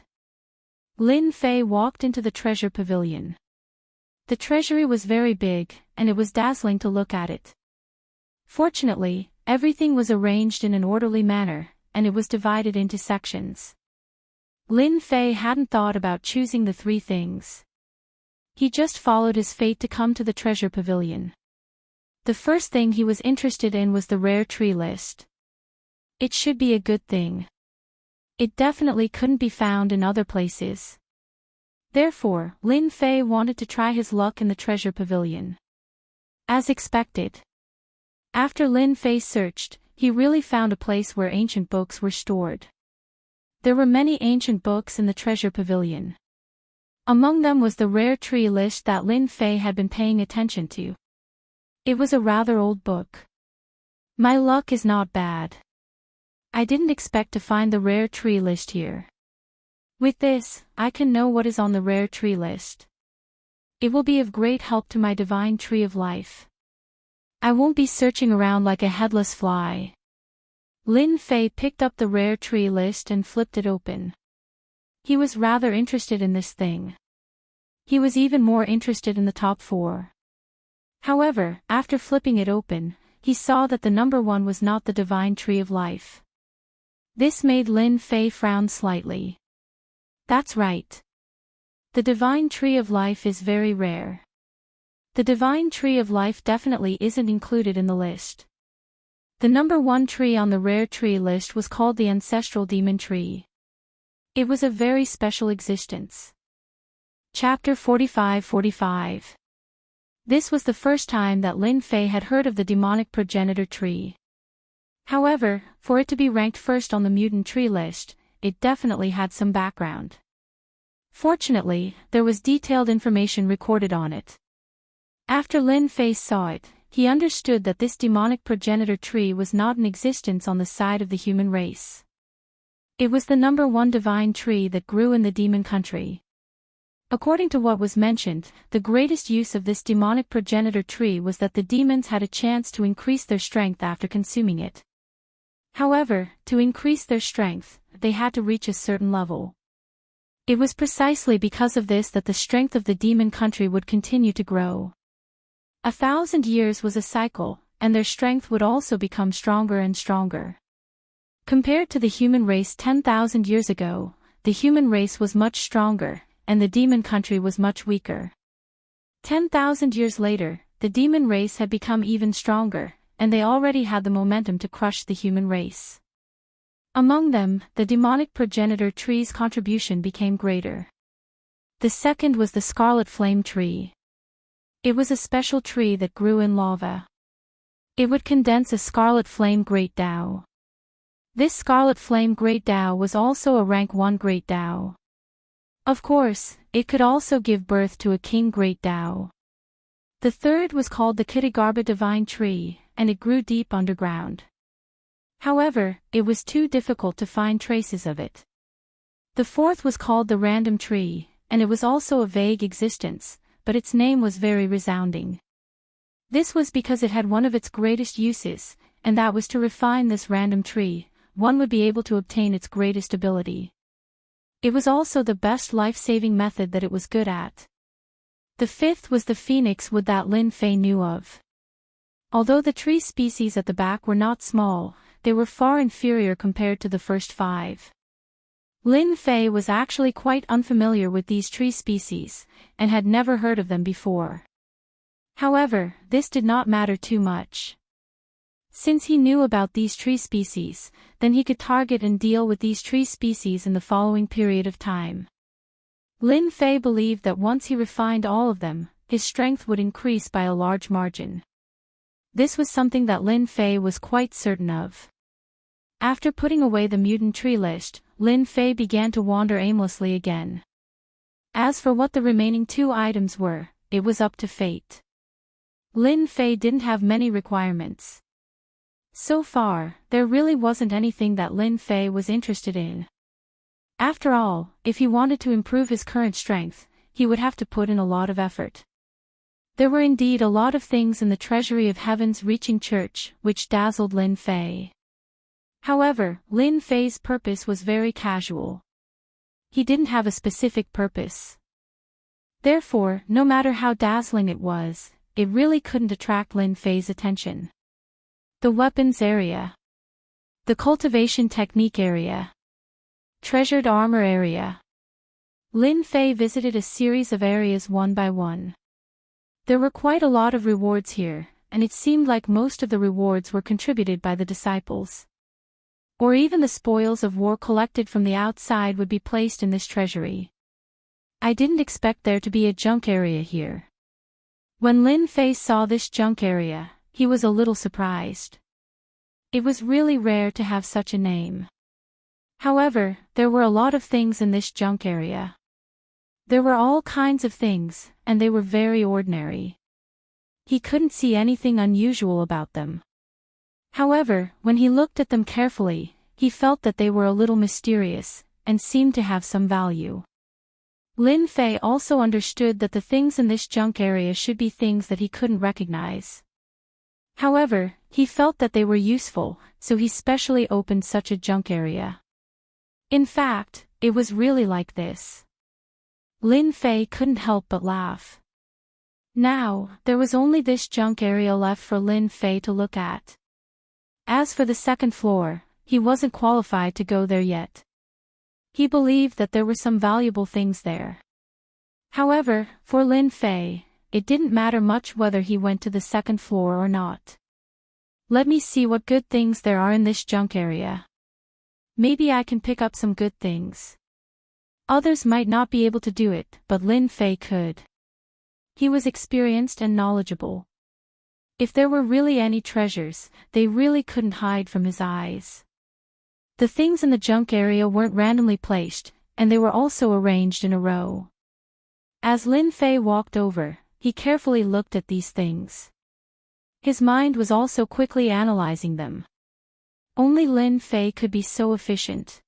Lin Fei walked into the treasure pavilion. The treasury was very big, and it was dazzling to look at it. Fortunately, everything was arranged in an orderly manner, and it was divided into sections. Lin Fei hadn't thought about choosing the three things. He just followed his fate to come to the treasure pavilion. The first thing he was interested in was the rare tree list. It should be a good thing. It definitely couldn't be found in other places. Therefore, Lin Fei wanted to try his luck in the treasure pavilion. As expected. After Lin Fei searched, he really found a place where ancient books were stored. There were many ancient books in the treasure pavilion. Among them was the rare tree list that Lin Fei had been paying attention to. It was a rather old book. My luck is not bad. I didn't expect to find the rare tree list here. With this, I can know what is on the rare tree list. It will be of great help to my divine tree of life. I won't be searching around like a headless fly. Lin Fei picked up the rare tree list and flipped it open. He was rather interested in this thing. He was even more interested in the top 4. However, after flipping it open, he saw that the number 1 was not the divine tree of life. This made Lin Fei frown slightly. That's right. The divine tree of life is very rare. The divine tree of life definitely isn't included in the list. The number 1 tree on the rare tree list was called the ancestral demon tree. It was a very special existence. Chapter 45-45. This was the first time that Lin Fei had heard of the demonic progenitor tree. However, for it to be ranked first on the mutant tree list, it definitely had some background. Fortunately, there was detailed information recorded on it. After Lin Fei saw it, he understood that this demonic progenitor tree was not in existence on the side of the human race. It was the number 1 divine tree that grew in the demon country. According to what was mentioned, the greatest use of this demonic progenitor tree was that the demons had a chance to increase their strength after consuming it. However, to increase their strength, they had to reach a certain level. It was precisely because of this that the strength of the demon country would continue to grow. 1,000 years was a cycle, and their strength would also become stronger and stronger. Compared to the human race 10,000 years ago, the human race was much stronger, and the demon country was much weaker. 10,000 years later, the demon race had become even stronger, and they already had the momentum to crush the human race. Among them, the demonic progenitor tree's contribution became greater. The second was the scarlet flame tree. It was a special tree that grew in lava. It would condense a scarlet flame great Tao. This scarlet flame great Tao was also a rank 1 great Tao. Of course, it could also give birth to a king great Tao. The third was called the Kitagarbha divine tree, and it grew deep underground. However, it was too difficult to find traces of it. The fourth was called the random tree, and it was also a vague existence, but its name was very resounding. This was because it had one of its greatest uses, and that was to refine this random tree, one would be able to obtain its greatest ability. It was also the best life-saving method that it was good at. The fifth was the phoenix wood that Lin Fei knew of. Although the tree species at the back were not small, they were far inferior compared to the first 5. Lin Fei was actually quite unfamiliar with these tree species, and had never heard of them before. However, this did not matter too much. Since he knew about these tree species, then he could target and deal with these tree species in the following period of time. Lin Fei believed that once he refined all of them, his strength would increase by a large margin. This was something that Lin Fei was quite certain of. After putting away the mutant tree list, Lin Fei began to wander aimlessly again. As for what the remaining 2 items were, it was up to fate. Lin Fei didn't have many requirements. So far, there really wasn't anything that Lin Fei was interested in. After all, if he wanted to improve his current strength, he would have to put in a lot of effort. There were indeed a lot of things in the treasury of Heaven's Reaching Church which dazzled Lin Fei. However, Lin Fei's purpose was very casual. He didn't have a specific purpose. Therefore, no matter how dazzling it was, it really couldn't attract Lin Fei's attention. The weapons area. The cultivation technique area. Treasured armor area. Lin Fei visited a series of areas one by one. There were quite a lot of rewards here, and it seemed like most of the rewards were contributed by the disciples. Or even the spoils of war collected from the outside would be placed in this treasury. I didn't expect there to be a junk area here. When Lin Fei saw this junk area, he was a little surprised. It was really rare to have such a name. However, there were a lot of things in this junk area. There were all kinds of things, and they were very ordinary. He couldn't see anything unusual about them. However, when he looked at them carefully, he felt that they were a little mysterious, and seemed to have some value. Lin Fei also understood that the things in this junk area should be things that he couldn't recognize. However, he felt that they were useful, so he specially opened such a junk area. In fact, it was really like this. Lin Fei couldn't help but laugh. Now, there was only this junk area left for Lin Fei to look at. As for the second floor, he wasn't qualified to go there yet. He believed that there were some valuable things there. However, for Lin Fei, it didn't matter much whether he went to the second floor or not. Let me see what good things there are in this junk area. Maybe I can pick up some good things. Others might not be able to do it, but Lin Fei could. He was experienced and knowledgeable. If there were really any treasures, they really couldn't hide from his eyes. The things in the junk area weren't randomly placed, and they were also arranged in a row. As Lin Fei walked over, he carefully looked at these things. His mind was also quickly analyzing them. Only Lin Fei could be so efficient.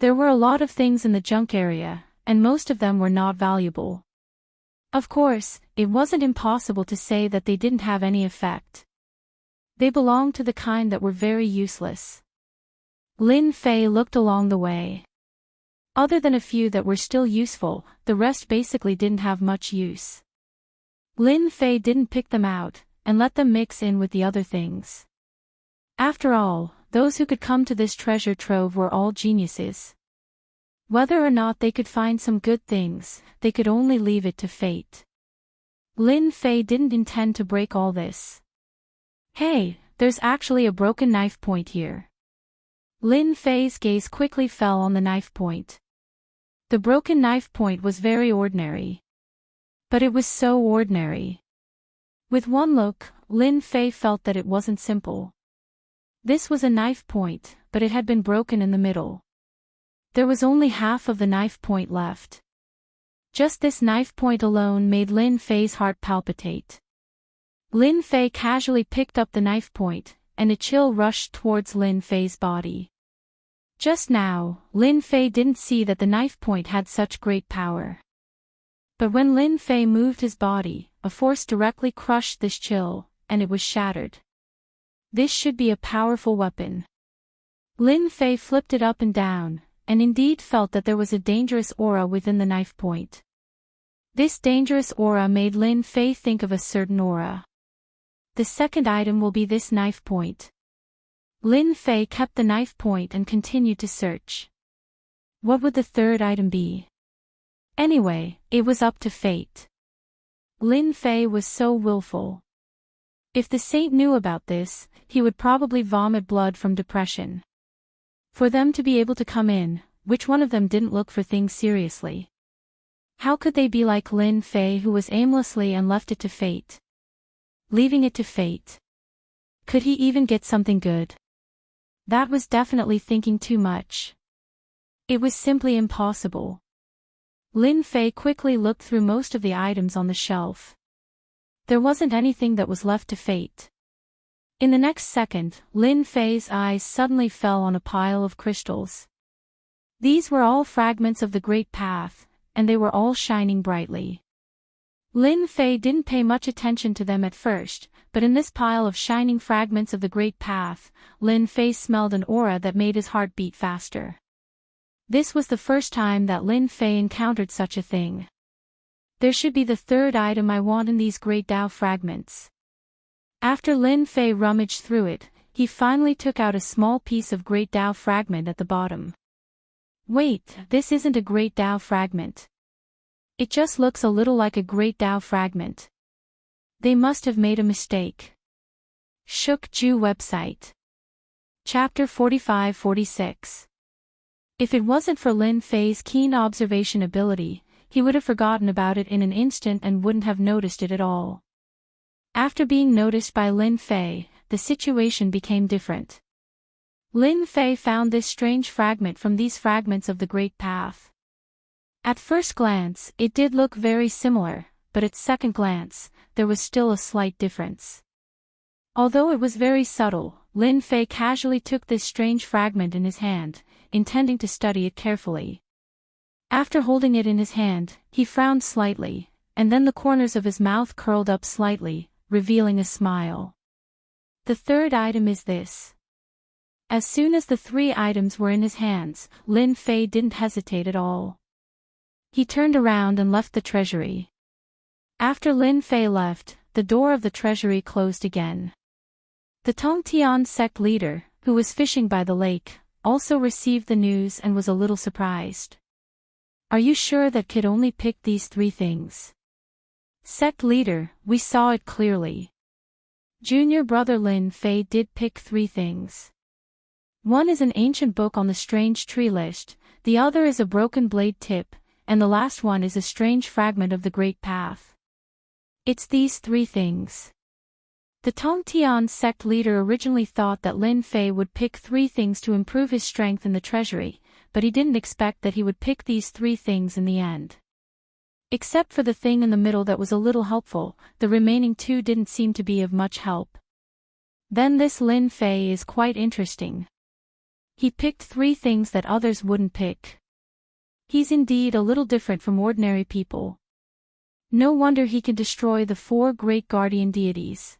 There were a lot of things in the junk area, and most of them were not valuable. Of course, it wasn't impossible to say that they didn't have any effect. They belonged to the kind that were very useless. Lin Fei looked along the way. Other than a few that were still useful, the rest basically didn't have much use. Lin Fei didn't pick them out, and let them mix in with the other things. After all, those who could come to this treasure trove were all geniuses. Whether or not they could find some good things, they could only leave it to fate. Lin Fei didn't intend to break all this. Hey, there's actually a broken knife point here. Lin Fei's gaze quickly fell on the knife point. The broken knife point was very ordinary. But it was so ordinary. With one look, Lin Fei felt that it wasn't simple. This was a knife point, but it had been broken in the middle. There was only half of the knife point left. Just this knife point alone made Lin Fei's heart palpitate. Lin Fei casually picked up the knife point, and a chill rushed towards Lin Fei's body. Just now, Lin Fei didn't see that the knife point had such great power. But when Lin Fei moved his body, a force directly crushed this chill, and it was shattered. This should be a powerful weapon. Lin Fei flipped it up and down, and indeed felt that there was a dangerous aura within the knife point. This dangerous aura made Lin Fei think of a certain aura. The second item will be this knife point. Lin Fei kept the knife point and continued to search. What would the third item be? Anyway, it was up to fate. Lin Fei was so willful. If the saint knew about this, he would probably vomit blood from depression. For them to be able to come in, which one of them didn't look for things seriously? How could they be like Lin Fei, who was aimlessly and left it to fate? Leaving it to fate. Could he even get something good? That was definitely thinking too much. It was simply impossible. Lin Fei quickly looked through most of the items on the shelf. There wasn't anything that was left to fate. In the next second, Lin Fei's eyes suddenly fell on a pile of crystals. These were all fragments of the Great Path, and they were all shining brightly. Lin Fei didn't pay much attention to them at first, but in this pile of shining fragments of the Great Path, Lin Fei smelled an aura that made his heart beat faster. This was the first time that Lin Fei encountered such a thing. There should be the third item I want in these Great Tao fragments. After Lin Fei rummaged through it, he finally took out a small piece of Great Tao fragment at the bottom. Wait, this isn't a Great Tao fragment. It just looks a little like a Great Tao fragment. They must have made a mistake. Shuk Ju website. Chapter 45-46. If it wasn't for Lin Fei's keen observation ability, he would have forgotten about it in an instant and wouldn't have noticed it at all. After being noticed by Lin Fei, the situation became different. Lin Fei found this strange fragment from these fragments of the Great Path. At first glance, it did look very similar, but at second glance, there was still a slight difference. Although it was very subtle, Lin Fei casually took this strange fragment in his hand, intending to study it carefully. After holding it in his hand, he frowned slightly, and then the corners of his mouth curled up slightly, revealing a smile. The third item is this. As soon as the three items were in his hands, Lin Fei didn't hesitate at all. He turned around and left the treasury. After Lin Fei left, the door of the treasury closed again. The Tongtian sect leader, who was fishing by the lake, also received the news and was a little surprised. Are you sure that kid only picked these three things? Sect leader, we saw it clearly. Junior brother Lin Fei did pick three things. One is an ancient book on the strange tree list, the other is a broken blade tip, and the last one is a strange fragment of the Great Path. It's these three things. The Tongtian sect leader originally thought that Lin Fei would pick three things to improve his strength in the treasury, but he didn't expect that he would pick these three things in the end. Except for the thing in the middle that was a little helpful, the remaining two didn't seem to be of much help. Then this Lin Fei is quite interesting. He picked three things that others wouldn't pick. He's indeed a little different from ordinary people. No wonder he can destroy the four great guardian deities.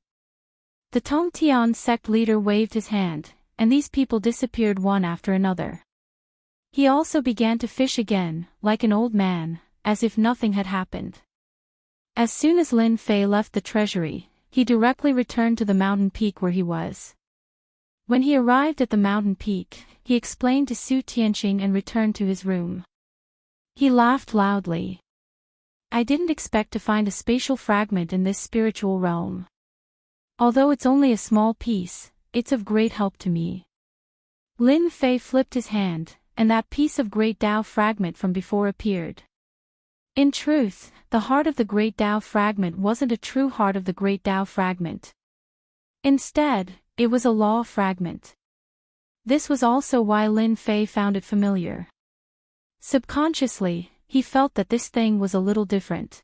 The Tongtian sect leader waved his hand, and these people disappeared one after another. He also began to fish again, like an old man, as if nothing had happened. As soon as Lin Fei left the treasury, he directly returned to the mountain peak where he was. When he arrived at the mountain peak, he explained to Su Tianqing and returned to his room. He laughed loudly. I didn't expect to find a spatial fragment in this spiritual realm. Although it's only a small piece, it's of great help to me. Lin Fei flipped his hand, and that piece of Great Tao fragment from before appeared. In truth, the heart of the Great Tao fragment wasn't a true heart of the Great Tao fragment. Instead, it was a law fragment. This was also why Lin Fei found it familiar. Subconsciously, he felt that this thing was a little different.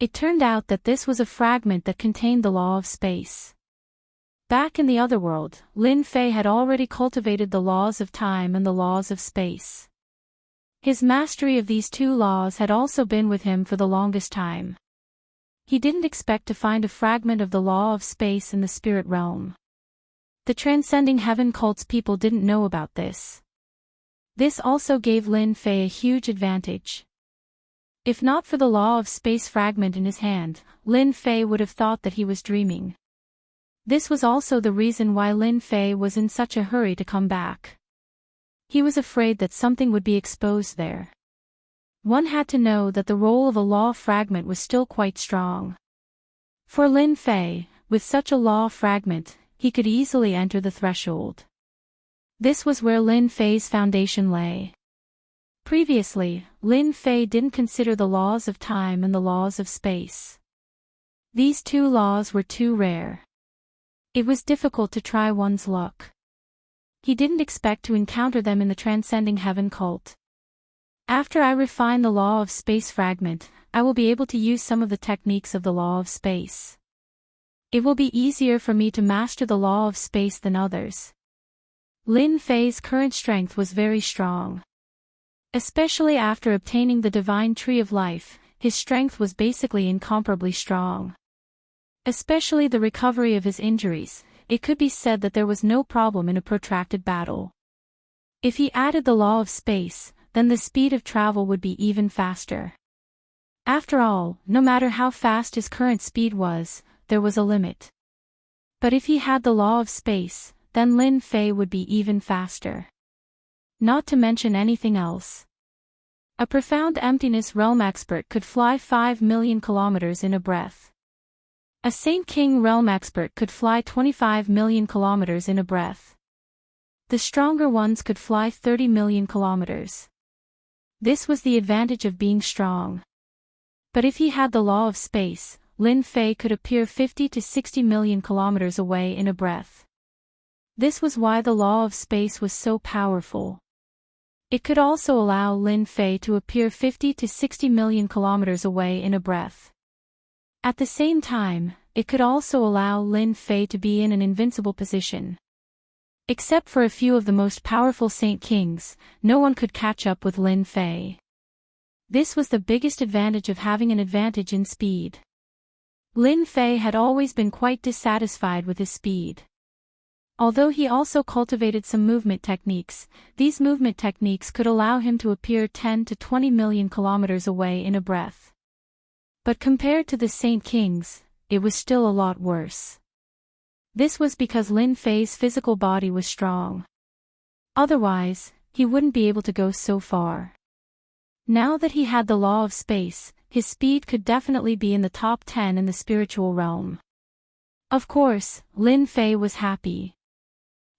It turned out that this was a fragment that contained the law of space. Back in the other world, Lin Fei had already cultivated the laws of time and the laws of space. His mastery of these two laws had also been with him for the longest time. He didn't expect to find a fragment of the law of space in the spirit realm. The Transcending Heaven cult's people didn't know about this. This also gave Lin Fei a huge advantage. If not for the law of space fragment in his hand, Lin Fei would have thought that he was dreaming. This was also the reason why Lin Fei was in such a hurry to come back. He was afraid that something would be exposed there. One had to know that the role of a law fragment was still quite strong. For Lin Fei, with such a law fragment, he could easily enter the threshold. This was where Lin Fei's foundation lay. Previously, Lin Fei didn't consider the laws of time and the laws of space. These two laws were too rare. It was difficult to try one's luck. He didn't expect to encounter them in the Transcending Heaven cult. After I refine the law of space fragment, I will be able to use some of the techniques of the law of space. It will be easier for me to master the law of space than others. Lin Fei's current strength was very strong. Especially after obtaining the divine tree of life, his strength was basically incomparably strong. Especially the recovery of his injuries, it could be said that there was no problem in a protracted battle. If he added the law of space, then the speed of travel would be even faster. After all, no matter how fast his current speed was, there was a limit. But if he had the law of space, then Lin Fei would be even faster. Not to mention anything else. A profound emptiness realm expert could fly 5 million kilometers in a breath. A Saint King realm expert could fly 25 million kilometers in a breath. The stronger ones could fly 30 million kilometers. This was the advantage of being strong. But if he had the law of space, Lin Fei could appear 50 to 60 million kilometers away in a breath. This was why the law of space was so powerful. It could also allow Lin Fei to appear 50 to 60 million kilometers away in a breath. At the same time, it could also allow Lin Fei to be in an invincible position. Except for a few of the most powerful Saint Kings, no one could catch up with Lin Fei. This was the biggest advantage of having an advantage in speed. Lin Fei had always been quite dissatisfied with his speed. Although he also cultivated some movement techniques, these movement techniques could allow him to appear 10 to 20 million kilometers away in a breath. But compared to the Saint Kings, it was still a lot worse. This was because Lin Fei's physical body was strong. Otherwise, he wouldn't be able to go so far. Now that he had the law of space, his speed could definitely be in the top 10 in the spiritual realm. Of course, Lin Fei was happy.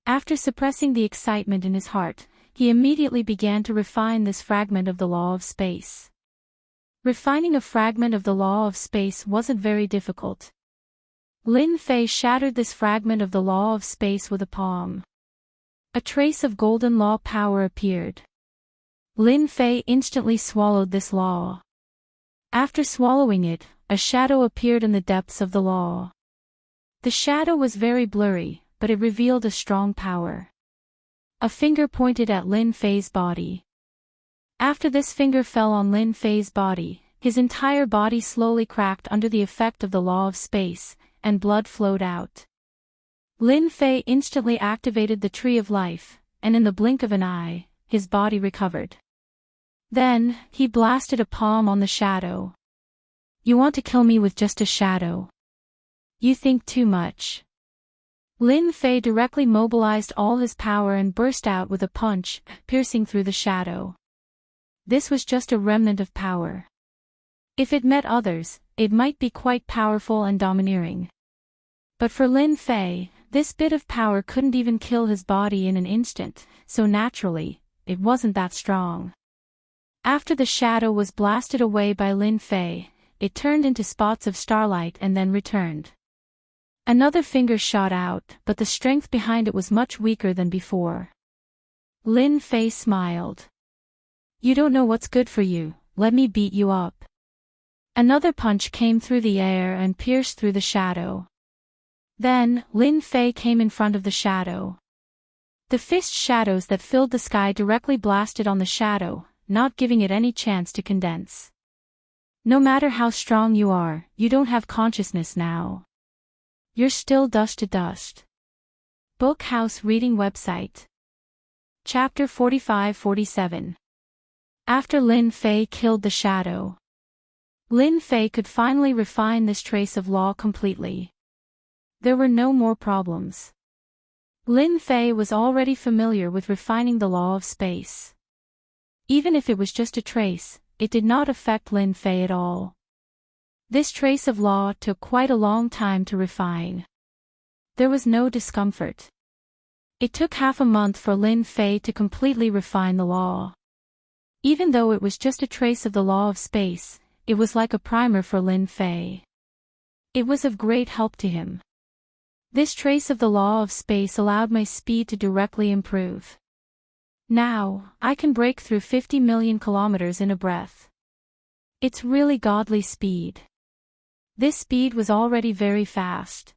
After suppressing the excitement in his heart, he immediately began to refine this fragment of the law of space. Refining a fragment of the law of space wasn't very difficult. Lin Fei shattered this fragment of the law of space with a palm. A trace of golden law power appeared. Lin Fei instantly swallowed this law. After swallowing it, a shadow appeared in the depths of the law. The shadow was very blurry, but it revealed a strong power. A finger pointed at Lin Fei's body. After this finger fell on Lin Fei's body, his entire body slowly cracked under the effect of the law of space, and blood flowed out. Lin Fei instantly activated the Tree of Life, and in the blink of an eye, his body recovered. Then, he blasted a palm on the shadow. "You want to kill me with just a shadow? You think too much." Lin Fei directly mobilized all his power and burst out with a punch, piercing through the shadow. This was just a remnant of power. If it met others, it might be quite powerful and domineering. But for Lin Fei, this bit of power couldn't even kill his body in an instant, so naturally, it wasn't that strong. After the shadow was blasted away by Lin Fei, it turned into spots of starlight and then returned. Another finger shot out, but the strength behind it was much weaker than before. Lin Fei smiled. "You don't know what's good for you, let me beat you up." Another punch came through the air and pierced through the shadow. Then, Lin Fei came in front of the shadow. The fist shadows that filled the sky directly blasted on the shadow, not giving it any chance to condense. "No matter how strong you are, you don't have consciousness now. You're still dust to dust." Book House Reading Website. Chapter 45-47. After Lin Fei killed the shadow, Lin Fei could finally refine this trace of law completely. There were no more problems. Lin Fei was already familiar with refining the law of space. Even if it was just a trace, it did not affect Lin Fei at all. This trace of law took quite a long time to refine. There was no discomfort. It took half a month for Lin Fei to completely refine the law. Even though it was just a trace of the law of space, it was like a primer for Lin Fei. It was of great help to him. This trace of the law of space allowed my speed to directly improve. Now, I can break through 50 million kilometers in a breath. It's really godly speed. This speed was already very fast.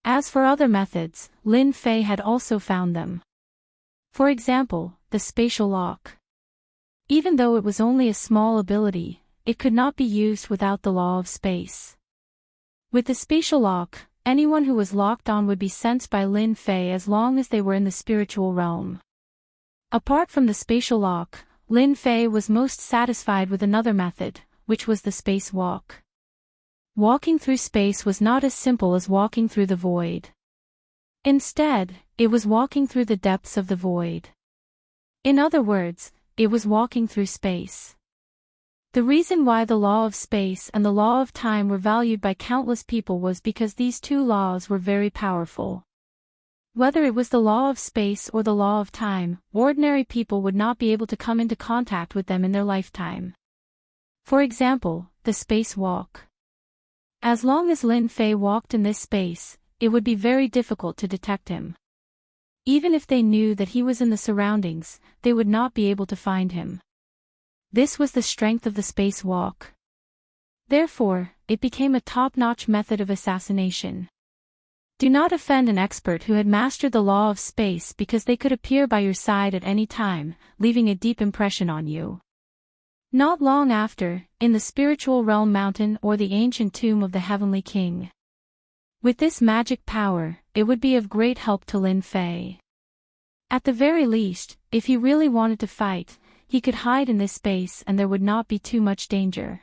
As for other methods, Lin Fei had also found them. For example, the spatial lock. Even though it was only a small ability, it could not be used without the law of space. With the spatial lock, anyone who was locked on would be sensed by Lin Fei as long as they were in the spiritual realm. Apart from the spatial lock, Lin Fei was most satisfied with another method, which was the space walk. Walking through space was not as simple as walking through the void. Instead, it was walking through the depths of the void. In other words, it was walking through space. The reason why the law of space and the law of time were valued by countless people was because these two laws were very powerful. Whether it was the law of space or the law of time, ordinary people would not be able to come into contact with them in their lifetime. For example, the space walk. As long as Lin Fei walked in this space, it would be very difficult to detect him. Even if they knew that he was in the surroundings, they would not be able to find him. This was the strength of the space walk. Therefore, it became a top-notch method of assassination. Do not offend an expert who had mastered the law of space because they could appear by your side at any time, leaving a deep impression on you. Not long after, in the spiritual realm mountain or the ancient tomb of the Heavenly King. With this magic power, it would be of great help to Lin Fei. At the very least, if he really wanted to fight, he could hide in this space and there would not be too much danger.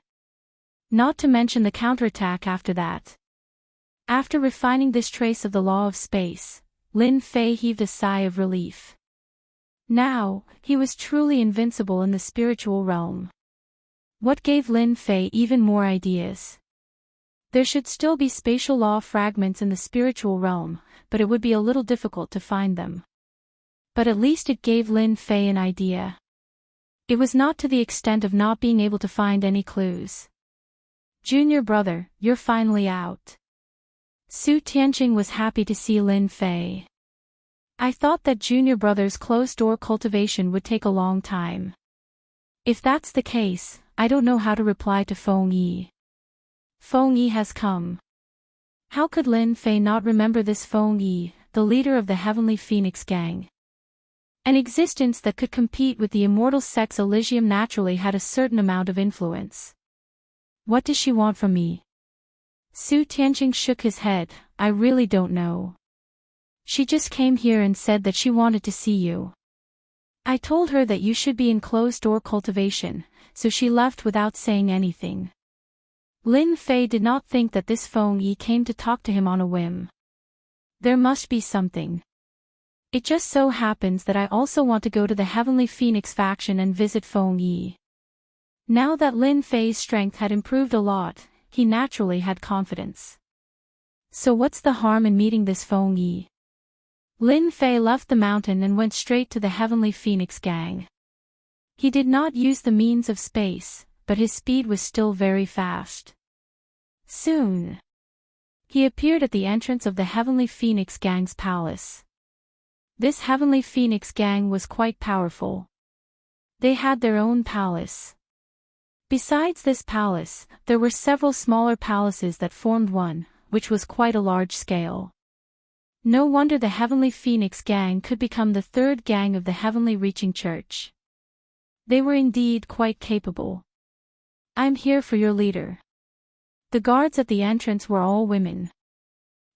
Not to mention the counterattack after that. After refining this trace of the law of space, Lin Fei heaved a sigh of relief. Now, he was truly invincible in the spiritual realm. What gave Lin Fei even more ideas? There should still be spatial law fragments in the spiritual realm, but it would be a little difficult to find them. But at least it gave Lin Fei an idea. It was not to the extent of not being able to find any clues. Junior brother, you're finally out. Su Tianqing was happy to see Lin Fei. I thought that junior brother's closed-door cultivation would take a long time. If that's the case, I don't know how to reply to Feng Yi. Feng Yi has come. How could Lin Fei not remember this Feng Yi, the leader of the Heavenly Phoenix Gang? An existence that could compete with the immortal sex Elysium naturally had a certain amount of influence. What does she want from me? Su Tianqing shook his head. I really don't know. She just came here and said that she wanted to see you. I told her that you should be in closed-door cultivation, so she left without saying anything. Lin Fei did not think that this Feng Yi came to talk to him on a whim. There must be something. It just so happens that I also want to go to the Heavenly Phoenix faction and visit Feng Yi. Now that Lin Fei's strength had improved a lot, he naturally had confidence. So what's the harm in meeting this Feng Yi? Lin Fei left the mountain and went straight to the Heavenly Phoenix Gang. He did not use the means of space, but his speed was still very fast. Soon, he appeared at the entrance of the Heavenly Phoenix Gang's palace. This Heavenly Phoenix Gang was quite powerful. They had their own palace. Besides this palace, there were several smaller palaces that formed one, which was quite a large scale. No wonder the Heavenly Phoenix Gang could become the third gang of the Heavenly Reaching Church. They were indeed quite capable. I'm here for your leader. The guards at the entrance were all women.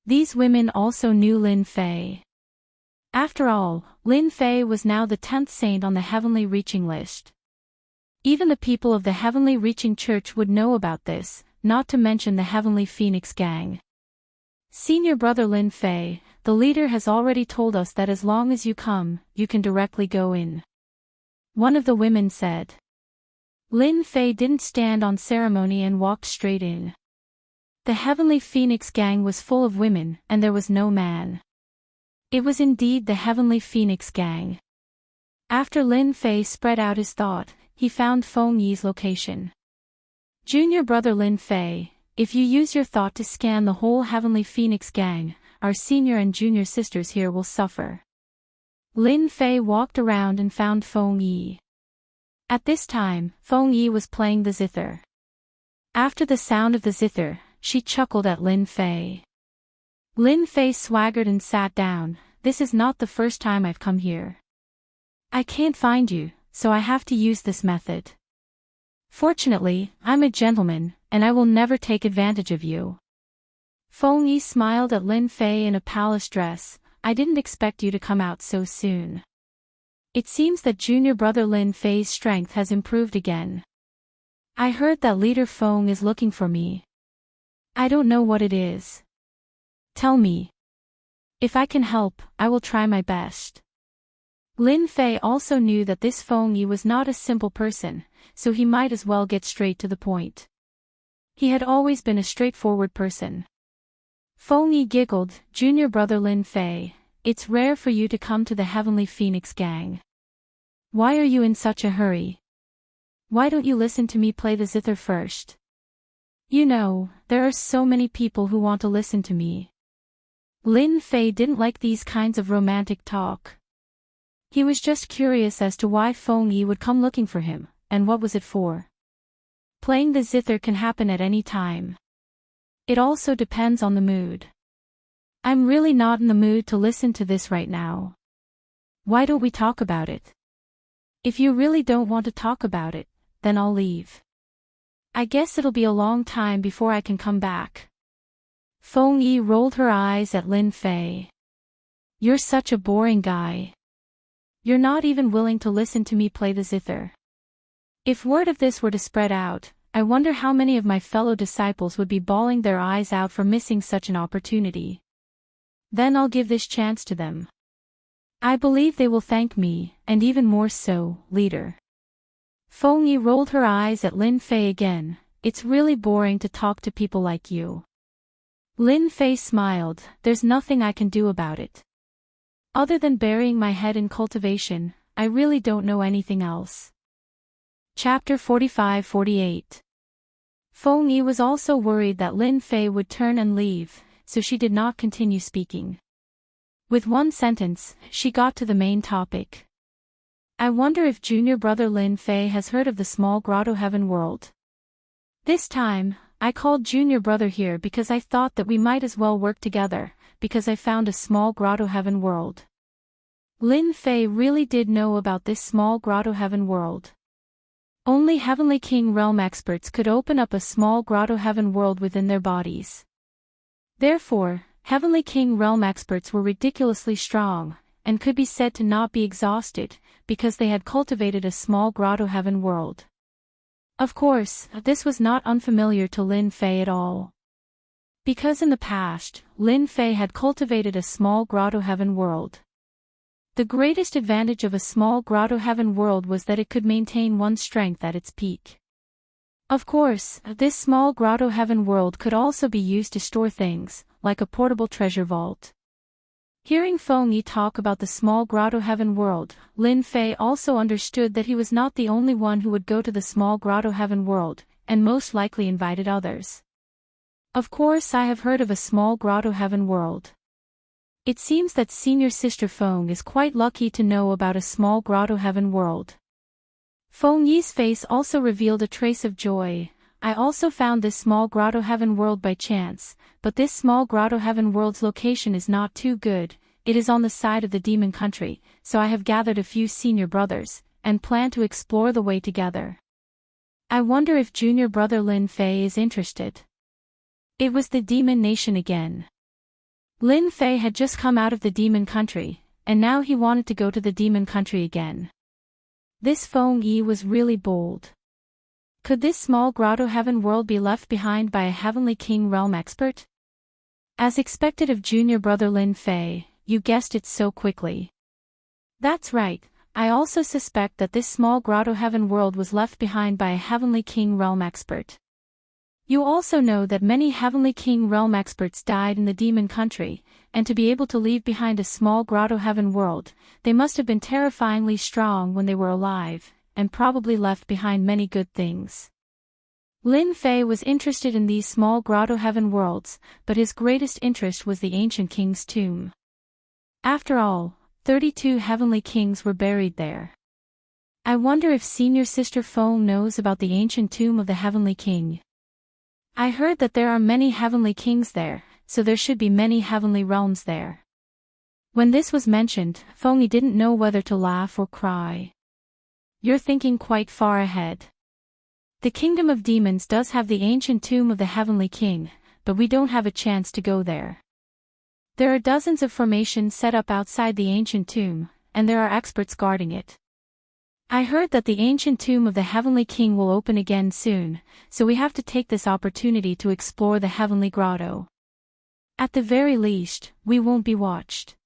These women also knew Lin Fei. After all, Lin Fei was now the 10th saint on the Heavenly Reaching list. Even the people of the Heavenly Reaching Church would know about this, not to mention the Heavenly Phoenix Gang. Senior brother Lin Fei, the leader has already told us that as long as you come, you can directly go in. One of the women said. Lin Fei didn't stand on ceremony and walked straight in. The Heavenly Phoenix Gang was full of women, and there was no man. It was indeed the Heavenly Phoenix Gang. After Lin Fei spread out his thought, he found Feng Yi's location. Junior brother Lin Fei, if you use your thought to scan the whole Heavenly Phoenix Gang, our senior and junior sisters here will suffer. Lin Fei walked around and found Feng Yi. At this time, Feng Yi was playing the zither. After the sound of the zither, she chuckled at Lin Fei. Lin Fei swaggered and sat down. This is not the first time I've come here. I can't find you, so I have to use this method. Fortunately, I'm a gentleman, and I will never take advantage of you. Feng Yi smiled at Lin Fei in a palace dress. I didn't expect you to come out so soon. It seems that junior brother Lin Fei's strength has improved again. I heard that leader Feng is looking for me. I don't know what it is. Tell me. If I can help, I will try my best. Lin Fei also knew that this Feng Yi was not a simple person, so he might as well get straight to the point. He had always been a straightforward person. Feng Yi giggled, Junior brother Lin Fei, it's rare for you to come to the Heavenly Phoenix gang. Why are you in such a hurry? Why don't you listen to me play the zither first? You know, there are so many people who want to listen to me. Lin Fei didn't like these kinds of romantic talk. He was just curious as to why Feng Yi would come looking for him, and what was it for. Playing the zither can happen at any time. It also depends on the mood. I'm really not in the mood to listen to this right now. Why don't we talk about it? If you really don't want to talk about it, then I'll leave. I guess it'll be a long time before I can come back. Feng Yi rolled her eyes at Lin Fei. You're such a boring guy. You're not even willing to listen to me play the zither. If word of this were to spread out, I wonder how many of my fellow disciples would be bawling their eyes out for missing such an opportunity. Then I'll give this chance to them. I believe they will thank me, and even more so, leader. Feng Yi rolled her eyes at Lin Fei again. It's really boring to talk to people like you. Lin Fei smiled, there's nothing I can do about it. Other than burying my head in cultivation, I really don't know anything else. Chapter 45-48. Feng Yi was also worried that Lin Fei would turn and leave, so she did not continue speaking. With one sentence, she got to the main topic. I wonder if junior brother Lin Fei has heard of the small grotto heaven world. This time, I called junior brother here because I thought that we might as well work together, because I found a small grotto heaven world. Lin Fei really did know about this small grotto heaven world. Only Heavenly King realm experts could open up a small grotto heaven world within their bodies. Therefore, Heavenly King realm experts were ridiculously strong, and could be said to not be exhausted, because they had cultivated a small grotto heaven world. Of course, this was not unfamiliar to Lin Fei at all. Because in the past, Lin Fei had cultivated a small grotto heaven world. The greatest advantage of a small grotto heaven world was that it could maintain one's strength at its peak. Of course, this small grotto heaven world could also be used to store things, like a portable treasure vault. Hearing Feng Yi talk about the small grotto heaven world, Lin Fei also understood that he was not the only one who would go to the small grotto heaven world, and most likely invited others. Of course, I have heard of a small grotto heaven world. It seems that senior sister Feng is quite lucky to know about a small grotto heaven world. Feng Yi's face also revealed a trace of joy. I also found this small grotto heaven world by chance, but this small grotto heaven world's location is not too good. It is on the side of the demon country, so I have gathered a few senior brothers, and plan to explore the way together. I wonder if junior brother Lin Fei is interested. It was the demon nation again. Lin Fei had just come out of the demon country, and now he wanted to go to the demon country again. This Feng Yi was really bold. Could this small grotto heaven world be left behind by a Heavenly King realm expert? As expected of junior brother Lin Fei, you guessed it so quickly. That's right, I also suspect that this small grotto heaven world was left behind by a Heavenly King realm expert. You also know that many Heavenly King realm experts died in the demon country, and to be able to leave behind a small grotto heaven world, they must have been terrifyingly strong when they were alive, and probably left behind many good things. Lin Fei was interested in these small grotto heaven worlds, but his greatest interest was the ancient king's tomb. After all, 32 heavenly kings were buried there. I wonder if senior sister Feng knows about the ancient tomb of the heavenly king. I heard that there are many heavenly kings there, so there should be many heavenly realms there. When this was mentioned, Feng Yi didn't know whether to laugh or cry. You're thinking quite far ahead. The kingdom of demons does have the ancient tomb of the heavenly king, but we don't have a chance to go there. There are dozens of formations set up outside the ancient tomb, and there are experts guarding it. I heard that the ancient tomb of the heavenly king will open again soon, so we have to take this opportunity to explore the heavenly grotto. At the very least, we won't be watched.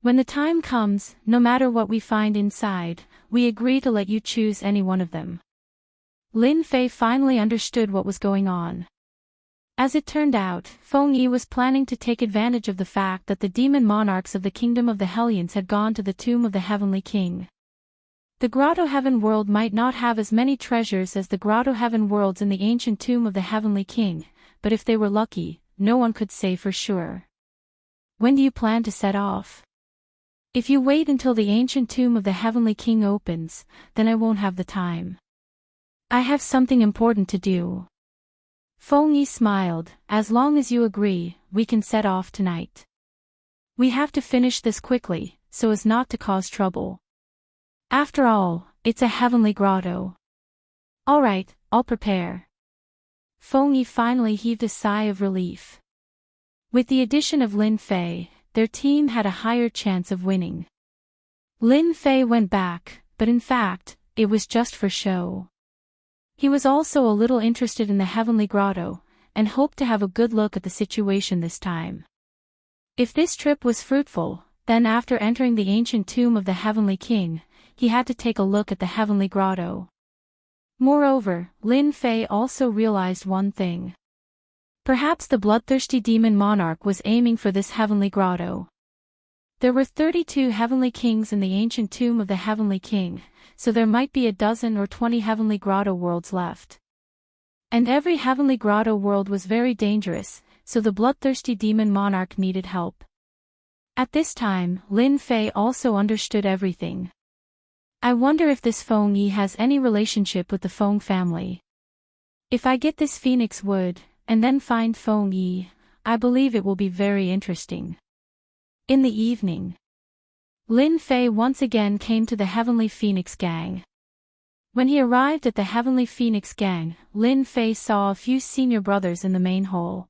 When the time comes, no matter what we find inside, we agree to let you choose any one of them. Lin Fei finally understood what was going on. As it turned out, Feng Yi was planning to take advantage of the fact that the demon monarchs of the kingdom of the Hellions had gone to the tomb of the heavenly king. The Grotto Heaven world might not have as many treasures as the Grotto Heaven worlds in the ancient tomb of the heavenly king, but if they were lucky, no one could say for sure. When do you plan to set off? If you wait until the ancient tomb of the heavenly king opens, then I won't have the time. I have something important to do. Feng Yi smiled. As long as you agree, we can set off tonight. We have to finish this quickly, so as not to cause trouble. After all, it's a heavenly grotto. All right, I'll prepare. Feng Yi finally heaved a sigh of relief. With the addition of Lin Fei, their team had a higher chance of winning. Lin Fei went back, but in fact, it was just for show. He was also a little interested in the heavenly grotto, and hoped to have a good look at the situation this time. If this trip was fruitful, then after entering the ancient tomb of the heavenly king, he had to take a look at the heavenly grotto. Moreover, Lin Fei also realized one thing. Perhaps the bloodthirsty demon monarch was aiming for this heavenly grotto. There were 32 heavenly kings in the ancient tomb of the heavenly king, so there might be a dozen or 20 heavenly grotto worlds left. And every heavenly grotto world was very dangerous, so the bloodthirsty demon monarch needed help. At this time, Lin Fei also understood everything. I wonder if this Feng Yi has any relationship with the Feng family. If I get this phoenix wood, and then find Feng Yi, I believe it will be very interesting. In the evening, Lin Fei once again came to the Heavenly Phoenix Gang. When he arrived at the Heavenly Phoenix Gang, Lin Fei saw a few senior brothers in the main hall.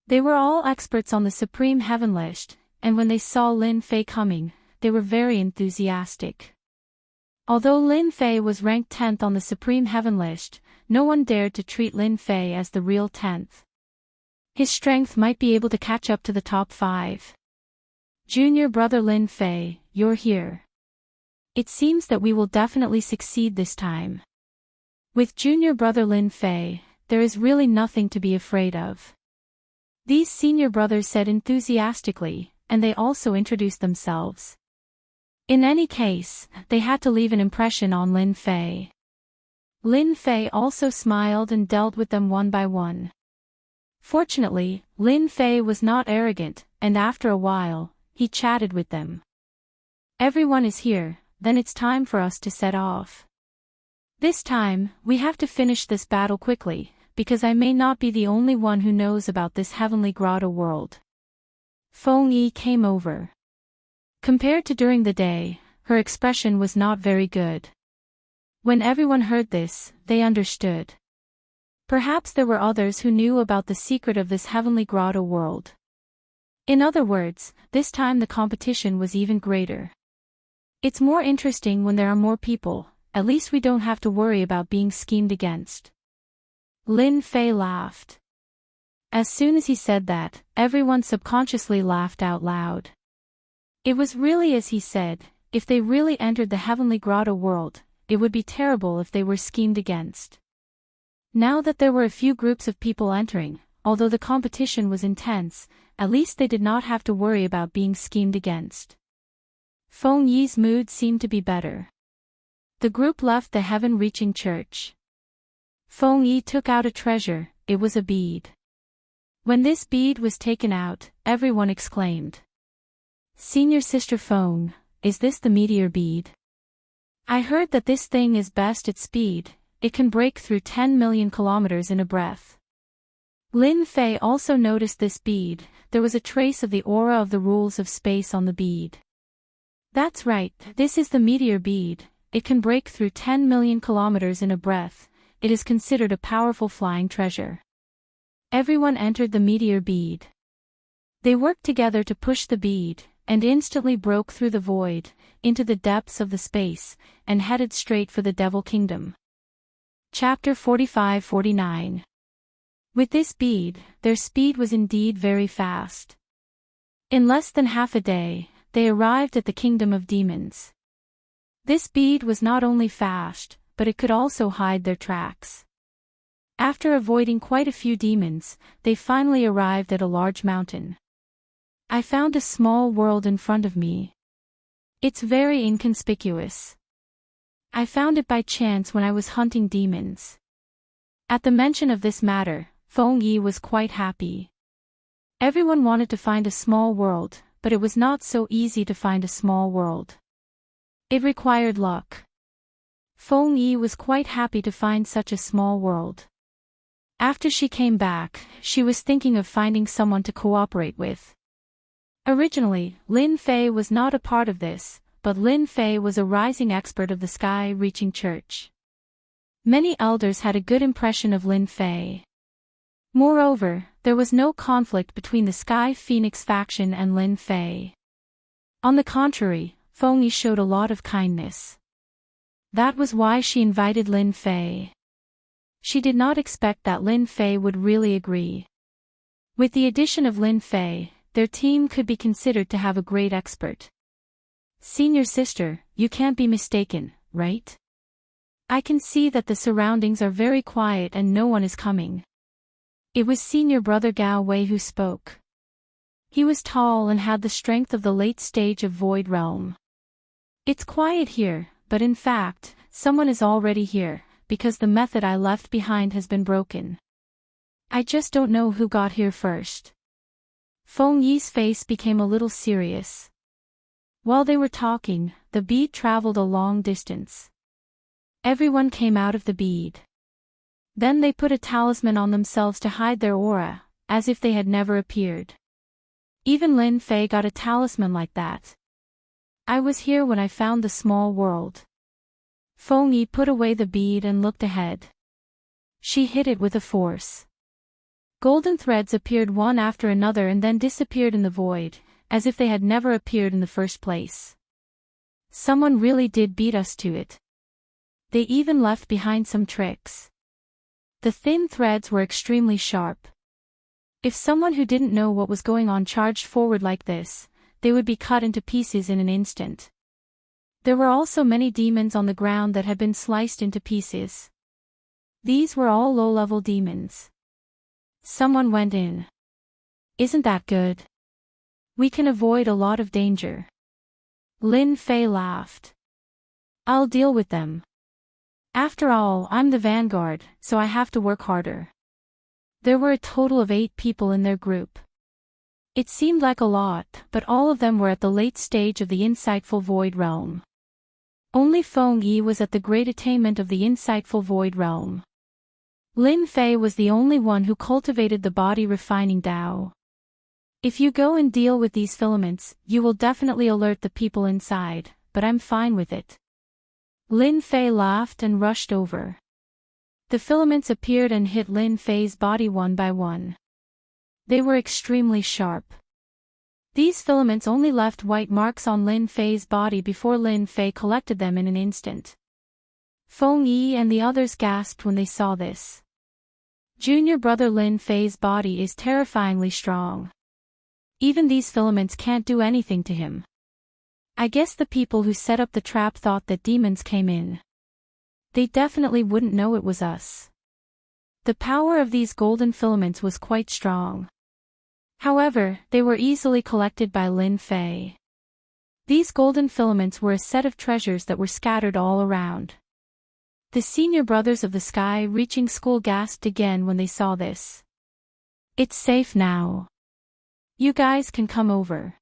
They were all experts on the Supreme Heaven list, and when they saw Lin Fei coming, they were very enthusiastic. Although Lin Fei was ranked 10th on the Supreme Heaven list, no one dared to treat Lin Fei as the real 10th. His strength might be able to catch up to the top 5. Junior brother Lin Fei, you're here. It seems that we will definitely succeed this time. With junior brother Lin Fei, there is really nothing to be afraid of. These senior brothers said enthusiastically, and they also introduced themselves. In any case, they had to leave an impression on Lin Fei. Lin Fei also smiled and dealt with them one by one. Fortunately, Lin Fei was not arrogant, and after a while, he chatted with them. Everyone is here, then it's time for us to set off. This time, we have to finish this battle quickly, because I may not be the only one who knows about this heavenly grotto world. Feng Yi came over. Compared to during the day, her expression was not very good. When everyone heard this, they understood. Perhaps there were others who knew about the secret of this heavenly grotto world. In other words, this time the competition was even greater. It's more interesting when there are more people, at least we don't have to worry about being schemed against. Lin Fei laughed. As soon as he said that, everyone subconsciously laughed out loud. It was really as he said, if they really entered the heavenly grotto world, it would be terrible if they were schemed against. Now that there were a few groups of people entering, although the competition was intense, at least they did not have to worry about being schemed against. Feng Yi's mood seemed to be better. The group left the heaven-reaching church. Feng Yi took out a treasure, it was a bead. When this bead was taken out, everyone exclaimed. Senior sister phone, is this the meteor bead? I heard that this thing is best at speed, it can break through 10 million kilometers in a breath. Lin Fei also noticed this bead, there was a trace of the aura of the rules of space on the bead. That's right, this is the meteor bead, it can break through 10 million kilometers in a breath, it is considered a powerful flying treasure. Everyone entered the meteor bead. They worked together to push the bead, and instantly broke through the void, into the depths of the space, and headed straight for the Devil Kingdom. Chapter 45-49. With this bead, their speed was indeed very fast. In less than half a day, they arrived at the Kingdom of Demons. This bead was not only fast, but it could also hide their tracks. After avoiding quite a few demons, they finally arrived at a large mountain. I found a small world in front of me. It's very inconspicuous. I found it by chance when I was hunting demons. At the mention of this matter, Feng Yi was quite happy. Everyone wanted to find a small world, but it was not so easy to find a small world. It required luck. Feng Yi was quite happy to find such a small world. After she came back, she was thinking of finding someone to cooperate with. Originally, Lin Fei was not a part of this, but Lin Fei was a rising expert of the sky-reaching church. Many elders had a good impression of Lin Fei. Moreover, there was no conflict between the Sky Phoenix faction and Lin Fei. On the contrary, Feng Yi showed a lot of kindness. That was why she invited Lin Fei. She did not expect that Lin Fei would really agree. With the addition of Lin Fei, their team could be considered to have a great expert. Senior sister, you can't be mistaken, right? I can see that the surroundings are very quiet and no one is coming. It was senior brother Gao Wei who spoke. He was tall and had the strength of the late stage of Void Realm. It's quiet here, but in fact, someone is already here, because the method I left behind has been broken. I just don't know who got here first. Feng Yi's face became a little serious. While they were talking, the bead traveled a long distance. Everyone came out of the bead. Then they put a talisman on themselves to hide their aura, as if they had never appeared. Even Lin Fei got a talisman like that. I was here when I found the small world. Feng Yi put away the bead and looked ahead. She hit it with a force. Golden threads appeared one after another and then disappeared in the void, as if they had never appeared in the first place. Someone really did beat us to it. They even left behind some tricks. The thin threads were extremely sharp. If someone who didn't know what was going on charged forward like this, they would be cut into pieces in an instant. There were also many demons on the ground that had been sliced into pieces. These were all low-level demons. Someone went in. Isn't that good? We can avoid a lot of danger. Lin Fei laughed. I'll deal with them. After all, I'm the vanguard, so I have to work harder. There were a total of 8 people in their group. It seemed like a lot, but all of them were at the late stage of the insightful Void Realm. Only Feng Yi was at the great attainment of the insightful Void Realm. Lin Fei was the only one who cultivated the body refining Dao. If you go and deal with these filaments, you will definitely alert the people inside, but I'm fine with it. Lin Fei laughed and rushed over. The filaments appeared and hit Lin Fei's body one by one. They were extremely sharp. These filaments only left white marks on Lin Fei's body before Lin Fei collected them in an instant. Feng Yi and the others gasped when they saw this. Junior brother Lin Fei's body is terrifyingly strong. Even these filaments can't do anything to him. I guess the people who set up the trap thought that demons came in. They definitely wouldn't know it was us. The power of these golden filaments was quite strong. However, they were easily collected by Lin Fei. These golden filaments were a set of treasures that were scattered all around. The senior brothers of the sky-reaching school gasped again when they saw this. It's safe now. You guys can come over.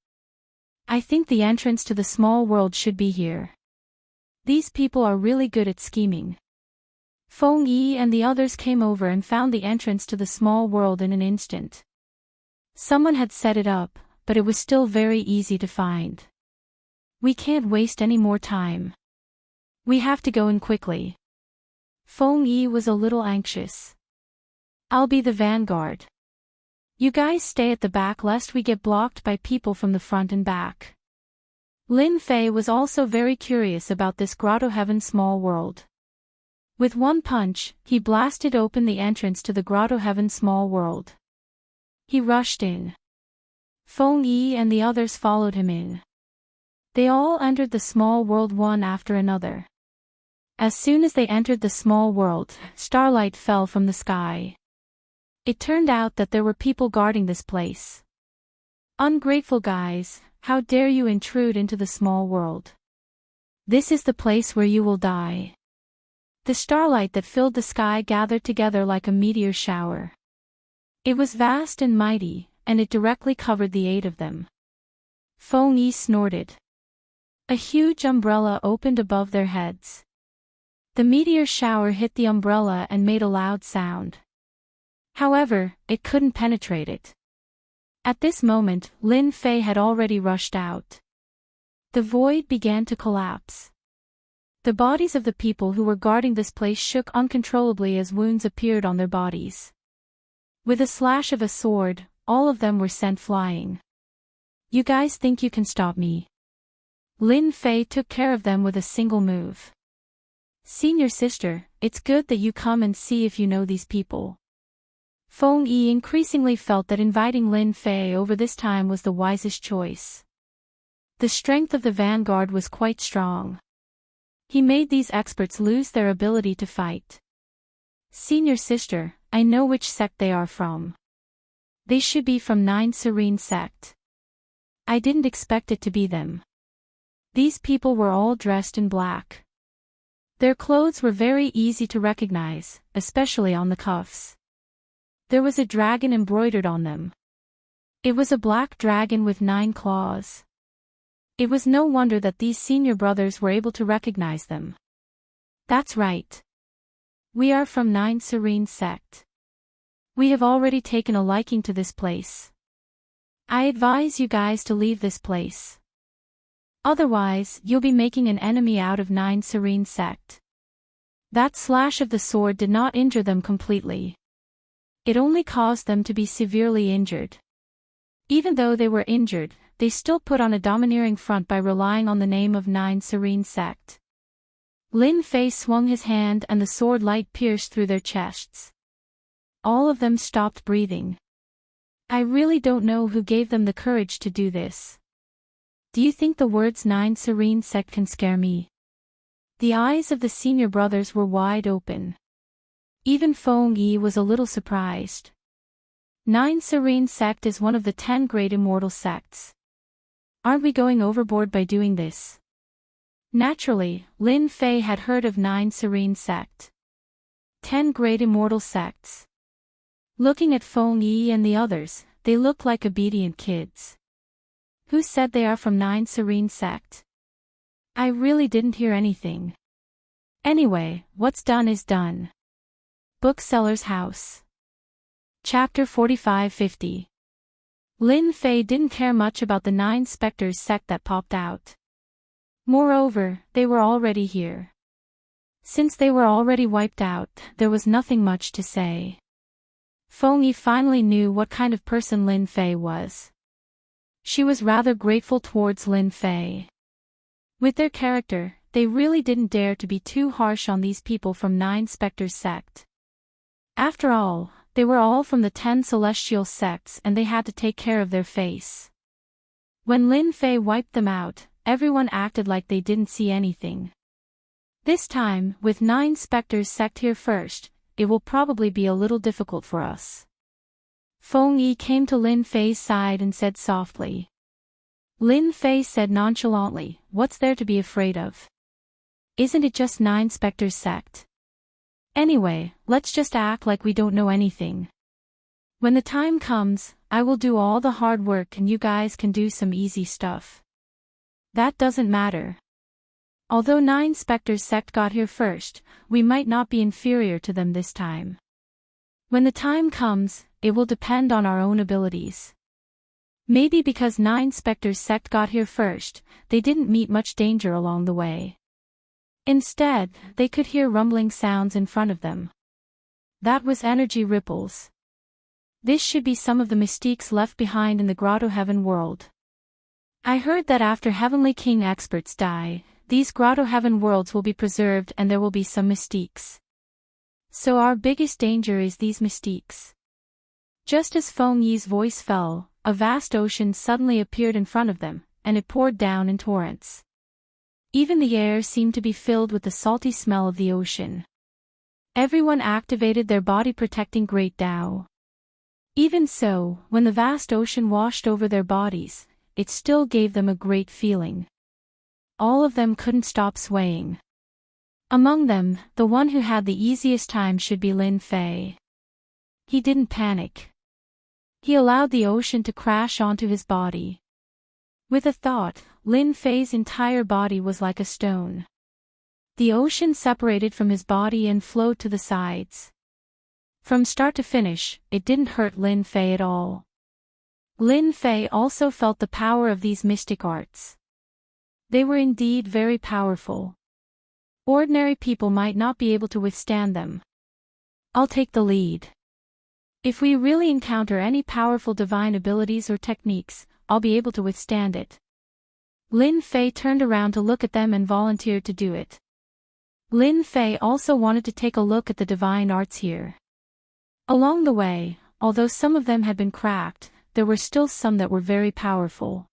I think the entrance to the small world should be here. These people are really good at scheming. Feng Yi and the others came over and found the entrance to the small world in an instant. Someone had set it up, but it was still very easy to find. We can't waste any more time. We have to go in quickly. Feng Yi was a little anxious. I'll be the vanguard. You guys stay at the back lest we get blocked by people from the front and back. Lin Fei was also very curious about this Grotto Heaven small world. With one punch, he blasted open the entrance to the Grotto Heaven small world. He rushed in. Feng Yi and the others followed him in. They all entered the small world one after another. As soon as they entered the small world, starlight fell from the sky. It turned out that there were people guarding this place. Ungrateful guys, how dare you intrude into the small world? This is the place where you will die. The starlight that filled the sky gathered together like a meteor shower. It was vast and mighty, and it directly covered the 8 of them. Feng Yi snorted. A huge umbrella opened above their heads. The meteor shower hit the umbrella and made a loud sound. However, it couldn't penetrate it. At this moment, Lin Fei had already rushed out. The void began to collapse. The bodies of the people who were guarding this place shook uncontrollably as wounds appeared on their bodies. With a slash of a sword, all of them were sent flying. You guys think you can stop me? Lin Fei took care of them with a single move. Senior sister, it's good that you come and see if you know these people. Feng Yi increasingly felt that inviting Lin Fei over this time was the wisest choice. The strength of the vanguard was quite strong. He made these experts lose their ability to fight. Senior sister, I know which sect they are from. They should be from 9 Serene sect. I didn't expect it to be them. These people were all dressed in black. Their clothes were very easy to recognize, especially on the cuffs. There was a dragon embroidered on them. It was a black dragon with 9 claws. It was no wonder that these senior brothers were able to recognize them. That's right. We are from 9 Serene sect. We have already taken a liking to this place. I advise you guys to leave this place. Otherwise, you'll be making an enemy out of 9 Serene sect. That slash of the sword did not injure them completely. It only caused them to be severely injured. Even though they were injured, they still put on a domineering front by relying on the name of 9 Serene sect. Lin Fei swung his hand and the sword light pierced through their chests. All of them stopped breathing. I really don't know who gave them the courage to do this. Do you think the words 9 Serene sect can scare me? The eyes of the senior brothers were wide open. Even Feng Yi was a little surprised. 9 Serene sect is one of the 10 great immortal sects. Aren't we going overboard by doing this? Naturally, Lin Fei had heard of 9 Serene sect. 10 great immortal sects. Looking at Feng Yi and the others, they looked like obedient kids. Who said they are from 9 Serene sect? I really didn't hear anything. Anyway, what's done is done. Bookseller's house. Chapter 45-50. Lin Fei didn't care much about the 9 Spectres sect that popped out. Moreover, they were already here. Since they were already wiped out, there was nothing much to say. Feng Yi finally knew what kind of person Lin Fei was. She was rather grateful towards Lin Fei. With their character, they really didn't dare to be too harsh on these people from 9 Spectres sect. After all, they were all from the 10 celestial sects and they had to take care of their face. When Lin Fei wiped them out, everyone acted like they didn't see anything. This time, with 9 Spectres sect here first, it will probably be a little difficult for us. Feng Yi came to Lin Fei's side and said softly. Lin Fei said nonchalantly, what's there to be afraid of? Isn't it just 9 Spectres sect? Anyway, let's just act like we don't know anything. When the time comes, I will do all the hard work and you guys can do some easy stuff. That doesn't matter. Although 9 Spectres sect got here first, we might not be inferior to them this time. When the time comes, it will depend on our own abilities. Maybe because 9 Spectres sect got here first, they didn't meet much danger along the way. Instead, they could hear rumbling sounds in front of them. That was energy ripples. This should be some of the mystiques left behind in the Grotto Heaven world. I heard that after Heavenly King experts die, these Grotto Heaven worlds will be preserved and there will be some mystiques. So our biggest danger is these mystiques. Just as Feng Yi's voice fell, a vast ocean suddenly appeared in front of them, and it poured down in torrents. Even the air seemed to be filled with the salty smell of the ocean. Everyone activated their body-protecting Great Tao. Even so, when the vast ocean washed over their bodies, it still gave them a great feeling. All of them couldn't stop swaying. Among them, the one who had the easiest time should be Lin Fei. He didn't panic. He allowed the ocean to crash onto his body. With a thought, Lin Fei's entire body was like a stone. The ocean separated from his body and flowed to the sides. From start to finish, it didn't hurt Lin Fei at all. Lin Fei also felt the power of these mystic arts. They were indeed very powerful. Ordinary people might not be able to withstand them. I'll take the lead. If we really encounter any powerful divine abilities or techniques, I'll be able to withstand it. Lin Fei turned around to look at them and volunteered to do it. Lin Fei also wanted to take a look at the divine arts here. Along the way, although some of them had been cracked, there were still some that were very powerful.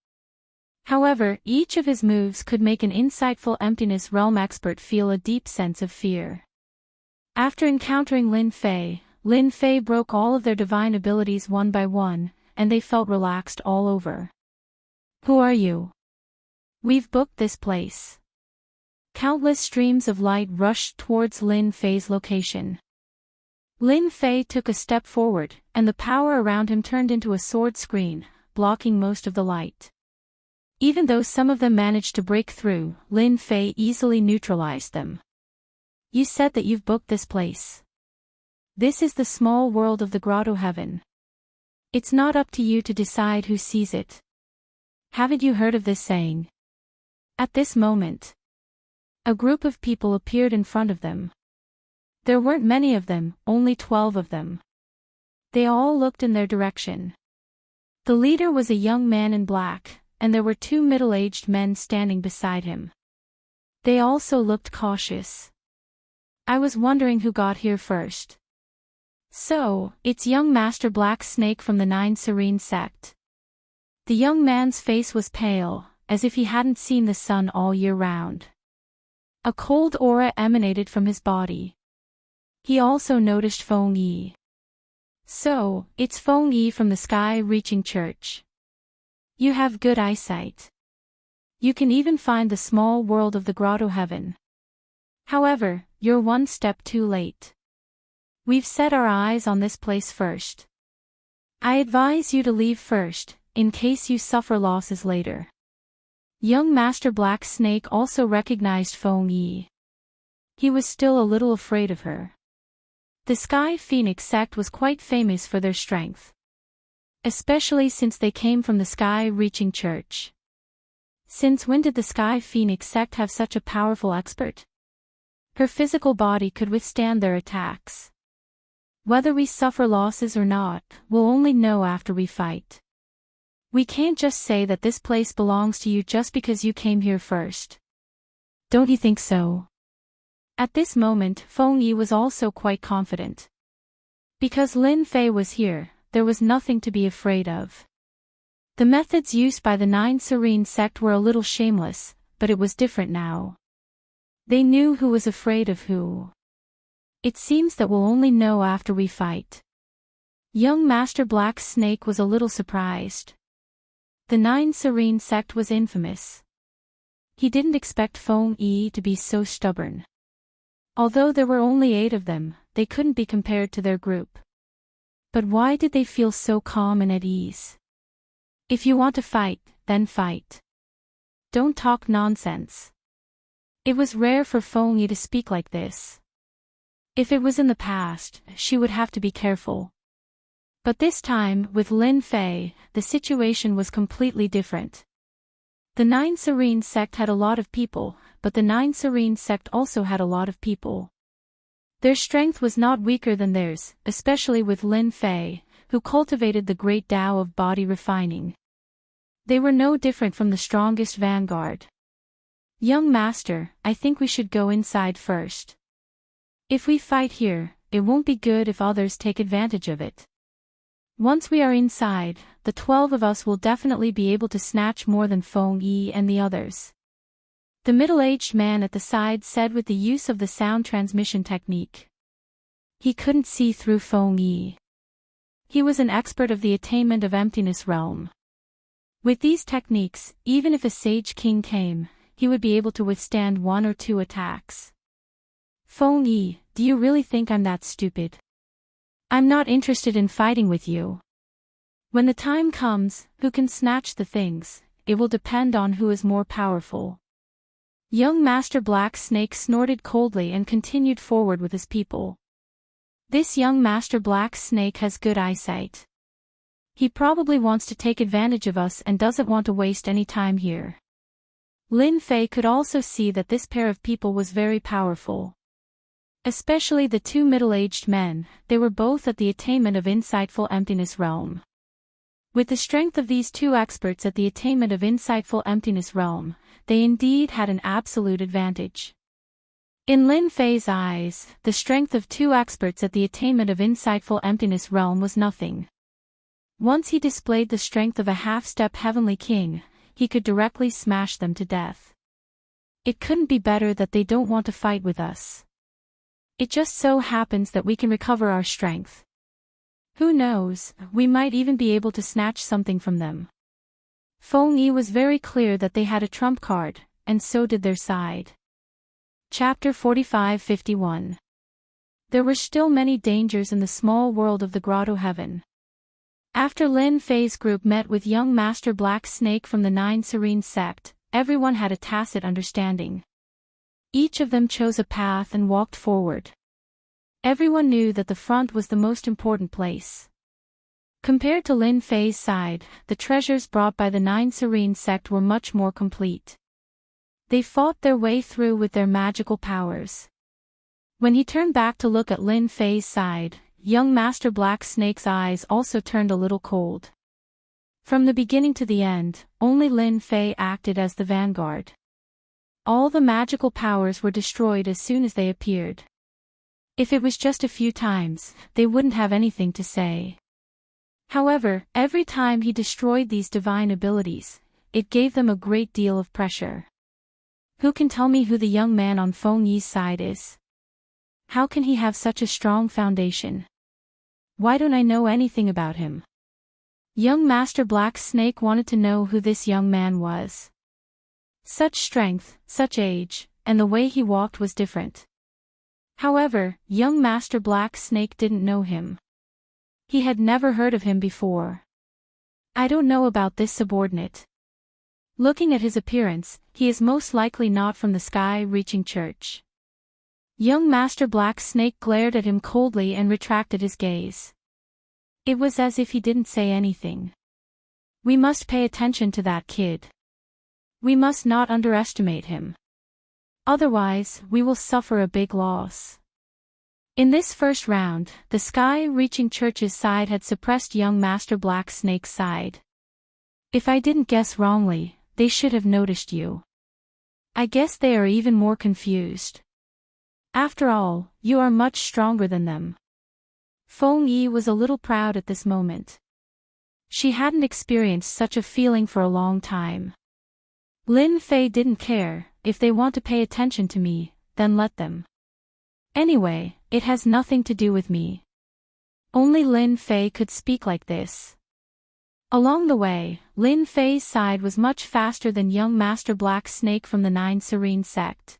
However, each of his moves could make an insightful emptiness realm expert feel a deep sense of fear. After encountering Lin Fei broke all of their divine abilities one by one, and they felt relaxed all over. Who are you? We've booked this place. Countless streams of light rushed towards Lin Fei's location. Lin Fei took a step forward, and the power around him turned into a sword screen, blocking most of the light. Even though some of them managed to break through, Lin Fei easily neutralized them. You said that you've booked this place. This is the small world of the Grotto Heaven. It's not up to you to decide who sees it. Haven't you heard of this saying? At this moment, a group of people appeared in front of them. There weren't many of them, only 12 of them. They all looked in their direction. The leader was a young man in black, and there were 2 middle-aged men standing beside him. They also looked cautious. I was wondering who got here first. So, it's young Master Black Snake from the 9 Serene sect. The young man's face was pale, as if he hadn't seen the sun all year round. A cold aura emanated from his body. He also noticed Feng Yi. So, it's Feng Yi from the Sky-Reaching Church. You have good eyesight. You can even find the small world of the Grotto Heaven. However, you're one step too late. We've set our eyes on this place first. I advise you to leave first, in case you suffer losses later. Young Master Black Snake also recognized Feng Yi. He was still a little afraid of her. The Sky Phoenix sect was quite famous for their strength. Especially since they came from the Sky-Reaching Church. Since when did the Sky Phoenix sect have such a powerful expert? Her physical body could withstand their attacks. Whether we suffer losses or not, we'll only know after we fight. We can't just say that this place belongs to you just because you came here first. Don't you think so? At this moment, Feng Yi was also quite confident. Because Lin Fei was here, there was nothing to be afraid of. The methods used by the 9 Serene sect were a little shameless, but it was different now. They knew who was afraid of who. It seems that we'll only know after we fight. Young Master Black Snake was a little surprised. The 9 Serene sect was infamous. He didn't expect Feng Yi to be so stubborn. Although there were only 8 of them, they couldn't be compared to their group. But why did they feel so calm and at ease? If you want to fight, then fight. Don't talk nonsense. It was rare for Feng Yi to speak like this. If it was in the past, she would have to be careful. But this time, with Lin Fei, the situation was completely different. The Nine Serene sect had a lot of people, but the Nine Serene sect also had a lot of people. Their strength was not weaker than theirs, especially with Lin Fei, who cultivated the great Tao of body refining. They were no different from the strongest vanguard. Young master, I think we should go inside first. If we fight here, it won't be good if others take advantage of it. Once we are inside, the 12 of us will definitely be able to snatch more than Feng Yi and the others. The middle-aged man at the side said with the use of the sound transmission technique. He couldn't see through Feng Yi. He was an expert of the attainment of emptiness realm. With these techniques, even if a sage king came, he would be able to withstand 1 or 2 attacks. Feng Yi, do you really think I'm that stupid? I'm not interested in fighting with you. When the time comes, who can snatch the things, it will depend on who is more powerful. Young Master Black Snake snorted coldly and continued forward with his people. This young Master Black Snake has good eyesight. He probably wants to take advantage of us and doesn't want to waste any time here. Lin Fei could also see that this pair of people was very powerful. Especially the 2 middle-aged men, they were both at the attainment of insightful emptiness realm. With the strength of these 2 experts at the attainment of insightful emptiness realm, they indeed had an absolute advantage. In Lin Fei's eyes, the strength of 2 experts at the attainment of insightful emptiness realm was nothing. Once he displayed the strength of a half-step heavenly king, he could directly smash them to death. It couldn't be better that they don't want to fight with us. It just so happens that we can recover our strength. Who knows, we might even be able to snatch something from them. Feng Yi was very clear that they had a trump card, and so did their side. Chapter 45-51. There were still many dangers in the small world of the Grotto Heaven. After Lin Fei's group met with young Master Black Snake from the Nine Serene sect, everyone had a tacit understanding. Each of them chose a path and walked forward. Everyone knew that the front was the most important place. Compared to Lin Fei's side, the treasures brought by the Nine Serene sect were much more complete. They fought their way through with their magical powers. When he turned back to look at Lin Fei's side, young Master Black Snake's eyes also turned a little cold. From the beginning to the end, only Lin Fei acted as the vanguard. All the magical powers were destroyed as soon as they appeared. If it was just a few times, they wouldn't have anything to say. However, every time he destroyed these divine abilities, it gave them a great deal of pressure. Who can tell me who the young man on Feng Yi's side is? How can he have such a strong foundation? Why don't I know anything about him? Young Master Black Snake wanted to know who this young man was. Such strength, such age, and the way he walked was different. However, young Master Black Snake didn't know him. He had never heard of him before. I don't know about this subordinate. Looking at his appearance, he is most likely not from the sky-reaching church. Young Master Black Snake glared at him coldly and retracted his gaze. It was as if he didn't say anything. We must pay attention to that kid. We must not underestimate him. Otherwise, we will suffer a big loss. In this first round, the sky-reaching church's side had suppressed young Master Black Snake's side. If I didn't guess wrongly, they should have noticed you. I guess they are even more confused. After all, you are much stronger than them. Feng Yi was a little proud at this moment. She hadn't experienced such a feeling for a long time. Lin Fei didn't care. If they want to pay attention to me, then let them. Anyway, it has nothing to do with me. Only Lin Fei could speak like this. Along the way, Lin Fei's side was much faster than young Master Black Snake from the Nine Serene sect.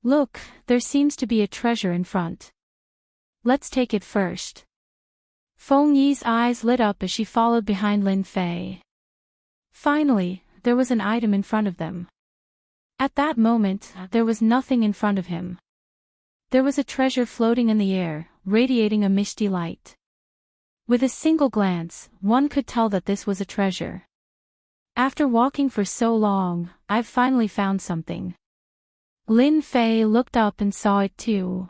Look, there seems to be a treasure in front. Let's take it first. Feng Yi's eyes lit up as she followed behind Lin Fei. Finally, there was an item in front of them. At that moment, there was nothing in front of him. There was a treasure floating in the air, radiating a misty light. With a single glance, one could tell that this was a treasure. After walking for so long, I've finally found something. Lin Fei looked up and saw it too.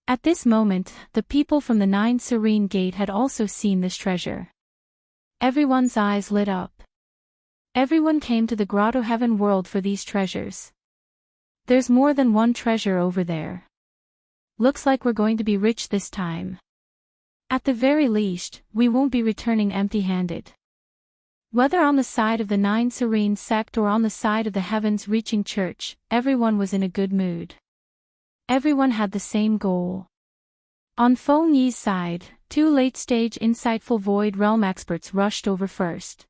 At this moment, the people from the 9 Serene Gate had also seen this treasure. Everyone's eyes lit up. Everyone came to the Grotto Heaven world for these treasures. There's more than one treasure over there. Looks like we're going to be rich this time. At the very least, we won't be returning empty-handed. Whether on the side of the 9 Serene sect or on the side of the heavens-reaching church, everyone was in a good mood. Everyone had the same goal. On Feng Yi's side, 2 late-stage insightful Void Realm experts rushed over first.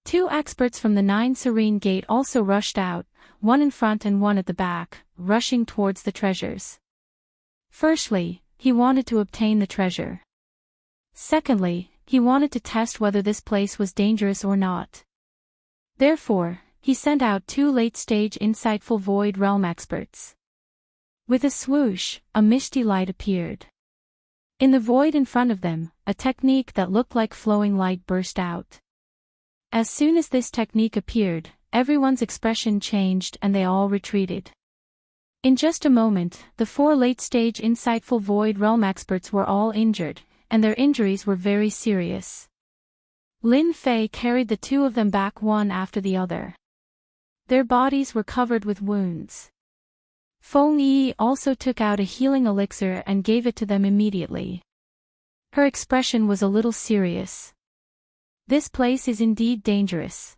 2 experts from the 9 Serene Gate also rushed out, one in front and one at the back, rushing towards the treasures. Firstly, he wanted to obtain the treasure. Secondly, he wanted to test whether this place was dangerous or not. Therefore, he sent out 2 late-stage insightful Void Realm experts. With a swoosh, a misty light appeared. In the void in front of them, a technique that looked like flowing light burst out. As soon as this technique appeared, everyone's expression changed and they all retreated. In just a moment, the 4 late-stage insightful Void Realm experts were all injured, and their injuries were very serious. Lin Fei carried the 2 of them back one after the other. Their bodies were covered with wounds. Feng Yi also took out a healing elixir and gave it to them immediately. Her expression was a little serious. This place is indeed dangerous.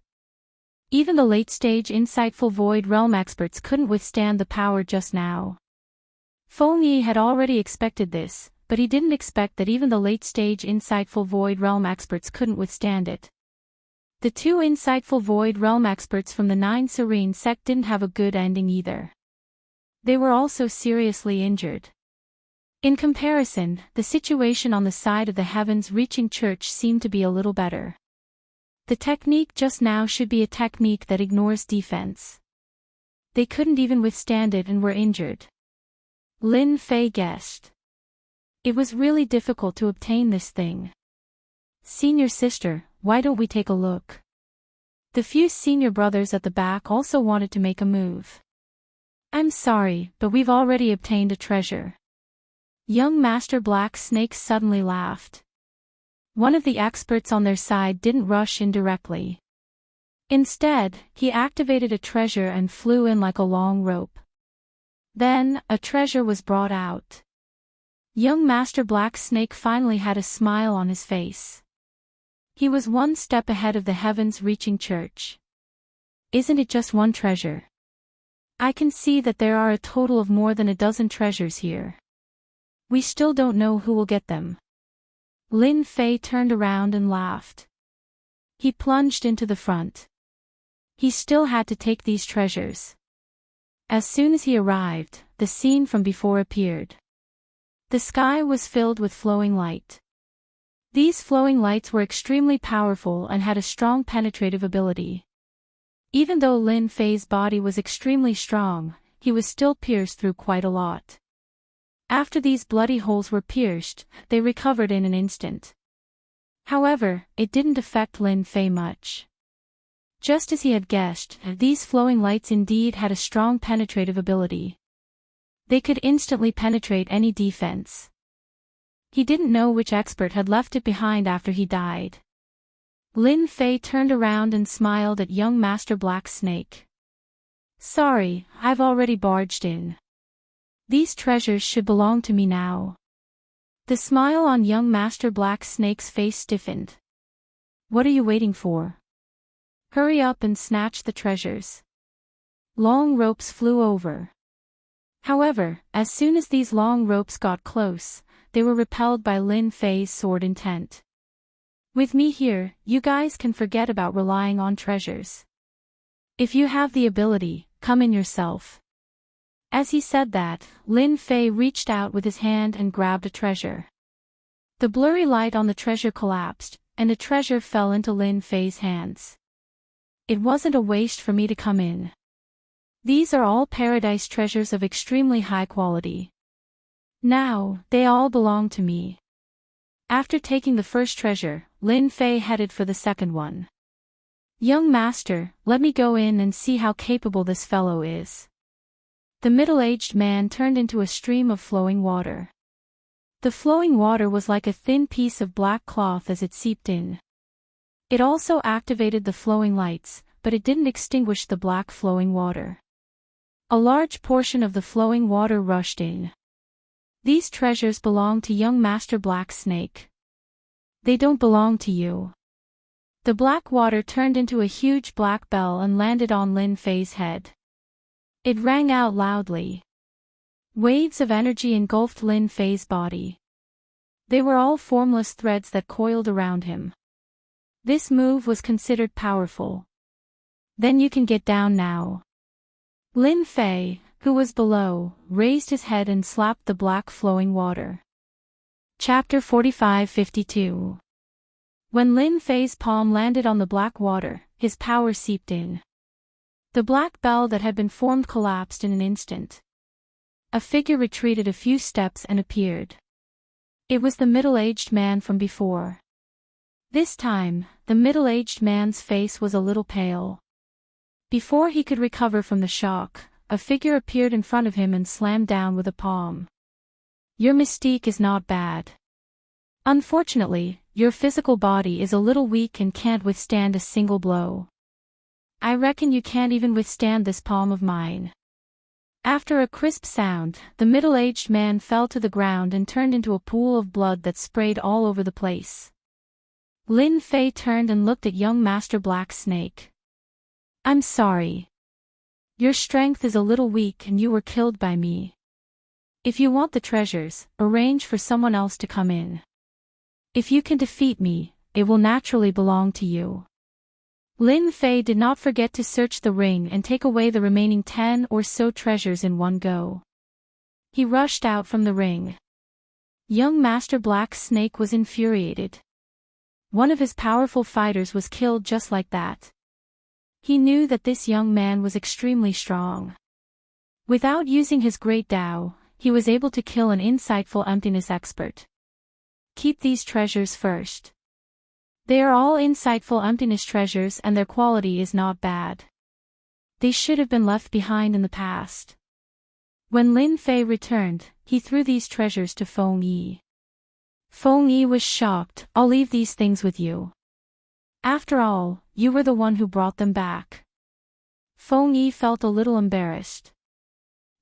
Even the late-stage insightful Void Realm experts couldn't withstand the power just now. Feng Yi had already expected this, but he didn't expect that even the late-stage insightful Void Realm experts couldn't withstand it. The 2 insightful Void Realm experts from the 9 Serene sect didn't have a good ending either. They were also seriously injured. In comparison, the situation on the side of the heavens-reaching church seemed to be a little better. The technique just now should be a technique that ignores defense. They couldn't even withstand it and were injured. Lin Fei guessed. It was really difficult to obtain this thing. Senior sister, why don't we take a look? The few senior brothers at the back also wanted to make a move. I'm sorry, but we've already obtained a treasure. Young Master Black Snake suddenly laughed. One of the experts on their side didn't rush in directly. Instead, he activated a treasure and flew in like a long rope. Then, a treasure was brought out. Young Master Black Snake finally had a smile on his face. He was one step ahead of the heavens-reaching church. Isn't it just one treasure? I can see that there are a total of more than a dozen treasures here. We still don't know who will get them. Lin Fei turned around and laughed. He plunged into the front. He still had to take these treasures. As soon as he arrived, the scene from before appeared. The sky was filled with flowing light. These flowing lights were extremely powerful and had a strong penetrative ability. Even though Lin Fei's body was extremely strong, he was still pierced through quite a lot. After these bloody holes were pierced, they recovered in an instant. However, it didn't affect Lin Fei much. Just as he had guessed, these flowing lights indeed had a strong penetrative ability. They could instantly penetrate any defense. He didn't know which expert had left it behind after he died. Lin Fei turned around and smiled at young Master Black Snake. Sorry, I've already barged in. These treasures should belong to me now. The smile on young Master Black Snake's face stiffened. What are you waiting for? Hurry up and snatch the treasures. Long ropes flew over. However, as soon as these long ropes got close, they were repelled by Lin Fei's sword intent. With me here, you guys can forget about relying on treasures. If you have the ability, come in yourself. As he said that, Lin Fei reached out with his hand and grabbed a treasure. The blurry light on the treasure collapsed, and the treasure fell into Lin Fei's hands. It wasn't a waste for me to come in. These are all paradise treasures of extremely high quality. Now, they all belong to me. After taking the first treasure, Lin Fei headed for the second one. Young master, let me go in and see how capable this fellow is. The middle-aged man turned into a stream of flowing water. The flowing water was like a thin piece of black cloth as it seeped in. It also activated the flowing lights, but it didn't extinguish the black flowing water. A large portion of the flowing water rushed in. These treasures belong to young Master Black Snake. They don't belong to you. The black water turned into a huge black bell and landed on Lin Fei's head. It rang out loudly. Waves of energy engulfed Lin Fei's body. They were all formless threads that coiled around him. This move was considered powerful. Then you can get down now. Lin Fei, who was below, raised his head and slapped the black flowing water. Chapter 45-52. When Lin Fei's palm landed on the black water, his power seeped in. The black bell that had been formed collapsed in an instant. A figure retreated a few steps and appeared. It was the middle-aged man from before. This time, the middle-aged man's face was a little pale. Before he could recover from the shock, a figure appeared in front of him and slammed down with a palm. Your mystique is not bad. Unfortunately, your physical body is a little weak and can't withstand a single blow. I reckon you can't even withstand this palm of mine. After a crisp sound, the middle-aged man fell to the ground and turned into a pool of blood that sprayed all over the place. Lin Fei turned and looked at young Master Black Snake. I'm sorry. Your strength is a little weak and you were killed by me. If you want the treasures, arrange for someone else to come in. If you can defeat me, it will naturally belong to you. Lin Fei did not forget to search the ring and take away the remaining 10 or so treasures in one go. He rushed out from the ring. Young Master Black Snake was infuriated. One of his powerful fighters was killed just like that. He knew that this young man was extremely strong. Without using his great Tao, he was able to kill an insightful emptiness expert. Keep these treasures first. They are all insightful emptiness treasures and their quality is not bad. They should have been left behind in the past. When Lin Fei returned, he threw these treasures to Feng Yi. Feng Yi was shocked. I'll leave these things with you. After all, you were the one who brought them back. Feng Yi felt a little embarrassed.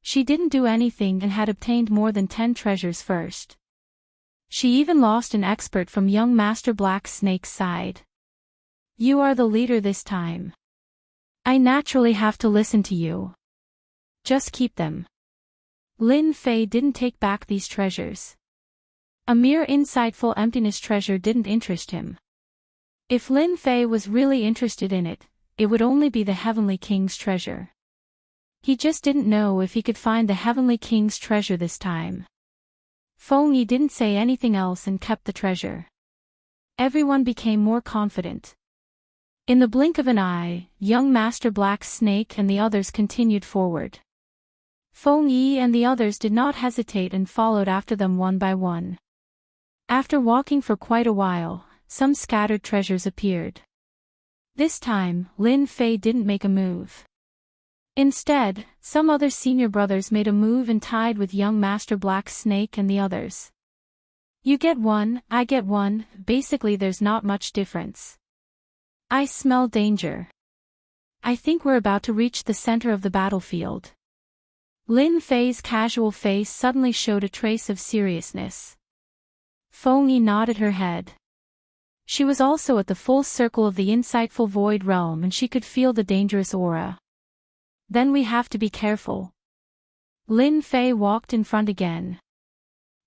She didn't do anything and had obtained more than 10 treasures first. She even lost an expert from young Master Black Snake's side. You are the leader this time. I naturally have to listen to you. Just keep them. Lin Fei didn't take back these treasures. A mere insightful emptiness treasure didn't interest him. If Lin Fei was really interested in it, it would only be the Heavenly King's treasure. He just didn't know if he could find the Heavenly King's treasure this time. Feng Yi didn't say anything else and kept the treasure. Everyone became more confident. In the blink of an eye, young Master Black Snake and the others continued forward. Feng Yi and the others did not hesitate and followed after them one by one. After walking for quite a while, some scattered treasures appeared. This time, Lin Fei didn't make a move. Instead, some other senior brothers made a move and tied with young Master Black Snake and the others. You get one, I get one, basically there's not much difference. I smell danger. I think we're about to reach the center of the battlefield. Lin Fei's casual face suddenly showed a trace of seriousness. Feng Yi nodded her head. She was also at the full circle of the insightful void realm and she could feel the dangerous aura. Then we have to be careful. Lin Fei walked in front again.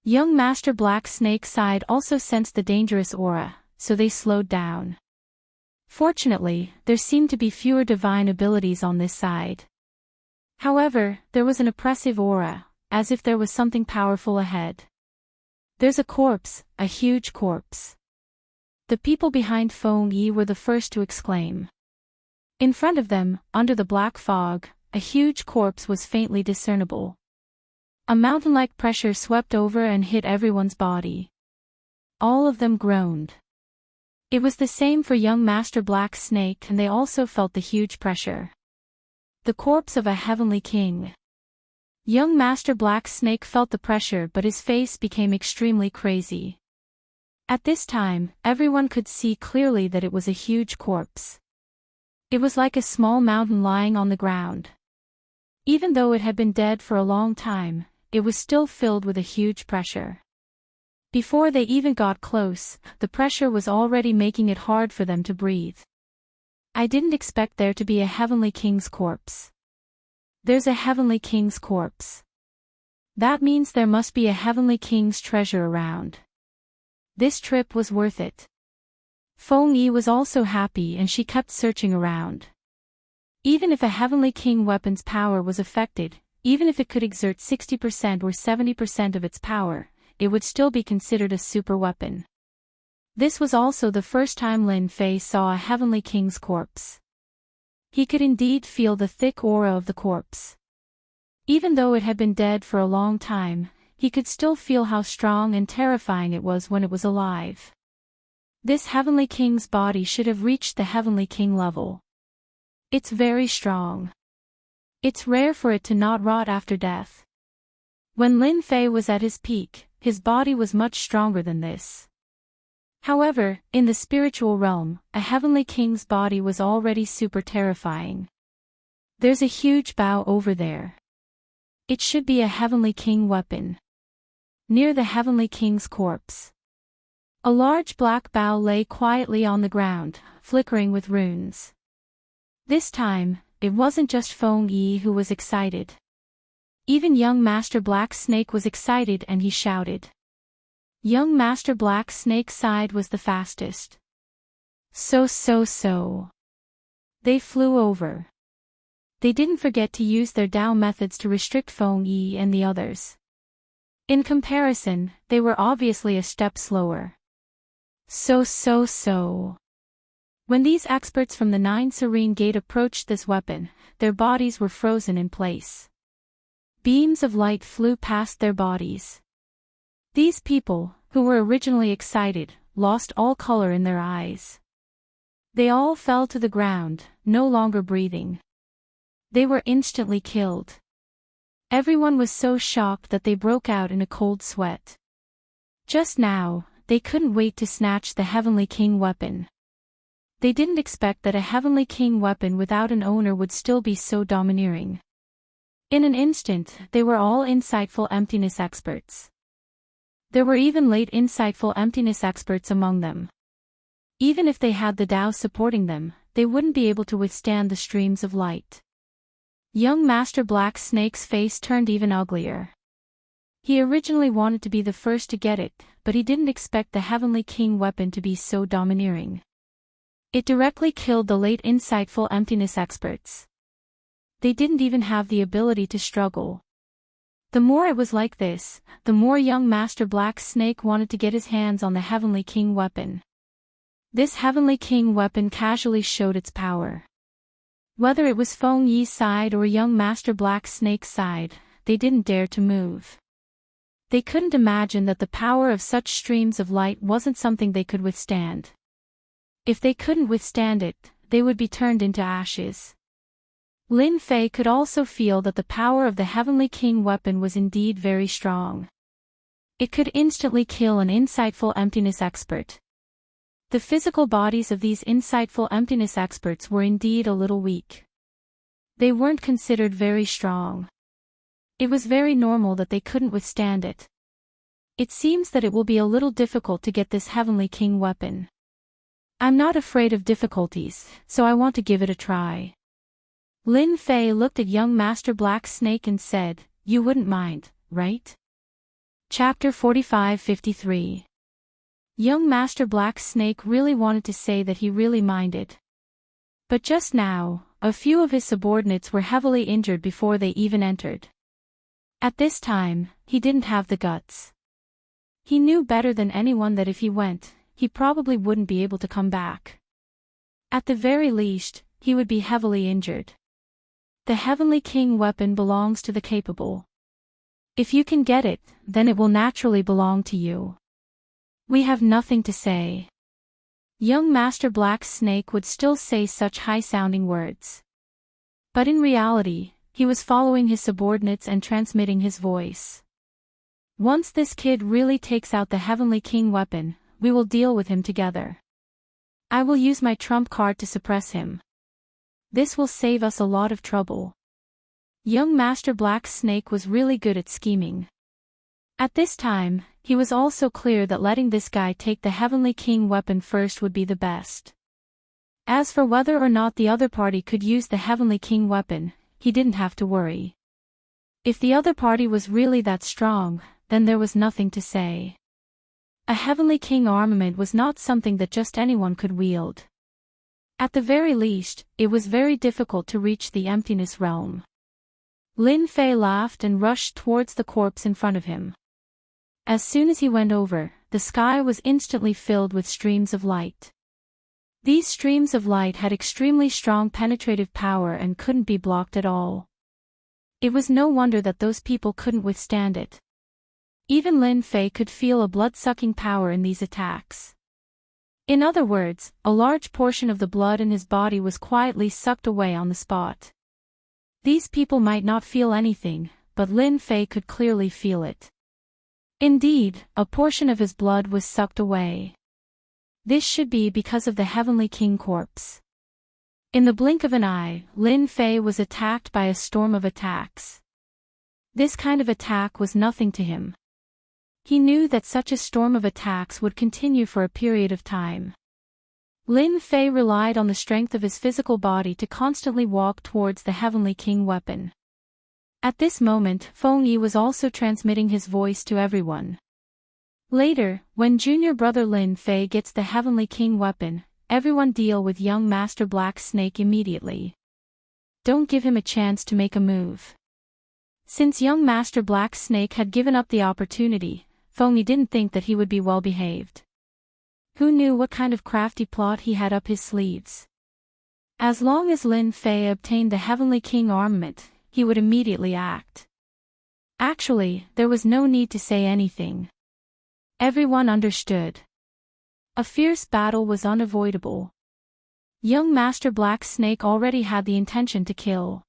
Young Master Black Snake's side also sensed the dangerous aura, so they slowed down. Fortunately, there seemed to be fewer divine abilities on this side. However, there was an oppressive aura, as if there was something powerful ahead. There's a corpse, a huge corpse. The people behind Feng Yi were the first to exclaim. In front of them, under the black fog, a huge corpse was faintly discernible. A mountain-like pressure swept over and hit everyone's body. All of them groaned. It was the same for young Master Black Snake, and they also felt the huge pressure. The corpse of a heavenly king. Young Master Black Snake felt the pressure, but his face became extremely crazy. At this time, everyone could see clearly that it was a huge corpse. It was like a small mountain lying on the ground. Even though it had been dead for a long time, it was still filled with a huge pressure. Before they even got close, the pressure was already making it hard for them to breathe. I didn't expect there to be a heavenly king's corpse. There's a heavenly king's corpse. That means there must be a heavenly king's treasure around. This trip was worth it. Feng Yi was also happy, and she kept searching around. Even if a heavenly king weapon's power was affected, even if it could exert 60% or 70% of its power, it would still be considered a super weapon. This was also the first time Lin Fei saw a heavenly king's corpse. He could indeed feel the thick aura of the corpse. Even though it had been dead for a long time, he could still feel how strong and terrifying it was when it was alive. This heavenly king's body should have reached the heavenly king level. It's very strong. It's rare for it to not rot after death. When Lin Fei was at his peak, his body was much stronger than this. However, in the spiritual realm, a heavenly king's body was already super terrifying. There's a huge bow over there. It should be a heavenly king weapon. Near the heavenly king's corpse, a large black bow lay quietly on the ground, flickering with runes. This time, it wasn't just Feng Yi who was excited. Even young Master Black Snake was excited, and he shouted. Young Master Black Snake's side was the fastest. So. They flew over. They didn't forget to use their Dao methods to restrict Feng Yi and the others. In comparison, they were obviously a step slower. So. When these experts from the Nine Serene Gate approached this weapon, their bodies were frozen in place. Beams of light flew past their bodies. These people, who were originally excited, lost all color in their eyes. They all fell to the ground, no longer breathing. They were instantly killed. Everyone was so shocked that they broke out in a cold sweat. Just now, they couldn't wait to snatch the Heavenly King weapon. They didn't expect that a Heavenly King weapon without an owner would still be so domineering. In an instant, they were all insightful emptiness experts. There were even late insightful emptiness experts among them. Even if they had the Tao supporting them, they wouldn't be able to withstand the streams of light. Young Master Black Snake's face turned even uglier. He originally wanted to be the first to get it, but he didn't expect the Heavenly King weapon to be so domineering. It directly killed the late insightful emptiness experts. They didn't even have the ability to struggle. The more it was like this, the more young Master Black Snake wanted to get his hands on the Heavenly King weapon. This Heavenly King weapon casually showed its power. Whether it was Feng Yi's side or young Master Black Snake's side, they didn't dare to move. They couldn't imagine that the power of such streams of light wasn't something they could withstand. If they couldn't withstand it, they would be turned into ashes. Lin Fei could also feel that the power of the Heavenly King weapon was indeed very strong. It could instantly kill an insightful emptiness expert. The physical bodies of these insightful emptiness experts were indeed a little weak. They weren't considered very strong. It was very normal that they couldn't withstand it. It seems that it will be a little difficult to get this Heavenly King weapon. I'm not afraid of difficulties, so I want to give it a try. Lin Fei looked at young Master Black Snake and said, "You wouldn't mind, right?" Chapter 45-53. Young Master Black Snake really wanted to say that he really minded. But just now, a few of his subordinates were heavily injured before they even entered. At this time, he didn't have the guts. He knew better than anyone that if he went, he probably wouldn't be able to come back. At the very least, he would be heavily injured. The Heavenly King weapon belongs to the capable. If you can get it, then it will naturally belong to you. We have nothing to say. Young Master Black Snake would still say such high-sounding words. But in reality, he was following his subordinates and transmitting his voice. Once this kid really takes out the Heavenly King weapon, we will deal with him together. I will use my trump card to suppress him. This will save us a lot of trouble. Young Master Black Snake was really good at scheming. At this time, he was also clear that letting this guy take the Heavenly King weapon first would be the best. As for whether or not the other party could use the Heavenly King weapon, he didn't have to worry. If the other party was really that strong, then there was nothing to say. A Heavenly King armament was not something that just anyone could wield. At the very least, it was very difficult to reach the emptiness realm. Lin Fei laughed and rushed towards the corpse in front of him. As soon as he went over, the sky was instantly filled with streams of light. These streams of light had extremely strong penetrative power and couldn't be blocked at all. It was no wonder that those people couldn't withstand it. Even Lin Fei could feel a blood-sucking power in these attacks. In other words, a large portion of the blood in his body was quietly sucked away on the spot. These people might not feel anything, but Lin Fei could clearly feel it. Indeed, a portion of his blood was sucked away. This should be because of the Heavenly King corpse. In the blink of an eye, Lin Fei was attacked by a storm of attacks. This kind of attack was nothing to him. He knew that such a storm of attacks would continue for a period of time. Lin Fei relied on the strength of his physical body to constantly walk towards the Heavenly King weapon. At this moment, Feng Yi was also transmitting his voice to everyone. Later, when junior brother Lin Fei gets the Heavenly King weapon, everyone deal with young Master Black Snake immediately. Don't give him a chance to make a move. Since young Master Black Snake had given up the opportunity, Feng Yi didn't think that he would be well behaved. Who knew what kind of crafty plot he had up his sleeves? As long as Lin Fei obtained the Heavenly King armament, he would immediately act. Actually, there was no need to say anything. Everyone understood. A fierce battle was unavoidable. Young Master Black Snake already had the intention to kill.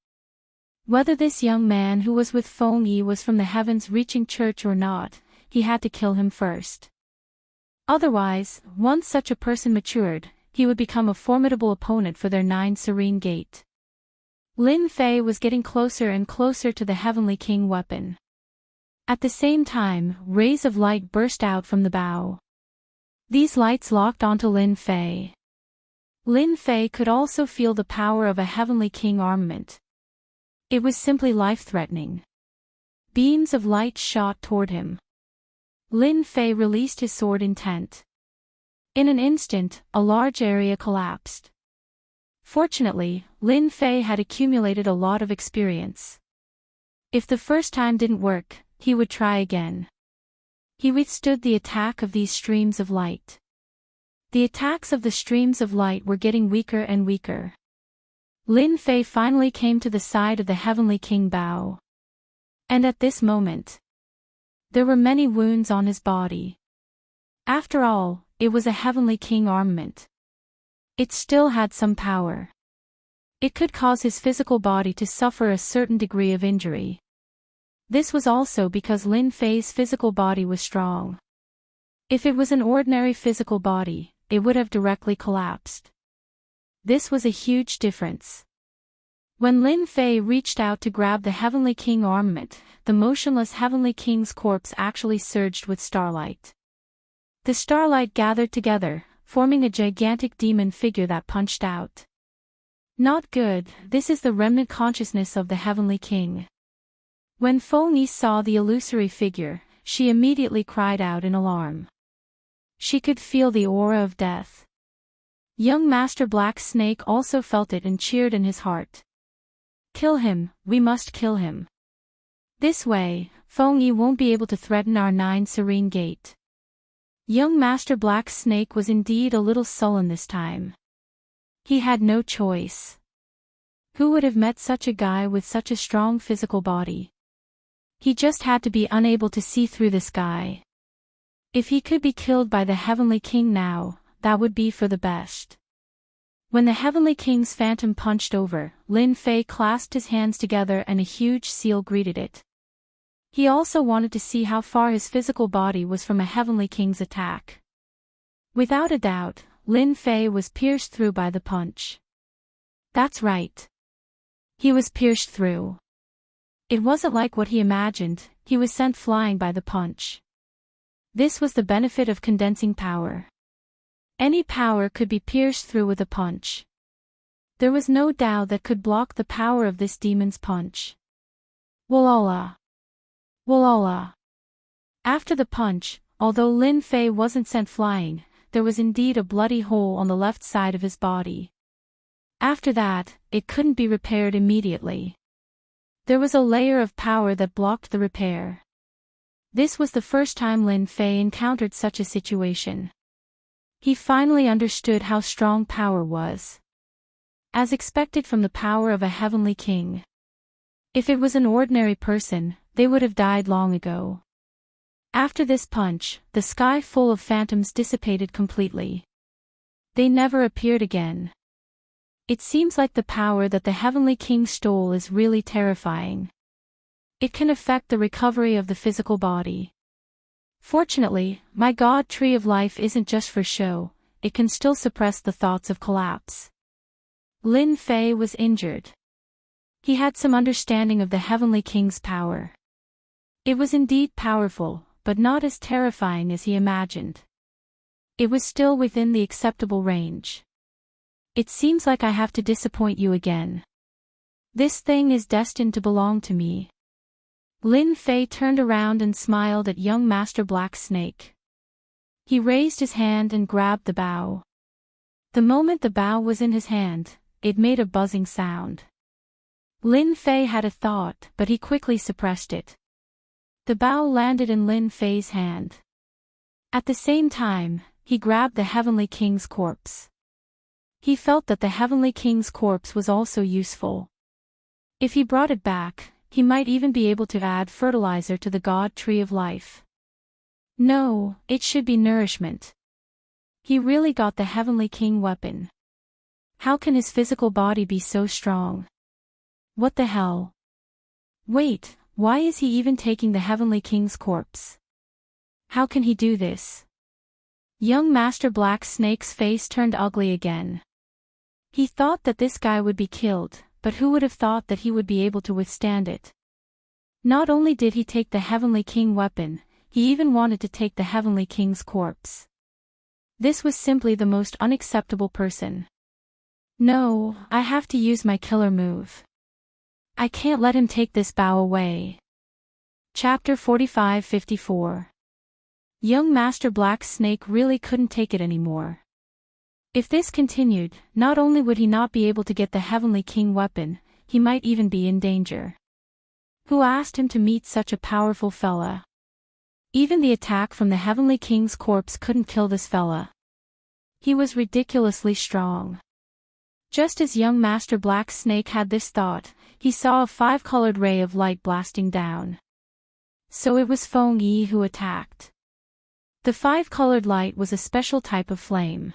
Whether this young man who was with Feng Yi was from the heavens-reaching church or not, he had to kill him first. Otherwise, once such a person matured, he would become a formidable opponent for their 9 Serene Gate. Lin Fei was getting closer and closer to the Heavenly King weapon. At the same time, rays of light burst out from the bow. These lights locked onto Lin Fei. Lin Fei could also feel the power of a Heavenly King armament. It was simply life-threatening. Beams of light shot toward him. Lin Fei released his sword intent. In an instant, a large area collapsed. Fortunately, Lin Fei had accumulated a lot of experience. If the first time didn't work, he would try again. He withstood the attack of these streams of light. The attacks of the streams of light were getting weaker and weaker. Lin Fei finally came to the side of the Heavenly King bow. And at this moment, there were many wounds on his body. After all, it was a Heavenly King armament. It still had some power. It could cause his physical body to suffer a certain degree of injury. This was also because Lin Fei's physical body was strong. If it was an ordinary physical body, it would have directly collapsed. This was a huge difference. When Lin Fei reached out to grab the Heavenly King armament, the motionless Heavenly King's corpse actually surged with starlight. The starlight gathered together, forming a gigantic demon figure that punched out. Not good, this is the remnant consciousness of the Heavenly King. When Feng Yi saw the illusory figure, she immediately cried out in alarm. She could feel the aura of death. Young Master Black Snake also felt it and cheered in his heart. Kill him, we must kill him. This way, Feng Yi won't be able to threaten our 9 Serene Gate. Young Master Black Snake was indeed a little sullen this time. He had no choice. Who would have met such a guy with such a strong physical body? He just had to be unable to see through this guy. If he could be killed by the Heavenly King now, that would be for the best. When the Heavenly King's phantom punched over, Lin Fei clasped his hands together and a huge seal greeted it. He also wanted to see how far his physical body was from a Heavenly King's attack. Without a doubt, Lin Fei was pierced through by the punch. That's right. He was pierced through. It wasn't like what he imagined, he was sent flying by the punch. This was the benefit of condensing power. Any power could be pierced through with a punch. There was no Tao that could block the power of this demon's punch. Walala. Walala. After the punch, although Lin Fei wasn't sent flying, there was indeed a bloody hole on the left side of his body. After that, it couldn't be repaired immediately. There was a layer of power that blocked the repair. This was the first time Lin Fei encountered such a situation. He finally understood how strong power was. As expected from the power of a Heavenly King. If it was an ordinary person, they would have died long ago. After this punch, the sky full of phantoms dissipated completely. They never appeared again. It seems like the power that the Heavenly King stole is really terrifying. It can affect the recovery of the physical body. Fortunately, my God Tree of Life isn't just for show, it can still suppress the thoughts of collapse. Lin Fei was injured. He had some understanding of the Heavenly King's power. It was indeed powerful, but not as terrifying as he imagined. It was still within the acceptable range. It seems like I have to disappoint you again. This thing is destined to belong to me. Lin Fei turned around and smiled at young Master Black Snake. He raised his hand and grabbed the bow. The moment the bow was in his hand, it made a buzzing sound. Lin Fei had a thought, but he quickly suppressed it. The bow landed in Lin Fei's hand. At the same time, he grabbed the Heavenly King's corpse. He felt that the Heavenly King's corpse was also useful. If he brought it back, he might even be able to add fertilizer to the God Tree of Life. No, it should be nourishment. He really got the Heavenly King weapon. How can his physical body be so strong? What the hell? Wait, why is he even taking the Heavenly King's corpse? How can he do this? Young Master Black Snake's face turned ugly again. He thought that this guy would be killed, but who would have thought that he would be able to withstand it? Not only did he take the Heavenly King weapon, he even wanted to take the Heavenly King's corpse. This was simply the most unacceptable person. No, I have to use my killer move. I can't let him take this bow away. Chapter 45-54. Young Master Black Snake really couldn't take it anymore. If this continued, not only would he not be able to get the Heavenly King weapon, he might even be in danger. Who asked him to meet such a powerful fella? Even the attack from the Heavenly King's corpse couldn't kill this fella. He was ridiculously strong. Just as young Master Black Snake had this thought, he saw a five-colored ray of light blasting down. So it was Feng Yi who attacked. The five-colored light was a special type of flame.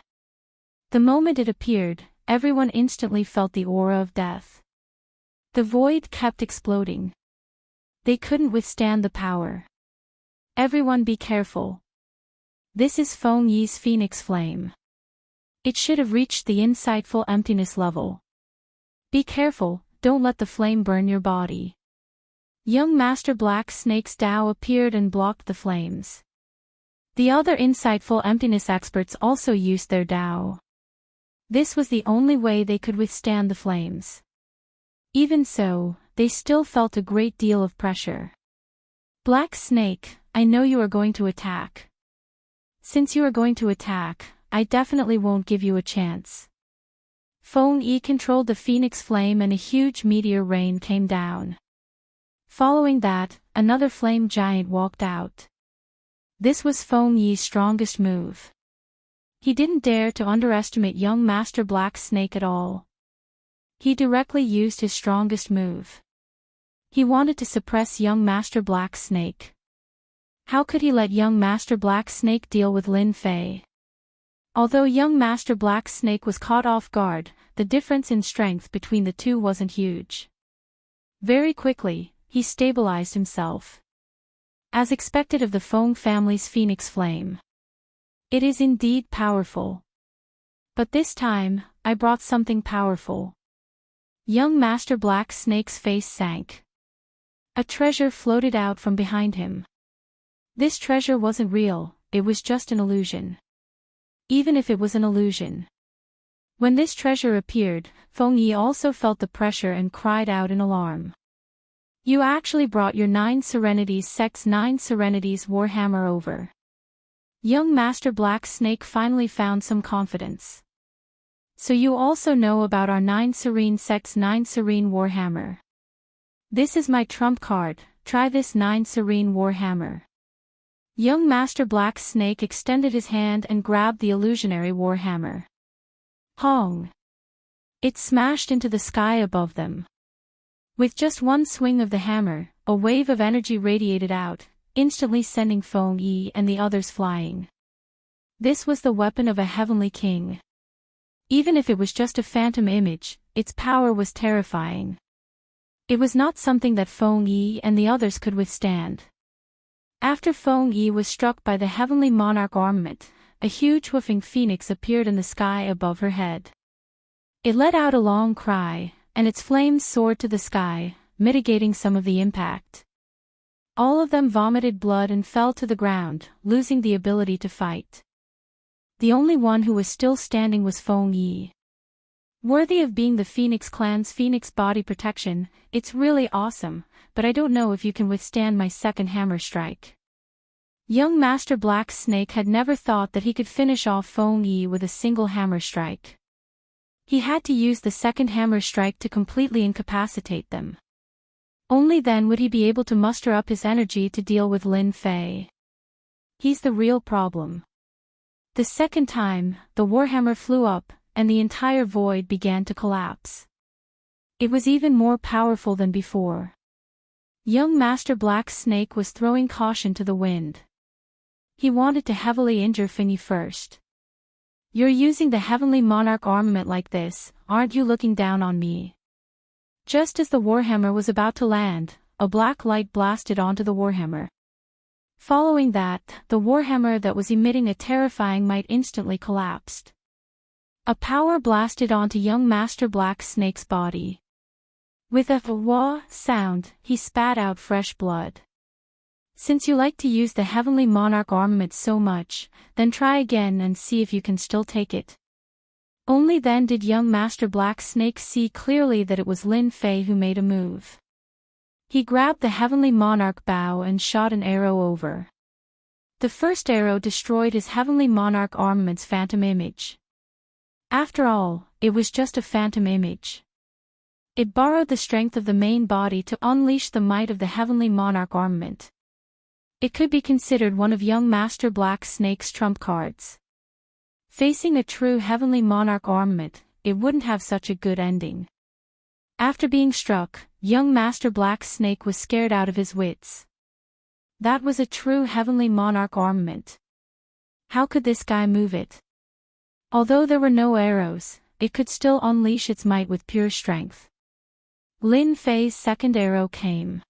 The moment it appeared, everyone instantly felt the aura of death. The void kept exploding. They couldn't withstand the power. Everyone be careful. This is Feng Yi's Phoenix Flame. It should have reached the insightful emptiness level. Be careful, don't let the flame burn your body. Young Master Black Snake's Tao appeared and blocked the flames. The other insightful emptiness experts also used their Tao. This was the only way they could withstand the flames. Even so, they still felt a great deal of pressure. Black Snake, I know you are going to attack. Since you are going to attack, I definitely won't give you a chance. Feng Yi controlled the Phoenix Flame and a huge meteor rain came down. Following that, another flame giant walked out. This was Feng Yi's strongest move. He didn't dare to underestimate young Master Black Snake at all. He directly used his strongest move. He wanted to suppress young Master Black Snake. How could he let young Master Black Snake deal with Lin Fei? Although young Master Black Snake was caught off guard, the difference in strength between the two wasn't huge. Very quickly, he stabilized himself. As expected of the Feng family's Phoenix Flame. It is indeed powerful. But this time, I brought something powerful. Young Master Black Snake's face sank. A treasure floated out from behind him. This treasure wasn't real, it was just an illusion. Even if it was an illusion. When this treasure appeared, Feng Yi also felt the pressure and cried out in alarm. You actually brought your 9 Serenities Sect's 9 Serenities Warhammer over. Young Master Black Snake finally found some confidence. So you also know about our 9 Serene Sect's 9 Serene Warhammer. This is my trump card, try this 9 Serene Warhammer. Young Master Black Snake extended his hand and grabbed the illusionary Warhammer. Hong! It smashed into the sky above them. With just one swing of the hammer, a wave of energy radiated out, instantly sending Feng Yi and the others flying. This was the weapon of a heavenly king. Even if it was just a phantom image, its power was terrifying. It was not something that Feng Yi and the others could withstand. After Feng Yi was struck by the heavenly monarch armament, a huge woofing phoenix appeared in the sky above her head. It let out a long cry, and its flames soared to the sky, mitigating some of the impact. All of them vomited blood and fell to the ground, losing the ability to fight. The only one who was still standing was Feng Yi. Worthy of being the Phoenix Clan's Phoenix body protection, it's really awesome, but I don't know if you can withstand my second hammer strike. Young Master Black Snake had never thought that he could finish off Feng Yi with a single hammer strike. He had to use the second hammer strike to completely incapacitate them. Only then would he be able to muster up his energy to deal with Lin Fei. He's the real problem. The second time, the Warhammer flew up, and the entire void began to collapse. It was even more powerful than before. Young Master Black Snake was throwing caution to the wind. He wanted to heavily injure Feng Yi first. You're using the Heavenly Monarch armament like this, aren't you looking down on me? Just as the Warhammer was about to land, a black light blasted onto the Warhammer. Following that, the Warhammer that was emitting a terrifying might instantly collapsed. A power blasted onto young Master Black Snake's body. With a wah sound, he spat out fresh blood. Since you like to use the Heavenly Monarch armament so much, then try again and see if you can still take it. Only then did young Master Black Snake see clearly that it was Lin Fei who made a move. He grabbed the Heavenly Monarch bow and shot an arrow over. The first arrow destroyed his Heavenly Monarch armament's phantom image. After all, it was just a phantom image. It borrowed the strength of the main body to unleash the might of the Heavenly Monarch armament. It could be considered one of young Master Black Snake's trump cards. Facing a true Heavenly Monarch armament, it wouldn't have such a good ending. After being struck, young Master Black Snake was scared out of his wits. That was a true Heavenly Monarch armament. How could this guy move it? Although there were no arrows, it could still unleash its might with pure strength. Lin Fei's second arrow came.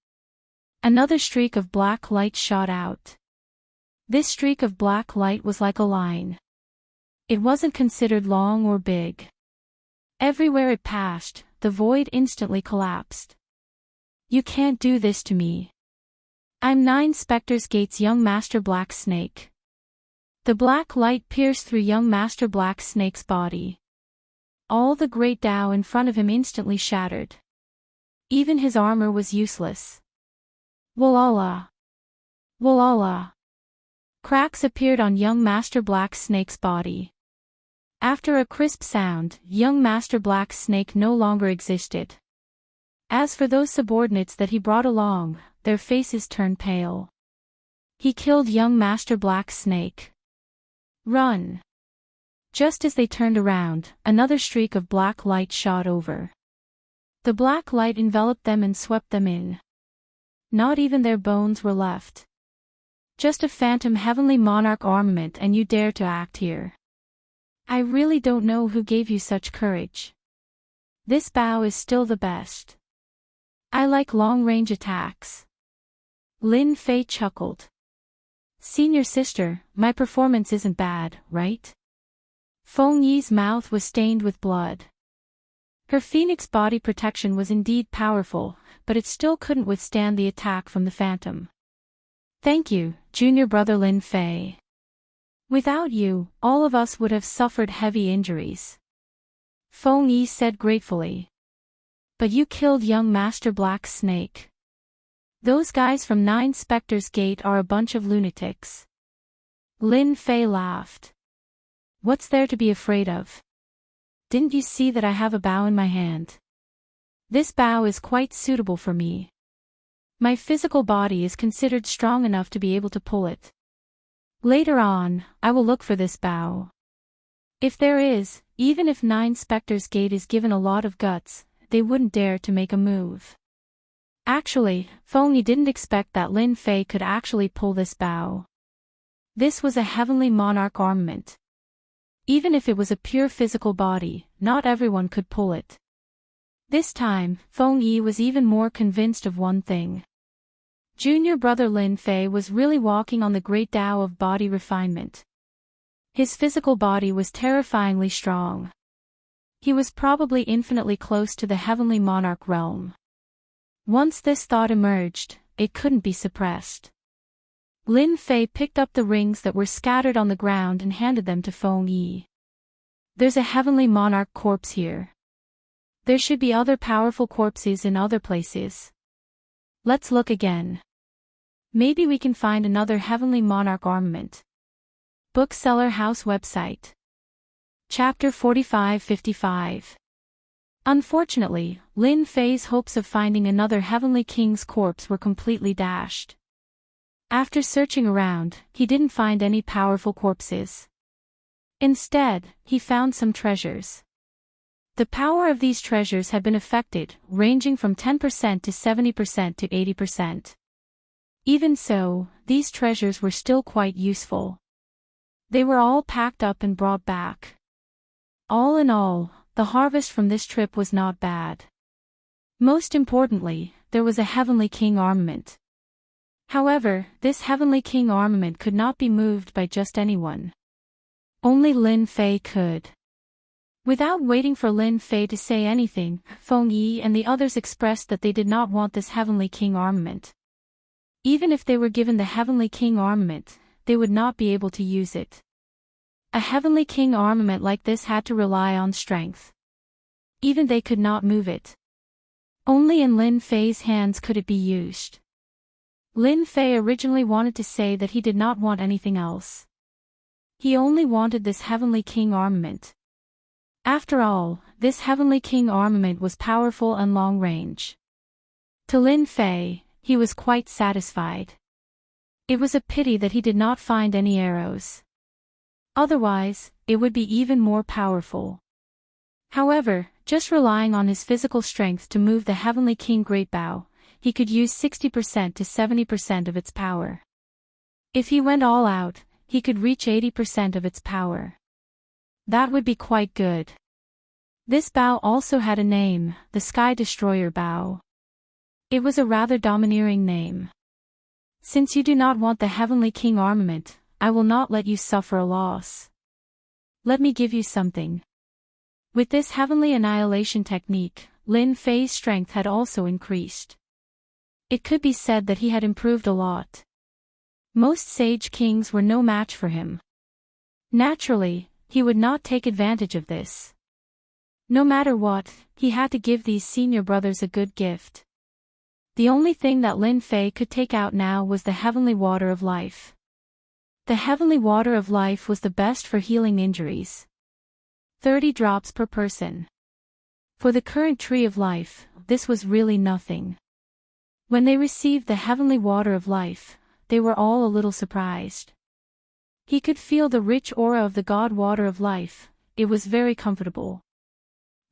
Another streak of black light shot out. This streak of black light was like a line. It wasn't considered long or big. Everywhere it passed, the void instantly collapsed. You can't do this to me. I'm 9 Spectres Gate's young Master Black Snake. The black light pierced through young Master Black Snake's body. All the great Tao in front of him instantly shattered. Even his armor was useless. Walala! Walala! Cracks appeared on young Master Black Snake's body. After a crisp sound, young Master Black Snake no longer existed. As for those subordinates that he brought along, their faces turned pale. He killed young Master Black Snake. Run! Just as they turned around, another streak of black light shot over. The black light enveloped them and swept them in. Not even their bones were left. Just a phantom heavenly monarch armament, and you dare to act here. I really don't know who gave you such courage. This bow is still the best. I like long-range attacks. Lin Fei chuckled. Senior sister, my performance isn't bad, right? Feng Yi's mouth was stained with blood. Her phoenix body protection was indeed powerful, but it still couldn't withstand the attack from the phantom. Thank you, junior brother Lin Fei. Without you, all of us would have suffered heavy injuries. Feng Yi said gratefully. But you killed young Master Black Snake. Those guys from Nine Spectres Gate are a bunch of lunatics. Lin Fei laughed. What's there to be afraid of? Didn't you see that I have a bow in my hand? This bow is quite suitable for me. My physical body is considered strong enough to be able to pull it. Later on, I will look for this bow. If there is, even if Nine Spectres Gate is given a lot of guts, they wouldn't dare to make a move. Actually, Feng Yi didn't expect that Lin Fei could actually pull this bow. This was a heavenly monarch armament. Even if it was a pure physical body, not everyone could pull it. This time, Feng Yi was even more convinced of one thing. Junior brother Lin Fei was really walking on the great Tao of body refinement. His physical body was terrifyingly strong. He was probably infinitely close to the heavenly monarch realm. Once this thought emerged, it couldn't be suppressed. Lin Fei picked up the rings that were scattered on the ground and handed them to Feng Yi. There's a heavenly monarch corpse here. There should be other powerful corpses in other places. Let's look again. Maybe we can find another heavenly monarch armament. Bookseller House website. Chapter 45-55. Unfortunately, Lin Fei's hopes of finding another heavenly king's corpse were completely dashed. After searching around, he didn't find any powerful corpses. Instead, he found some treasures. The power of these treasures had been affected, ranging from 10% to 70% to 80%. Even so, these treasures were still quite useful. They were all packed up and brought back. All in all, the harvest from this trip was not bad. Most importantly, there was a heavenly king armament. However, this heavenly king armament could not be moved by just anyone. Only Lin Fei could. Without waiting for Lin Fei to say anything, Feng Yi and the others expressed that they did not want this heavenly king armament. Even if they were given the heavenly king armament, they would not be able to use it. A heavenly king armament like this had to rely on strength. Even they could not move it. Only in Lin Fei's hands could it be used. Lin Fei originally wanted to say that he did not want anything else. He only wanted this heavenly king armament. After all, this heavenly king armament was powerful and long-range. To Lin Fei, he was quite satisfied. It was a pity that he did not find any arrows. Otherwise, it would be even more powerful. However, just relying on his physical strength to move the heavenly king great bow, he could use 60% to 70% of its power. If he went all out, he could reach 80% of its power. That would be quite good. This bow also had a name, the Sky Destroyer bow. It was a rather domineering name. Since you do not want the heavenly king armament, I will not let you suffer a loss. Let me give you something. With this heavenly annihilation technique, Lin Fei's strength had also increased. It could be said that he had improved a lot. Most sage kings were no match for him. Naturally, he would not take advantage of this. No matter what, he had to give these senior brothers a good gift. The only thing that Lin Fei could take out now was the heavenly water of life. The heavenly water of life was the best for healing injuries. 30 drops per person. For the current tree of life, this was really nothing. When they received the heavenly water of life, they were all a little surprised. He could feel the rich aura of the God water of life, it was very comfortable.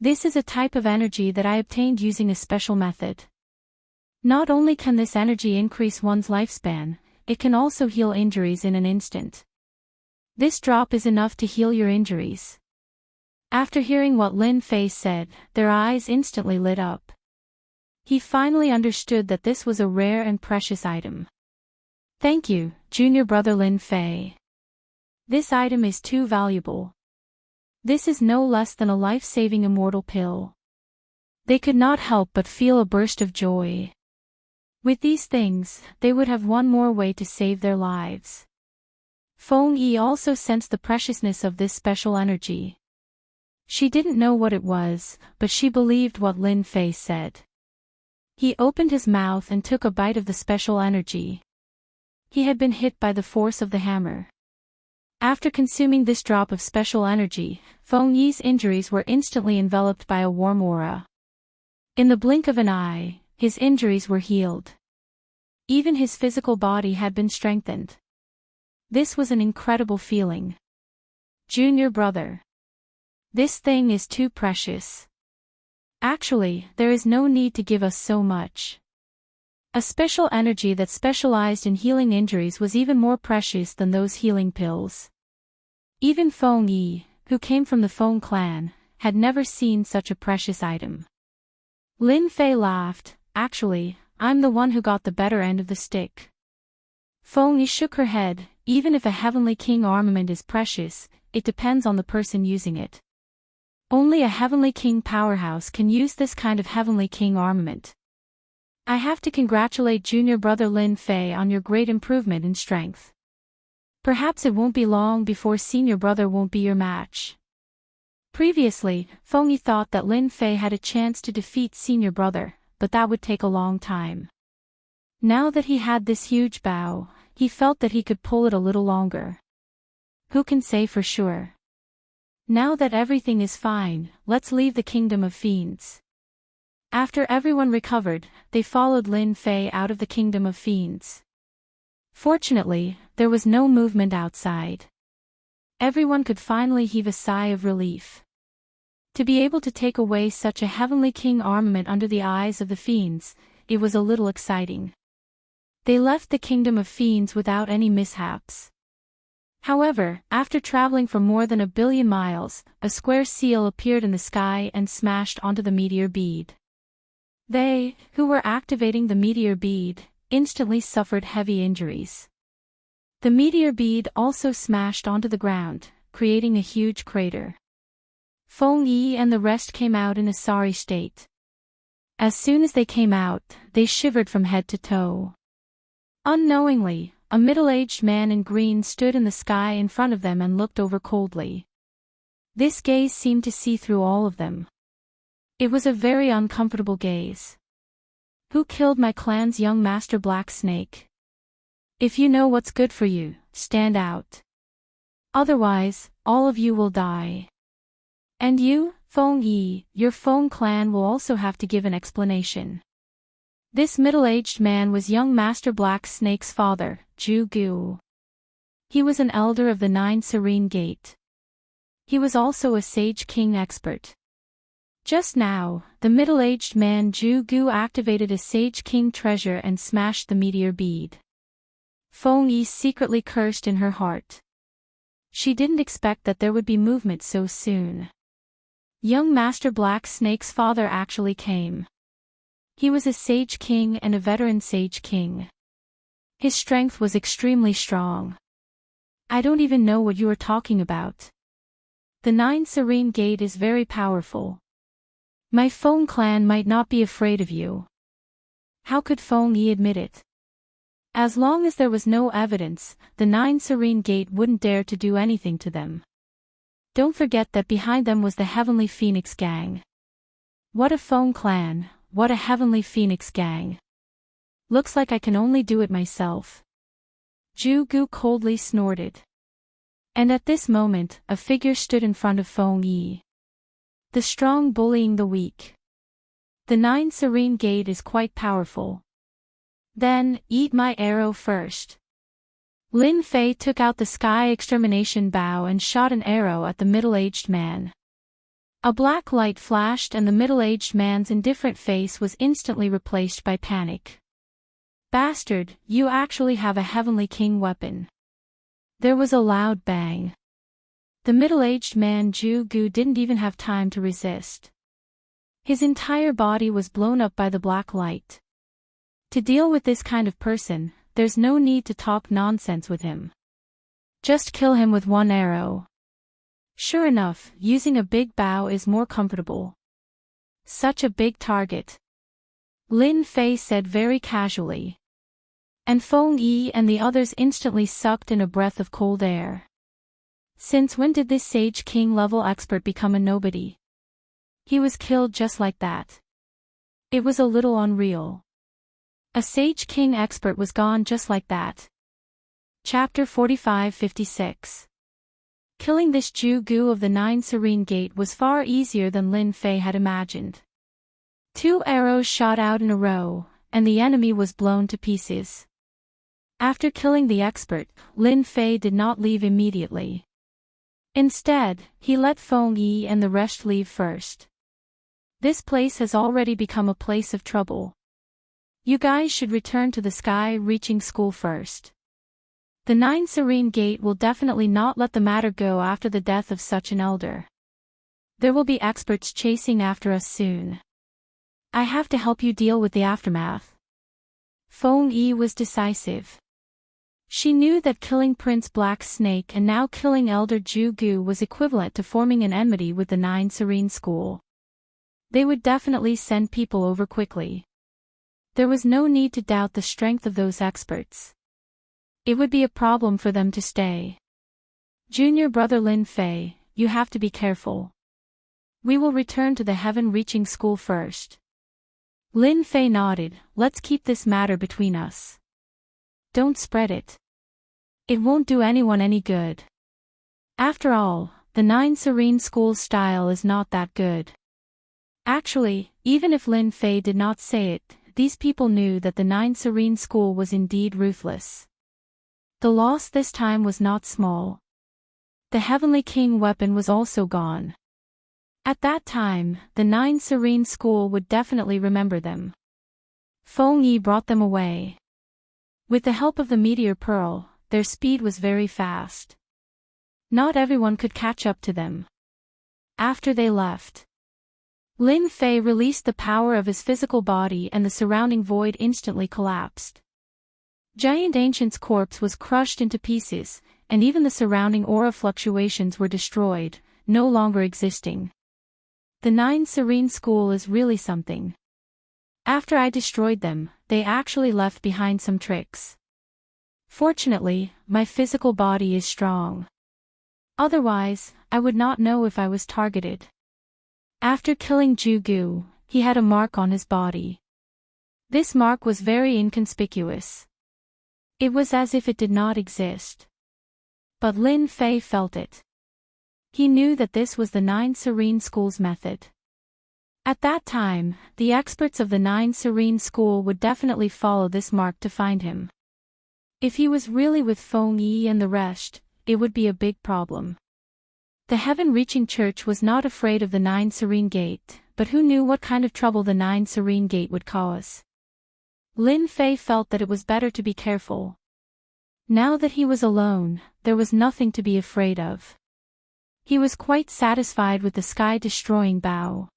This is a type of energy that I obtained using a special method. Not only can this energy increase one's lifespan, it can also heal injuries in an instant. This drop is enough to heal your injuries. After hearing what Lin Fei said, their eyes instantly lit up. He finally understood that this was a rare and precious item. Thank you, junior brother Lin Fei. This item is too valuable. This is no less than a life-saving immortal pill. They could not help but feel a burst of joy. With these things, they would have one more way to save their lives. Feng Yi also sensed the preciousness of this special energy. She didn't know what it was, but she believed what Lin Fei said. He opened his mouth and took a bite of the special energy. He had been hit by the force of the hammer. After consuming this drop of special energy, Feng Yi's injuries were instantly enveloped by a warm aura. In the blink of an eye, his injuries were healed. Even his physical body had been strengthened. This was an incredible feeling. Junior brother. This thing is too precious. Actually, there is no need to give us so much. A special energy that specialized in healing injuries was even more precious than those healing pills. Even Feng Yi, who came from the Feng clan, had never seen such a precious item. Lin Fei laughed. Actually, I'm the one who got the better end of the stick. Feng Yi shook her head. Even if a Heavenly King armament is precious, it depends on the person using it. Only a Heavenly King powerhouse can use this kind of Heavenly King armament. I have to congratulate junior brother Lin Fei on your great improvement in strength. Perhaps it won't be long before senior brother won't be your match. Previously, Feng Yi thought that Lin Fei had a chance to defeat senior brother, but that would take a long time. Now that he had this huge bow, he felt that he could pull it a little longer. Who can say for sure? Now that everything is fine, let's leave the kingdom of fiends. After everyone recovered, they followed Lin Fei out of the kingdom of fiends. Fortunately, there was no movement outside. Everyone could finally heave a sigh of relief. To be able to take away such a Heavenly King armament under the eyes of the fiends, it was a little exciting. They left the kingdom of fiends without any mishaps. However, after traveling for more than 1 billion miles, a square seal appeared in the sky and smashed onto the meteor bead. They, who were activating the meteor bead, instantly suffered heavy injuries. The meteor bead also smashed onto the ground, creating a huge crater. Feng Yi and the rest came out in a sorry state. As soon as they came out, they shivered from head to toe. Unknowingly, a middle-aged man in green stood in the sky in front of them and looked over coldly. This gaze seemed to see through all of them. It was a very uncomfortable gaze. Who killed my clan's young master Black Snake? If you know what's good for you, stand out. Otherwise, all of you will die. And you, Feng Yi, your Feng clan will also have to give an explanation. This middle-aged man was young Master Black Snake's father, Zhu Gu. He was an elder of the 9 Serene Gate. He was also a Sage King expert. Just now, the middle-aged man Zhu Gu activated a Sage King treasure and smashed the meteor bead. Feng Yi secretly cursed in her heart. She didn't expect that there would be movement so soon. Young Master Black Snake's father actually came. He was a Sage King and a veteran Sage King. His strength was extremely strong. I don't even know what you are talking about. The 9 Serene Gate is very powerful. My Feng clan might not be afraid of you. How could Feng Yi admit it? As long as there was no evidence, the 9 Serene Gate wouldn't dare to do anything to them. Don't forget that behind them was the Heavenly Phoenix Gang. What a Feng clan, what a Heavenly Phoenix Gang. Looks like I can only do it myself. Zhu Gu coldly snorted. And at this moment, a figure stood in front of Feng Yi. The strong bullying the weak. The 9 Serene Gate is quite powerful. Then, eat my arrow first. Lin Fei took out the Sky Extermination Bow and shot an arrow at the middle-aged man. A black light flashed and the middle-aged man's indifferent face was instantly replaced by panic. Bastard, you actually have a Heavenly King weapon. There was a loud bang. The middle-aged man Ju-gu didn't even have time to resist. His entire body was blown up by the black light. To deal with this kind of person, there's no need to talk nonsense with him. Just kill him with one arrow. Sure enough, using a big bow is more comfortable. Such a big target. Lin Fei said very casually. And Feng Yi and the others instantly sucked in a breath of cold air. Since when did this Sage King level expert become a nobody? He was killed just like that. It was a little unreal. A Sage King expert was gone just like that. Chapter 45-56. Killing this Ju-gu of the Nine Serene Gate was far easier than Lin Fei had imagined. 2 arrows shot out in a row, and the enemy was blown to pieces. After killing the expert, Lin Fei did not leave immediately. Instead, he let Feng Yi and the rest leave first. This place has already become a place of trouble. You guys should return to the sky-reaching school first. The Nine Serene Gate will definitely not let the matter go after the death of such an elder. There will be experts chasing after us soon. I have to help you deal with the aftermath. Feng Yi was decisive. She knew that killing Prince Black Snake and now killing Elder Ju-gu was equivalent to forming an enmity with the Nine Serene School. They would definitely send people over quickly. There was no need to doubt the strength of those experts. It would be a problem for them to stay. Junior brother Lin Fei, you have to be careful. We will return to the heaven-reaching school first. Lin Fei nodded. Let's keep this matter between us. Don't spread it. It won't do anyone any good. After all, the Nine Serene School's style is not that good. Actually, even if Lin Fei did not say it, these people knew that the Nine Serene School was indeed ruthless. The loss this time was not small. The Heavenly King weapon was also gone. At that time, the Nine Serene School would definitely remember them. Feng Yi brought them away. With the help of the Meteor Pearl, their speed was very fast. Not everyone could catch up to them. After they left, Lin Fei released the power of his physical body and the surrounding void instantly collapsed. Giant Ancient's corpse was crushed into pieces, and even the surrounding aura fluctuations were destroyed, no longer existing. The Nine Serene School is really something. After I destroyed them, they actually left behind some tricks. Fortunately, my physical body is strong. Otherwise, I would not know if I was targeted. After killing Ju-gu, he had a mark on his body. This mark was very inconspicuous. It was as if it did not exist. But Lin Fei felt it. He knew that this was the Nine Serene School's method. At that time, the experts of the Nine Serene School would definitely follow this mark to find him. If he was really with Feng Yi and the rest, it would be a big problem. The heaven-reaching church was not afraid of the Nine Serene Gate, but who knew what kind of trouble the Nine Serene Gate would cause? Lin Fei felt that it was better to be careful. Now that he was alone, there was nothing to be afraid of. He was quite satisfied with the sky-destroying bow.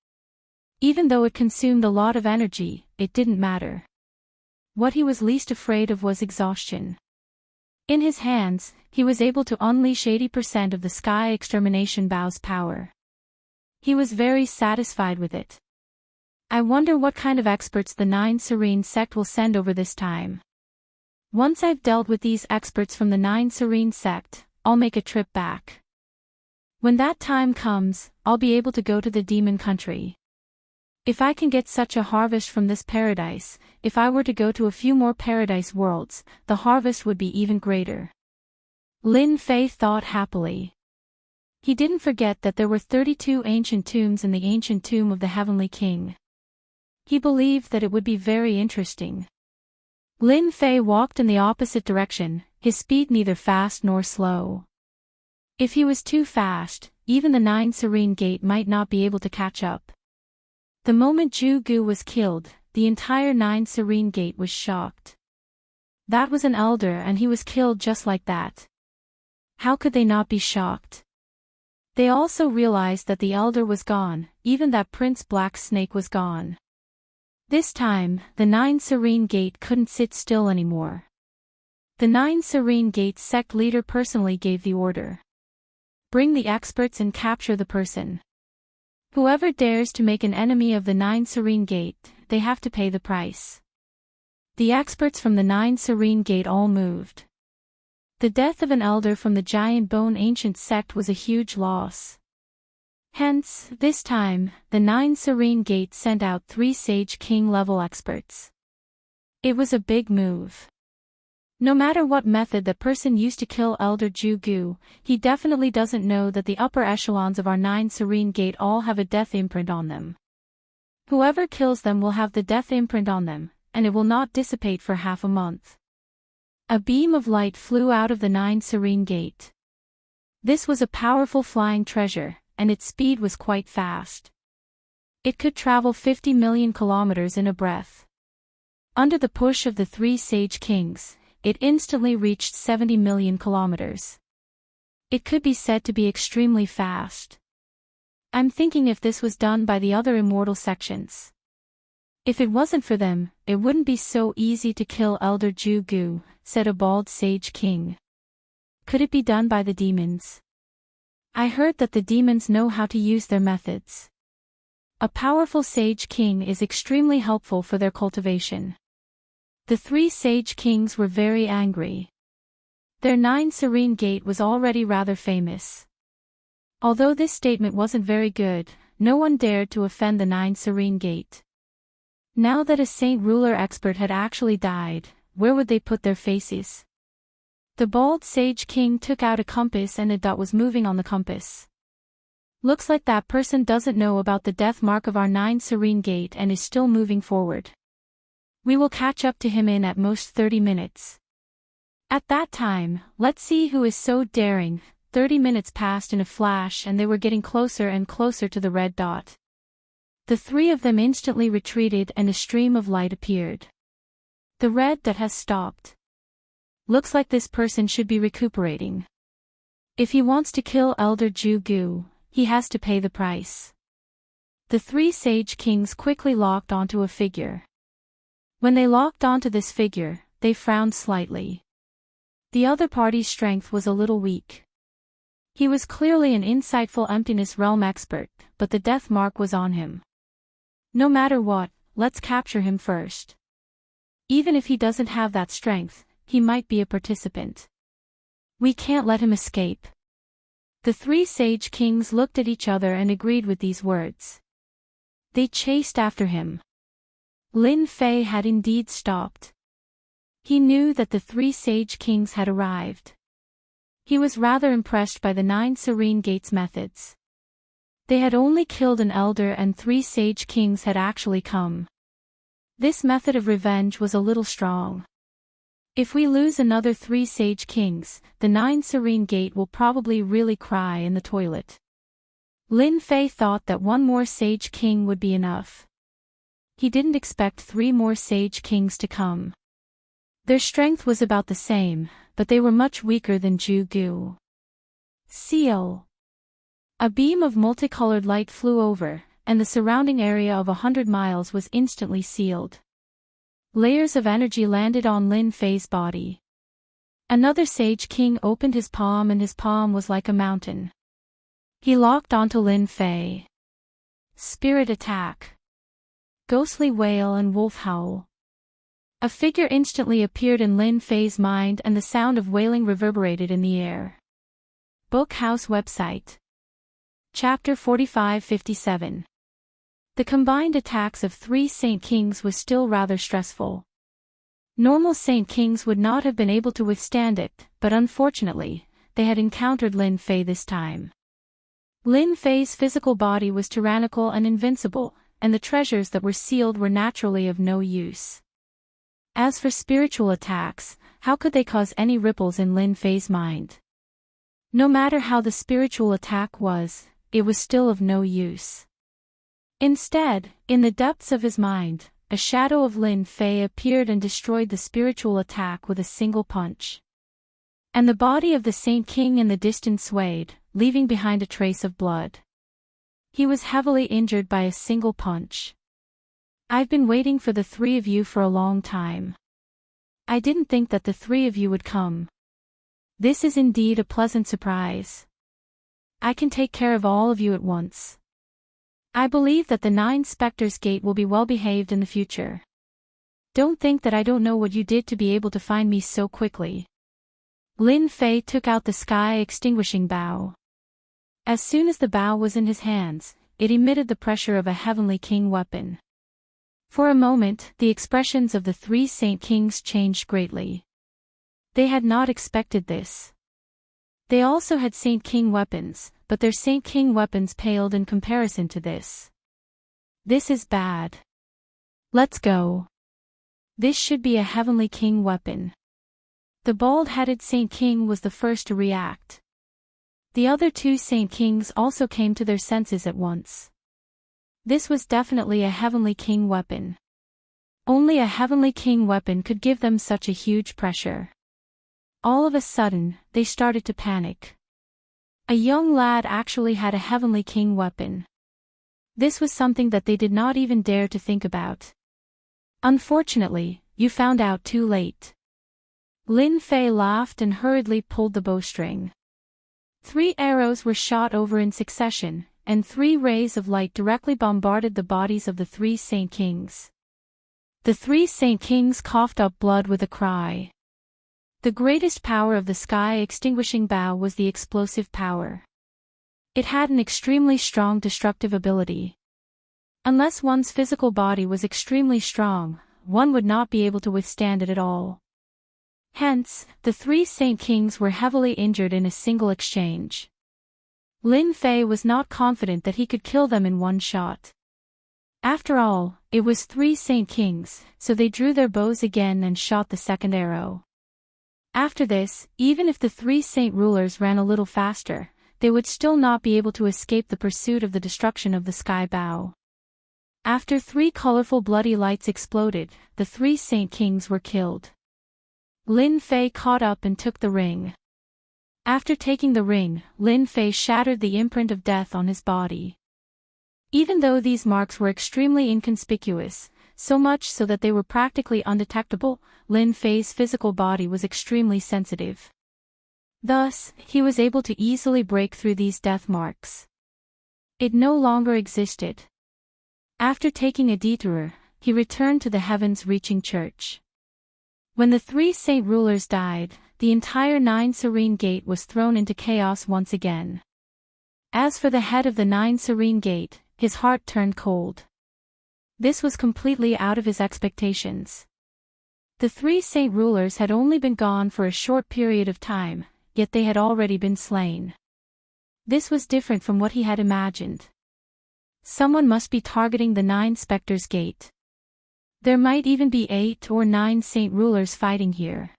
Even though it consumed a lot of energy, it didn't matter. What he was least afraid of was exhaustion. In his hands, he was able to unleash 80% of the Sky Extermination Bow's power. He was very satisfied with it. I wonder what kind of experts the Nine Serene sect will send over this time. Once I've dealt with these experts from the Nine Serene sect, I'll make a trip back. When that time comes, I'll be able to go to the demon country. If I can get such a harvest from this paradise, if I were to go to a few more paradise worlds, the harvest would be even greater. Lin Fei thought happily. He didn't forget that there were 32 ancient tombs in the ancient tomb of the Heavenly King. He believed that it would be very interesting. Lin Fei walked in the opposite direction, his speed neither fast nor slow. If he was too fast, even the 9 Serene Gate might not be able to catch up. The moment Ju Gu was killed, the entire 9 Serene Gate was shocked. That was an elder and he was killed just like that. How could they not be shocked? They also realized that the elder was gone, even that Prince Black Snake was gone. This time, the 9 Serene Gate couldn't sit still anymore. The 9 Serene Gate sect leader personally gave the order. Bring the experts and capture the person. Whoever dares to make an enemy of the 9 Serene Gate, they have to pay the price. The experts from the 9 Serene Gate all moved. The death of an elder from the Giant Bone Ancient sect was a huge loss. Hence, this time, the 9 Serene Gate sent out 3 Sage King level experts. It was a big move. No matter what method the person used to kill Elder Ju Gu, he definitely doesn't know that the upper echelons of our 9 Serene Gate all have a death imprint on them. Whoever kills them will have the death imprint on them, and it will not dissipate for half a month. A beam of light flew out of the 9 Serene Gate. This was a powerful flying treasure, and its speed was quite fast. It could travel 50 million kilometers in a breath. Under the push of the 3 Sage Kings, it instantly reached 70 million kilometers. It could be said to be extremely fast. I'm thinking if this was done by the other immortal sections. If it wasn't for them, it wouldn't be so easy to kill Elder Ju Gu, said a bald Sage King. Could it be done by the demons? I heard that the demons know how to use their methods. A powerful Sage King is extremely helpful for their cultivation. The 3 Sage Kings were very angry. Their 9 Serene Gate was already rather famous. Although this statement wasn't very good, no one dared to offend the 9 Serene Gate. Now that a Saint Ruler expert had actually died, where would they put their faces? The bald Sage King took out a compass and a dot was moving on the compass. Looks like that person doesn't know about the death mark of our 9 Serene Gate and is still moving forward. We will catch up to him in at most 30 minutes. At that time, let's see who is so daring. 30 minutes passed in a flash and they were getting closer and closer to the red dot. The 3 of them instantly retreated and a stream of light appeared. The red dot has stopped. Looks like this person should be recuperating. If he wants to kill Elder Ju Gu, he has to pay the price. The 3 Sage Kings quickly locked onto a figure. When they locked onto this figure, they frowned slightly. The other party's strength was a little weak. He was clearly an insightful Emptiness Realm expert, but the death mark was on him. No matter what, let's capture him first. Even if he doesn't have that strength, he might be a participant. We can't let him escape. The 3 Sage Kings looked at each other and agreed with these words. They chased after him. Lin Fei had indeed stopped. He knew that the 3 Sage Kings had arrived. He was rather impressed by the 9 Serene Gates methods. They had only killed an elder and 3 Sage Kings had actually come. This method of revenge was a little strong. If we lose another 3 Sage Kings, the 9 Serene Gate will probably really cry in the toilet. Lin Fei thought that 1 more Sage King would be enough. He didn't expect 3 more Sage Kings to come. Their strength was about the same, but they were much weaker than Ju Gu. Seal. A beam of multicolored light flew over, and the surrounding area of 100 miles was instantly sealed. Layers of energy landed on Lin Fei's body. Another Sage King opened his palm and his palm was like a mountain. He locked onto Lin Fei. Spirit attack. Ghostly wail and wolf howl. A figure instantly appeared in Lin Fei's mind and the sound of wailing reverberated in the air. Bookhouse website. Chapter 45-57. The combined attacks of 3 Saint Kings was still rather stressful. Normal Saint Kings would not have been able to withstand it, but unfortunately, they had encountered Lin Fei this time. Lin Fei's physical body was tyrannical and invincible, and the treasures that were sealed were naturally of no use. As for spiritual attacks, how could they cause any ripples in Lin Fei's mind? No matter how the spiritual attack was, it was still of no use. Instead, in the depths of his mind, a shadow of Lin Fei appeared and destroyed the spiritual attack with a single punch. And the body of the Saint King in the distance swayed, leaving behind a trace of blood. He was heavily injured by a single punch. I've been waiting for the three of you for a long time. I didn't think that the three of you would come. This is indeed a pleasant surprise. I can take care of all of you at once. I believe that the 9 Spectres Gate will be well behaved in the future. Don't think that I don't know what you did to be able to find me so quickly. Lin Fei took out the sky-extinguishing bow. As soon as the bow was in his hands, it emitted the pressure of a Heavenly King weapon. For a moment, the expressions of the 3 Saint Kings changed greatly. They had not expected this. They also had Saint King weapons, but their Saint King weapons paled in comparison to this. This is bad. Let's go. This should be a Heavenly King weapon. The bald-headed Saint King was the first to react. The other 2 Saint Kings also came to their senses at once. This was definitely a Heavenly King weapon. Only a Heavenly King weapon could give them such a huge pressure. All of a sudden, they started to panic. A young lad actually had a Heavenly King weapon. This was something that they did not even dare to think about. Unfortunately, you found out too late. Lin Fei laughed and hurriedly pulled the bowstring. 3 arrows were shot over in succession, and 3 rays of light directly bombarded the bodies of the 3 Saint Kings. The 3 Saint Kings coughed up blood with a cry. The greatest power of the sky-extinguishing bow was the explosive power. It had an extremely strong destructive ability. Unless one's physical body was extremely strong, one would not be able to withstand it at all. Hence, the 3 Saint Kings were heavily injured in a single exchange. Lin Fei was not confident that he could kill them in one shot. After all, it was 3 Saint Kings, so they drew their bows again and shot the second arrow. After this, even if the 3 Saint Rulers ran a little faster, they would still not be able to escape the pursuit of the destruction of the sky bow. After 3 colorful bloody lights exploded, the 3 Saint Kings were killed. Lin Fei caught up and took the ring. After taking the ring, Lin Fei shattered the imprint of death on his body. Even though these marks were extremely inconspicuous, so much so that they were practically undetectable, Lin Fei's physical body was extremely sensitive. Thus, he was able to easily break through these death marks. It no longer existed. After taking a detour, he returned to the heavens-reaching church. When the 3 Saint Rulers died, the entire 9 Serene Gate was thrown into chaos once again. As for the head of the 9 Serene Gate, his heart turned cold. This was completely out of his expectations. The 3 Saint Rulers had only been gone for a short period of time, yet they had already been slain. This was different from what he had imagined. Someone must be targeting the 9 Spectres Gate. There might even be 8 or 9 Saint Rulers fighting here.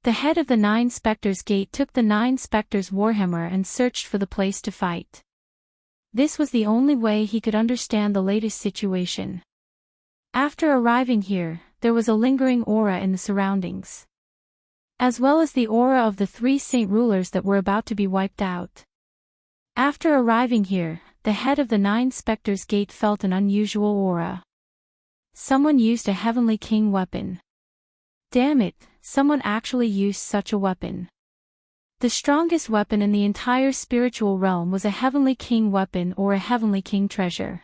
The head of the 9 Spectres Gate took the 9 Spectres Warhammer and searched for the place to fight. This was the only way he could understand the latest situation. After arriving here, there was a lingering aura in the surroundings, as well as the aura of the 3 Saint Rulers that were about to be wiped out. After arriving here, the head of the 9 Spectres Gate felt an unusual aura. Someone used a Heavenly King weapon. Damn it, someone actually used such a weapon. The strongest weapon in the entire spiritual realm was a Heavenly King weapon or a Heavenly King treasure.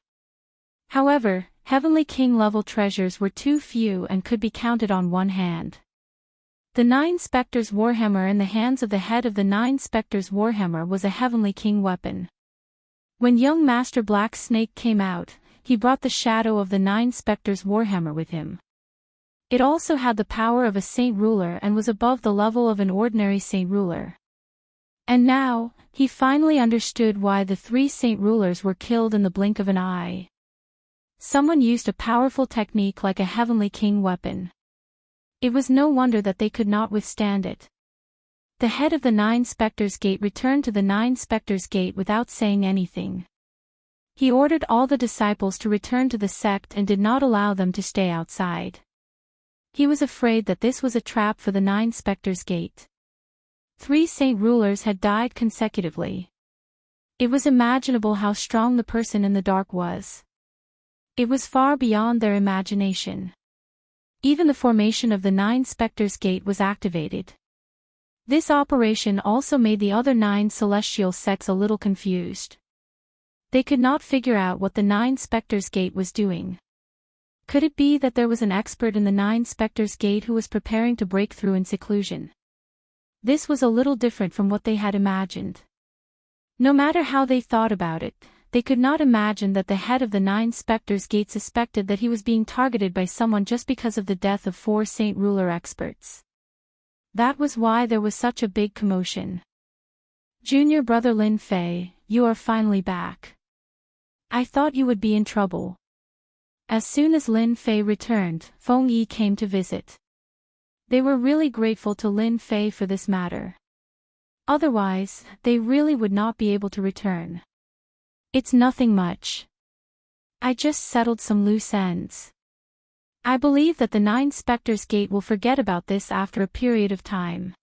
However, Heavenly King level treasures were too few and could be counted on one hand. The 9 Spectres Warhammer in the hands of the head of the 9 Spectres Warhammer was a Heavenly King weapon. When young Master Black Snake came out, he brought the shadow of the 9 Spectres Warhammer with him. It also had the power of a Saint Ruler and was above the level of an ordinary Saint Ruler. And now, he finally understood why the 3 Saint Rulers were killed in the blink of an eye. Someone used a powerful technique like a Heavenly King weapon. It was no wonder that they could not withstand it. The head of the Nine Spectres Gate returned to the Nine Spectres Gate without saying anything. He ordered all the disciples to return to the sect and did not allow them to stay outside. He was afraid that this was a trap for the Nine Spectres Gate. 3 saint rulers had died consecutively. It was imaginable how strong the person in the dark was. It was far beyond their imagination. Even the formation of the Nine Spectres Gate was activated. This operation also made the other 9 celestial sects a little confused. They could not figure out what the Nine Spectres Gate was doing. Could it be that there was an expert in the Nine Spectres Gate who was preparing to break through in seclusion? This was a little different from what they had imagined. No matter how they thought about it, they could not imagine that the head of the Nine Spectres Gate suspected that he was being targeted by someone just because of the death of 4 saint ruler experts. That was why there was such a big commotion. Junior brother Lin Fei, you are finally back. I thought you would be in trouble. As soon as Lin Fei returned, Feng Yi came to visit. They were really grateful to Lin Fei for this matter. Otherwise, they really would not be able to return. It's nothing much. I just settled some loose ends. I believe that the Nine Spectres Gate will forget about this after a period of time.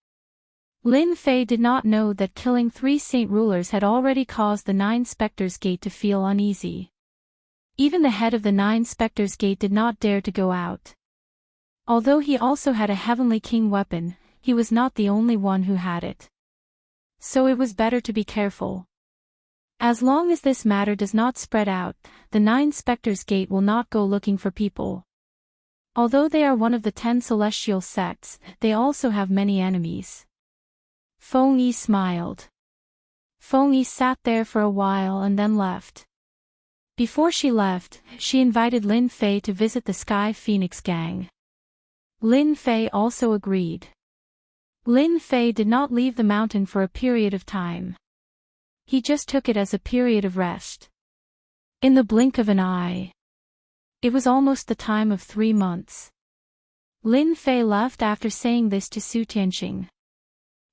Lin Fei did not know that killing 3 saint rulers had already caused the Nine Spectres Gate to feel uneasy. Even the head of the Nine Spectres Gate did not dare to go out. Although he also had a Heavenly King weapon, he was not the only one who had it. So it was better to be careful. As long as this matter does not spread out, the Nine Spectres Gate will not go looking for people. Although they are one of the 10 celestial sects, they also have many enemies. Feng Yi smiled. Feng Yi sat there for a while and then left. Before she left, she invited Lin Fei to visit the Sky Phoenix gang. Lin Fei also agreed. Lin Fei did not leave the mountain for a period of time. He just took it as a period of rest. In the blink of an eye. It was almost the time of 3 months. Lin Fei left after saying this to Su Tianxing.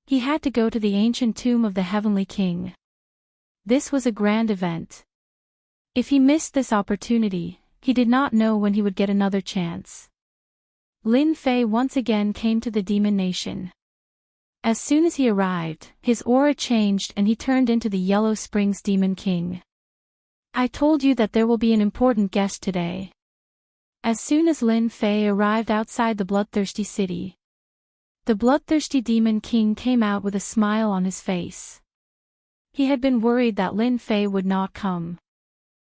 He had to go to the ancient tomb of the Heavenly King. This was a grand event. If he missed this opportunity, he did not know when he would get another chance. Lin Fei once again came to the Demon Nation. As soon as he arrived, his aura changed and he turned into the Yellow Springs Demon King. I told you that there will be an important guest today. As soon as Lin Fei arrived outside the bloodthirsty city, the bloodthirsty Demon King came out with a smile on his face. He had been worried that Lin Fei would not come.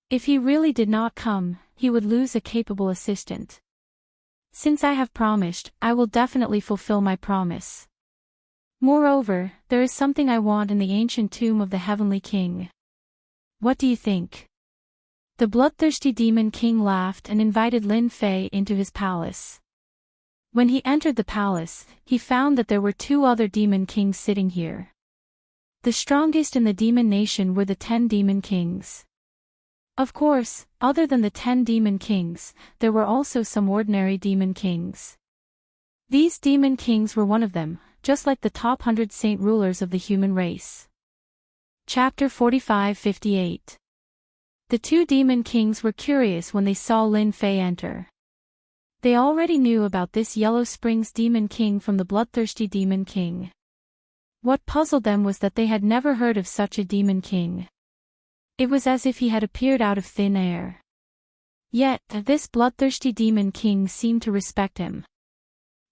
If he really did not come, he would lose a capable assistant. Since I have promised, I will definitely fulfill my promise. Moreover, there is something I want in the ancient tomb of the Heavenly King. What do you think? The bloodthirsty Demon King laughed and invited Lin Fei into his palace. When he entered the palace, he found that there were 2 other Demon Kings sitting here. The strongest in the Demon Nation were the 10 Demon Kings. Of course, other than the 10 Demon Kings, there were also some ordinary Demon Kings. These Demon Kings were one of them, just like the top 100 saint rulers of the human race. Chapter 45-58. The 2 Demon Kings were curious when they saw Lin Fei enter. They already knew about this Yellow Springs Demon King from the bloodthirsty Demon King. What puzzled them was that they had never heard of such a Demon King. It was as if he had appeared out of thin air. Yet, this bloodthirsty Demon King seemed to respect him.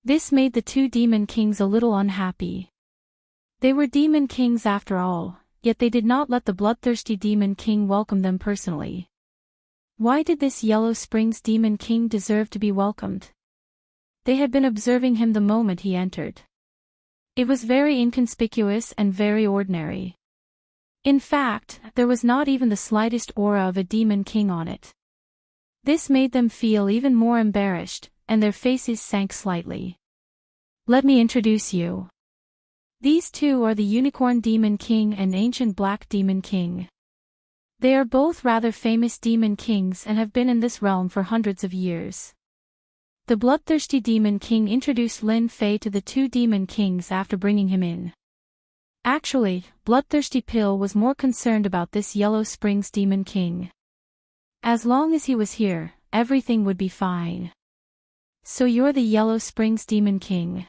This made the 2 Demon Kings a little unhappy. They were Demon Kings after all, yet they did not let the bloodthirsty Demon King welcome them personally. Why did this Yellow Springs Demon King deserve to be welcomed? They had been observing him the moment he entered. It was very inconspicuous and very ordinary. In fact, there was not even the slightest aura of a Demon King on it. This made them feel even more embarrassed, and their faces sank slightly. Let me introduce you. These 2 are the Unicorn Demon King and Ancient Black Demon King. They are both rather famous Demon Kings and have been in this realm for hundreds of years. The bloodthirsty Demon King introduced Lin Fei to the 2 Demon Kings after bringing him in. Actually, Bloodthirsty Pill was more concerned about this Yellow Springs Demon King. As long as he was here, everything would be fine. So you're the Yellow Springs Demon King.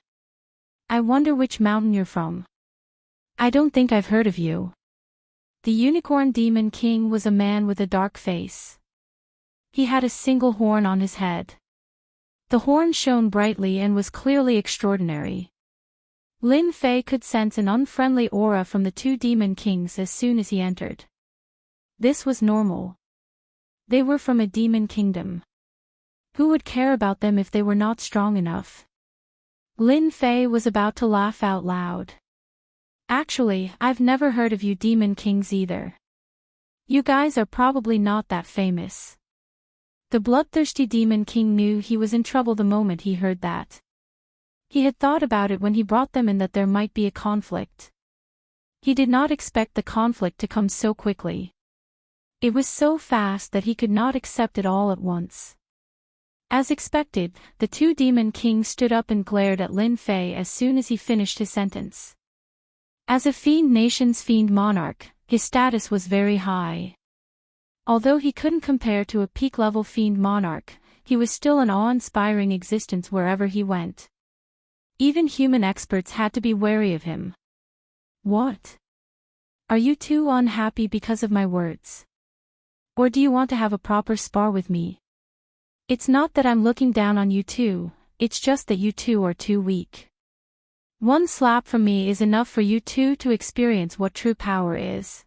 I wonder which mountain you're from. I don't think I've heard of you. The Unicorn Demon King was a man with a dark face. He had a single horn on his head. The horn shone brightly and was clearly extraordinary. Lin Fei could sense an unfriendly aura from the two Demon Kings as soon as he entered. This was normal. They were from a demon kingdom. Who would care about them if they were not strong enough? Lin Fei was about to laugh out loud. Actually, I've never heard of you Demon Kings either. You guys are probably not that famous. The bloodthirsty Demon King knew he was in trouble the moment he heard that. He had thought about it when he brought them in that there might be a conflict. He did not expect the conflict to come so quickly. It was so fast that he could not accept it all at once. As expected, the two Demon Kings stood up and glared at Lin Fei as soon as he finished his sentence. As a Fiend Nation's Fiend Monarch, his status was very high. Although he couldn't compare to a peak-level Fiend Monarch, he was still an awe-inspiring existence wherever he went. Even human experts had to be wary of him. What? Are you too unhappy because of my words? Or do you want to have a proper spar with me? It's not that I'm looking down on you two, it's just that you two are too weak. One slap from me is enough for you two to experience what true power is.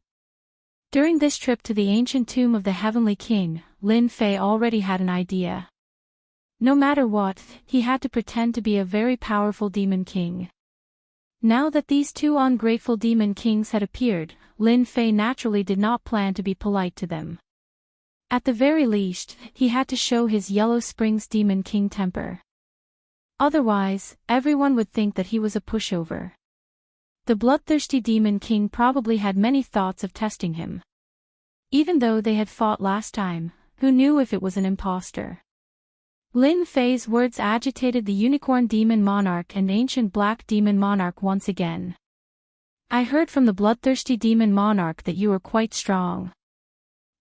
During this trip to the ancient tomb of the Heavenly King, Lin Fei already had an idea. No matter what, he had to pretend to be a very powerful Demon King. Now that these two ungrateful Demon Kings had appeared, Lin Fei naturally did not plan to be polite to them. At the very least, he had to show his Yellow Springs Demon King temper. Otherwise, everyone would think that he was a pushover. The bloodthirsty Demon King probably had many thoughts of testing him. Even though they had fought last time, who knew if it was an imposter? Lin Fei's words agitated the Unicorn Demon Monarch and Ancient Black Demon Monarch once again. I heard from the bloodthirsty Demon Monarch that you are quite strong.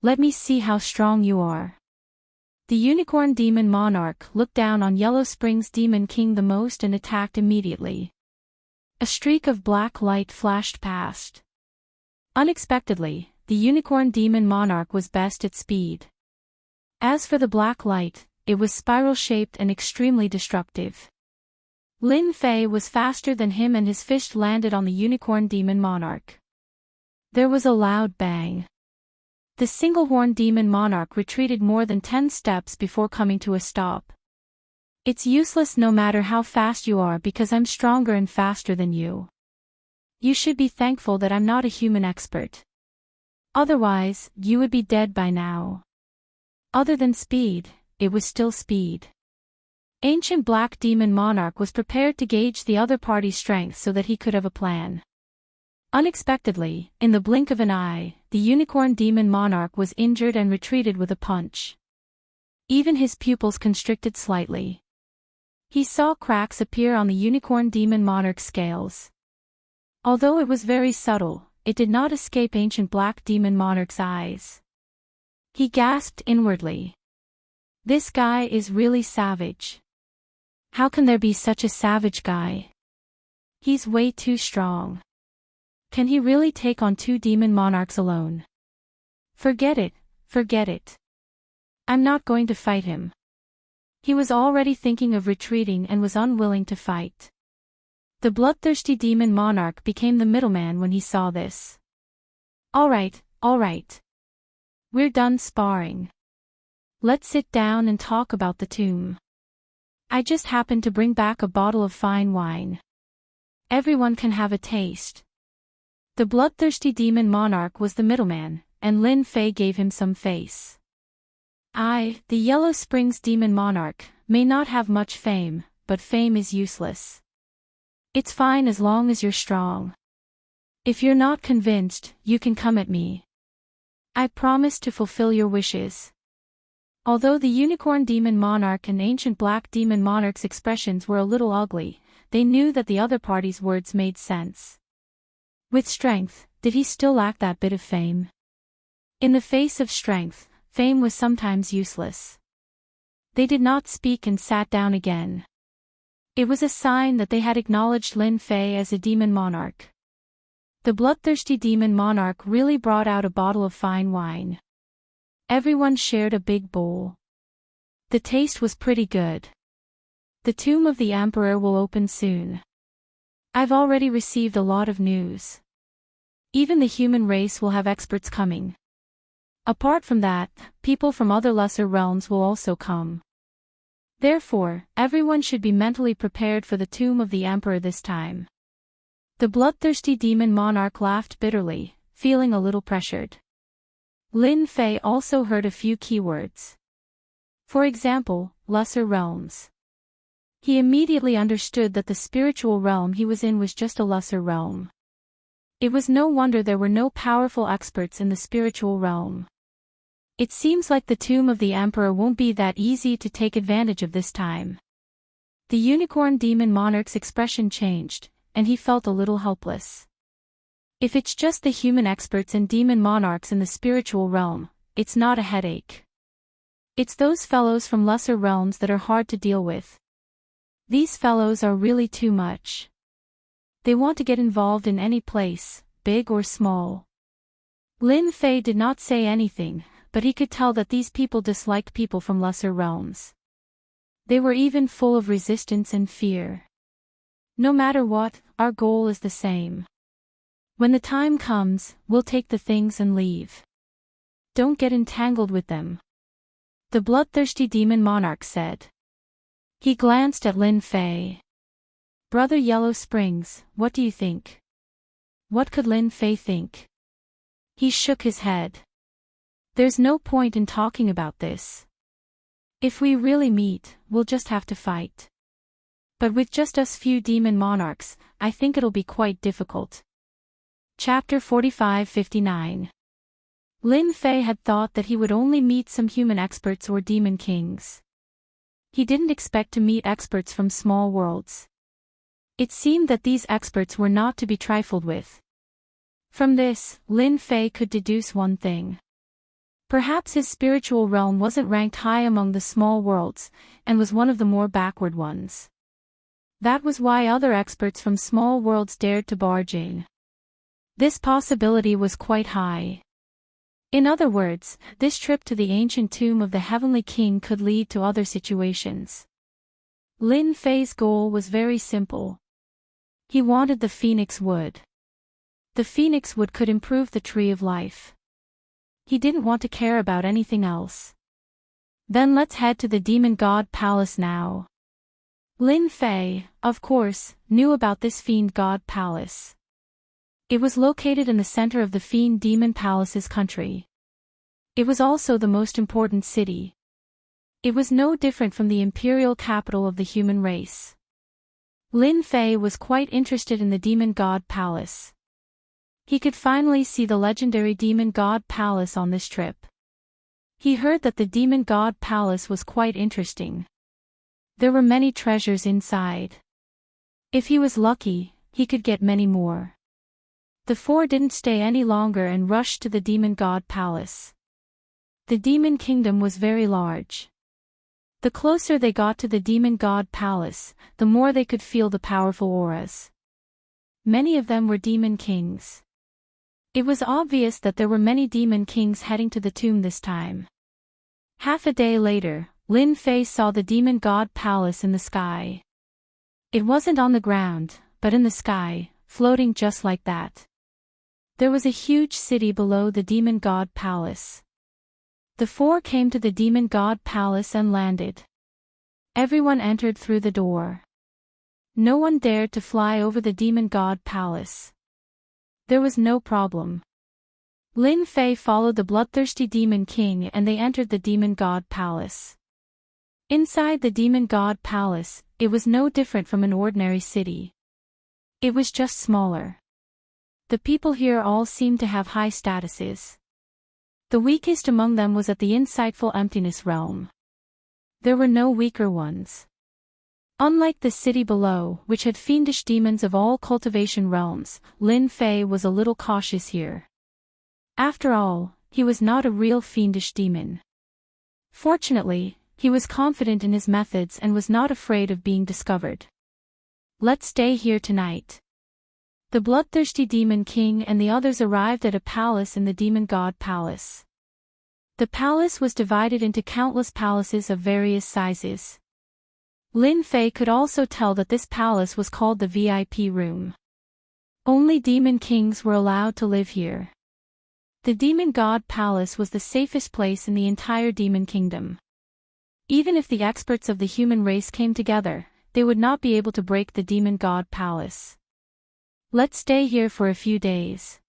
Let me see how strong you are. The Unicorn Demon Monarch looked down on Yellow Springs Demon King the most and attacked immediately. A streak of black light flashed past. Unexpectedly, the Unicorn Demon Monarch was best at speed. As for the black light, it was spiral-shaped and extremely destructive. Lin Fei was faster than him and his fist landed on the Unicorn Demon Monarch. There was a loud bang. The single-horn Demon Monarch retreated more than 10 steps before coming to a stop. It's useless no matter how fast you are because I'm stronger and faster than you. You should be thankful that I'm not a human expert. Otherwise, you would be dead by now. Other than speed, it was still speed. Ancient Black Demon Monarch was prepared to gauge the other party's strength so that he could have a plan. Unexpectedly, in the blink of an eye, the Unicorn Demon Monarch was injured and retreated with a punch. Even his pupils constricted slightly. He saw cracks appear on the Unicorn Demon Monarch's scales. Although it was very subtle, it did not escape Ancient Black Demon Monarch's eyes. He gasped inwardly. This guy is really savage. How can there be such a savage guy? He's way too strong. Can he really take on two demon monarchs alone? Forget it, forget it. I'm not going to fight him. He was already thinking of retreating and was unwilling to fight. The bloodthirsty demon monarch became the middleman when he saw this. All right. We're done sparring. Let's sit down and talk about the tomb. I just happened to bring back a bottle of fine wine. Everyone can have a taste. The bloodthirsty demon monarch was the middleman, and Lin Fei gave him some face. I, the Yellow Springs Demon Monarch, may not have much fame, but fame is useless. It's fine as long as you're strong. If you're not convinced, you can come at me. I promise to fulfill your wishes. Although the Unicorn Demon Monarch and Ancient Black Demon Monarch's expressions were a little ugly, they knew that the other party's words made sense. With strength, did he still lack that bit of fame? In the face of strength, fame was sometimes useless. They did not speak and sat down again. It was a sign that they had acknowledged Lin Fei as a demon monarch. The bloodthirsty demon monarch really brought out a bottle of fine wine. Everyone shared a big bowl. The taste was pretty good. The tomb of the emperor will open soon. I've already received a lot of news. Even the human race will have experts coming. Apart from that, people from other lesser realms will also come. Therefore, everyone should be mentally prepared for the tomb of the emperor this time. The bloodthirsty demon monarch laughed bitterly, feeling a little pressured. Lin Fei also heard a few keywords. For example, lesser realms. He immediately understood that the spiritual realm he was in was just a lesser realm. It was no wonder there were no powerful experts in the spiritual realm. It seems like the tomb of the emperor won't be that easy to take advantage of this time. The unicorn demon monarch's expression changed, and he felt a little helpless. If it's just the human experts and demon monarchs in the spiritual realm, it's not a headache. It's those fellows from lesser realms that are hard to deal with. These fellows are really too much. They want to get involved in any place, big or small. Lin Fei did not say anything, but he could tell that these people disliked people from lesser realms. They were even full of resistance and fear. No matter what, our goal is the same. When the time comes, we'll take the things and leave. Don't get entangled with them. The bloodthirsty demon monarch said. He glanced at Lin Fei. Brother Yellow Springs, what do you think? What could Lin Fei think? He shook his head. There's no point in talking about this. If we really meet, we'll just have to fight. But with just us few demon monarchs, I think it'll be quite difficult. Chapter 45-59. Lin Fei had thought that he would only meet some human experts or demon kings. He didn't expect to meet experts from small worlds. It seemed that these experts were not to be trifled with. From this, Lin Fei could deduce one thing. Perhaps his spiritual realm wasn't ranked high among the small worlds, and was one of the more backward ones. That was why other experts from small worlds dared to barge in. This possibility was quite high. In other words, this trip to the ancient tomb of the Heavenly King could lead to other situations. Lin Fei's goal was very simple. He wanted the Phoenix Wood. The Phoenix Wood could improve the Tree of Life. He didn't want to care about anything else. Then let's head to the Demon God Palace now. Lin Fei, of course, knew about this Fiend God Palace. It was located in the center of the Fiend Demon Palace's country. It was also the most important city. It was no different from the imperial capital of the human race. Lin Fei was quite interested in the Demon God Palace. He could finally see the legendary Demon God Palace on this trip. He heard that the Demon God Palace was quite interesting. There were many treasures inside. If he was lucky, he could get many more. The four didn't stay any longer and rushed to the Demon God Palace. The Demon Kingdom was very large. The closer they got to the Demon God Palace, the more they could feel the powerful auras. Many of them were demon kings. It was obvious that there were many demon kings heading to the tomb this time. Half a day later, Lin Fei saw the Demon God Palace in the sky. It wasn't on the ground, but in the sky, floating just like that. There was a huge city below the Demon God Palace. The four came to the Demon God Palace and landed. Everyone entered through the door. No one dared to fly over the Demon God Palace. There was no problem. Lin Fei followed the bloodthirsty Demon King and they entered the Demon God Palace. Inside the Demon God Palace, it was no different from an ordinary city. It was just smaller. The people here all seemed to have high statuses. The weakest among them was at the insightful emptiness realm. There were no weaker ones. Unlike the city below, which had fiendish demons of all cultivation realms, Lin Fei was a little cautious here. After all, he was not a real fiendish demon. Fortunately, he was confident in his methods and was not afraid of being discovered. Let's stay here tonight. The bloodthirsty demon king and the others arrived at a palace in the demon god palace. The palace was divided into countless palaces of various sizes. Lin Fei could also tell that this palace was called the VIP room. Only demon kings were allowed to live here. The demon god palace was the safest place in the entire demon kingdom. Even if the experts of the human race came together, they would not be able to break the demon god palace. Let's stay here for a few days.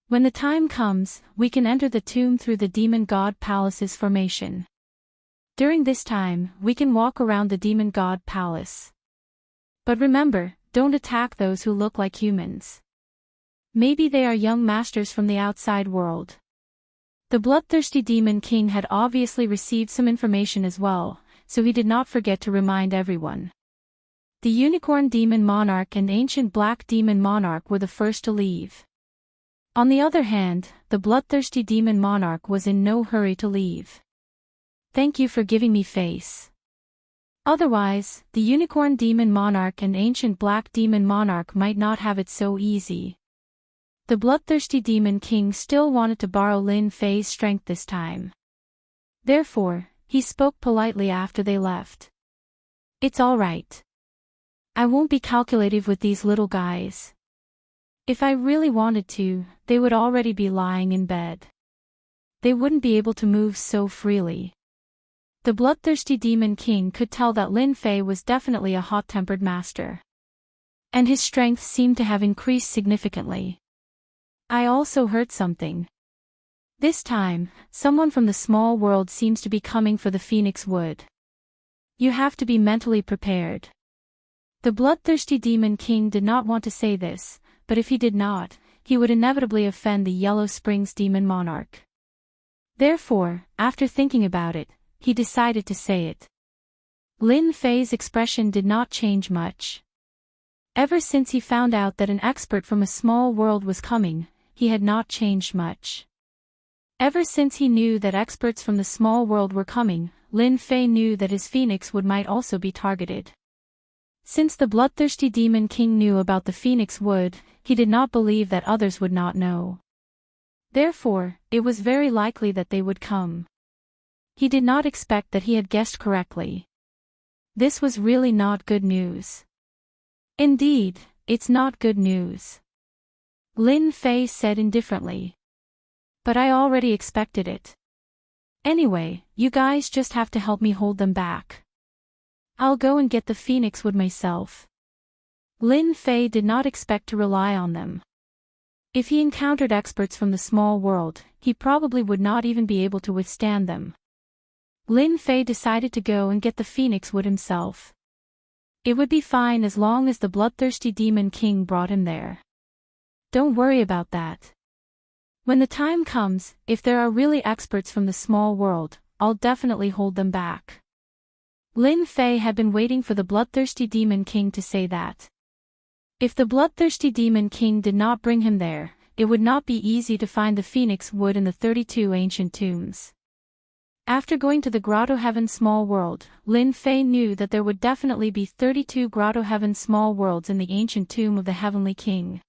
When the time comes, we can enter the tomb through the demon god palace's formation. During this time, we can walk around the demon god palace. But remember, don't attack those who look like humans. Maybe they are young masters from the outside world. The bloodthirsty demon king had obviously received some information as well, so he did not forget to remind everyone. The unicorn demon monarch and ancient black demon monarch were the first to leave. On the other hand, the bloodthirsty demon monarch was in no hurry to leave. Thank you for giving me face. Otherwise, the unicorn demon monarch and ancient black demon monarch might not have it so easy. The bloodthirsty demon king still wanted to borrow Lin Fei's strength this time. Therefore, he spoke politely after they left. It's all right. I won't be calculative with these little guys. If I really wanted to, they would already be lying in bed. They wouldn't be able to move so freely. The bloodthirsty demon king could tell that Lin Fei was definitely a hot-tempered master. And his strength seemed to have increased significantly. I also heard something. This time, someone from the small world seems to be coming for the Phoenix Wood. You have to be mentally prepared. The bloodthirsty demon king did not want to say this, but if he did not, he would inevitably offend the Yellow Springs demon monarch. Therefore, after thinking about it, he decided to say it. Lin Fei's expression did not change much. Ever since he found out that an expert from a small world was coming, he had not changed much. Ever since he knew that experts from the small world were coming, Lin Fei knew that his Phoenix Wood might also be targeted. Since the bloodthirsty demon king knew about the Phoenix Wood, he did not believe that others would not know. Therefore, it was very likely that they would come. He did not expect that he had guessed correctly. This was really not good news. Indeed, it's not good news. Lin Fei said indifferently. But I already expected it. Anyway, you guys just have to help me hold them back. I'll go and get the Phoenix Wood myself. Lin Fei did not expect to rely on them. If he encountered experts from the small world, he probably would not even be able to withstand them. Lin Fei decided to go and get the Phoenix Wood himself. It would be fine as long as the bloodthirsty demon king brought him there. Don't worry about that. When the time comes, if there are really experts from the small world, I'll definitely hold them back. Lin Fei had been waiting for the bloodthirsty demon king to say that. If the bloodthirsty demon king did not bring him there, it would not be easy to find the Phoenix Wood in the 32 ancient tombs. After going to the Grotto Heaven Small World, Lin Fei knew that there would definitely be 32 Grotto Heaven Small Worlds in the ancient tomb of the Heavenly King.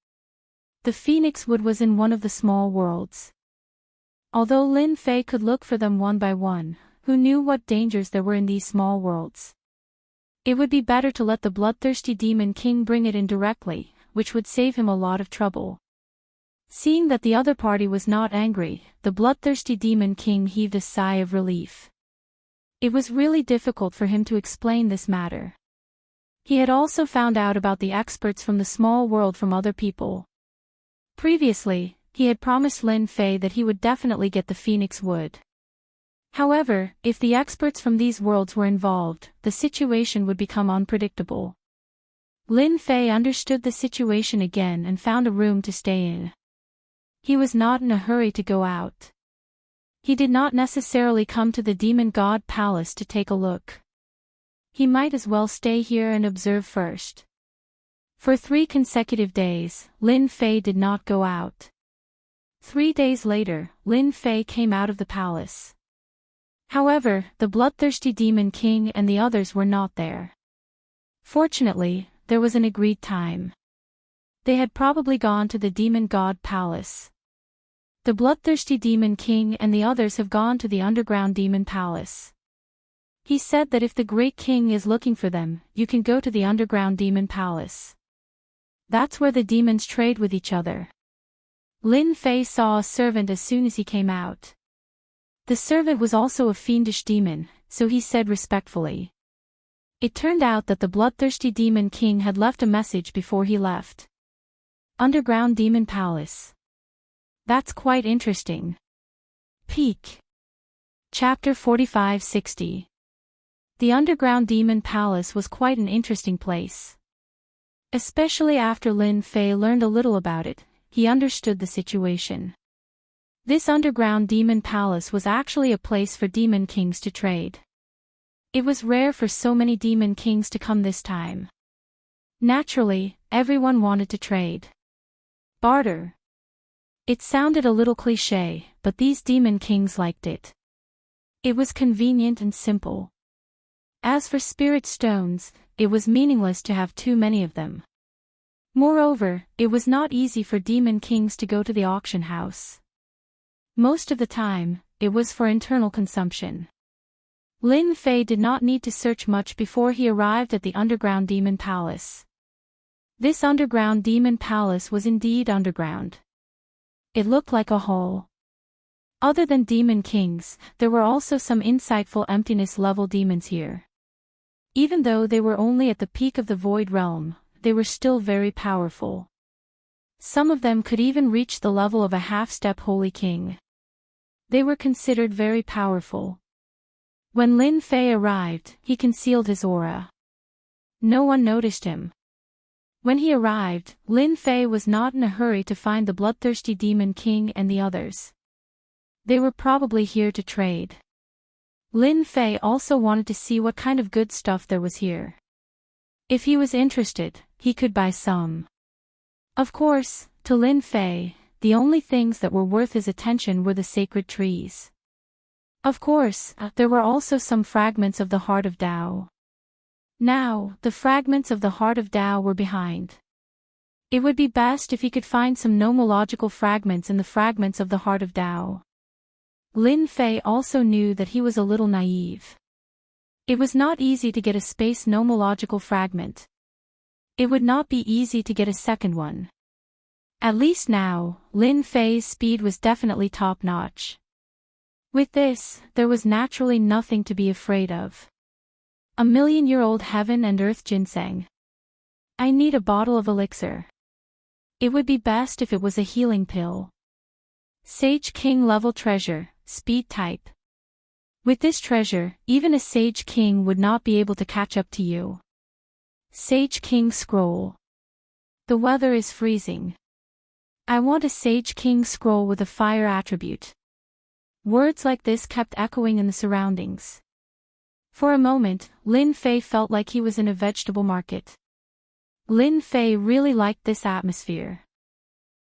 The Phoenix Wood was in one of the small worlds. Although Lin Fei could look for them one by one, who knew what dangers there were in these small worlds? It would be better to let the bloodthirsty demon king bring it in directly, which would save him a lot of trouble. Seeing that the other party was not angry, the bloodthirsty demon king heaved a sigh of relief. It was really difficult for him to explain this matter. He had also found out about the experts from the small world from other people. Previously, he had promised Lin Fei that he would definitely get the Phoenix Wood. However, if the experts from these worlds were involved, the situation would become unpredictable. Lin Fei understood the situation again and found a room to stay in. He was not in a hurry to go out. He did not necessarily come to the Demon God Palace to take a look. He might as well stay here and observe first. For 3 consecutive days, Lin Fei did not go out. 3 days later, Lin Fei came out of the palace. However, the bloodthirsty Demon King and the others were not there. Fortunately, there was an agreed time. They had probably gone to the Demon God Palace. The bloodthirsty Demon King and the others have gone to the underground Demon Palace. He said that if the Great King is looking for them, you can go to the underground Demon Palace. That's where the demons trade with each other. Lin Fei saw a servant as soon as he came out. The servant was also a fiendish demon, so he said respectfully. It turned out that the bloodthirsty Demon King had left a message before he left. Underground Demon Palace. That's quite interesting. Peak. Chapter 45-60. The underground Demon Palace was quite an interesting place. Especially after Lin Fei learned a little about it, he understood the situation. This underground Demon Palace was actually a place for Demon Kings to trade. It was rare for so many Demon Kings to come this time. Naturally, everyone wanted to trade. Barter. It sounded a little cliché, but these Demon Kings liked it. It was convenient and simple. As for spirit stones, it was meaningless to have too many of them. Moreover, it was not easy for Demon Kings to go to the auction house. Most of the time, it was for internal consumption. Lin Fei did not need to search much before he arrived at the underground Demon Palace. This underground Demon Palace was indeed underground. It looked like a hole. Other than Demon Kings, there were also some insightful emptiness-level demons here. Even though they were only at the peak of the Void Realm, they were still very powerful. Some of them could even reach the level of a half-step Holy King. They were considered very powerful. When Lin Fei arrived, he concealed his aura. No one noticed him. When he arrived, Lin Fei was not in a hurry to find the bloodthirsty Demon King and the others. They were probably here to trade. Lin Fei also wanted to see what kind of good stuff there was here. If he was interested, he could buy some. Of course, to Lin Fei, the only things that were worth his attention were the sacred trees. Of course, there were also some fragments of the Heart of Tao. Now, the fragments of the Heart of Tao were behind. It would be best if he could find some nomological fragments in the fragments of the Heart of Tao. Lin Fei also knew that he was a little naive. It was not easy to get a space nomological fragment. It would not be easy to get a second one. At least now, Lin Fei's speed was definitely top-notch. With this, there was naturally nothing to be afraid of. A million-year-old heaven and earth ginseng. I need a bottle of elixir. It would be best if it was a healing pill. Sage King level treasure, speed type. With this treasure, even a Sage King would not be able to catch up to you. Sage King scroll. The weather is freezing. I want a Sage King scroll with a fire attribute. Words like this kept echoing in the surroundings. For a moment, Lin Fei felt like he was in a vegetable market. Lin Fei really liked this atmosphere.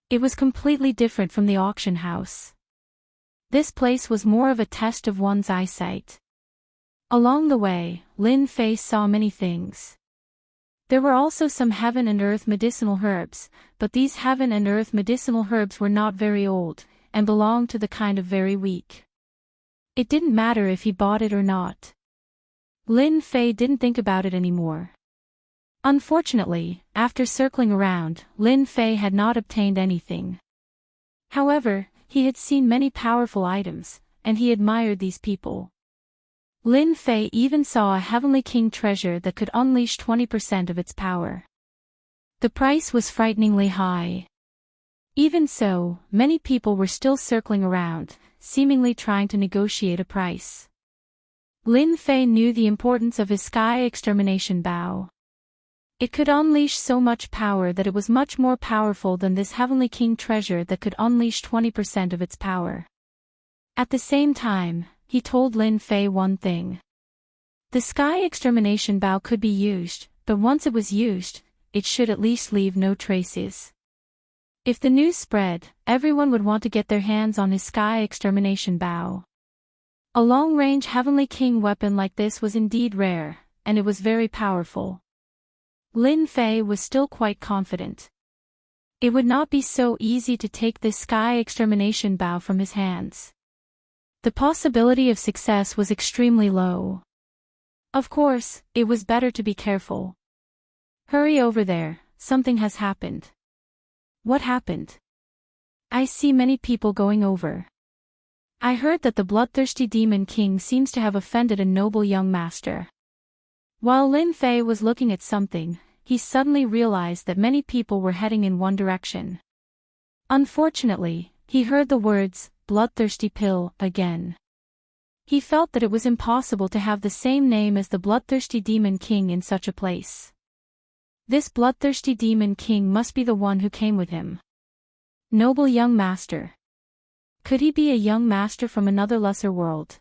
It was completely different from the auction house. This place was more of a test of one's eyesight. Along the way, Lin Fei saw many things. There were also some heaven and earth medicinal herbs, but these heaven and earth medicinal herbs were not very old, and belonged to the kind of very weak. It didn't matter if he bought it or not. Lin Fei didn't think about it anymore. Unfortunately, after circling around, Lin Fei had not obtained anything. However, he had seen many powerful items, and he admired these people. Lin Fei even saw a Heavenly King treasure that could unleash 20% of its power. The price was frighteningly high. Even so, many people were still circling around, seemingly trying to negotiate a price. Lin Fei knew the importance of his Sky Extermination Bow. It could unleash so much power that it was much more powerful than this Heavenly King treasure that could unleash 20% of its power. At the same time, he told Lin Fei one thing. The sky extermination bow could be used, but once it was used, it should at least leave no traces. If the news spread, everyone would want to get their hands on his sky extermination bow. A long-range Heavenly King weapon like this was indeed rare, and it was very powerful. Lin Fei was still quite confident. It would not be so easy to take this sky extermination bow from his hands. The possibility of success was extremely low. Of course, it was better to be careful. Hurry over there, something has happened. What happened? I see many people going over. I heard that the bloodthirsty Demon King seems to have offended a noble young master. While Lin Fei was looking at something, he suddenly realized that many people were heading in one direction. Unfortunately, he heard the words, bloodthirsty pill, again. He felt that it was impossible to have the same name as the bloodthirsty Demon King in such a place. This bloodthirsty Demon King must be the one who came with him. Noble young master. Could he be a young master from another lesser world?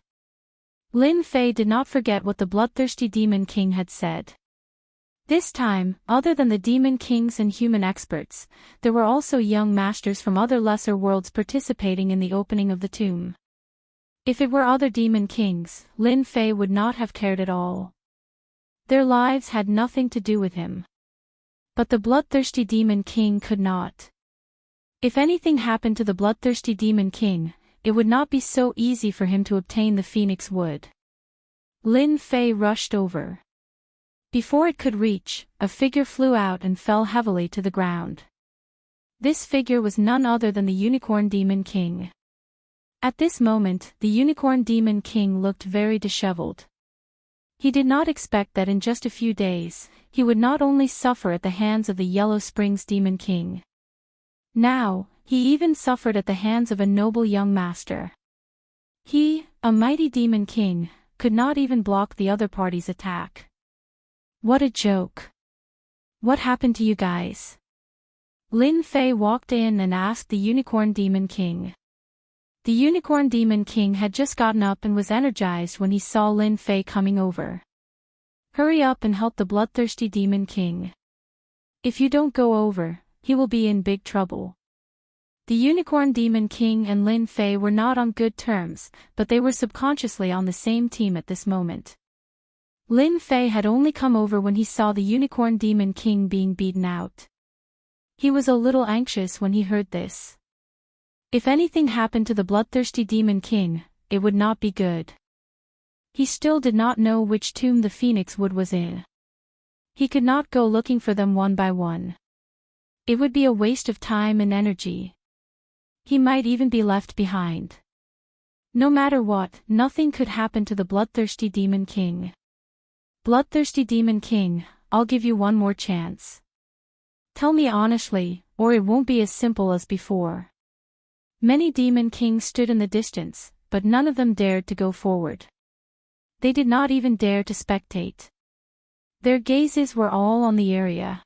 Lin Fei did not forget what the bloodthirsty Demon King had said. This time, other than the Demon Kings and human experts, there were also young masters from other lesser worlds participating in the opening of the tomb. If it were other Demon Kings, Lin Fei would not have cared at all. Their lives had nothing to do with him. But the bloodthirsty Demon King could not. If anything happened to the bloodthirsty Demon King, it would not be so easy for him to obtain the Phoenix Wood. Lin Fei rushed over. Before it could reach, a figure flew out and fell heavily to the ground. This figure was none other than the Unicorn Demon King. At this moment, the Unicorn Demon King looked very disheveled. He did not expect that in just a few days, he would not only suffer at the hands of the Yellow Springs Demon King. Now, he even suffered at the hands of a noble young master. He, a mighty Demon King, could not even block the other party's attack. What a joke. What happened to you guys? Lin Fei walked in and asked the Unicorn Demon King. The Unicorn Demon King had just gotten up and was energized when he saw Lin Fei coming over. Hurry up and help the bloodthirsty Demon King. If you don't go over, he will be in big trouble. The Unicorn Demon King and Lin Fei were not on good terms, but they were subconsciously on the same team at this moment. Lin Fei had only come over when he saw the Unicorn Demon King being beaten out. He was a little anxious when he heard this. If anything happened to the bloodthirsty Demon King, it would not be good. He still did not know which tomb the Phoenix Wood was in. He could not go looking for them one by one. It would be a waste of time and energy. He might even be left behind. No matter what, nothing could happen to the bloodthirsty Demon King. Bloodthirsty Demon King, I'll give you one more chance. Tell me honestly, or it won't be as simple as before. Many Demon Kings stood in the distance, but none of them dared to go forward. They did not even dare to spectate. Their gazes were all on the area.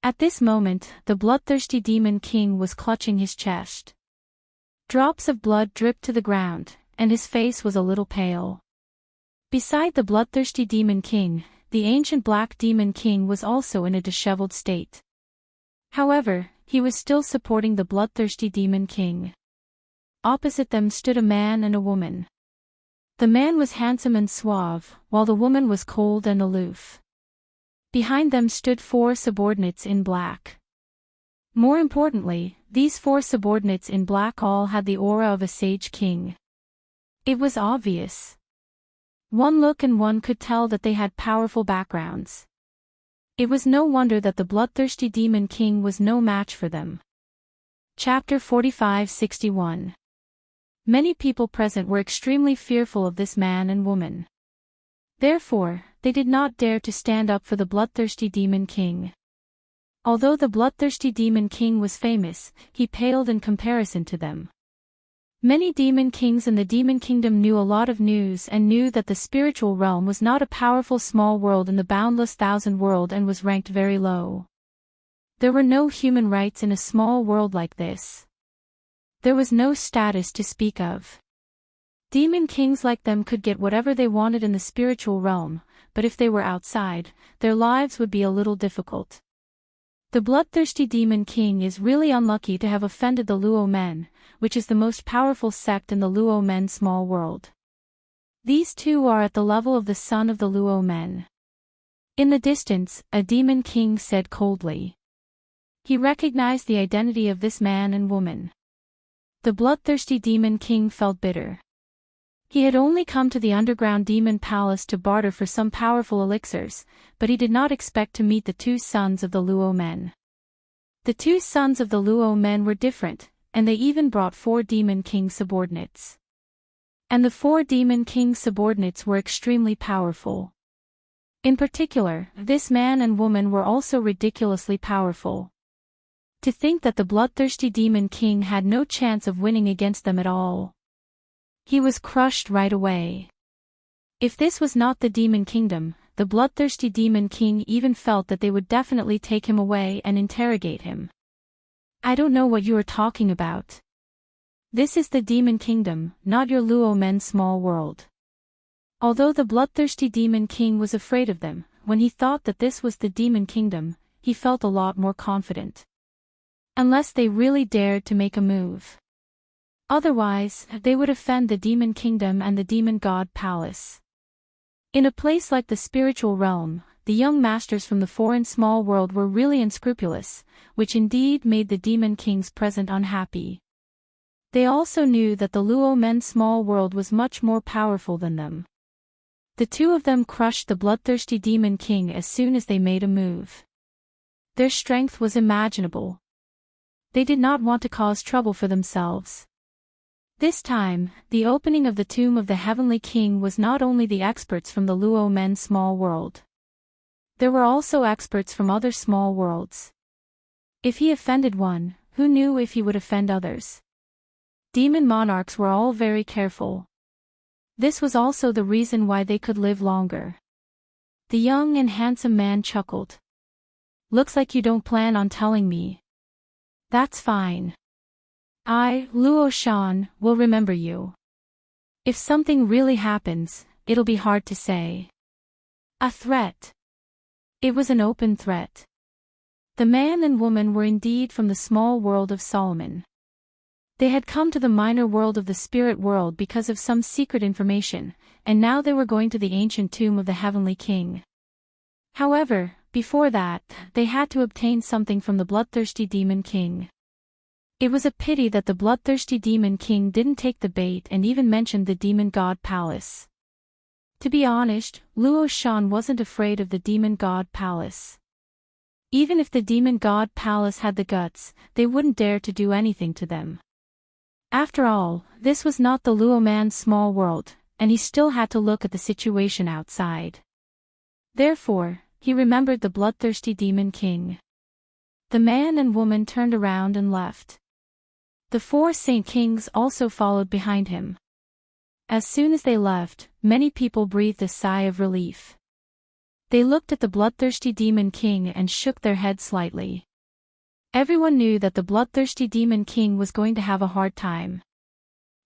At this moment, the bloodthirsty Demon King was clutching his chest. Drops of blood dripped to the ground, and his face was a little pale. Beside the bloodthirsty Demon King, the ancient Black Demon King was also in a disheveled state. However, he was still supporting the bloodthirsty Demon King. Opposite them stood a man and a woman. The man was handsome and suave, while the woman was cold and aloof. Behind them stood 4 subordinates in black. More importantly, these 4 subordinates in black all had the aura of a sage king. It was obvious. One look and one could tell that they had powerful backgrounds. It was no wonder that the bloodthirsty Demon King was no match for them. Chapter 45-61. Many people present were extremely fearful of this man and woman. Therefore, they did not dare to stand up for the bloodthirsty Demon King. Although the bloodthirsty Demon King was famous, he paled in comparison to them. Many Demon Kings in the Demon Kingdom knew a lot of news and knew that the spiritual realm was not a powerful small world in the boundless thousand world and was ranked very low. There were no human rights in a small world like this. There was no status to speak of. Demon kings like them could get whatever they wanted in the spiritual realm, but if they were outside, their lives would be a little difficult. The bloodthirsty demon king is really unlucky to have offended the Luo men, which is the most powerful sect in the Luo men small world. These two are at the level of the son of the Luo men. In the distance, a demon king said coldly. He recognized the identity of this man and woman. The bloodthirsty demon king felt bitter. He had only come to the underground demon palace to barter for some powerful elixirs, but he did not expect to meet the two sons of the Luo men. The two sons of the Luo men were different, and they even brought 4 demon king subordinates. And the 4 demon king subordinates were extremely powerful. In particular, this man and woman were also ridiculously powerful. To think that the bloodthirsty demon king had no chance of winning against them at all. He was crushed right away. If this was not the demon kingdom, the bloodthirsty demon king even felt that they would definitely take him away and interrogate him. I don't know what you are talking about. This is the demon kingdom, not your Luo men small world. Although the bloodthirsty demon king was afraid of them, when he thought that this was the demon kingdom, he felt a lot more confident. Unless they really dared to make a move. Otherwise, they would offend the demon kingdom and the demon god palace. In a place like the spiritual realm, the young masters from the foreign small world were really unscrupulous, which indeed made the demon kings present unhappy. They also knew that the Luo men small world was much more powerful than them. The two of them crushed the bloodthirsty demon king as soon as they made a move. Their strength was imaginable. They did not want to cause trouble for themselves. This time, the opening of the tomb of the heavenly king was not only the experts from the Luo men small world. There were also experts from other small worlds. If he offended one, who knew if he would offend others? Demon monarchs were all very careful. This was also the reason why they could live longer. The young and handsome man chuckled. Looks like you don't plan on telling me. That's fine. I, Luo Shan, will remember you. If something really happens, it'll be hard to say. A threat. It was an open threat. The man and woman were indeed from the small world of Solomon. They had come to the minor world of the spirit world because of some secret information, and now they were going to the ancient tomb of the heavenly king. However, before that, they had to obtain something from the bloodthirsty demon king. It was a pity that the bloodthirsty demon king didn't take the bait and even mentioned the demon god palace. To be honest, Luo Shan wasn't afraid of the demon god palace. Even if the demon god palace had the guts, they wouldn't dare to do anything to them. After all, this was not the Luo man's small world, and he still had to look at the situation outside. Therefore, he remembered the bloodthirsty demon king. The man and woman turned around and left. The 4 saint kings also followed behind him. As soon as they left, many people breathed a sigh of relief. They looked at the bloodthirsty demon king and shook their heads slightly. Everyone knew that the bloodthirsty demon king was going to have a hard time.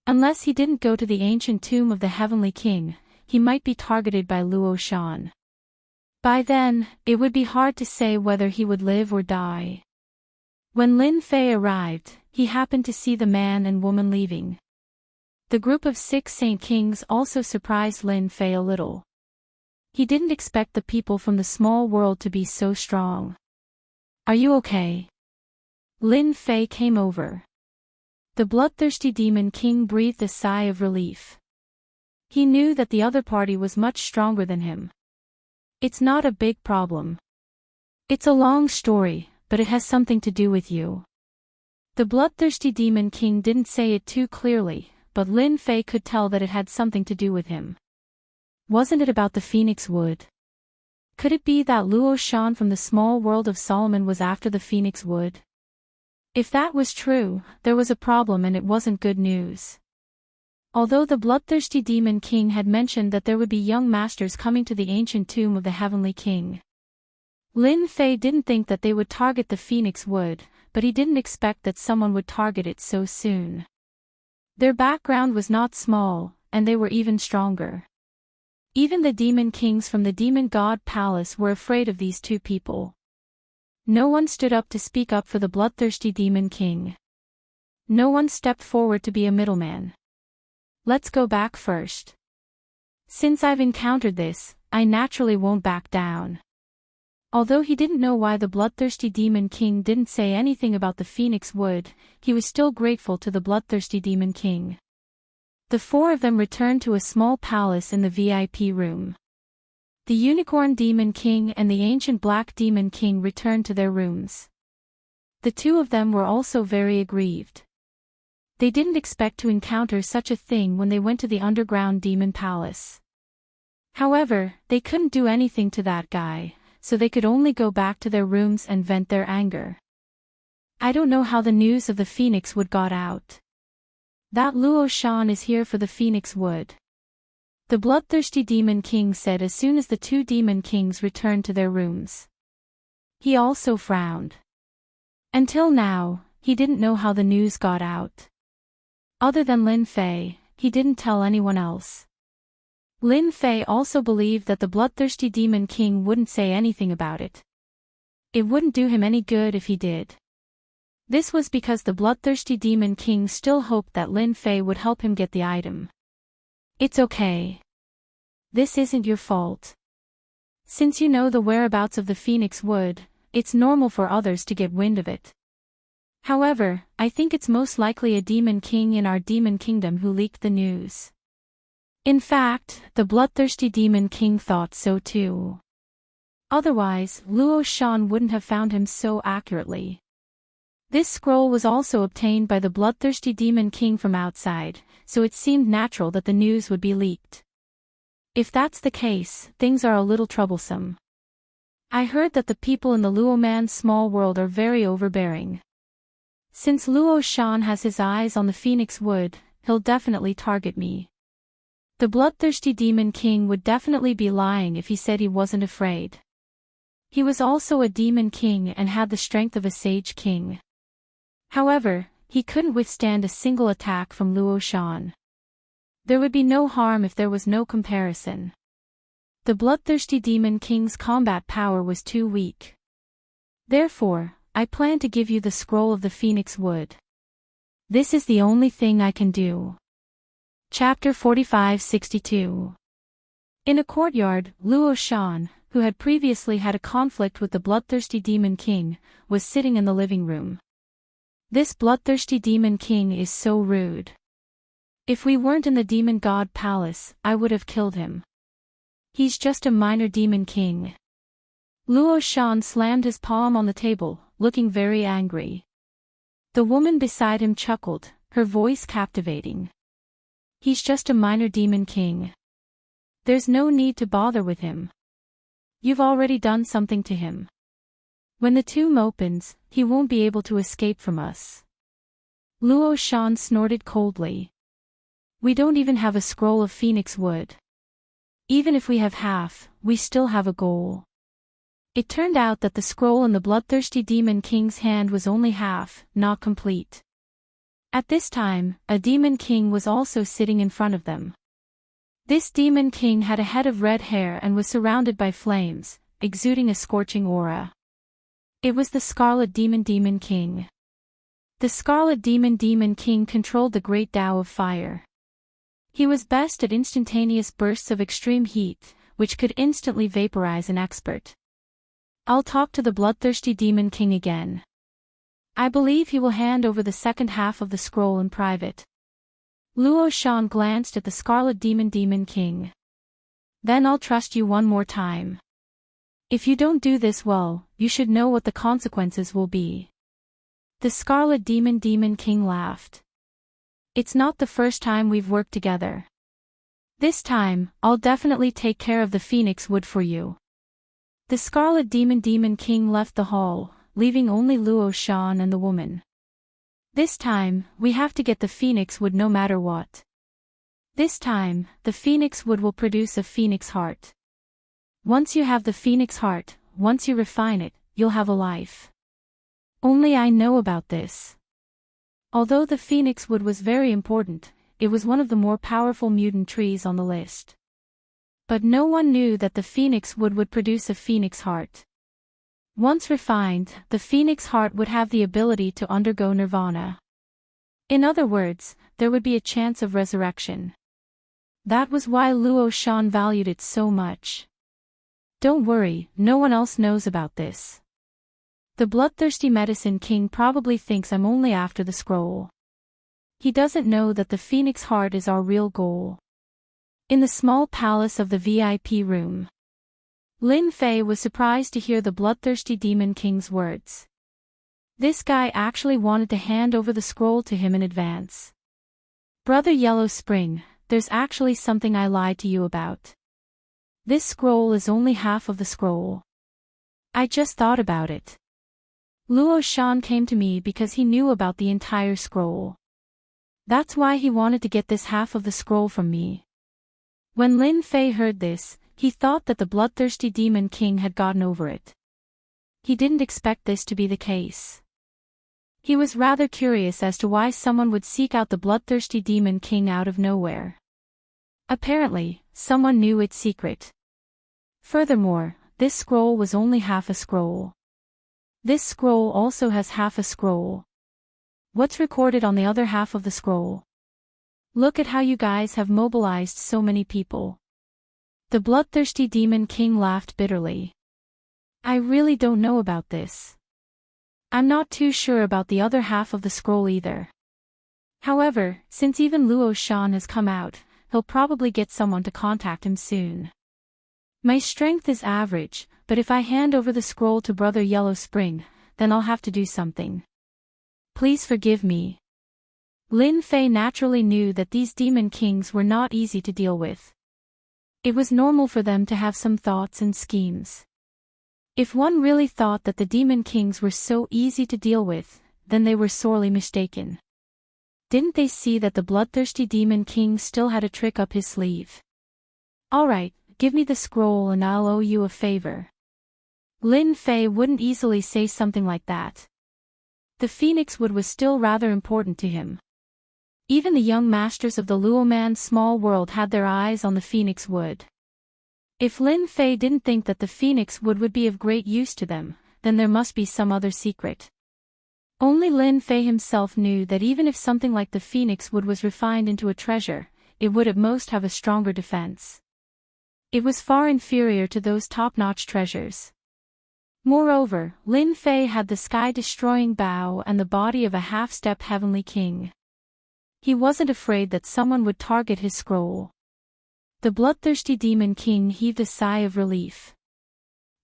Unless he didn't go to the ancient tomb of the heavenly king, he might be targeted by Luo Shan. By then, it would be hard to say whether he would live or die. When Lin Fei arrived, he happened to see the man and woman leaving. The group of 6 saint kings also surprised Lin Fei a little. He didn't expect the people from the small world to be so strong. Are you okay? Lin Fei came over. The bloodthirsty demon king breathed a sigh of relief. He knew that the other party was much stronger than him. It's not a big problem. It's a long story, but it has something to do with you. The bloodthirsty demon king didn't say it too clearly, but Lin Fei could tell that it had something to do with him. Wasn't it about the Phoenix Wood? Could it be that Luo Shan from the small world of Solomon was after the Phoenix Wood? If that was true, there was a problem and it wasn't good news. Although the bloodthirsty demon king had mentioned that there would be young masters coming to the ancient tomb of the heavenly king, Lin Fei didn't think that they would target the Phoenix Wood, but he didn't expect that someone would target it so soon. Their background was not small, and they were even stronger. Even the demon kings from the demon god palace were afraid of these two people. No one stood up to speak up for the bloodthirsty demon king. No one stepped forward to be a middleman. Let's go back first. Since I've encountered this, I naturally won't back down. Although he didn't know why the bloodthirsty demon king didn't say anything about the phoenix wood, he was still grateful to the bloodthirsty demon king. The four of them returned to a small palace in the VIP room. The unicorn demon king and the ancient black demon king returned to their rooms. The two of them were also very aggrieved. They didn't expect to encounter such a thing when they went to the underground demon palace. However, they couldn't do anything to that guy, so they could only go back to their rooms and vent their anger. I don't know how the news of the phoenix wood got out. That Luo Shan is here for the phoenix wood. The bloodthirsty demon king said as soon as the two demon kings returned to their rooms. He also frowned. Until now, he didn't know how the news got out. Other than Lin Fei, he didn't tell anyone else. Lin Fei also believed that the bloodthirsty demon king wouldn't say anything about it. It wouldn't do him any good if he did. This was because the bloodthirsty demon king still hoped that Lin Fei would help him get the item. It's okay. This isn't your fault. Since you know the whereabouts of the phoenix wood, it's normal for others to get wind of it. However, I think it's most likely a demon king in our demon kingdom who leaked the news. In fact, the bloodthirsty demon king thought so too. Otherwise, Luo Shan wouldn't have found him so accurately. This scroll was also obtained by the bloodthirsty demon king from outside, so it seemed natural that the news would be leaked. If that's the case, things are a little troublesome. I heard that the people in the Luo man's small world are very overbearing. Since Luo Shan has his eyes on the phoenix wood, he'll definitely target me. The bloodthirsty demon king would definitely be lying if he said he wasn't afraid. He was also a demon king and had the strength of a sage king. However, he couldn't withstand a single attack from Luo Shan. There would be no harm if there was no comparison. The bloodthirsty demon king's combat power was too weak. Therefore, I plan to give you the scroll of the phoenix wood. This is the only thing I can do. Chapter 45-62. In a courtyard, Luo Shan, who had previously had a conflict with the bloodthirsty demon king, was sitting in the living room. This bloodthirsty demon king is so rude. If we weren't in the demon god palace, I would have killed him. He's just a minor demon king. Luo Shan slammed his palm on the table, looking very angry. The woman beside him chuckled, her voice captivating. He's just a minor demon king. There's no need to bother with him. You've already done something to him. When the tomb opens, he won't be able to escape from us. Luo Shan snorted coldly. We don't even have a scroll of phoenix wood. Even if we have half, we still have a goal. It turned out that the scroll in the bloodthirsty demon king's hand was only half, not complete. At this time, a demon king was also sitting in front of them. This demon king had a head of red hair and was surrounded by flames, exuding a scorching aura. It was the Scarlet Demon King. The Scarlet Demon King controlled the Great Tao of Fire. He was best at instantaneous bursts of extreme heat, which could instantly vaporize an expert. I'll talk to the bloodthirsty Demon King again. I believe he will hand over the second half of the scroll in private. Luo Shan glanced at the Scarlet Demon King. Then I'll trust you one more time. If you don't do this well, you should know what the consequences will be. The Scarlet Demon King laughed. It's not the first time we've worked together. This time, I'll definitely take care of the phoenix wood for you. The Scarlet Demon King left the hall, leaving only Luo Shan and the woman. This time, we have to get the phoenix wood no matter what. This time, the phoenix wood will produce a phoenix heart. Once you have the phoenix heart, once you refine it, you'll have a life. Only I know about this. Although the phoenix wood was very important, it was one of the more powerful mutant trees on the list. But no one knew that the phoenix wood would produce a phoenix heart. Once refined, the phoenix heart would have the ability to undergo nirvana. In other words, there would be a chance of resurrection. That was why Luo Shan valued it so much. Don't worry, no one else knows about this. The bloodthirsty medicine king probably thinks I'm only after the scroll. He doesn't know that the phoenix heart is our real goal. In the small palace of the VIP room, Lin Fei was surprised to hear the bloodthirsty demon king's words. This guy actually wanted to hand over the scroll to him in advance. Brother Yellow Spring, there's actually something I lied to you about. This scroll is only half of the scroll. I just thought about it. Luo Shan came to me because he knew about the entire scroll. That's why he wanted to get this half of the scroll from me. When Lin Fei heard this, he thought that the bloodthirsty demon king had gotten over it. He didn't expect this to be the case. He was rather curious as to why someone would seek out the bloodthirsty demon king out of nowhere. Apparently, someone knew its secret. Furthermore, this scroll was only half a scroll. This scroll also has half a scroll. What's recorded on the other half of the scroll? Look at how you guys have mobilized so many people. The bloodthirsty demon king laughed bitterly. I really don't know about this. I'm not too sure about the other half of the scroll either. However, since even Luo Shan has come out, he'll probably get someone to contact him soon. My strength is average, but if I hand over the scroll to Brother Yellow Spring, then I'll have to do something. Please forgive me. Lin Fei naturally knew that these demon kings were not easy to deal with. It was normal for them to have some thoughts and schemes. If one really thought that the demon kings were so easy to deal with, then they were sorely mistaken. Didn't they see that the bloodthirsty demon king still had a trick up his sleeve? Alright, give me the scroll and I'll owe you a favor. Lin Fei wouldn't easily say something like that. The phoenix wood was still rather important to him. Even the young masters of the Luoman small world had their eyes on the phoenix wood. If Lin Fei didn't think that the phoenix wood would be of great use to them, then there must be some other secret. Only Lin Fei himself knew that even if something like the phoenix wood was refined into a treasure, it would at most have a stronger defense. It was far inferior to those top-notch treasures. Moreover, Lin Fei had the sky-destroying bow and the body of a half-step heavenly king. He wasn't afraid that someone would target his scroll. The bloodthirsty demon king heaved a sigh of relief.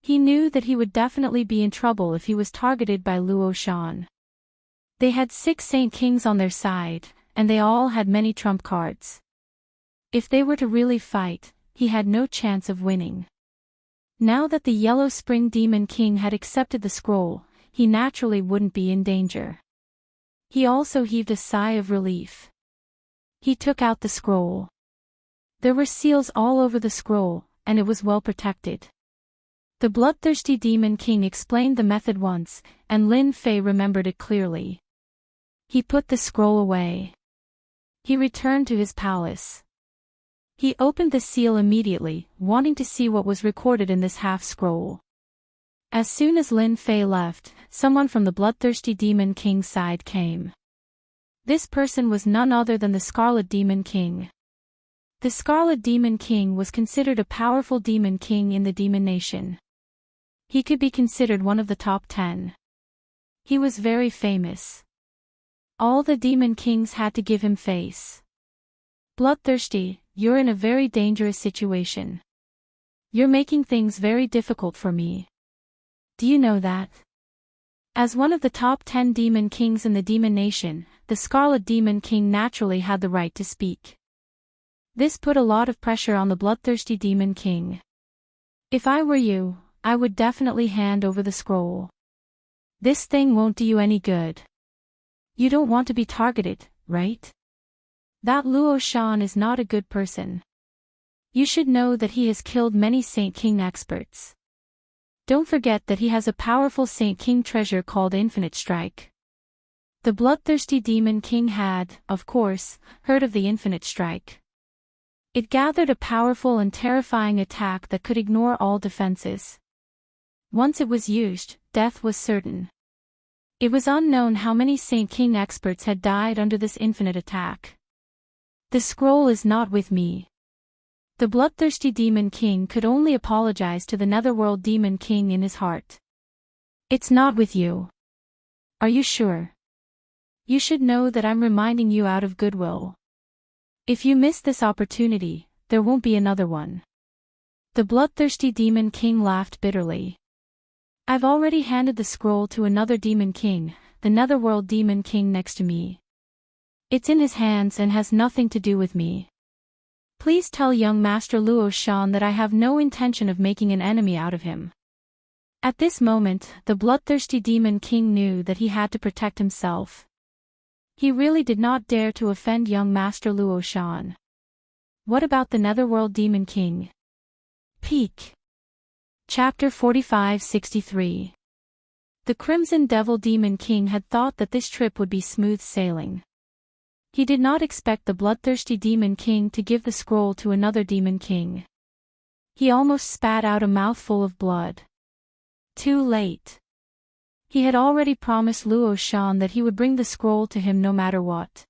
He knew that he would definitely be in trouble if he was targeted by Luo Shan. They had 6 saint kings on their side, and they all had many trump cards. If they were to really fight, he had no chance of winning. Now that the Yellow Spring Demon King had accepted the scroll, he naturally wouldn't be in danger. He also heaved a sigh of relief. He took out the scroll. There were seals all over the scroll, and it was well protected. The bloodthirsty Demon King explained the method once, and Lin Fei remembered it clearly. He put the scroll away. He returned to his palace. He opened the seal immediately, wanting to see what was recorded in this half-scroll. As soon as Lin Fei left, someone from the bloodthirsty Demon King's side came. This person was none other than the Scarlet Demon King. The Scarlet Demon King was considered a powerful demon king in the Demon Nation. He could be considered one of the top 10. He was very famous. All the demon kings had to give him face. Bloodthirsty, you're in a very dangerous situation. You're making things very difficult for me. Do you know that? As one of the top 10 demon kings in the Demon Nation, the Scarlet Demon King naturally had the right to speak. This put a lot of pressure on the bloodthirsty Demon King. If I were you, I would definitely hand over the scroll. This thing won't do you any good. You don't want to be targeted, right? That Luo Shan is not a good person. You should know that he has killed many Saint King experts. Don't forget that he has a powerful Saint King treasure called Infinite Strike. The bloodthirsty Demon King had, of course, heard of the Infinite Strike. It gathered a powerful and terrifying attack that could ignore all defenses. Once it was used, death was certain. It was unknown how many Saint King experts had died under this infinite attack. The scroll is not with me. The bloodthirsty Demon King could only apologize to the Netherworld Demon King in his heart. It's not with you. Are you sure? You should know that I'm reminding you out of goodwill. If you miss this opportunity, there won't be another one. The bloodthirsty Demon King laughed bitterly. I've already handed the scroll to another Demon King, the Netherworld Demon King next to me. It's in his hands and has nothing to do with me. Please tell young Master Luo Shan that I have no intention of making an enemy out of him. At this moment, the bloodthirsty Demon King knew that he had to protect himself. He really did not dare to offend young Master Luo Shan. What about the Netherworld Demon King? Peak. Chapter 45-63. The Crimson Devil Demon King had thought that this trip would be smooth sailing. He did not expect the bloodthirsty Demon King to give the scroll to another Demon King. He almost spat out a mouthful of blood. Too late. He had already promised Luo Shan that he would bring the scroll to him no matter what.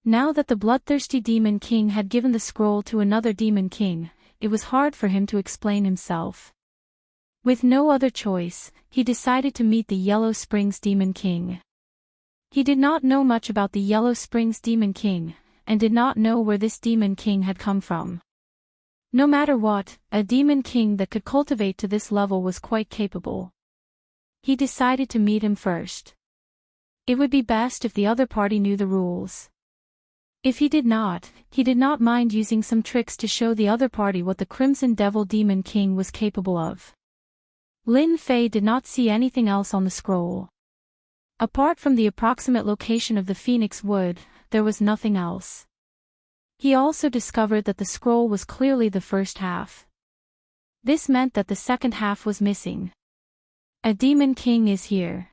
Now that the bloodthirsty Demon King had given the scroll to another Demon King, it was hard for him to explain himself. With no other choice, he decided to meet the Yellow Springs Demon King. He did not know much about the Yellow Springs Demon King, and did not know where this Demon King had come from. No matter what, a Demon King that could cultivate to this level was quite capable. He decided to meet him first. It would be best if the other party knew the rules. If he did not mind using some tricks to show the other party what the Crimson Devil Demon King was capable of. Lin Fei did not see anything else on the scroll. Apart from the approximate location of the Phoenix Wood, there was nothing else. He also discovered that the scroll was clearly the first half. This meant that the second half was missing. A Demon King is here.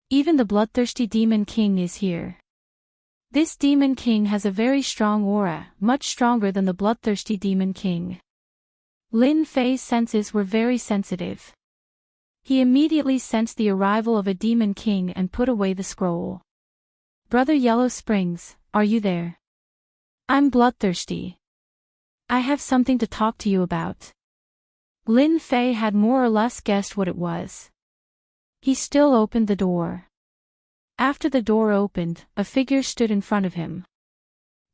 Even the bloodthirsty Demon King is here. This Demon King has a very strong aura, much stronger than the bloodthirsty Demon King. Lin Fei's senses were very sensitive. He immediately sensed the arrival of a Demon King and put away the scroll. Brother Yellow Springs, are you there? I'm bloodthirsty. I have something to talk to you about. Lin Fei had more or less guessed what it was. He still opened the door. After the door opened, a figure stood in front of him.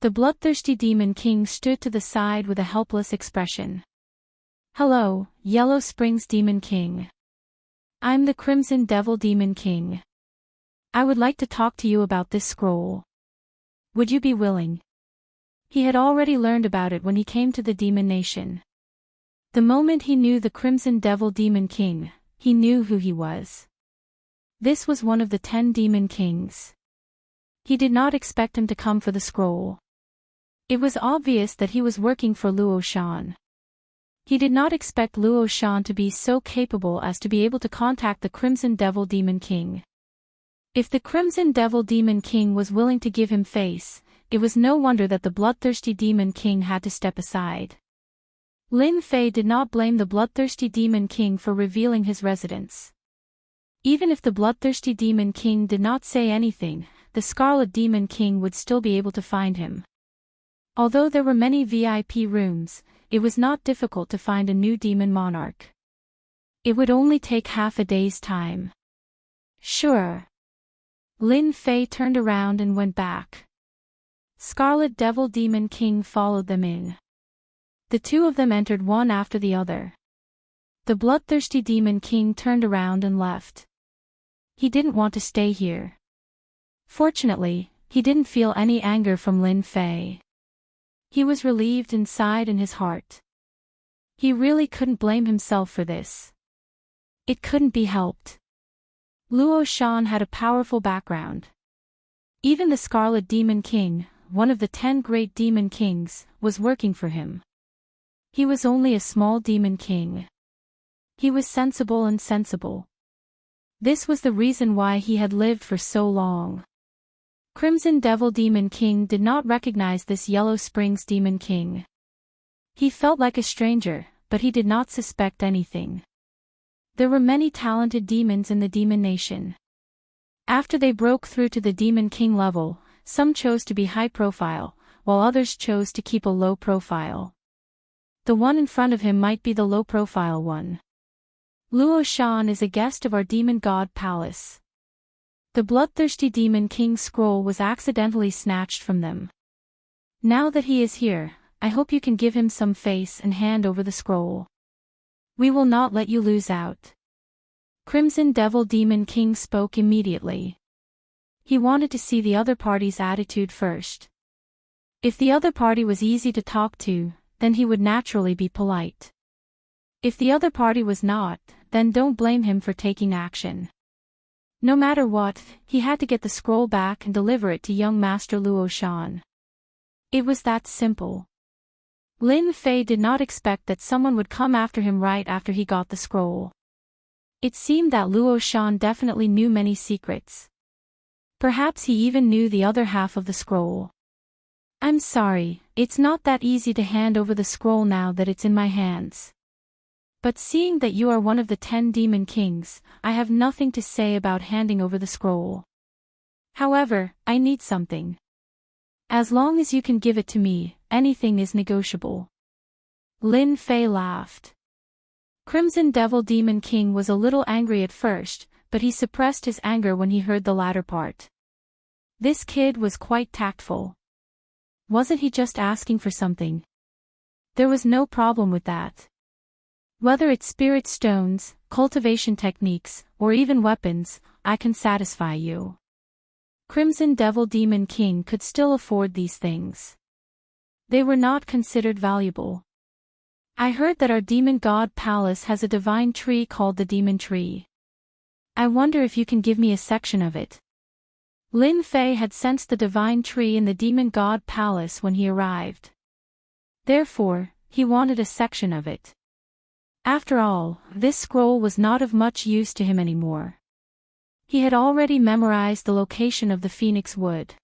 The bloodthirsty Demon King stood to the side with a helpless expression. Hello, Yellow Springs Demon King. I'm the Crimson Devil Demon King. I would like to talk to you about this scroll. Would you be willing? He had already learned about it when he came to the Demon Nation. The moment he knew the Crimson Devil Demon King, he knew who he was. This was one of the 10 Demon Kings. He did not expect him to come for the scroll. It was obvious that he was working for Luo Shan. He did not expect Luo Shan to be so capable as to be able to contact the Crimson Devil Demon King. If the Crimson Devil Demon King was willing to give him face, it was no wonder that the bloodthirsty Demon King had to step aside. Lin Fei did not blame the bloodthirsty Demon King for revealing his residence. Even if the bloodthirsty Demon King did not say anything, the Scarlet Demon King would still be able to find him. Although there were many VIP rooms, it was not difficult to find a new demon monarch. It would only take half a day's time. Sure. Lin Fei turned around and went back. Scarlet Devil Demon King followed them in. The two of them entered one after the other. The bloodthirsty Demon King turned around and left. He didn't want to stay here. Fortunately, he didn't feel any anger from Lin Fei. He was relieved inside in his heart. He really couldn't blame himself for this. It couldn't be helped. Luo Shan had a powerful background. Even the Scarlet Demon King, one of the 10 great Demon Kings, was working for him. He was only a small Demon King. He was sensible. This was the reason why he had lived for so long. Crimson Devil Demon King did not recognize this Yellow Springs Demon King. He felt like a stranger, but he did not suspect anything. There were many talented demons in the Demon Nation. After they broke through to the Demon King level, some chose to be high profile, while others chose to keep a low profile. The one in front of him might be the low profile one. Luo Shan is a guest of our demon god palace. The bloodthirsty Demon King's scroll was accidentally snatched from them. Now that he is here, I hope you can give him some face and hand over the scroll. We will not let you lose out. Crimson Devil Demon King spoke immediately. He wanted to see the other party's attitude first. If the other party was easy to talk to, then he would naturally be polite. If the other party was not, then don't blame him for taking action. No matter what, he had to get the scroll back and deliver it to young Master Luo Shan. It was that simple. Lin Fei did not expect that someone would come after him right after he got the scroll. It seemed that Luo Shan definitely knew many secrets. Perhaps he even knew the other half of the scroll. I'm sorry, it's not that easy to hand over the scroll now that it's in my hands. But seeing that you are one of the 10 Demon Kings, I have nothing to say about handing over the scroll. However, I need something. As long as you can give it to me, anything is negotiable. Lin Fei laughed. Crimson Devil Demon King was a little angry at first, but he suppressed his anger when he heard the latter part. This kid was quite tactful. Wasn't he just asking for something? There was no problem with that. Whether it's spirit stones, cultivation techniques, or even weapons, I can satisfy you. Crimson Devil Demon King could still afford these things. They were not considered valuable. I heard that our demon god palace has a divine tree called the Demon Tree. I wonder if you can give me a section of it. Lin Fei had sensed the divine tree in the demon god palace when he arrived. Therefore, he wanted a section of it. After all, this scroll was not of much use to him anymore. He had already memorized the location of the Phoenix Wood.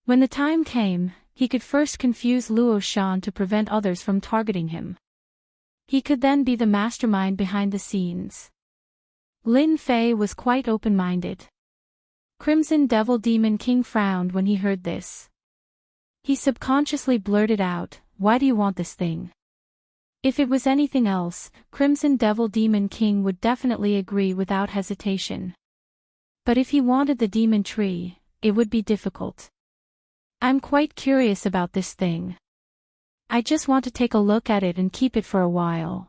When the time came, he could first confuse Luo Shan to prevent others from targeting him. He could then be the mastermind behind the scenes. Lin Fei was quite open-minded. Crimson Devil Demon King frowned when he heard this. He subconsciously blurted out, "Why do you want this thing?" If it was anything else, Crimson Devil Demon King would definitely agree without hesitation. But if he wanted the demon tree, it would be difficult. I'm quite curious about this thing. I just want to take a look at it and keep it for a while.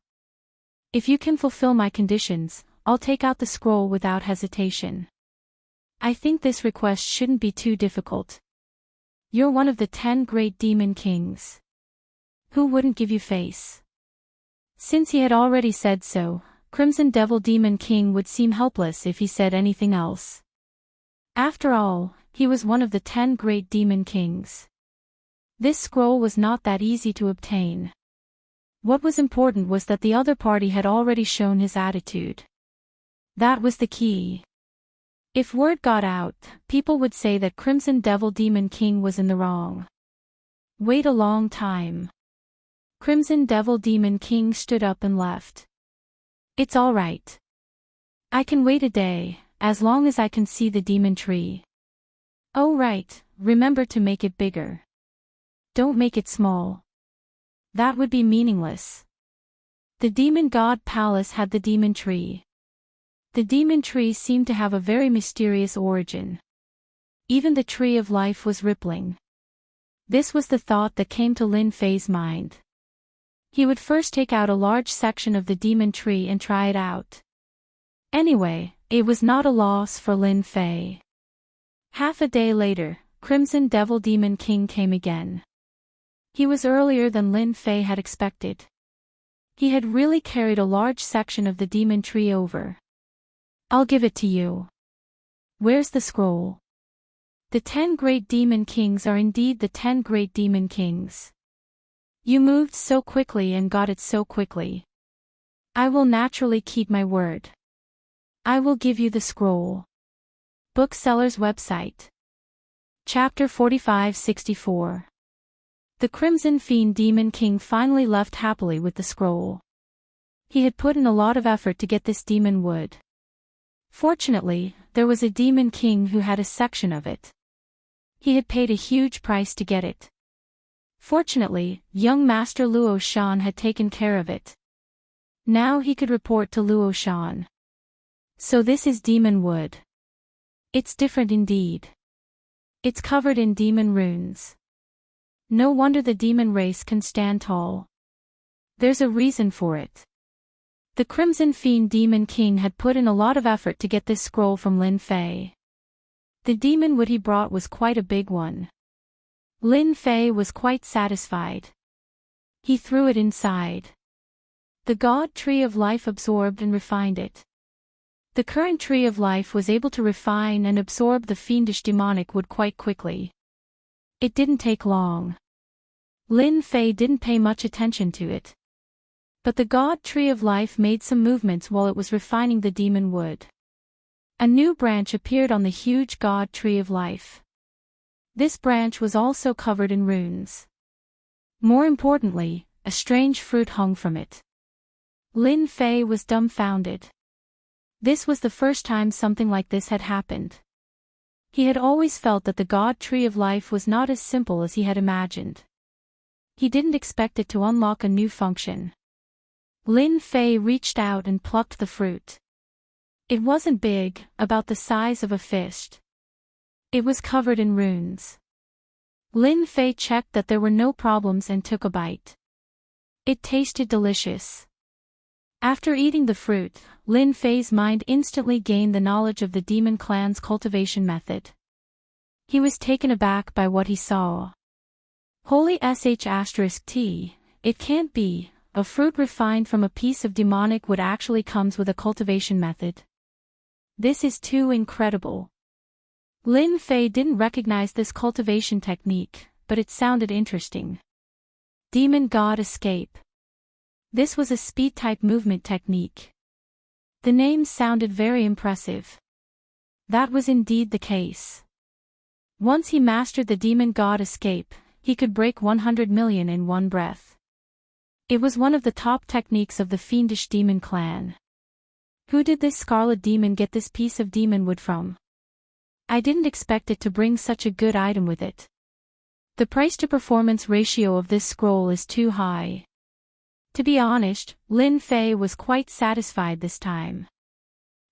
If you can fulfill my conditions, I'll take out the scroll without hesitation. I think this request shouldn't be too difficult. You're one of the 10 great demon kings. Who wouldn't give you face? Since he had already said so, Crimson Devil Demon King would seem helpless if he said anything else. After all, he was one of the 10 great demon kings. This scroll was not that easy to obtain. What was important was that the other party had already shown his attitude. That was the key. If word got out, people would say that Crimson Devil Demon King was in the wrong. Wait a long time. Crimson Devil Demon King stood up and left. It's all right. I can wait a day, as long as I can see the demon tree. Oh right, remember to make it bigger. Don't make it small. That would be meaningless. The demon god palace had the demon tree. The demon tree seemed to have a very mysterious origin. Even the tree of life was rippling. This was the thought that came to Lin Fei's mind. He would first take out a large section of the demon tree and try it out. Anyway, it was not a loss for Lin Fei. Half a day later, Crimson Devil Demon King came again. He was earlier than Lin Fei had expected. He had really carried a large section of the demon tree over. I'll give it to you. Where's the scroll? The 10 great demon kings are indeed the 10 great demon kings. You moved so quickly and got it so quickly. I will naturally keep my word. I will give you the scroll. Bookseller's website. Chapter 4564. The Crimson Fiend Demon King finally left happily with the scroll. He had put in a lot of effort to get this demon wood. Fortunately, there was a demon king who had a section of it. He had paid a huge price to get it. Fortunately, young Master Luo Shan had taken care of it. Now he could report to Luo Shan. So this is demon wood. It's different indeed. It's covered in demon runes. No wonder the demon race can stand tall. There's a reason for it. The Crimson Fiend Demon King had put in a lot of effort to get this scroll from Lin Fei. The demon wood he brought was quite a big one. Lin Fei was quite satisfied. He threw it inside. The God Tree of Life absorbed and refined it. The current Tree of Life was able to refine and absorb the fiendish demonic wood quite quickly. It didn't take long. Lin Fei didn't pay much attention to it. But the God Tree of Life made some movements while it was refining the demon wood. A new branch appeared on the huge God Tree of Life. This branch was also covered in runes. More importantly, a strange fruit hung from it. Lin Fei was dumbfounded. This was the first time something like this had happened. He had always felt that the God Tree of Life was not as simple as he had imagined. He didn't expect it to unlock a new function. Lin Fei reached out and plucked the fruit. It wasn't big, about the size of a fist. It was covered in runes. Lin Fei checked that there were no problems and took a bite. It tasted delicious. After eating the fruit, Lin Fei's mind instantly gained the knowledge of the demon clan's cultivation method. He was taken aback by what he saw. Holy sh*t, it can't be. A fruit refined from a piece of demonic wood actually comes with a cultivation method. This is too incredible. Lin Fei didn't recognize this cultivation technique, but it sounded interesting. Demon God Escape. This was a speed-type movement technique. The name sounded very impressive. That was indeed the case. Once he mastered the Demon God Escape, he could break 100 million in one breath. It was one of the top techniques of the fiendish demon clan. Who did this scarlet demon get this piece of demon wood from? I didn't expect it to bring such a good item with it. The price-to-performance ratio of this scroll is too high. To be honest, Lin Fei was quite satisfied this time.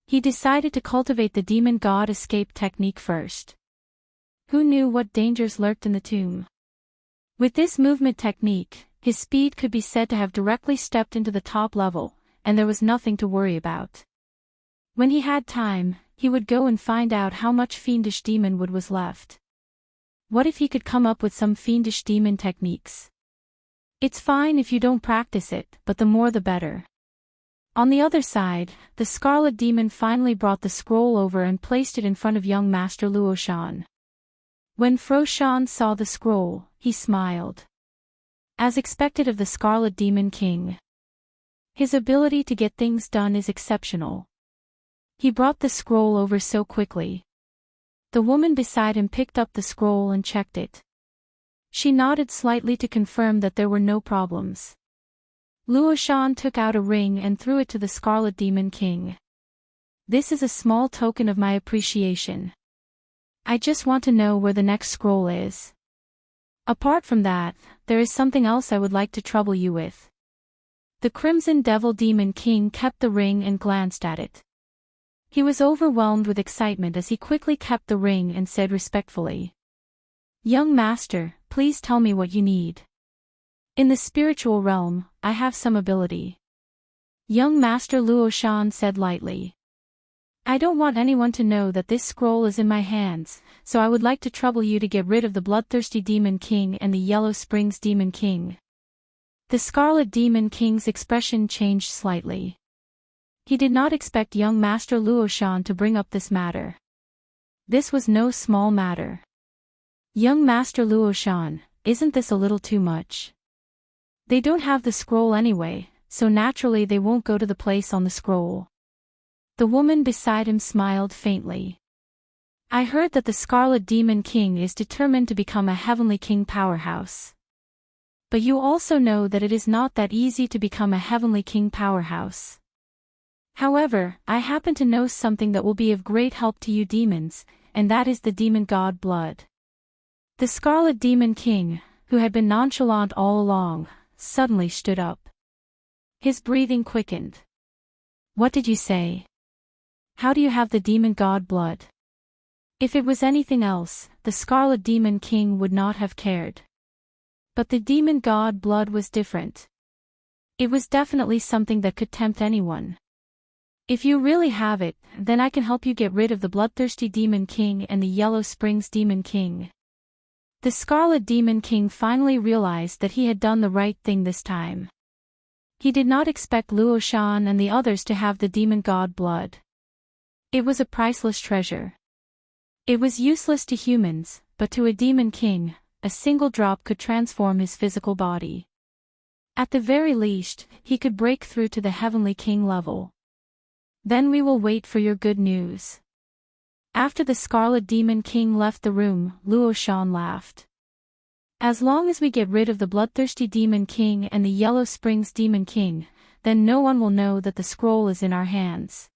He decided to cultivate the Demon God Escape technique first. Who knew what dangers lurked in the tomb? With this movement technique, his speed could be said to have directly stepped into the top level, and there was nothing to worry about. When he had time, he would go and find out how much fiendish demon wood was left. What if he could come up with some fiendish demon techniques? It's fine if you don't practice it, but the more the better. On the other side, the Scarlet Demon finally brought the scroll over and placed it in front of young Master Luo Shan. When Fro Shan saw the scroll, he smiled. As expected of the Scarlet Demon King. His ability to get things done is exceptional. He brought the scroll over so quickly. The woman beside him picked up the scroll and checked it. She nodded slightly to confirm that there were no problems. Luo Shan took out a ring and threw it to the Scarlet Demon King. This is a small token of my appreciation. I just want to know where the next scroll is. Apart from that, there is something else I would like to trouble you with. The Crimson Devil Demon King kept the ring and glanced at it. He was overwhelmed with excitement as he quickly kept the ring and said respectfully, "Young master, please tell me what you need." "In the spiritual realm, I have some ability." Young Master Luo Shan said lightly. "I don't want anyone to know that this scroll is in my hands, so I would like to trouble you to get rid of the Bloodthirsty Demon King and the Yellow Springs Demon King." The Scarlet Demon King's expression changed slightly. He did not expect young Master Luo Shan to bring up this matter. This was no small matter. "Young Master Luo Shan, isn't this a little too much? They don't have the scroll anyway, so naturally they won't go to the place on the scroll." The woman beside him smiled faintly. I heard that the Scarlet Demon King is determined to become a Heavenly King powerhouse. But you also know that it is not that easy to become a Heavenly King powerhouse. However, I happen to know something that will be of great help to you demons, and that is the demon god blood. The Scarlet Demon King, who had been nonchalant all along, suddenly stood up. His breathing quickened. What did you say? How do you have the demon god blood? If it was anything else, the Scarlet Demon King would not have cared. But the demon god blood was different. It was definitely something that could tempt anyone. If you really have it, then I can help you get rid of the Bloodthirsty Demon King and the Yellow Springs Demon King. The Scarlet Demon King finally realized that he had done the right thing this time. He did not expect Luo Shan and the others to have the demon god blood. It was a priceless treasure. It was useless to humans, but to a demon king, a single drop could transform his physical body. At the very least, he could break through to the Heavenly King level. Then we will wait for your good news. After the Scarlet Demon King left the room, Luo Shan laughed. As long as we get rid of the Bloodthirsty Demon King and the Yellow Springs Demon King, then no one will know that the scroll is in our hands.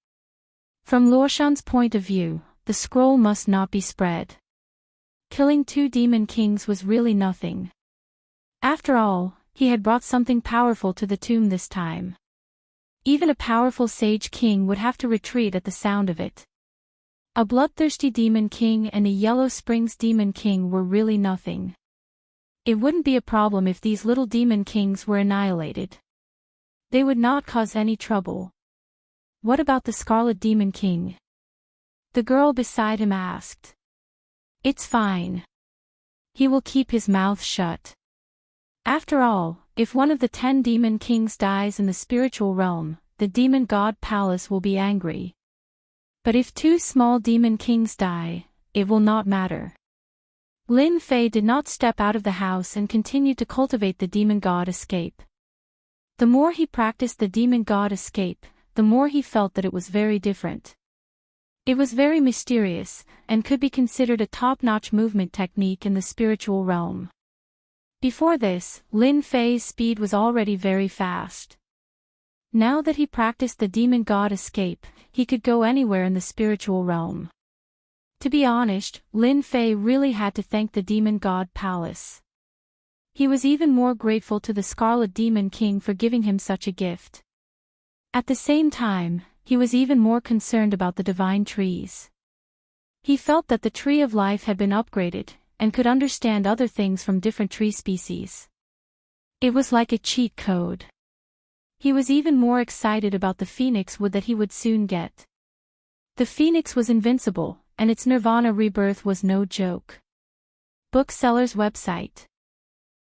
From Luo Shan's point of view, the scroll must not be spread. Killing 2 demon kings was really nothing. After all, he had brought something powerful to the tomb this time. Even a powerful sage king would have to retreat at the sound of it. A Bloodthirsty Demon King and a Yellow Springs Demon King were really nothing. It wouldn't be a problem if these little demon kings were annihilated. They would not cause any trouble. What about the Scarlet Demon King? The girl beside him asked. It's fine. He will keep his mouth shut. After all, if one of the 10 demon kings dies in the spiritual realm, the demon god palace will be angry. But if 2 small demon kings die, it will not matter. Lin Fei did not step out of the house and continued to cultivate the demon god escape. The more he practiced the demon god escape, the more he felt that it was very different. It was very mysterious, and could be considered a top-notch movement technique in the spiritual realm. Before this, Lin Fei's speed was already very fast. Now that he practiced the demon god escape, he could go anywhere in the spiritual realm. To be honest, Lin Fei really had to thank the demon god palace. He was even more grateful to the Scarlet Demon King for giving him such a gift. At the same time, he was even more concerned about the divine trees. He felt that the tree of life had been upgraded, and could understand other things from different tree species. It was like a cheat code. He was even more excited about the phoenix wood that he would soon get. The phoenix was invincible, and its nirvana rebirth was no joke. Bookseller's website.